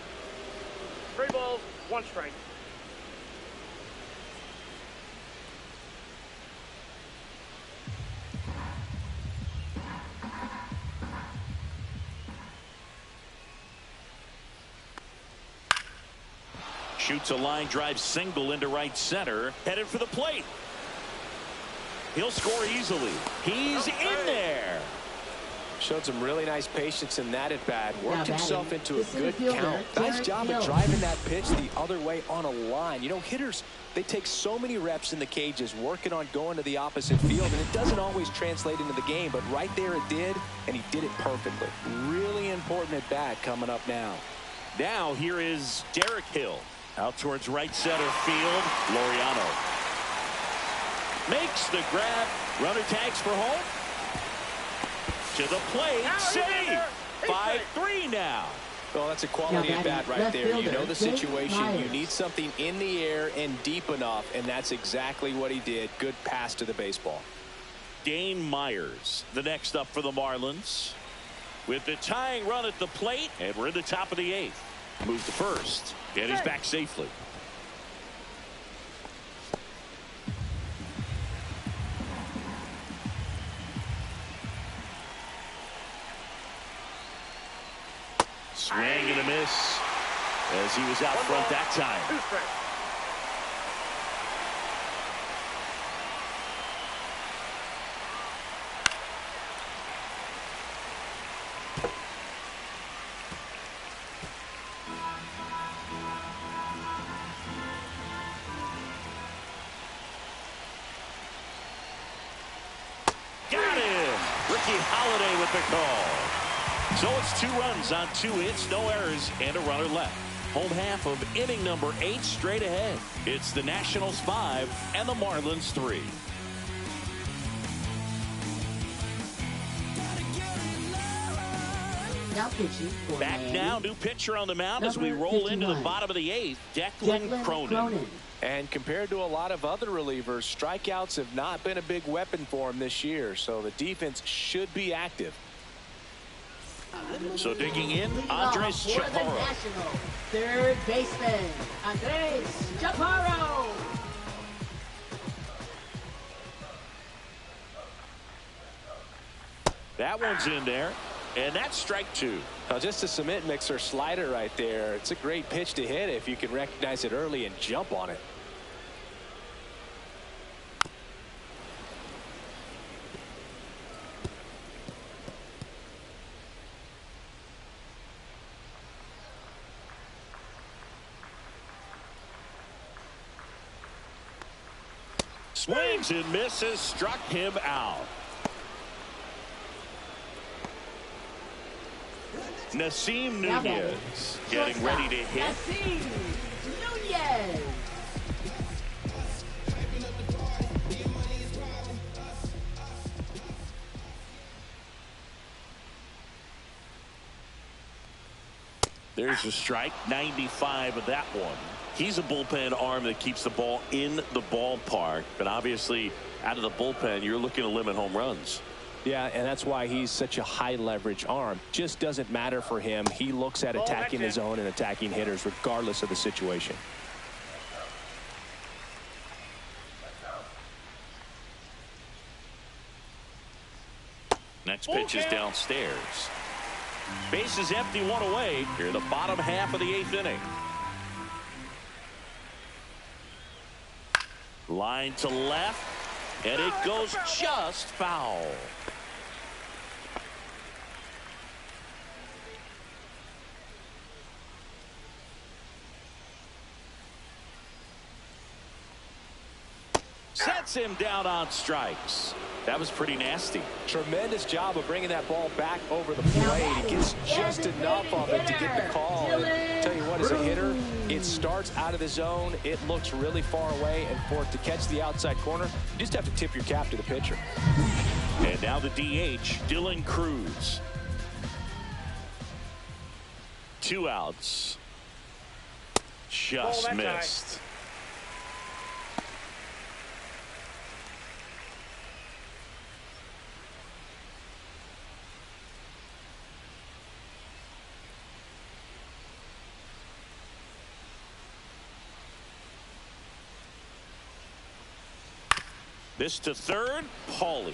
Speaker 3: 3 balls, 1 strike.
Speaker 1: Shoots a line drive single into right center. Headed for the plate. He'll score easily. He's in there.
Speaker 2: Showed some really nice patience in that at bat. Worked himself into a good count. Nice job of driving that pitch the other way on a line. You know, hitters, they take so many reps in the cages working on going to the opposite field, and it doesn't always translate into the game, but right there it did, and he did it perfectly. Really important at bat coming up now.
Speaker 1: Now here is Derek Hill. Out towards right center field. Laureano makes the grab. Runner tags for home. To the plate. Save. 5-3 now.
Speaker 2: Well, that's a quality at bat right there. You know the situation. You need something in the air and deep enough, and that's exactly what he did. Good pass to the baseball.
Speaker 1: Dane Myers, the next up for the Marlins. with the tying run at the plate, and we're in the top of the 8th. Move to first, and he's back safely. Swing and a miss as he was out front that time. Got him! Ricky Holiday with the call. So it's 2 runs on 2 hits, no errors, and a runner left. Home half of inning number 8 straight ahead. It's the Nationals 5 and the Marlins 3.
Speaker 4: Now pitching for
Speaker 1: Back
Speaker 4: Miami.
Speaker 1: now, new pitcher on the mound as we roll 51. Into the bottom of the 8th, Declan Cronin.
Speaker 2: And compared to a lot of other relievers, strikeouts have not been a big weapon for him this year, so the defense should be active.
Speaker 1: So digging in, Andres Chaparro.
Speaker 4: Third baseman, Andres Chaparro.
Speaker 1: That one's in there, and that's strike 2.
Speaker 2: Now just a cement mixer slider right there. It's a great pitch to hit if you can recognize it early and jump on it.
Speaker 1: Swings and misses, struck him out. Nasim Nunez getting ready to hit.
Speaker 4: Nasim Nunez.
Speaker 1: There's a strike, 95 of that one. He's a bullpen arm that keeps the ball in the ballpark, but obviously out of the bullpen, you're looking to limit home runs.
Speaker 2: Yeah, and that's why he's such a high leverage arm. Just doesn't matter for him. He looks at attacking his own and attacking hitters regardless of the situation.
Speaker 1: Next pitch is downstairs. Base is empty, 1 away. Here in the bottom half of the 8th inning. Line to left, and it goes just foul. Sets him down on strikes. That was pretty nasty.
Speaker 2: Tremendous job of bringing that ball back over the plate. He gets just enough of it to get the call. And tell you what, as a hitter, it starts out of the zone. It looks really far away, and for it to catch the outside corner, you just have to tip your cap to the pitcher.
Speaker 1: And now the DH, Dylan Cruz. 2 outs. Just missed. This to third, Paulie.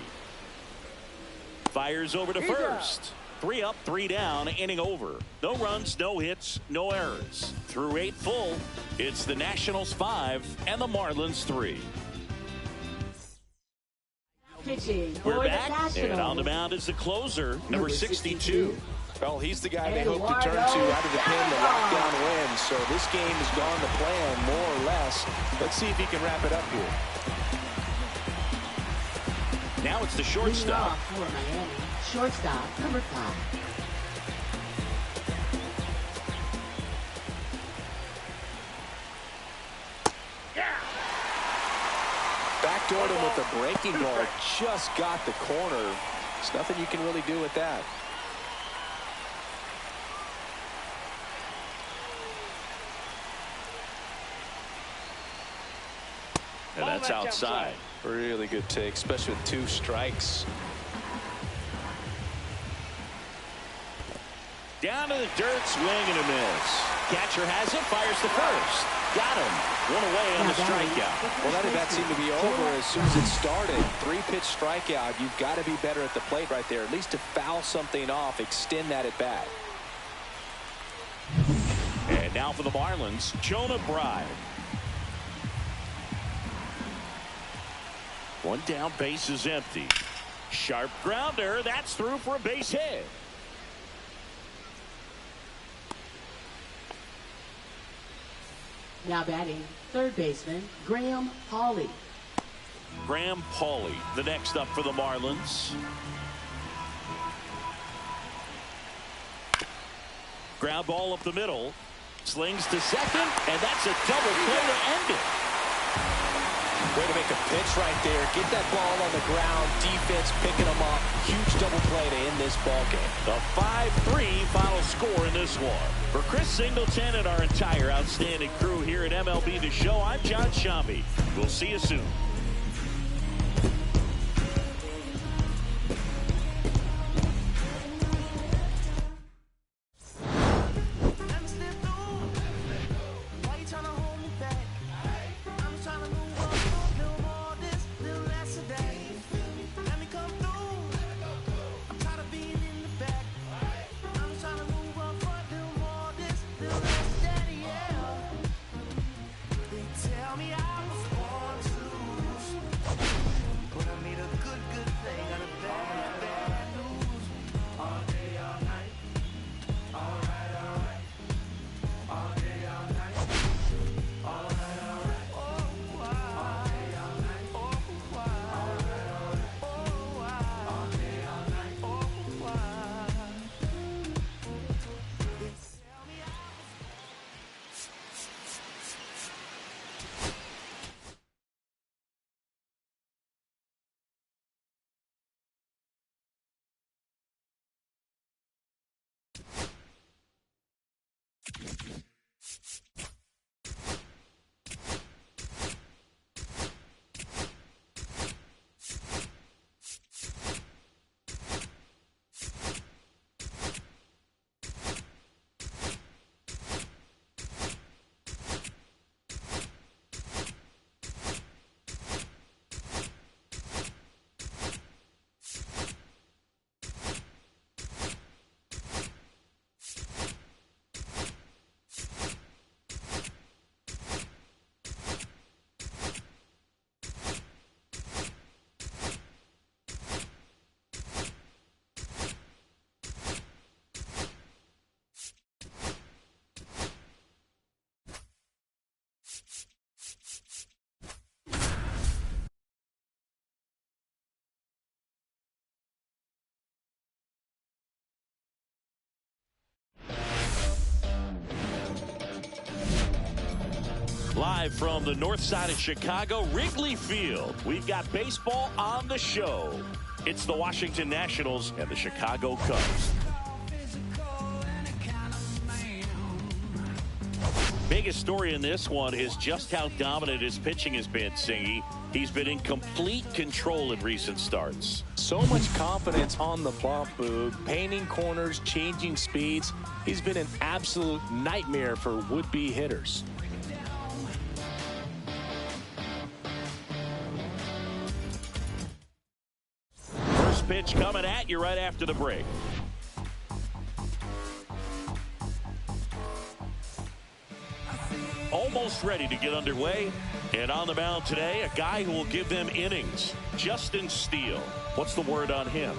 Speaker 1: Fires over to first. 3 up, 3 down, inning over. No runs, no hits, no errors. Through 8 full, it's the Nationals 5 and the Marlins 3. We're back, and on the mound is the closer, number 62.
Speaker 2: Well, he's the guy they hope to turn to out of the pen to lock down wins. So this game has gone to plan, more or less. Let's see if he can wrap it up here.
Speaker 1: Now it's the shortstop.
Speaker 4: For Miami, shortstop, number 5.
Speaker 2: Backdoored him with a breaking ball. Just got the corner. There's nothing you can really do with that.
Speaker 1: And that's outside.
Speaker 2: Really good take, especially with 2 strikes.
Speaker 1: Down to the dirt, swing and a miss. Catcher has it, fires to first. Got him. One away on the strikeout.
Speaker 2: Well, that at bat seemed to be over as soon as it started. 3-pitch strikeout. You've got to be better at the plate right there, at least to foul something off, extend that at bat.
Speaker 1: And now for the Marlins, Jonah Bride. One down, base is empty. Sharp grounder, that's through for a base hit.
Speaker 4: Now batting, third baseman, Graham Pauley.
Speaker 1: Graham Pauley, the next up for the Marlins. Ground ball up the middle. Slings to second, and that's a double play to end it.
Speaker 2: Way to make a pitch right there. Get that ball on the ground. Defense picking them up. Huge double play to end this ball game.
Speaker 1: The 5-3 final score in this one. For Chris Singleton and our entire outstanding crew here at MLB The Show, I'm John Shambi. We'll see you soon. Live from the north side of Chicago, Wrigley Field. We've got baseball on the show. It's the Washington Nationals and the Chicago Cubs. Biggest story in this one is just how dominant his pitching has been, Singy. He's been in complete control in recent starts.
Speaker 2: So much confidence on the bump, Boog. Painting corners, changing speeds. He's been an absolute nightmare for would-be hitters.
Speaker 1: First pitch coming at you right after the break. Almost ready to get underway. And on the mound today, a guy who will give them innings, Justin Steele. What's the word on him?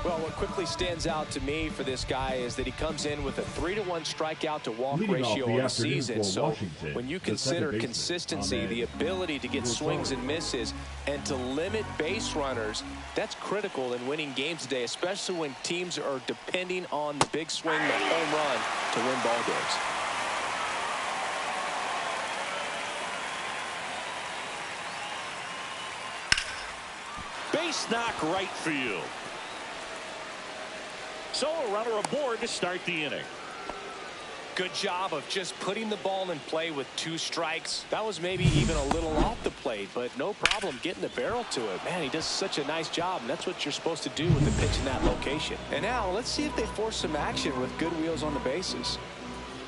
Speaker 2: Well, what quickly stands out to me for this guy is that he comes in with a 3-to-1 strikeout to walk ratio on the season. So when you consider consistency, the ability to get swings and misses, and to limit base runners, that's critical in winning games today, especially when teams are depending on the big swing, the home run, to win ball games.
Speaker 1: Base knock right field. So a runner aboard to start the inning.
Speaker 2: Good job of just putting the ball in play with 2 strikes. That was maybe even a little off the plate, but no problem getting the barrel to it. Man, he does such a nice job, and that's what you're supposed to do with the pitch in that location. And now let's see if they force some action with good wheels on the bases.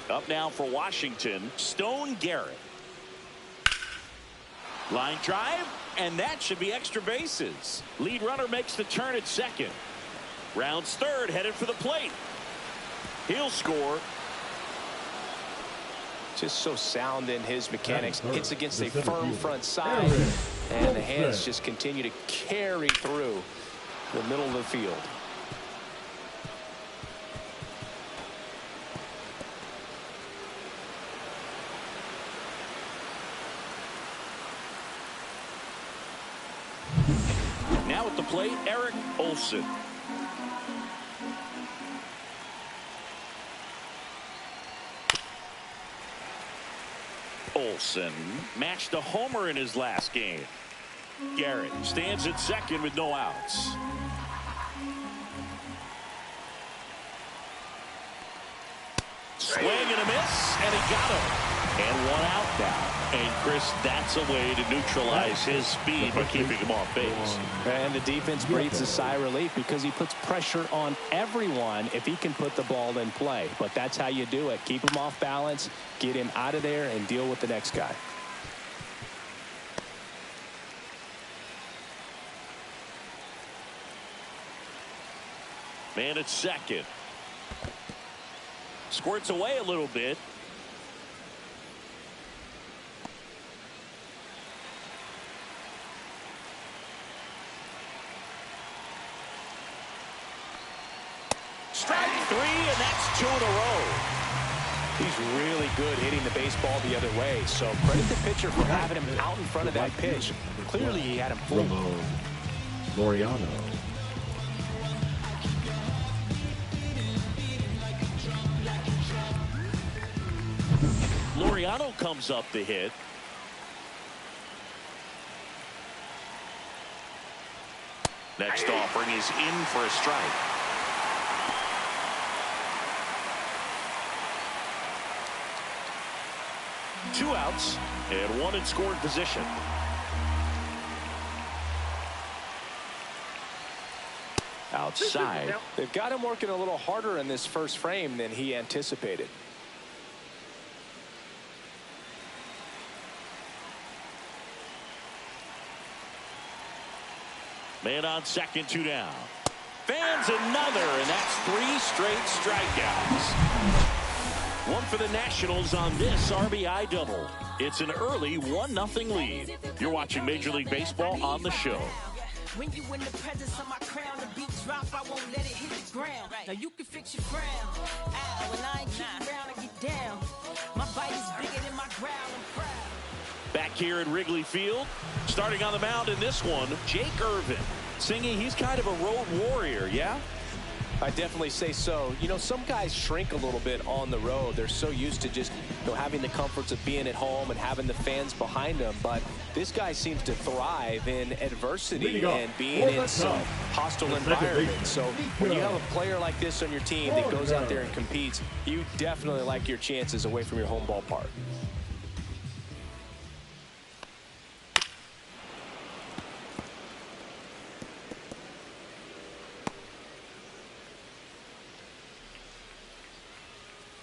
Speaker 1: Up now for Washington, Stone Garrett. Line drive, and that should be extra bases. Lead runner makes the turn at second. Rounds third, headed for the plate. He'll score.
Speaker 2: Just so sound in his mechanics. Hits against a firm front side, and the hands just continue to carry through the middle of the field.
Speaker 1: Now at the plate, Eric Olson. Olson matched a homer in his last game. Garrett stands at second with no outs. Swing and a miss, and he got him. And 1 out now. And Chris, that's a way to neutralize his speed by keeping him off base.
Speaker 2: And the defense breathes a sigh of relief because he puts pressure on everyone if he can put the ball in play. But that's how you do it. Keep him off balance, get him out of there, and deal with the next guy.
Speaker 1: Man at second. Squirts away a little bit. Strike 3, and that's 2 in a row.
Speaker 2: He's really good hitting the baseball the other way, so credit the pitcher for having him out in front of that pitch. Clearly he had him full.
Speaker 13: Laureano.
Speaker 1: Laureano comes up to hit. Next offering is in for a strike. Two outs and 1 in scoring position. Outside.
Speaker 2: They've got him working a little harder in this first frame than he anticipated.
Speaker 1: Man on second, 2 down. Fans another, and that's 3 straight strikeouts. 1 for the Nationals on this RBI double. It's an early 1-0 lead. You're watching Major League Baseball on the show.
Speaker 5: When you in the presence of my crown, the beat drop, I won't let it hit the ground. Now you can fix your frown. Ow, and I ain't keep around to get down. My bite is bigger than my growl, I'm proud.
Speaker 1: Back here at Wrigley Field, starting on the mound in this one, Jake Irvin. Singing, he's kind of a road warrior, yeah?
Speaker 2: I definitely say so. You know, some guys shrink a little bit on the road. They're so used to just, having the comforts of being at home and having the fans behind them. But this guy seems to thrive in adversity and being in some hostile environment. So when you have a player like this on your team that goes out there and competes, you definitely like your chances away from your home ballpark.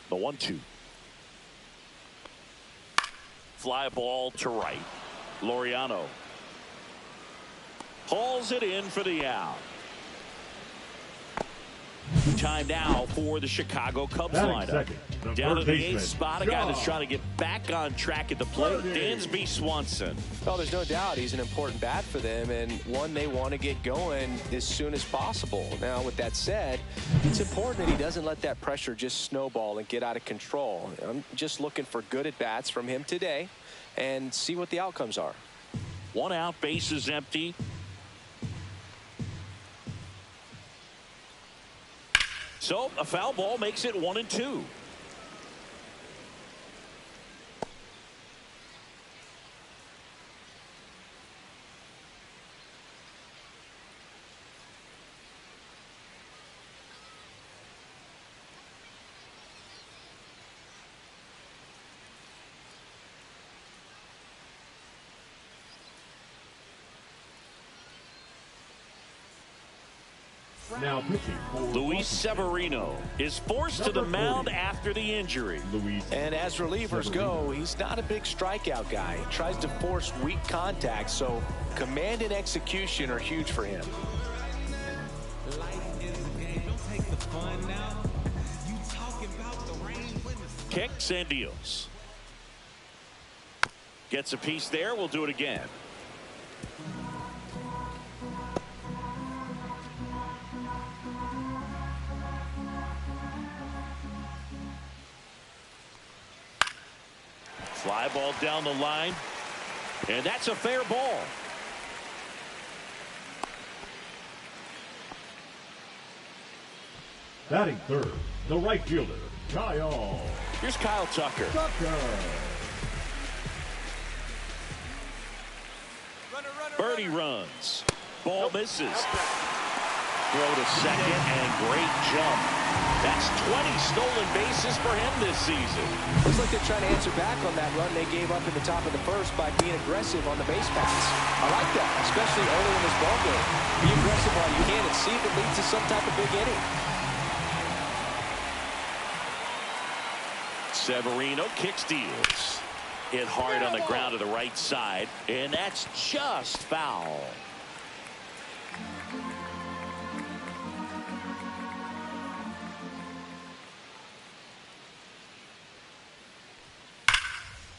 Speaker 1: The 1-2. Fly ball to right. Laureano hauls it in for the out. Time now for the Chicago Cubs lineup. Down to the 8th spot, a guy that's trying to get back on track at the plate, Dansby Swanson.
Speaker 2: Well, there's no doubt he's an important bat for them, and one they want to get going as soon as possible. Now, with that said, it's important that he doesn't let that pressure just snowball and get out of control. I'm just looking for good at-bats from him today and see what the outcomes are.
Speaker 1: 1 out, bases empty. So a foul ball makes it 1-2.
Speaker 13: Now pitching for
Speaker 1: Luis Severino is forced to the mound after the injury.
Speaker 2: And as relievers go, he's not a big strikeout guy. He tries to force weak contact, so command and execution are huge for him.
Speaker 1: Kicks and deals. Gets a piece there. We'll do it again. Fly ball down the line. And that's a fair ball.
Speaker 13: Batting third, the right fielder, Kyle.
Speaker 1: Here's Kyle Tucker. Birdie runs. Ball misses. Throw to second and great jump. That's 20 stolen bases for him this season.
Speaker 2: Looks like they're trying to answer back on that run they gave up in the top of the first by being aggressive on the base paths. I like that, especially early in this ball game. Be aggressive while you can and see if it leads to some type of big inning.
Speaker 1: Severino kicks, deals. Hit hard on the ground to the right side, and that's just foul.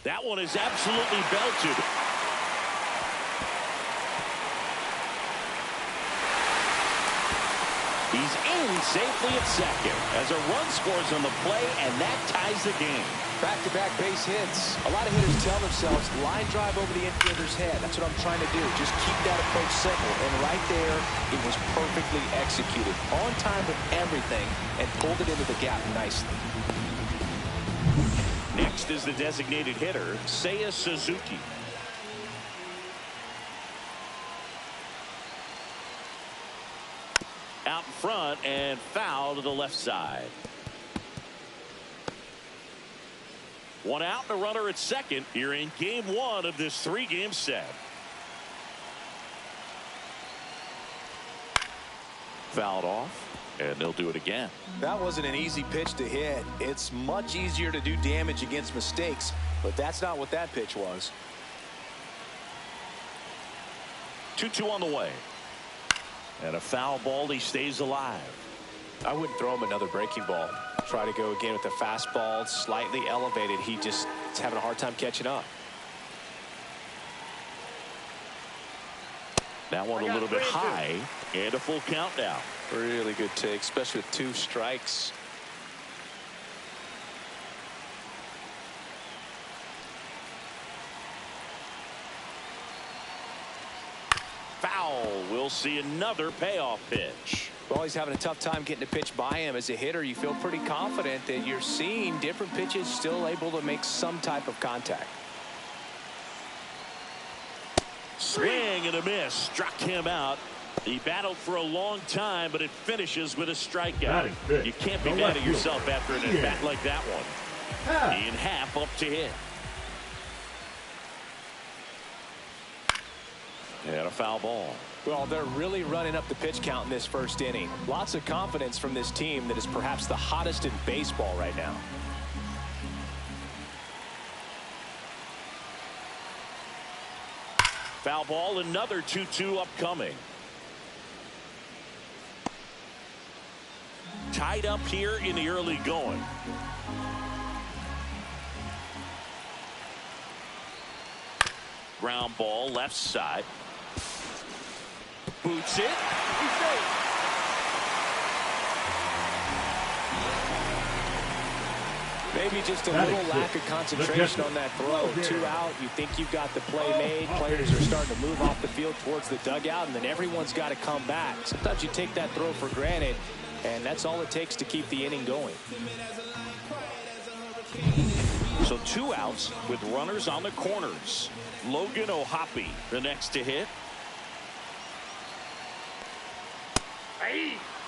Speaker 1: That one is absolutely belted. He's in safely at second as a run scores on the play, and that ties the game.
Speaker 2: Back-to-back base hits. A lot of hitters tell themselves, line drive over the infielder's head. That's what I'm trying to do. Just keep that approach simple. And right there, it was perfectly executed. On time with everything, and pulled it into the gap nicely.
Speaker 1: Next is the designated hitter, Seiya Suzuki. Out in front and foul to the left side. One out and a runner at second here in game one of this three-game set. Fouled off. And they'll do it again.
Speaker 2: That wasn't an easy pitch to hit. It's much easier to do damage against mistakes, but that's not what that pitch was.
Speaker 1: 2-2 on the way. And a foul ball. He stays alive.
Speaker 2: I wouldn't throw him another breaking ball. Try to go again with the fastball, slightly elevated. He just is having a hard time catching up.
Speaker 1: That one a little bit high, and a full count now.
Speaker 2: Really good take, especially with 2 strikes.
Speaker 1: Foul. We'll see another payoff pitch.
Speaker 2: Well, he's having a tough time getting a pitch by him. As a hitter, you feel pretty confident that you're seeing different pitches still able to make some type of contact.
Speaker 1: Swing and a miss. Struck him out. He battled for a long time, but it finishes with a strikeout. You can't be mad at yourself after an at-bat like that one. In half up to hit. And a foul ball.
Speaker 2: Well, they're really running up the pitch count in this first inning. Lots of confidence from this team that is perhaps the hottest in baseball right now.
Speaker 1: Foul ball, another 2-2 upcoming. Tied up here in the early going. Ground ball left side. Boots it. He's safe.
Speaker 2: Maybe just a little lack of concentration on that throw. 2 out. You think you've got the play made. Players are starting to move off the field towards the dugout, and then everyone's got to come back. Sometimes you take that throw for granted, and that's all it takes to keep the inning going.
Speaker 1: So 2 outs with runners on the corners. Logan O'Hoppe, the next to hit.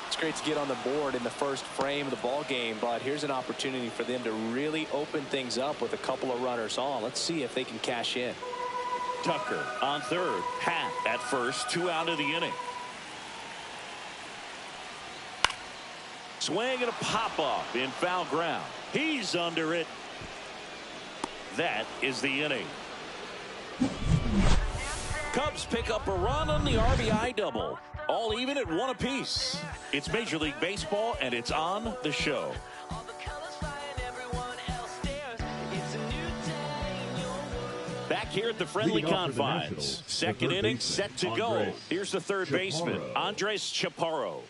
Speaker 2: It's great to get on the board in the first frame of the ball game, but here's an opportunity for them to really open things up with a couple of runners on. Let's see if they can cash in.
Speaker 1: Tucker on third. Pat at first. 2 out of the inning. Swing and a pop-up in foul ground. He's under it. That is the inning. Cubs pick up a run on the RBI double. All even at 1 apiece. It's Major League Baseball, and it's on the show. Back here at the friendly confines. Second inning set to go. Here's the third baseman, Andres Chaparro.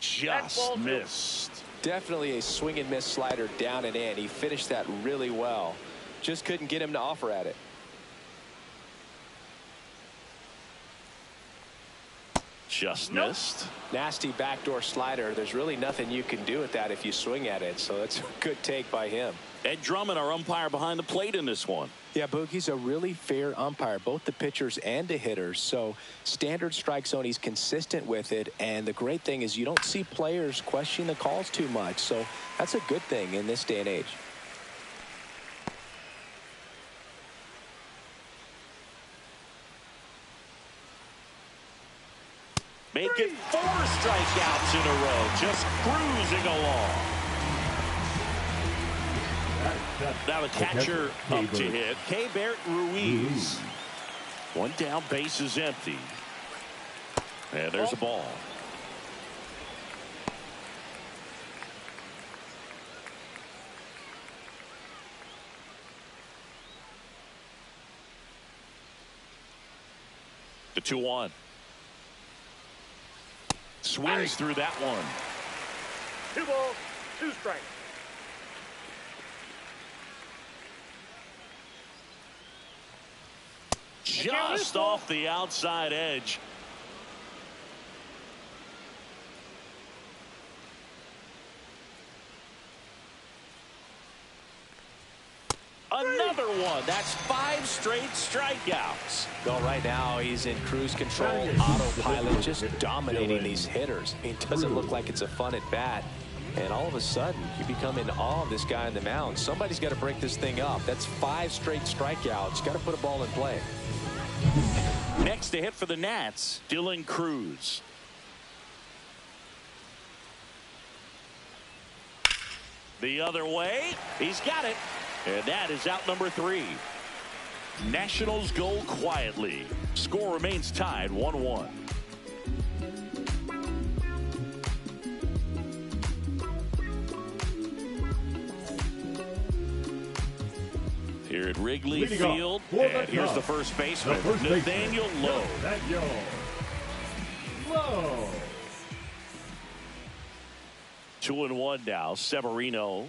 Speaker 1: Just missed.
Speaker 9: Definitely a swing and miss slider down and in. He finished that really well. Just couldn't get him to offer at it.
Speaker 1: Just missed.
Speaker 9: Nasty backdoor slider. There's really nothing you can do with that if you swing at it. So that's a good take by him.
Speaker 1: Ed Drummond, our umpire behind the plate in this one.
Speaker 9: Yeah, Boogie's a really fair umpire, both the pitchers and the hitters. So standard strike zone, he's consistent with it. And the great thing is you don't see players question the calls too much. So that's a good thing in this day and age.
Speaker 1: Make it 4 strikeouts in a row, just cruising along. Now the catcher up to hit, Keibert Ruiz. One down, base is empty. And there's a ball. The 2-1. Swings through that one.
Speaker 3: 2 balls, 2 strikes.
Speaker 1: Just off the outside edge. Another one. That's 5 straight strikeouts.
Speaker 9: Well, right now he's in cruise control, autopilot, just dominating these hitters. I mean, it doesn't look like it's a fun at bat. And all of a sudden, you become in awe of this guy on the mound. Somebody's got to break this thing up. That's 5 straight strikeouts. Got to put a ball in play.
Speaker 1: Next to hit for the Nats, Dylan Cruz. The other way. He's got it. And that is out number 3. Nationals go quietly. Score remains tied 1-1. Here at Wrigley Field, and here's the first baseman, Nathaniel Lowe. 2-1 now. Severino.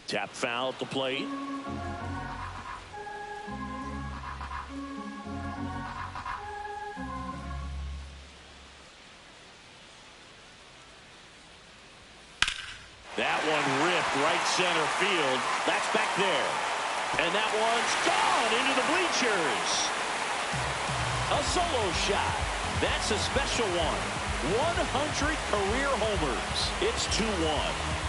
Speaker 1: Tap foul at the plate. That one ripped right center field. That's back there. And that one's gone into the bleachers. A solo shot. That's a special one. 100 career homers. It's 2-1.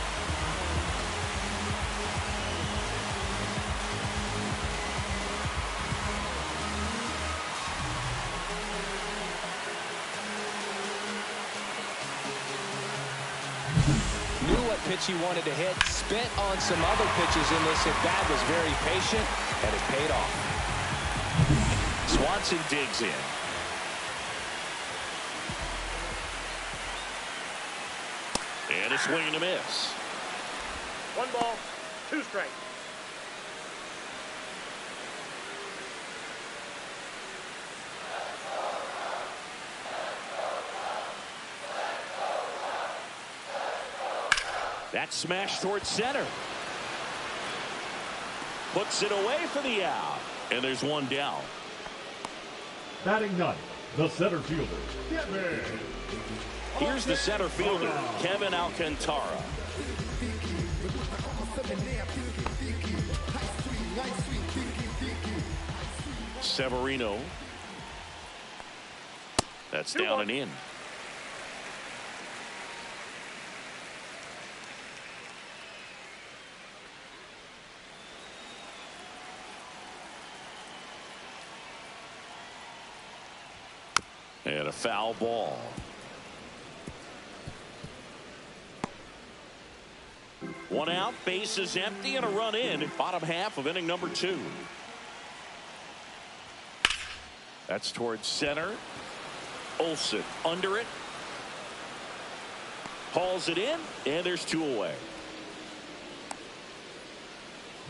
Speaker 9: Pitch he wanted to hit, spent on some other pitches in this at bat, was very patient, and it paid off.
Speaker 1: Swanson digs in. And a swing and a miss.
Speaker 3: 1 ball, 2 strikes.
Speaker 1: That smash towards center. Puts it away for the out. And there's one down.
Speaker 13: Batting ninth, the center fielder, Kevin.
Speaker 1: Here's the center fielder, Kevin Alcantara. Severino. That's down and in. And a foul ball. One out, base is empty, and a run in. Bottom half of inning number 2. That's towards center. Olsen under it. Hauls it in, and there's 2 away.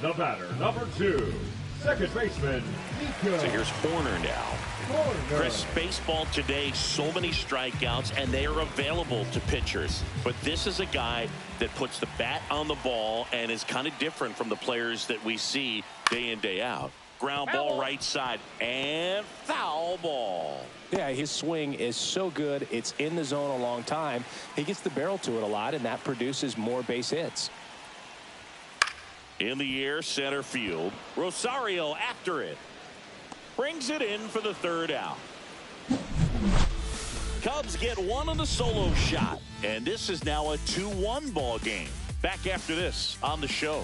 Speaker 13: The batter, number 2, second baseman, Nico.
Speaker 1: So here's Horner now. Chris, baseball today, so many strikeouts, and they are available to pitchers. But this is a guy that puts the bat on the ball and is kind of different from the players that we see day in, day out. Ground ball right side, and foul ball.
Speaker 9: Yeah, his swing is so good. It's in the zone a long time. He gets the barrel to it a lot, and that produces more base hits.
Speaker 1: In the air, center field. Rosario after it. Brings it in for the 3rd out. Cubs get one on the solo shot. And this is now a 2-1 ball game. Back after this on the show.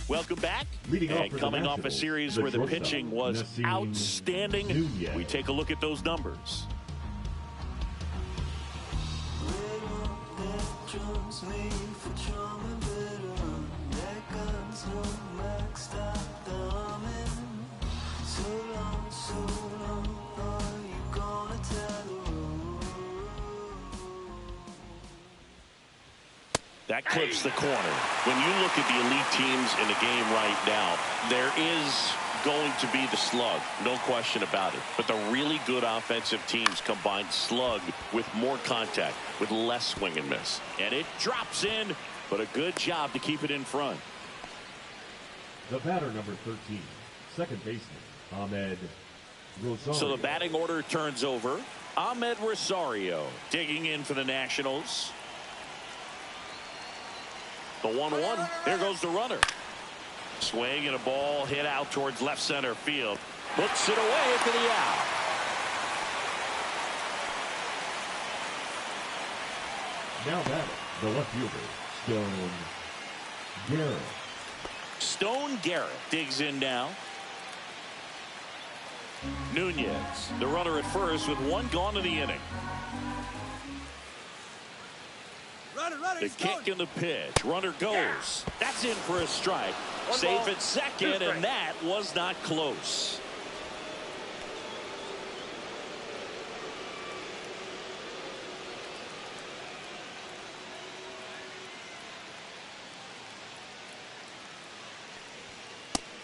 Speaker 1: Welcome back. And coming off a series where the pitching was outstanding, we take a look at those numbers. That clips the corner. When you look at the elite teams in the game right now, there is going to be the slug, no question about it. But the really good offensive teams combine slug with more contact, with less swing and miss. And it drops in, but a good job to keep it in front.
Speaker 13: The batter, number 13, second baseman, Ahmed Rosario.
Speaker 1: So the batting order turns over. Ahmed Rosario digging in for the Nationals. The 1-1. There goes the runner. Swing and a ball hit out towards left center field. Puts it away for the out.
Speaker 13: Now batting, the left fielder, Stone Garrett.
Speaker 1: Stone Garrett digs in now. Nunez, the runner at first with 1 gone in the inning. The kick and the pitch. Runner goes. That's in for a strike. Safe at second, and that was not close.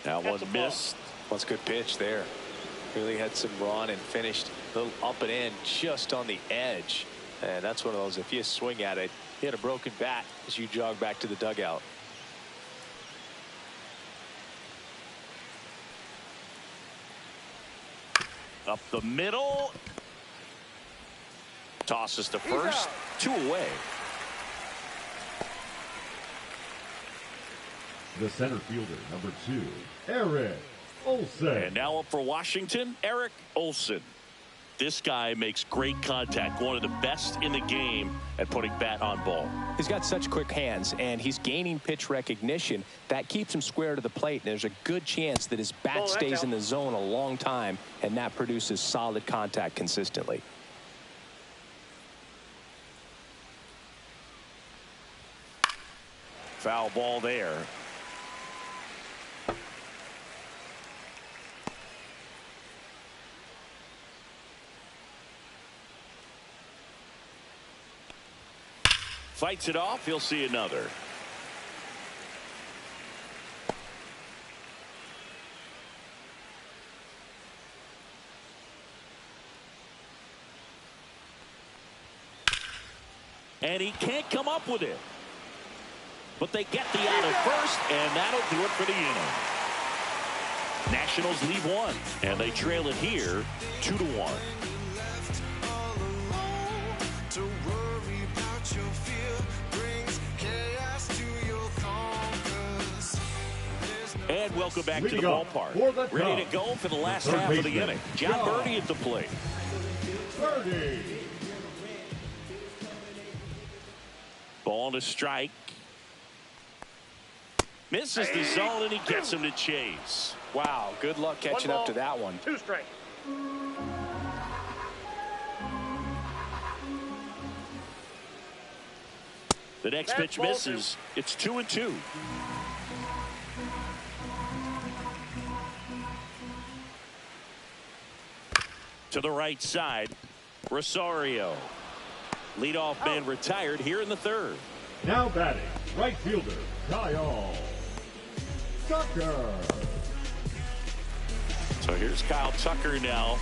Speaker 1: That one missed.
Speaker 2: That's a good pitch there. Really had some run and finished a little up and in just on the edge. And that's one of those, if you swing at it, he had a broken bat as you jog back to the dugout.
Speaker 1: Up the middle. Tosses to first. 2 away.
Speaker 13: The center fielder, number 2, Eric Olsen.
Speaker 1: And now up for Washington, Eric Olsen. This guy makes great contact, one of the best in the game at putting bat on ball.
Speaker 9: He's got such quick hands, and he's gaining pitch recognition. That keeps him square to the plate, and there's a good chance that his bat stays in the zone a long time, and that produces solid contact consistently.
Speaker 1: Foul ball there. Fights it off. He'll see another. And he can't come up with it. But they get the out at first, and that'll do it for the inning. Nationals leave 1, and they trail it here 2-1. And welcome back to the ballpark. Ready to go for the last half of the inning. John Birdie at the plate. Ball to strike. Misses the zone, and he gets him to chase.
Speaker 2: Wow, good luck catching up to that one.
Speaker 3: 2 strikes.
Speaker 1: The next pitch misses. It's 2-2. To the right side, Rosario. Leadoff man retired here in the third.
Speaker 13: Now batting, right fielder, Kyle Tucker.
Speaker 1: So here's Kyle Tucker now.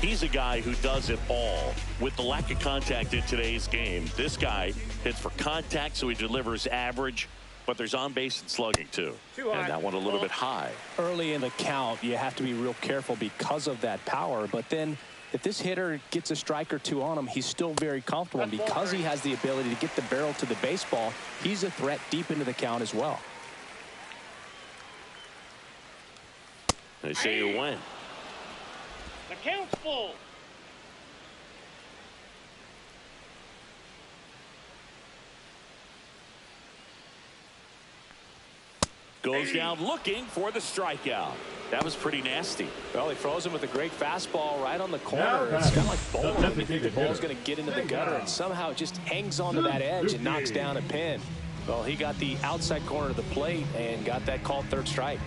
Speaker 1: He's a guy who does it all. With the lack of contact in today's game, this guy hits for contact, so he delivers average, but there's on base and slugging too. And that one a little bit high.
Speaker 2: Early in the count, you have to be real careful because of that power. But then if this hitter gets a strike or two on him, he's still very comfortable. And because he has the ability to get the barrel to the baseball, he's a threat deep into the count as well.
Speaker 1: They say you win.
Speaker 3: The count's full.
Speaker 1: Goes down looking for the strikeout. That was pretty nasty.
Speaker 2: Well, he froze him with a great fastball right on the corner. It's kind of like bowling. You think the ball's going to get into the gutter, and somehow it just hangs onto that edge and knocks down a pin. Well, he got the outside corner of the plate and got that called third strike.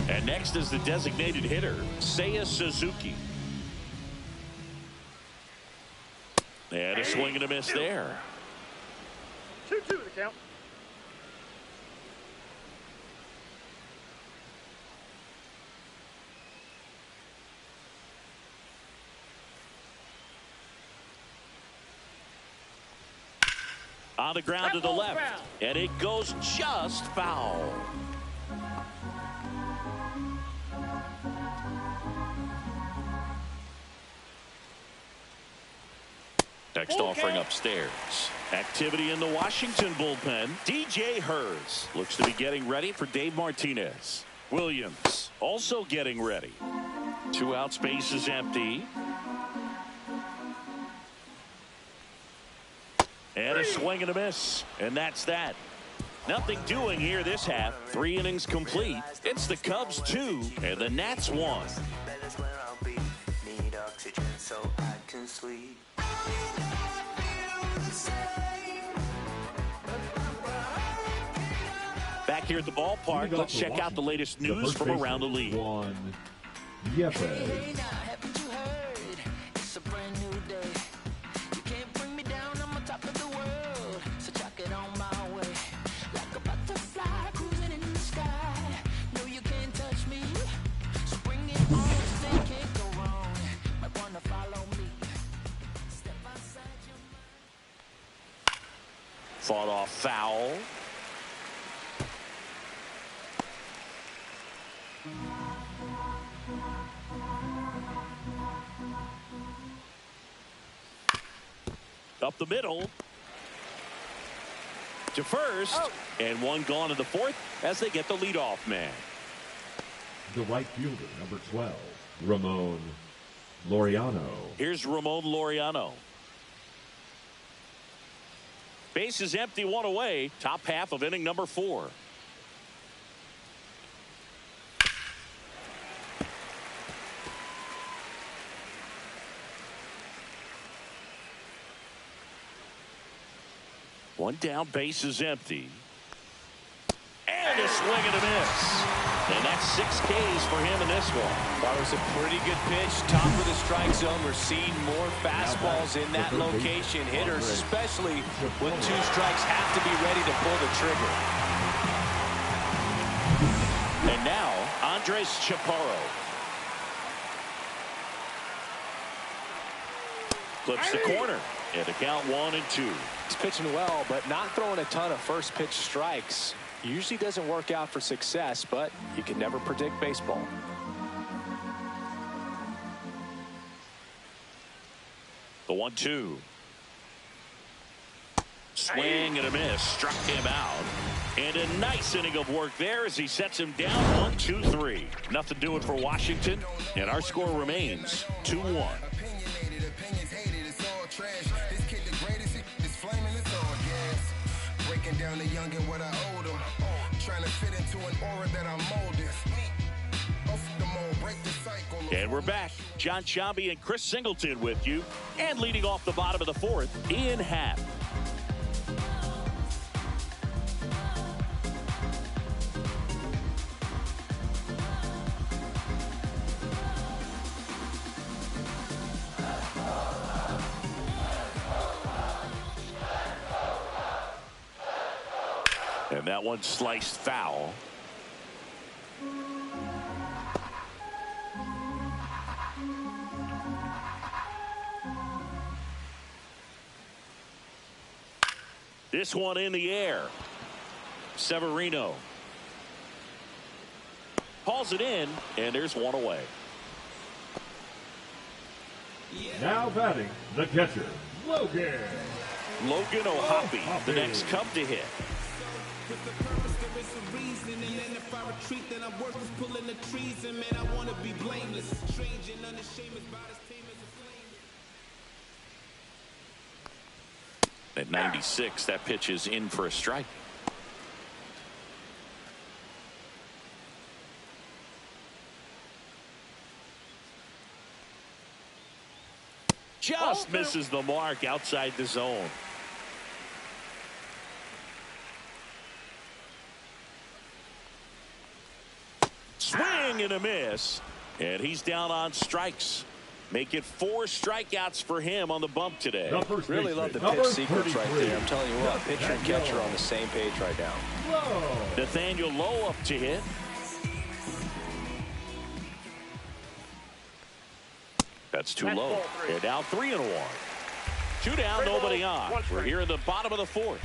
Speaker 1: And next is the designated hitter, Seiya Suzuki. And a swing and a miss there.
Speaker 3: 2-2 the count.
Speaker 1: On the ground to the left. And it goes just foul. Next offering upstairs. Activity in the Washington bullpen. DJ Hurts looks to be getting ready for Dave Martinez. Williams also getting ready. 2 out, space is empty. And a swing and a miss. And that's that. Nothing doing here this half. 3 innings complete. It's the Cubs 2 and the Nats 1. Back here at the ballpark, let's check out the latest news from around the league. Fought off foul. Up the middle to first, and one gone in the fourth as they get the leadoff man.
Speaker 13: The right fielder, number 12, Ramon Laureano.
Speaker 1: Here's Ramon Laureano. Base is empty, 1 away. Top half of inning number 4. One down, base is empty. And a swing and a miss. And that's 6 Ks for him in this one.
Speaker 2: That was a pretty good pitch. Top of the strike zone. We're seeing more fastballs in that location. Hitters, especially with 2 strikes, have to be ready to pull the trigger.
Speaker 1: And now, Andres Chaparro. Clips the corner. And the count 1-2.
Speaker 2: He's pitching well, but not throwing a ton of first pitch strikes. Usually doesn't work out for success, but you can never predict baseball.
Speaker 1: The 1-2. Swing and a miss. Struck him out. And a nice inning of work there as he sets him down 1-2-3. Nothing doing for Washington. And our score remains 2-1.
Speaker 8: trash. This kid the greatest, it's flaming, it's all gas. Breaking down the young and what I owed him. Trying to fit into an aura that I'm molding. Off the mold, break the cycle.
Speaker 1: And we're back. John Sciambi and Chris Singleton with you. And leading off the bottom of the fourth, Ian Happ. And that one sliced foul. This one in the air. Severino hauls it in, and there's one away.
Speaker 13: Now batting, the catcher, Logan.
Speaker 1: Logan O'Hoppe, the next Cub to hit.
Speaker 6: With the purpose, there is a reason. And then if I retreat, then I'm worthless, pulling the trees. And man, I want to be blameless. Strange and unashamed about his team as a flame.
Speaker 1: At 96, that pitch is in for a strike. Just misses the mark outside the zone. Swing and a miss. And he's down on strikes. Make it 4 strikeouts for him on the bump today.
Speaker 2: Really love the pitch sequence right there. I'm telling you what, pitcher and catcher are on the same page right now.
Speaker 1: Nathaniel Lowe up to hit. That's too low. They're down 3-1. 2 down, nobody on. We're here in the bottom of the fourth.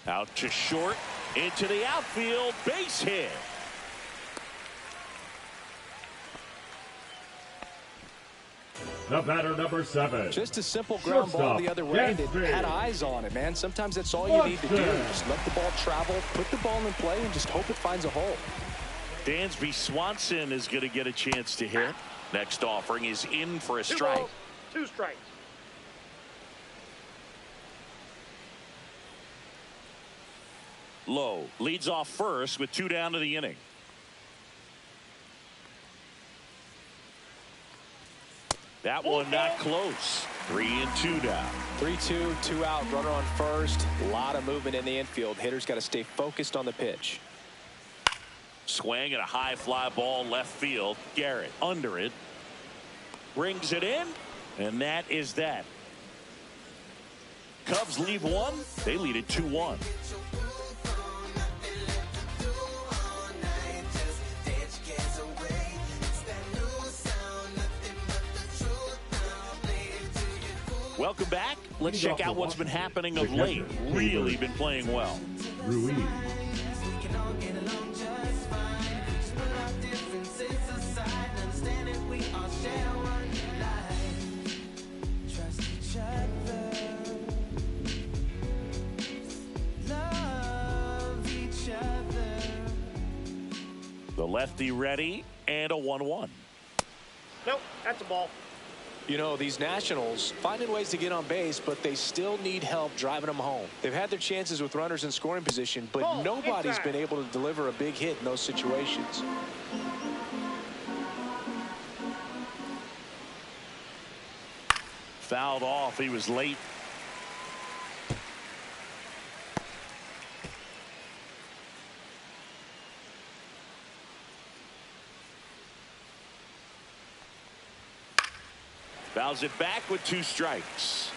Speaker 1: Out to short, into the outfield, base hit.
Speaker 13: The batter, number 7.
Speaker 2: Just a simple ground ball the other way that had eyes on it, man. Sometimes that's all you need to do. Just let the ball travel, put the ball in play, and just hope it finds a hole.
Speaker 1: Dansby Swanson is going to get a chance to hit. Next offering is in for a strike.
Speaker 3: 2 balls, 2 strikes.
Speaker 1: Lowe leads off first with 2 down to the inning. That one not close. 3-2 down.
Speaker 2: 3-2, 2 out, runner on first. A lot of movement in the infield. Hitters got to stay focused on the pitch.
Speaker 1: Swing and a high fly ball left field. Garrett under it. Brings it in. And that is that. Cubs leave 1. They lead it 2-1. Welcome back. Let's check out what's been happening of late. Really been playing well.
Speaker 13: Ruiz.
Speaker 1: The lefty ready and a 1-1.
Speaker 3: Nope, that's a ball.
Speaker 2: You know, these Nationals finding ways to get on base, but they still need help driving them home. They've had their chances with runners in scoring position, but nobody's been able to deliver a big hit in those situations.
Speaker 1: Fouled off. He was late. Fouls it back with 2 strikes.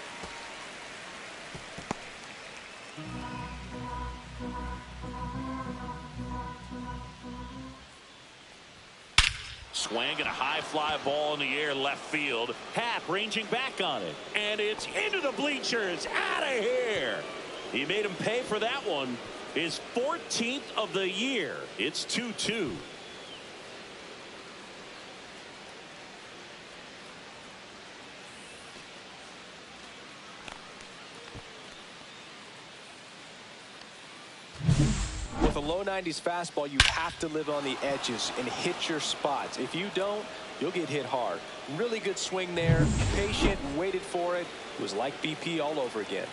Speaker 1: Swing and a high fly ball in the air left field. Happ ranging back on it. And it's into the bleachers. Out of here. He made him pay for that one. His 14th of the year. It's 2-2.
Speaker 2: With a low 90s fastball, you have to live on the edges and hit your spots. If you don't, you'll get hit hard. Really good swing there. Patient, waited for it. It was like BP all over again.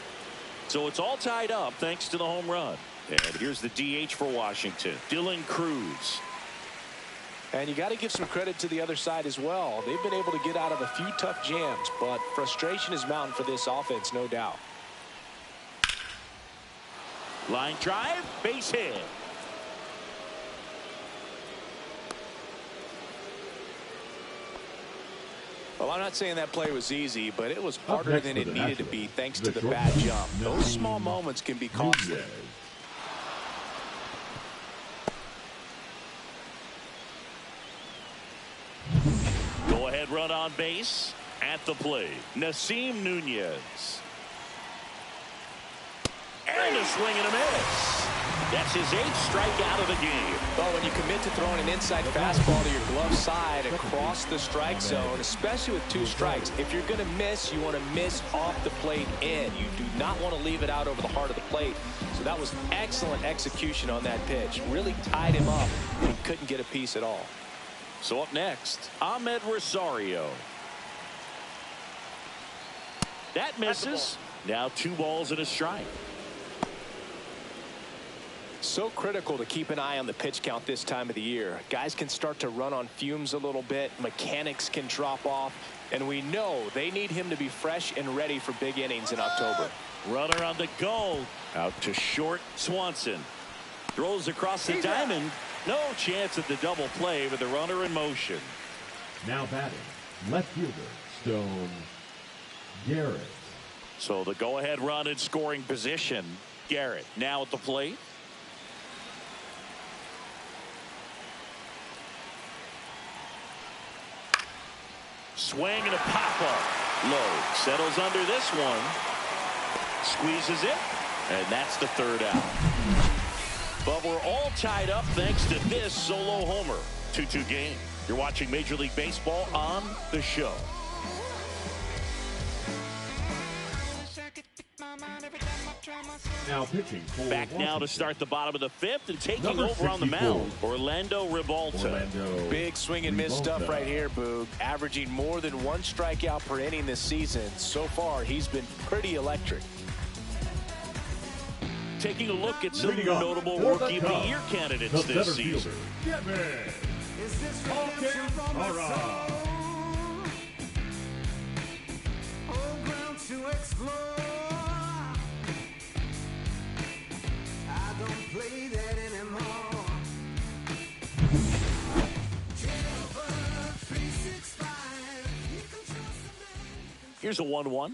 Speaker 1: So it's all tied up thanks to the home run. And here's the DH for Washington, Dylan Cruz.
Speaker 2: And you got to give some credit to the other side as well. They've been able to get out of a few tough jams, but frustration is mounting for this offense, no doubt.
Speaker 1: Line drive, base hit.
Speaker 2: Well, I'm not saying that play was easy, but it was harder than it needed to be thanks to the bad jump. Those small moments can be costly.
Speaker 1: Go ahead run on base at the plate. Nasim Nunez. And a swing and a miss. That's his 8th strikeout of the game.
Speaker 2: Well, when you commit to throwing an inside fastball to your glove side across the strike zone, especially with 2 strikes, if you're going to miss, you want to miss off the plate in. You do not want to leave it out over the heart of the plate. So that was excellent execution on that pitch. Really tied him up, and he couldn't get a piece at all.
Speaker 1: So up next, Ahmed Rosario. That misses. Now 2 balls and a strike.
Speaker 2: So critical to keep an eye on the pitch count this time of the year. Guys can start to run on fumes a little bit. Mechanics can drop off. And we know they need him to be fresh and ready for big innings in October.
Speaker 1: Runner on the go. Out to short, Swanson. Throws across the diamond. No chance at the double play with the runner in motion.
Speaker 13: Now batting, left fielder, Stone Garrett.
Speaker 1: So the go-ahead run in scoring position. Garrett now at the plate. Swing and a pop-up. Low. Settles under this one. Squeezes it. And that's the 3rd out. But we're all tied up thanks to this solo homer. 2-2 game. You're watching Major League Baseball on The Show.
Speaker 13: Now pitching for
Speaker 1: Back
Speaker 13: Washington.
Speaker 1: now to start the bottom of the 5th and taking over on the mound, Orlando Ribalta.
Speaker 2: Big swing and miss stuff right here, Boog. Averaging more than 1 strikeout per inning this season. So far, he's been pretty electric.
Speaker 1: Taking a look at some notable Rookie of the Year candidates this season. Here's a 1-1.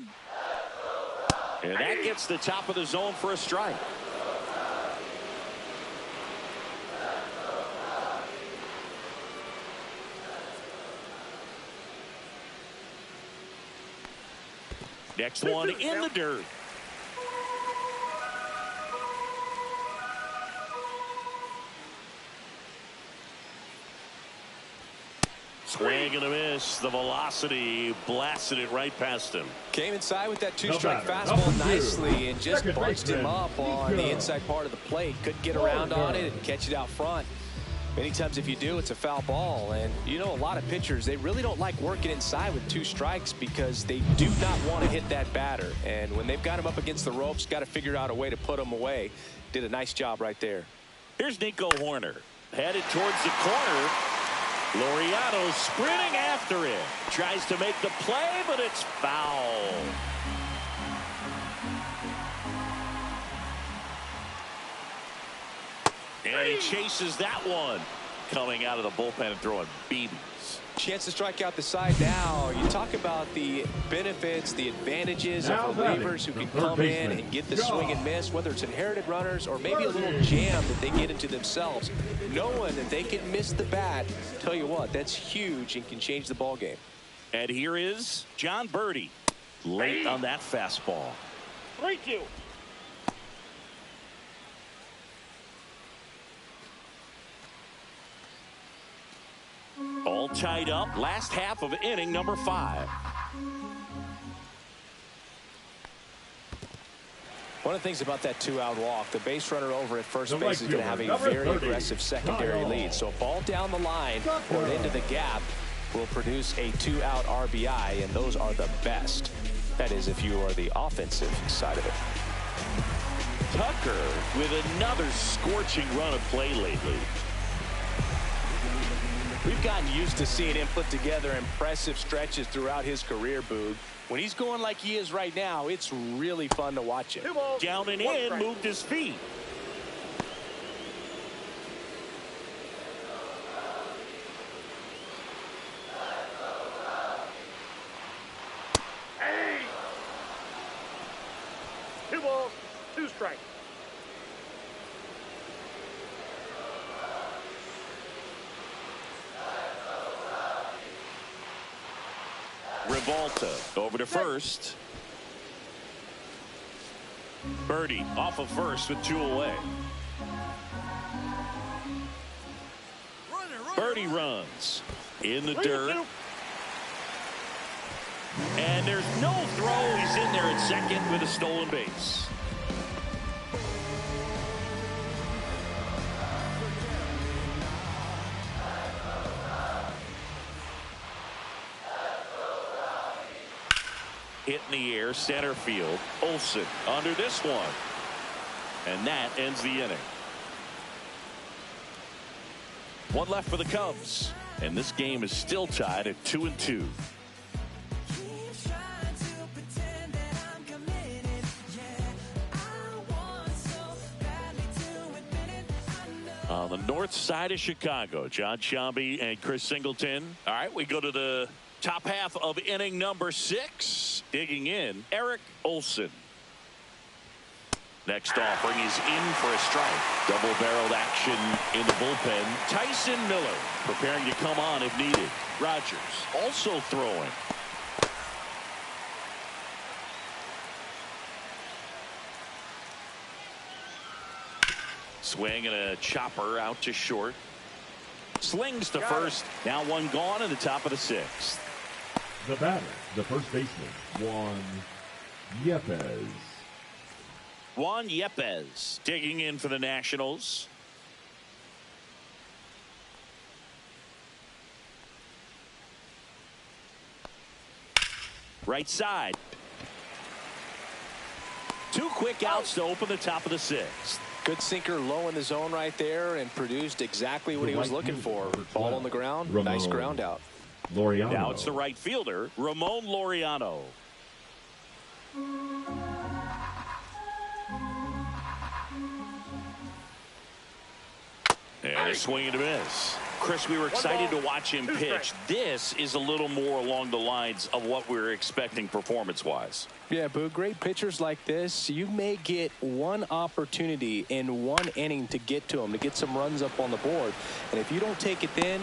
Speaker 1: And that gets the top of the zone for a strike. Next one in the dirt. Swing and a miss. The velocity blasted it right past him.
Speaker 2: Came inside with that 2-strike fastball nicely and just bunched him up on the inside part of the plate. Couldn't get around on it and catch it out front. Many times if you do, it's a foul ball. And you know, a lot of pitchers, they really don't like working inside with 2 strikes because they do not want to hit that batter. And when they've got him up against the ropes, got to figure out a way to put him away. Did a nice job right there.
Speaker 1: Here's Nico Horner. Headed towards the corner. Laureano sprinting after it. Tries to make the play, but it's foul. And he chases that one. Coming out of the bullpen and throwing BBs.
Speaker 2: Chance to strike out the side now. You talk about the benefits, the advantages of relievers who can come in and get the swing and miss, whether it's inherited runners or maybe a little jam that they get into themselves. Knowing that they can miss the bat, tell you what, that's huge and can change the ball game.
Speaker 1: And here is John Birdie. Late on that fastball.
Speaker 3: 3-2.
Speaker 1: All tied up. Last half of inning number 5.
Speaker 2: One of the things about that 2-out walk, the base runner over at first base is going to have a very aggressive secondary lead. So a ball down the line or into the gap will produce a 2-out RBI, and those are the best. That is, if you are the offensive side of it.
Speaker 1: Tucker with another scorching run of play lately.
Speaker 2: We've gotten used to seeing him put together impressive stretches throughout his career, Boog. When he's going like he is right now, it's really fun to watch him.
Speaker 1: Down and in, moved his feet.
Speaker 3: Hey! 2 balls, 2 strikes.
Speaker 1: Revolta over to first. Birdie off of first with 2 away. Birdie runs in the dirt. And there's no throw. He's in there at second with a stolen base. Hit in the air, center field. Olsen under this one. And that ends the inning. 1 left for the Cubs. And this game is still tied at 2-2. On the north side of Chicago, John Sciambi and Chris Singleton. All right, we go to the top half of inning number 6. Digging in, Eric Olsen. Next offering is in for a strike. Double-barreled action in the bullpen. Tyson Miller preparing to come on if needed. Rogers also throwing. Swing and a chopper out to short. Slings to first. Now 1 gone in the top of the 6th.
Speaker 13: The batter, the first baseman, Juan Yepez.
Speaker 1: Juan Yepez digging in for the Nationals. Right side. 2 quick outs to open the top of the 6th.
Speaker 2: Good sinker low in the zone right there and produced exactly what he was looking for. Ball on the ground. Nice ground out.
Speaker 13: Laureano.
Speaker 1: Now it's the right fielder, Ramon Laureano. And a swing and a miss. Chris, we were excited to watch him pitch. This is a little more along the lines of what we were expecting performance-wise.
Speaker 2: Yeah, Boo, great pitchers like this, you may get 1 opportunity in 1 inning to get to them, to get some runs up on the board. And if you don't take it then,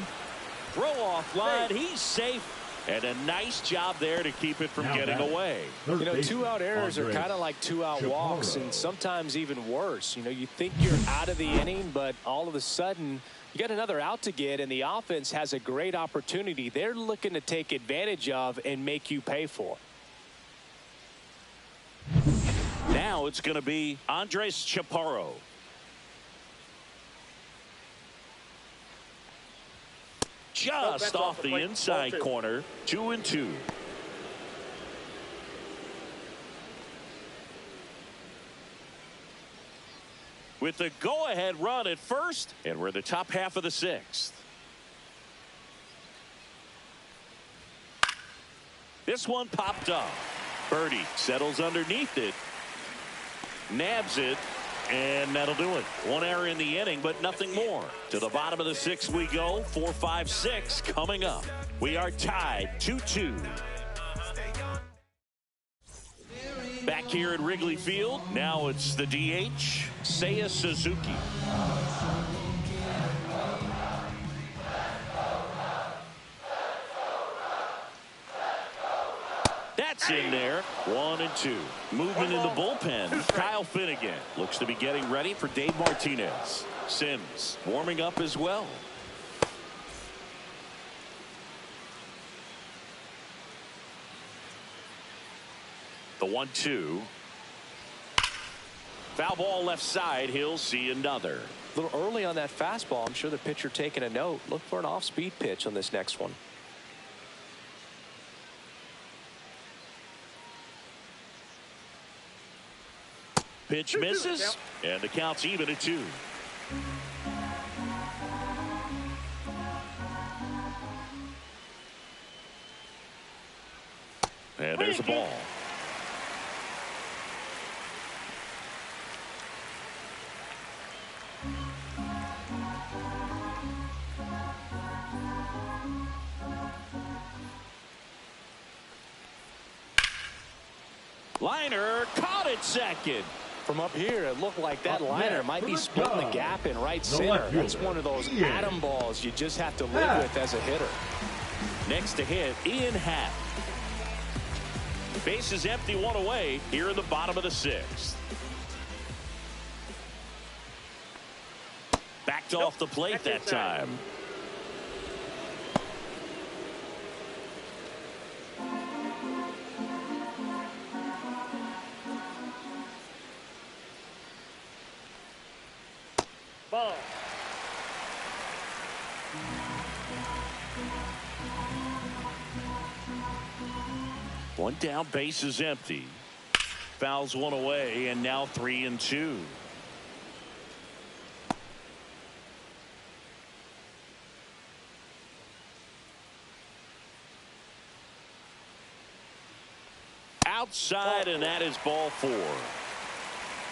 Speaker 1: throw off line, he's safe. And a nice job there to keep it from getting away.
Speaker 2: You know, 2-out errors are kind of like 2-out walks, and sometimes even worse. You know, you think you're out of the inning, but all of a sudden you got another out to get, and the offense has a great opportunity they're looking to take advantage of and make you pay for.
Speaker 1: Now it's going to be Andres Chaparro. Just off the inside corner. 2-2. With the go-ahead run at first, and we're the top half of the 6th. This one popped up. Birdie settles underneath it, nabs it, and that'll do it. 1 error in the inning, but nothing more. To the bottom of the 6th we go. 4, 5, 6 coming up. We are tied 2-2. Back here at Wrigley Field, now it's the DH, Seiya Suzuki. That's in there. 1-2. Movement in the bullpen. Kyle Finnegan looks to be getting ready for Dave Martinez. Sims warming up as well. The 1-2. Foul ball left side. He'll see another.
Speaker 2: A little early on that fastball. I'm sure the pitcher taking a note. Look for an off-speed pitch on this next one.
Speaker 1: pitch misses, and the count's even at 2. And there's the ball. Liner caught it second.
Speaker 2: From up here, it looked like that liner might be splitting the gap in right center. That's one of those atom balls you just have to live with as a hitter.
Speaker 1: Next to hit, Ian Happ. Base is empty, 1 away here in the bottom of the 6th. Backed off the plate that time.
Speaker 3: Ball.
Speaker 1: One down, base is empty. Fouls 1 away, and now 3-2. Outside, and that is ball 4.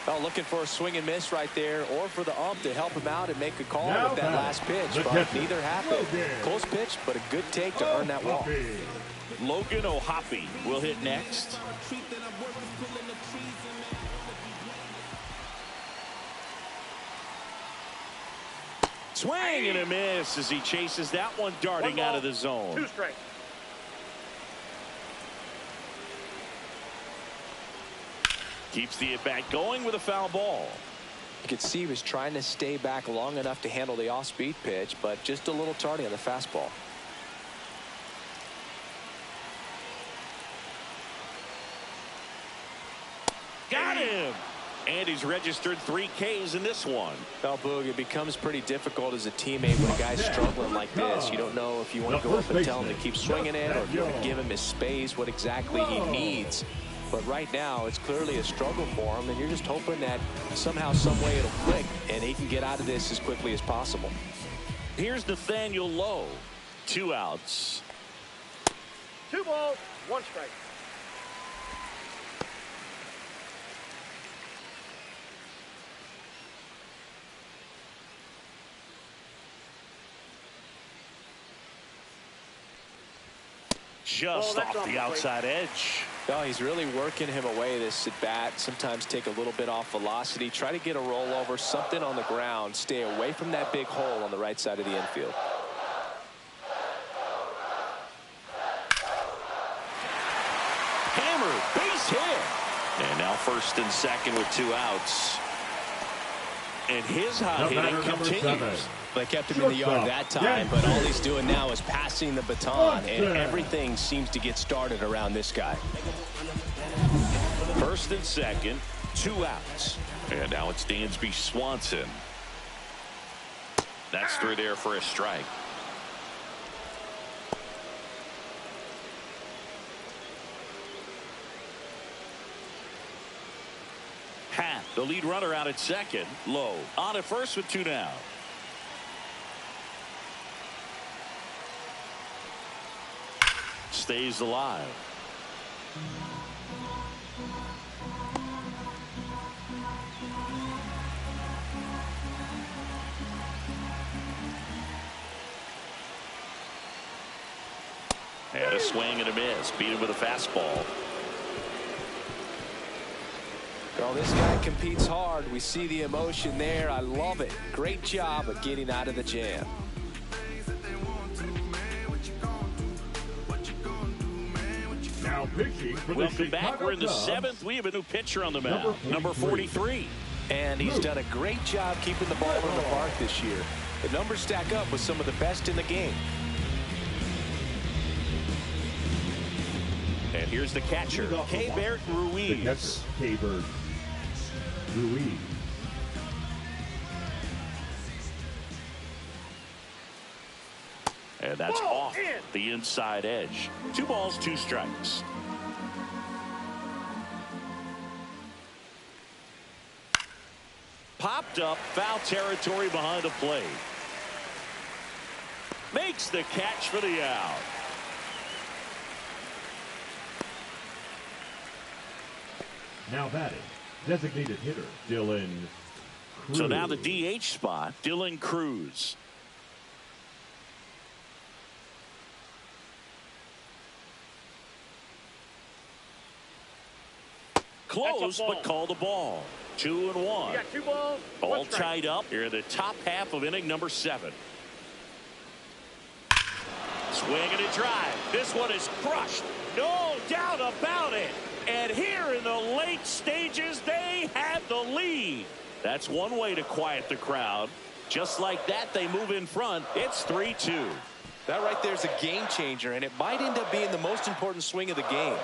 Speaker 2: Well, looking for a swing and miss right there, or for the ump to help him out and make a call with that last pitch, but neither happened. Close pitch, but a good take to earn that walk.
Speaker 1: Logan O'Hoppe will hit next. Swing and a miss as he chases that one darting out of the zone.
Speaker 3: 2 strikes.
Speaker 1: Keeps the at-bat going with a foul ball.
Speaker 2: You could see he was trying to stay back long enough to handle the off-speed pitch, but just a little tardy on the fastball.
Speaker 1: Got him! And he's registered 3 Ks in this one.
Speaker 2: Well, Boog, it becomes pretty difficult as a teammate when a guy's struggling like this. You don't know if you want to go up and tell him to keep swinging it, or if you want to give him his space, what exactly he needs. But right now, it's clearly a struggle for him, and you're just hoping that somehow, some way it'll click, and he can get out of this as quickly as possible.
Speaker 1: Here's Nathaniel Lowe. 2 outs.
Speaker 3: 2 balls, 1 strike.
Speaker 1: Just off the outside edge.
Speaker 2: Oh, he's really working him away this at bat. Sometimes take a little bit off velocity. Try to get a rollover, something on the ground. Stay away from that big hole on the right side of the infield.
Speaker 1: Hammer, base hit. And now first and second with 2 outs. And his hot hitting continues.
Speaker 2: They kept him in the yard that time, but all he's doing now is passing the baton, and everything seems to get started around this guy.
Speaker 1: First and second, 2 outs. And now it's Dansby Swanson. That's through there for a strike. Happ, the lead runner, out at second. Lowe on at first with 2 down. Stays alive. And a swing and a miss. Beat him with a fastball.
Speaker 2: Well, this guy competes hard. We see the emotion there. I love it. Great job of getting out of the jam.
Speaker 13: Now pitching for
Speaker 1: Welcome back. We're in the 7th. We have a new pitcher on the mound. Number 43.
Speaker 2: And he's done a great job keeping the ball in the park this year. The numbers stack up with some of the best in the game.
Speaker 1: And here's the catcher, Keibert Ruiz.
Speaker 13: Keibert Ruiz.
Speaker 1: And that's off the inside edge. 2 balls, 2 strikes. popped up, foul territory behind the plate. Makes the catch for the out.
Speaker 13: Now batting, designated hitter Dylan Cruz.
Speaker 1: So now the DH spot, Dylan Cruz. Close, but called the ball. 2-1.
Speaker 3: You got 2 balls.
Speaker 1: All tied up here in the top half of inning number 7. Swing and a drive. This one is crushed. No doubt about it. And here in the late stages, they have the lead. That's one way to quiet the crowd. Just like that, they move in front. It's 3-2.
Speaker 9: That right there is a game changer, and it might end up being the most important swing of the game.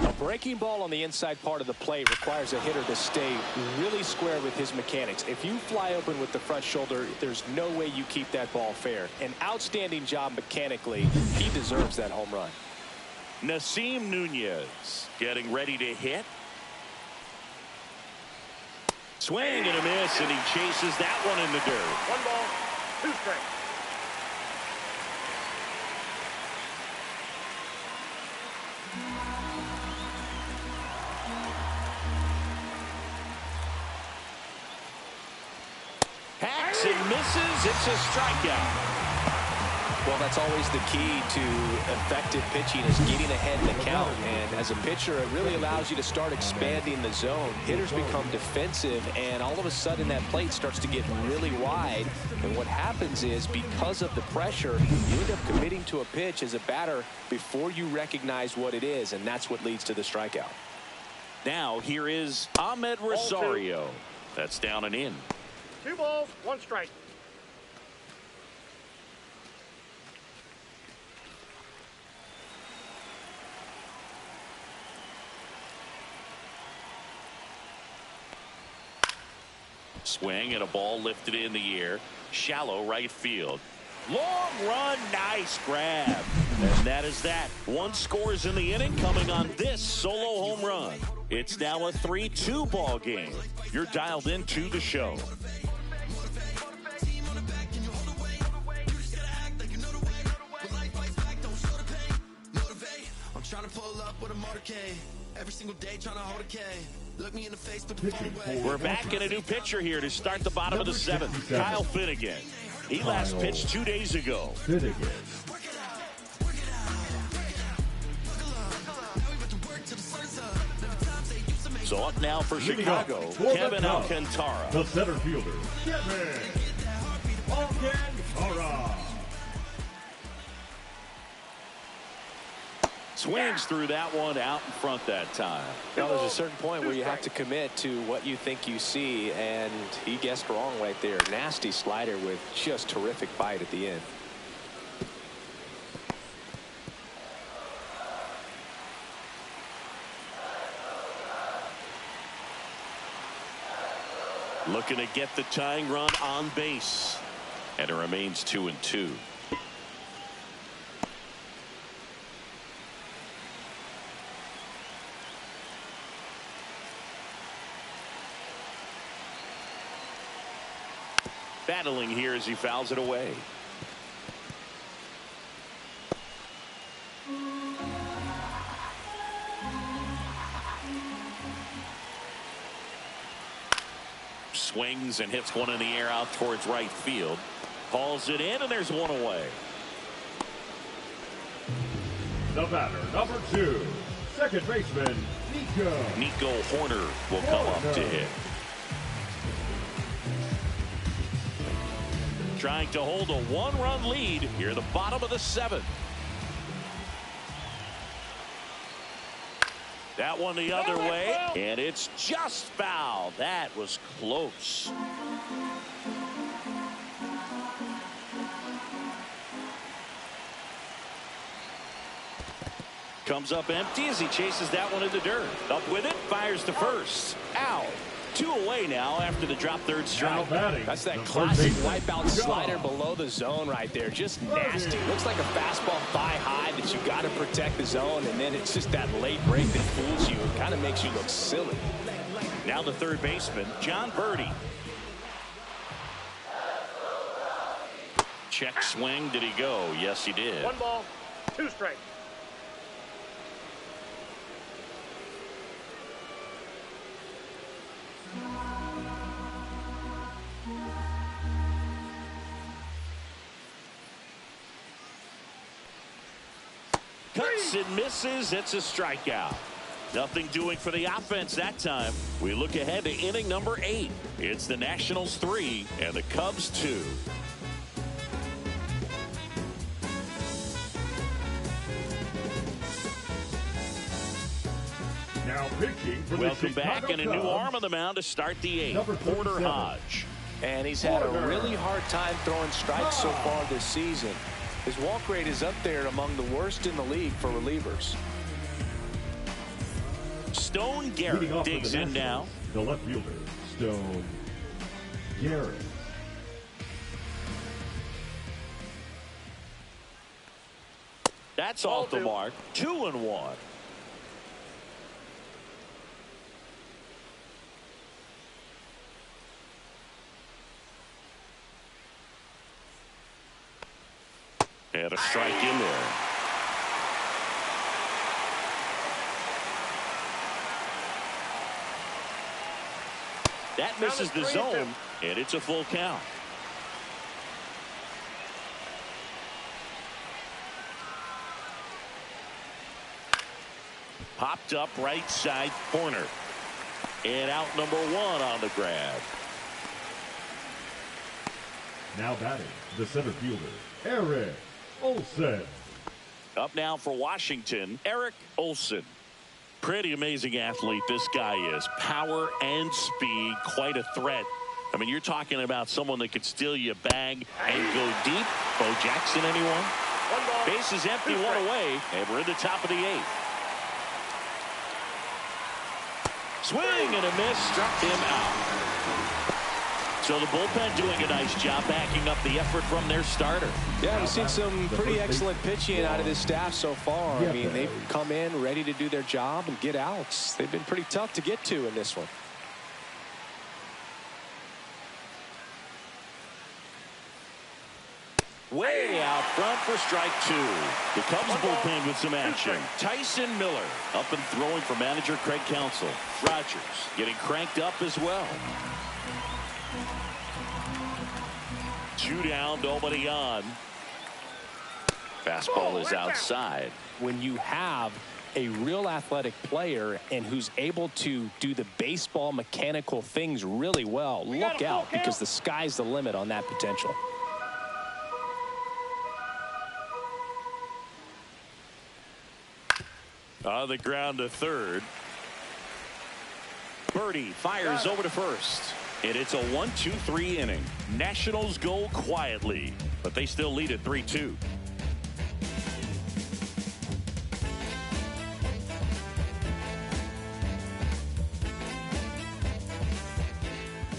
Speaker 9: A breaking ball on the inside part of the plate requires a hitter to stay really square with his mechanics. If you fly open with the front shoulder, there's no way you keep that ball fair. An outstanding job mechanically. He deserves that home run.
Speaker 1: Nasim Nunez getting ready to hit. Swing and a miss, and he chases that one in the dirt.
Speaker 3: 1 ball, 2 strikes.
Speaker 1: Hacks and misses. It's a strikeout.
Speaker 9: Well, that's always the key to effective pitching, is getting ahead in the count. And as a pitcher, it really allows you to start expanding the zone. Hitters become defensive, and all of a sudden that plate starts to get really wide. And what happens is, because of the pressure, you end up committing to a pitch as a batter before you recognize what it is, and that's what leads to the strikeout.
Speaker 1: Now here is Ahmed Rosario. That's down and in.
Speaker 3: 2 balls, 1 strike.
Speaker 1: Swing and a ball lifted in the air. Shallow right field. Long run, nice grab. And that is that. 1 scores in the inning coming on this solo home run. It's now a 3-2 ball game. You're dialed into the show.
Speaker 10: I'm trying to pull up with a motorcade. Every single day trying to hold a K. Look me in the face, but
Speaker 1: we're back in a new pitcher here to start the bottom of the 7th. Kyle Finnegan. He last pitched 2 days ago. So up now for Chicago, Kevin Alcantara.
Speaker 13: The center fielder, Kevin Alcantara.
Speaker 1: Swings through that one out in front that time.
Speaker 9: Now, there's a certain point where you have to commit to what you think you see, and he guessed wrong right there. Nasty slider with just terrific bite at the end.
Speaker 1: Looking to get the tying run on base. And it remains 2-2. Battling here as he fouls it away. Swings and hits one in the air out towards right field. Hauls it in, and there's one away.
Speaker 13: The batter, number 2, second baseman,
Speaker 1: Nico Horner will come up to hit. Trying to hold a 1-run lead here in the bottom of the 7th. That one the other way, and it's just foul. That was close. Comes up empty as he chases that one in the dirt. Up with it, fires to first. Out. 2 away now after the drop third strike.
Speaker 2: That's that classic wipeout slider below the zone right there. Just nasty. Looks like a fastball thigh high that you got to protect the zone, and then it's just that late break that fools you. It kind of makes you look silly.
Speaker 1: Now the third baseman, John Birdie. Check swing. Did he go? Yes, he did.
Speaker 3: 1 ball, 2 strikes.
Speaker 1: Cuts and misses. It's a strikeout. Nothing doing for the offense that time. We look ahead to inning number 8. It's the Nationals 3 and the Cubs 2.
Speaker 13: Now pitching for
Speaker 1: Welcome
Speaker 13: the
Speaker 1: back, and a new arm on the mound to start the 8th. Porter Hodge.
Speaker 2: And he's had a really hard time throwing strikes so far this season. His walk rate is up there among the worst in the league for relievers.
Speaker 1: Stone Garrett digs in now.
Speaker 13: The left fielder, Stone Garrett.
Speaker 1: That's off the mark. 2-1. And a strike in there. That misses the zone, and it's a full count. Popped up right side corner. And out number 1 on the grab.
Speaker 13: Now batting, the center fielder, Eric Olson.
Speaker 1: Up now for Washington, Eric Olson. Pretty amazing athlete this guy is. Power and speed, quite a threat. I mean, you're talking about someone that could steal you a bag and go deep. Bo Jackson, anyone? Base is empty, 1 away, and we're in the top of the 8th. Swing and a miss, struck him out. So the bullpen doing a nice job backing up the effort from their starter.
Speaker 2: Yeah, we've seen some pretty excellent pitching out of this staff so far. I mean, they've come in ready to do their job and get outs. They've been pretty tough to get to in this one.
Speaker 1: Way out front for strike 2. The Cubs bullpen with some action. Tyson Miller up and throwing for manager Craig Counsell. Rogers getting cranked up as well. 2 down, nobody on. Fastball is outside.
Speaker 2: When you have a real athletic player and who's able to do the baseball mechanical things really well, look out, because the sky's the limit on that potential.
Speaker 1: On the ground to third. Birdie fires over to first. And it's a 1-2-3 inning. Nationals go quietly, but they still lead at 3-2.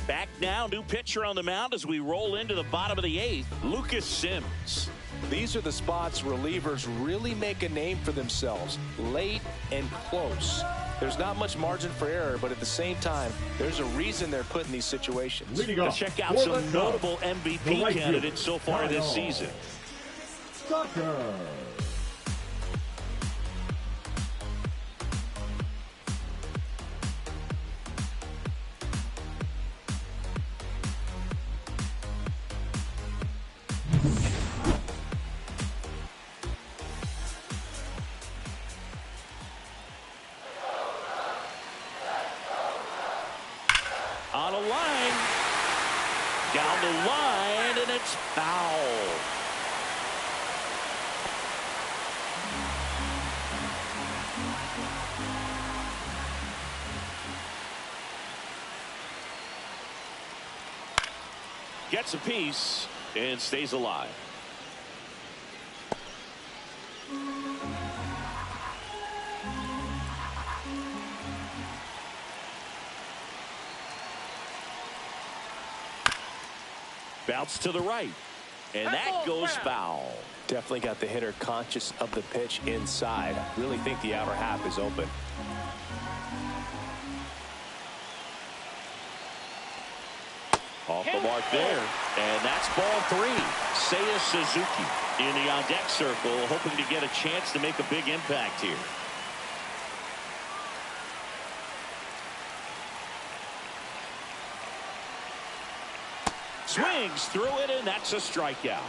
Speaker 1: Back now, new pitcher on the mound as we roll into the bottom of the 8th, Lucas Sims.
Speaker 2: These are the spots relievers really make a name for themselves, late and close. There's not much margin for error, but at the same time, there's a reason they're put in these situations.
Speaker 1: Let's check out some notable MVP candidates so far this season.
Speaker 13: Tucker.
Speaker 1: On a line. Down the line, and it's foul. Gets a piece and stays alive. Bounce to the right. And that goes foul.
Speaker 2: Definitely got the hitter conscious of the pitch inside. Really think the outer half is open.
Speaker 1: Off the mark there. And that's ball 3. Seiya Suzuki in the on-deck circle, hoping to get a chance to make a big impact here. Swings through it, and that's a strikeout.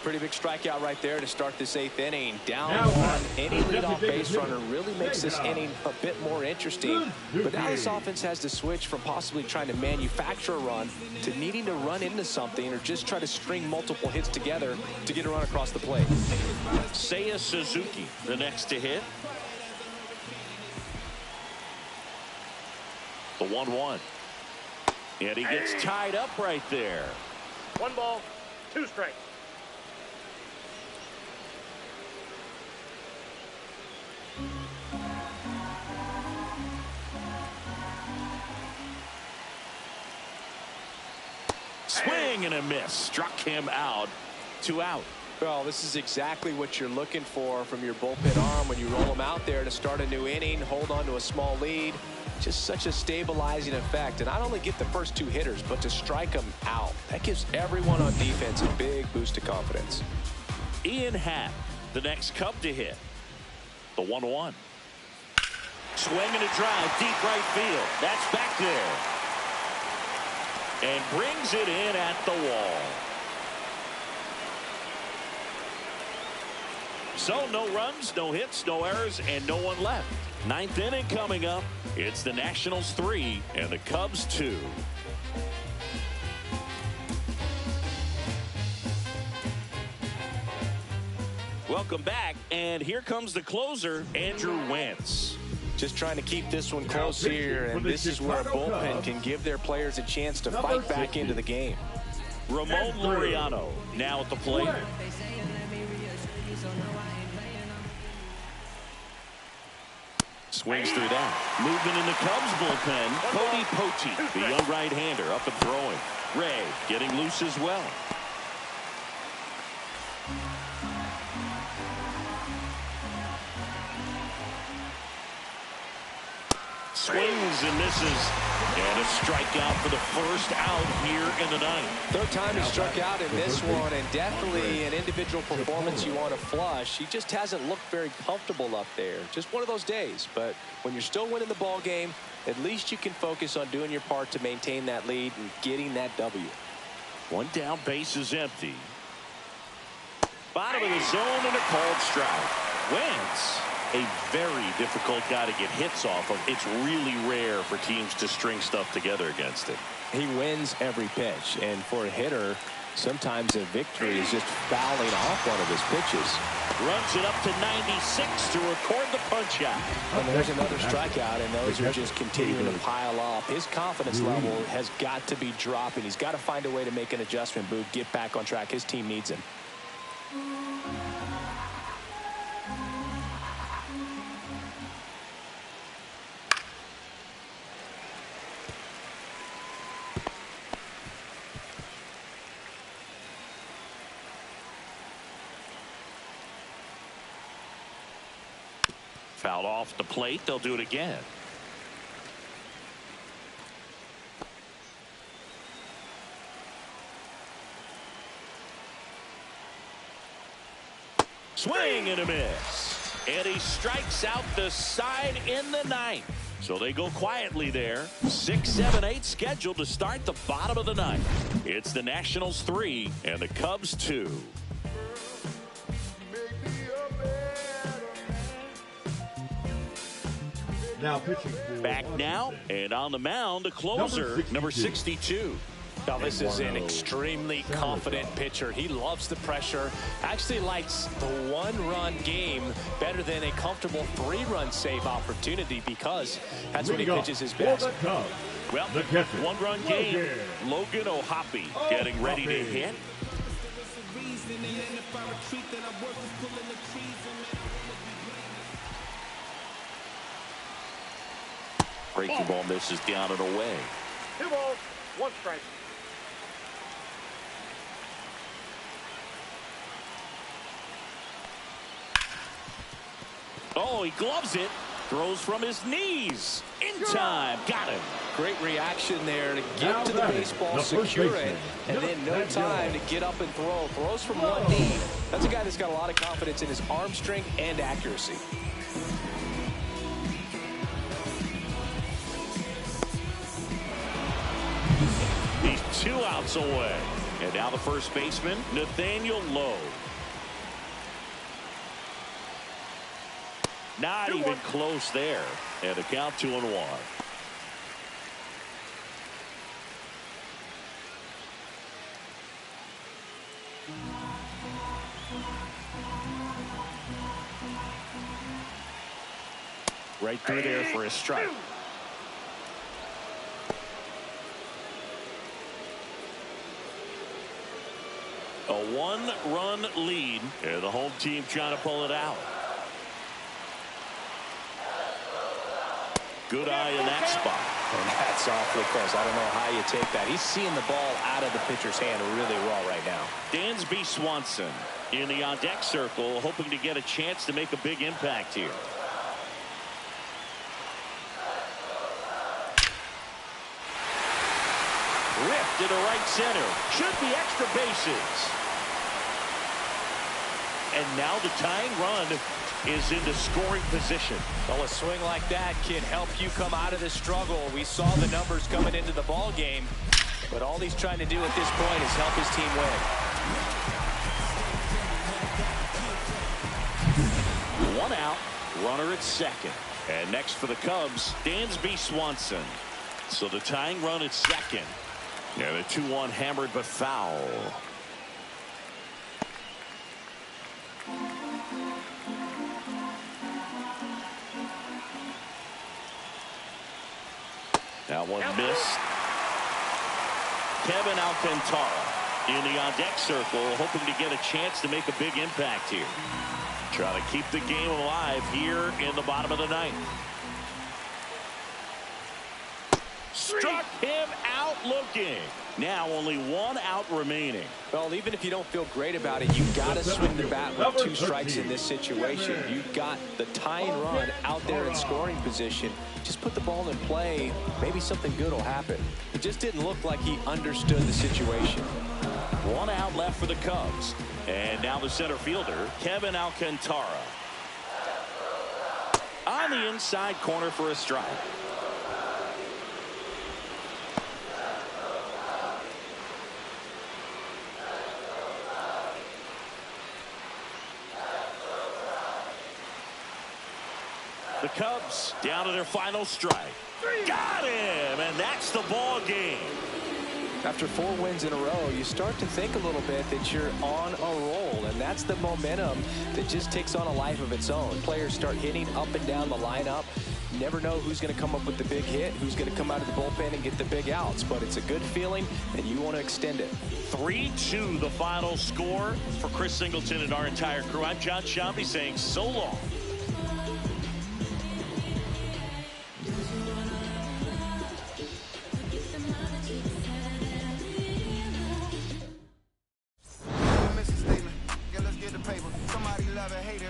Speaker 2: Pretty big strikeout right there to start this 8th inning. Down one, any leadoff base runner really makes this inning a bit more interesting. But now this offense has to switch from possibly trying to manufacture a run to needing to run into something or just try to string multiple hits together to get a run across the plate.
Speaker 1: Seiya Suzuki, the next to hit. The 1-1. And he gets tied up right there.
Speaker 3: 1 ball, 2 strikes.
Speaker 1: Swing and a miss. Struck him out. 2 out.
Speaker 2: Well, this is exactly what you're looking for from your bullpen arm when you roll them out there to start a new inning, hold on to a small lead. Just such a stabilizing effect. And not only get the first 2 hitters, but to strike them out. That gives everyone on defense a big boost of confidence.
Speaker 1: Ian Happ, the next Cub to hit. The 1-1. Swing and a drive, deep right field. That's back there. And brings it in at the wall. So no runs, no hits, no errors, and no one left. 9th inning coming up. It's the Nationals 3 and the Cubs 2. Welcome back, and here comes the closer, Andrew Wentz.
Speaker 2: Just trying to keep this one close here, and this is where a bullpen can give their players a chance to fight back into the game.
Speaker 1: Ramon Laureano now at the plate. Swings through that. Movement in the Cubs bullpen. Cody Poteet, the young right-hander, up and throwing. Ray getting loose as well. Swings and misses. And a strikeout for the first out here in the 9th.
Speaker 2: 3rd time he struck out in this one, and definitely an individual performance you want to flush. He just hasn't looked very comfortable up there. Just one of those days. But when you're still winning the ball game, at least you can focus on doing your part to maintain that lead and getting that W.
Speaker 1: 1 down, base is empty. Bottom of the zone and a called strike. Wentz, a very difficult guy to get hits off of. It's really rare for teams to string stuff together against him.
Speaker 2: He wins every pitch, and for a hitter, sometimes a victory is just fouling off one of his pitches.
Speaker 1: Runs it up to 96 to record the punch out.
Speaker 2: And there's another strikeout, and those are just continuing to pile up. His confidence level has got to be dropping. He's got to find a way to make an adjustment, Boog, get back on track. His team needs him.
Speaker 1: Fouled off the plate. They'll do it again. Swing and a miss. And he strikes out the side in the 9th. So they go quietly there. 6, 7, 8 scheduled to start the bottom of the 9th. It's the Nationals 3 and the Cubs 2.
Speaker 13: Now pitching.
Speaker 1: Back now and on the mound, the closer, number 62.
Speaker 2: Now this is an extremely confident pitcher. He loves the pressure. Actually likes the 1-run game better than a comfortable 3-run save opportunity because that's when he pitches his best.
Speaker 1: Well, 1-run game. Logan O'Hoppe getting ready to hit. Breaking ball misses down and away.
Speaker 3: 2 balls, 1 strike.
Speaker 1: Oh, he gloves it. Throws from his knees. In time. Got it.
Speaker 9: Great reaction there to get to the baseball, secure it, and then no time to get up and throw. Throws from one knee. That's a guy that's got a lot of confidence in his arm strength and accuracy.
Speaker 1: He's 2 outs away. And now the first baseman, Nathaniel Lowe. Not even close there. And the count 2-1. Right through there for a strike. A 1-run lead, and the home team trying to pull it out. Good eye in that spot.
Speaker 9: And that's awfully close. I don't know how you take that. He's seeing the ball out of the pitcher's hand really well right now.
Speaker 1: Dansby Swanson in the on-deck circle, hoping to get a chance to make a big impact here. Ripped to the right center. Should be extra bases. And now the tying run is into scoring position.
Speaker 9: Well, a swing like that can help you come out of the struggle. We saw the numbers coming into the ball game, but all he's trying to do at this point is help his team win.
Speaker 1: 1 out, runner at second. And next for the Cubs, Dansby Swanson. So the tying run at second. And a 2-1 hammered but foul. That one missed. Kevin Alcantara in the on-deck circle, hoping to get a chance to make a big impact here. Trying to keep the game alive here in the bottom of the ninth. Struck him out looking. Now only 1 out remaining.
Speaker 9: Well, even if you don't feel great about it, you've got to swing the bat with 2 strikes in this situation. You've got the tying run out there in scoring position. Just put the ball in play. Maybe something good will happen. It just didn't look like he understood the situation.
Speaker 1: 1 out left for the Cubs. And now the center fielder, Kevin Alcantara. On the inside corner for a strike. The Cubs down to their final strike. Got him, and that's the ball game.
Speaker 9: After 4 wins in a row, you start to think a little bit that you're on a roll, and that's the momentum that just takes on a life of its own. Players start hitting up and down the lineup. You never know who's going to come up with the big hit, who's going to come out of the bullpen and get the big outs, but it's a good feeling, and you want to extend it.
Speaker 1: 3-2 the final score. For Chris Singleton and our entire crew, I'm John Shambi saying so long.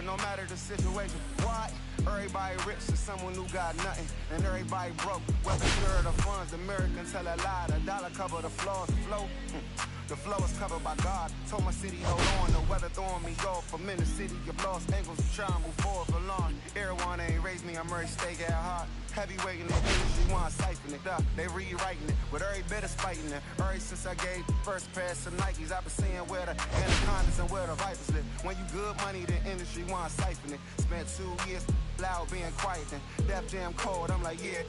Speaker 14: No matter the situation. Why? Everybody rich to someone who got nothing, and everybody broke. Whether sure the funds, the Americans tell a lie. The dollar cover the flaws, the flow. The flow is covered by God. Told my city, hold on. The weather throwing me off. I'm in the city of lost angles. I'm trying to move forward for long. Everyone ain't raised me. I'm ready to stay at heart. Heavyweight in the industry, want to siphon it up. They rewriting it, with every bit of spiting it. Ever since I gave the first pass of Nikes, I've been seeing where the anacondas and where the vipers live. When you good money, the industry want to siphon it. Spent 2 years loud being quiet, then Def Jam cold. I'm like, yeah.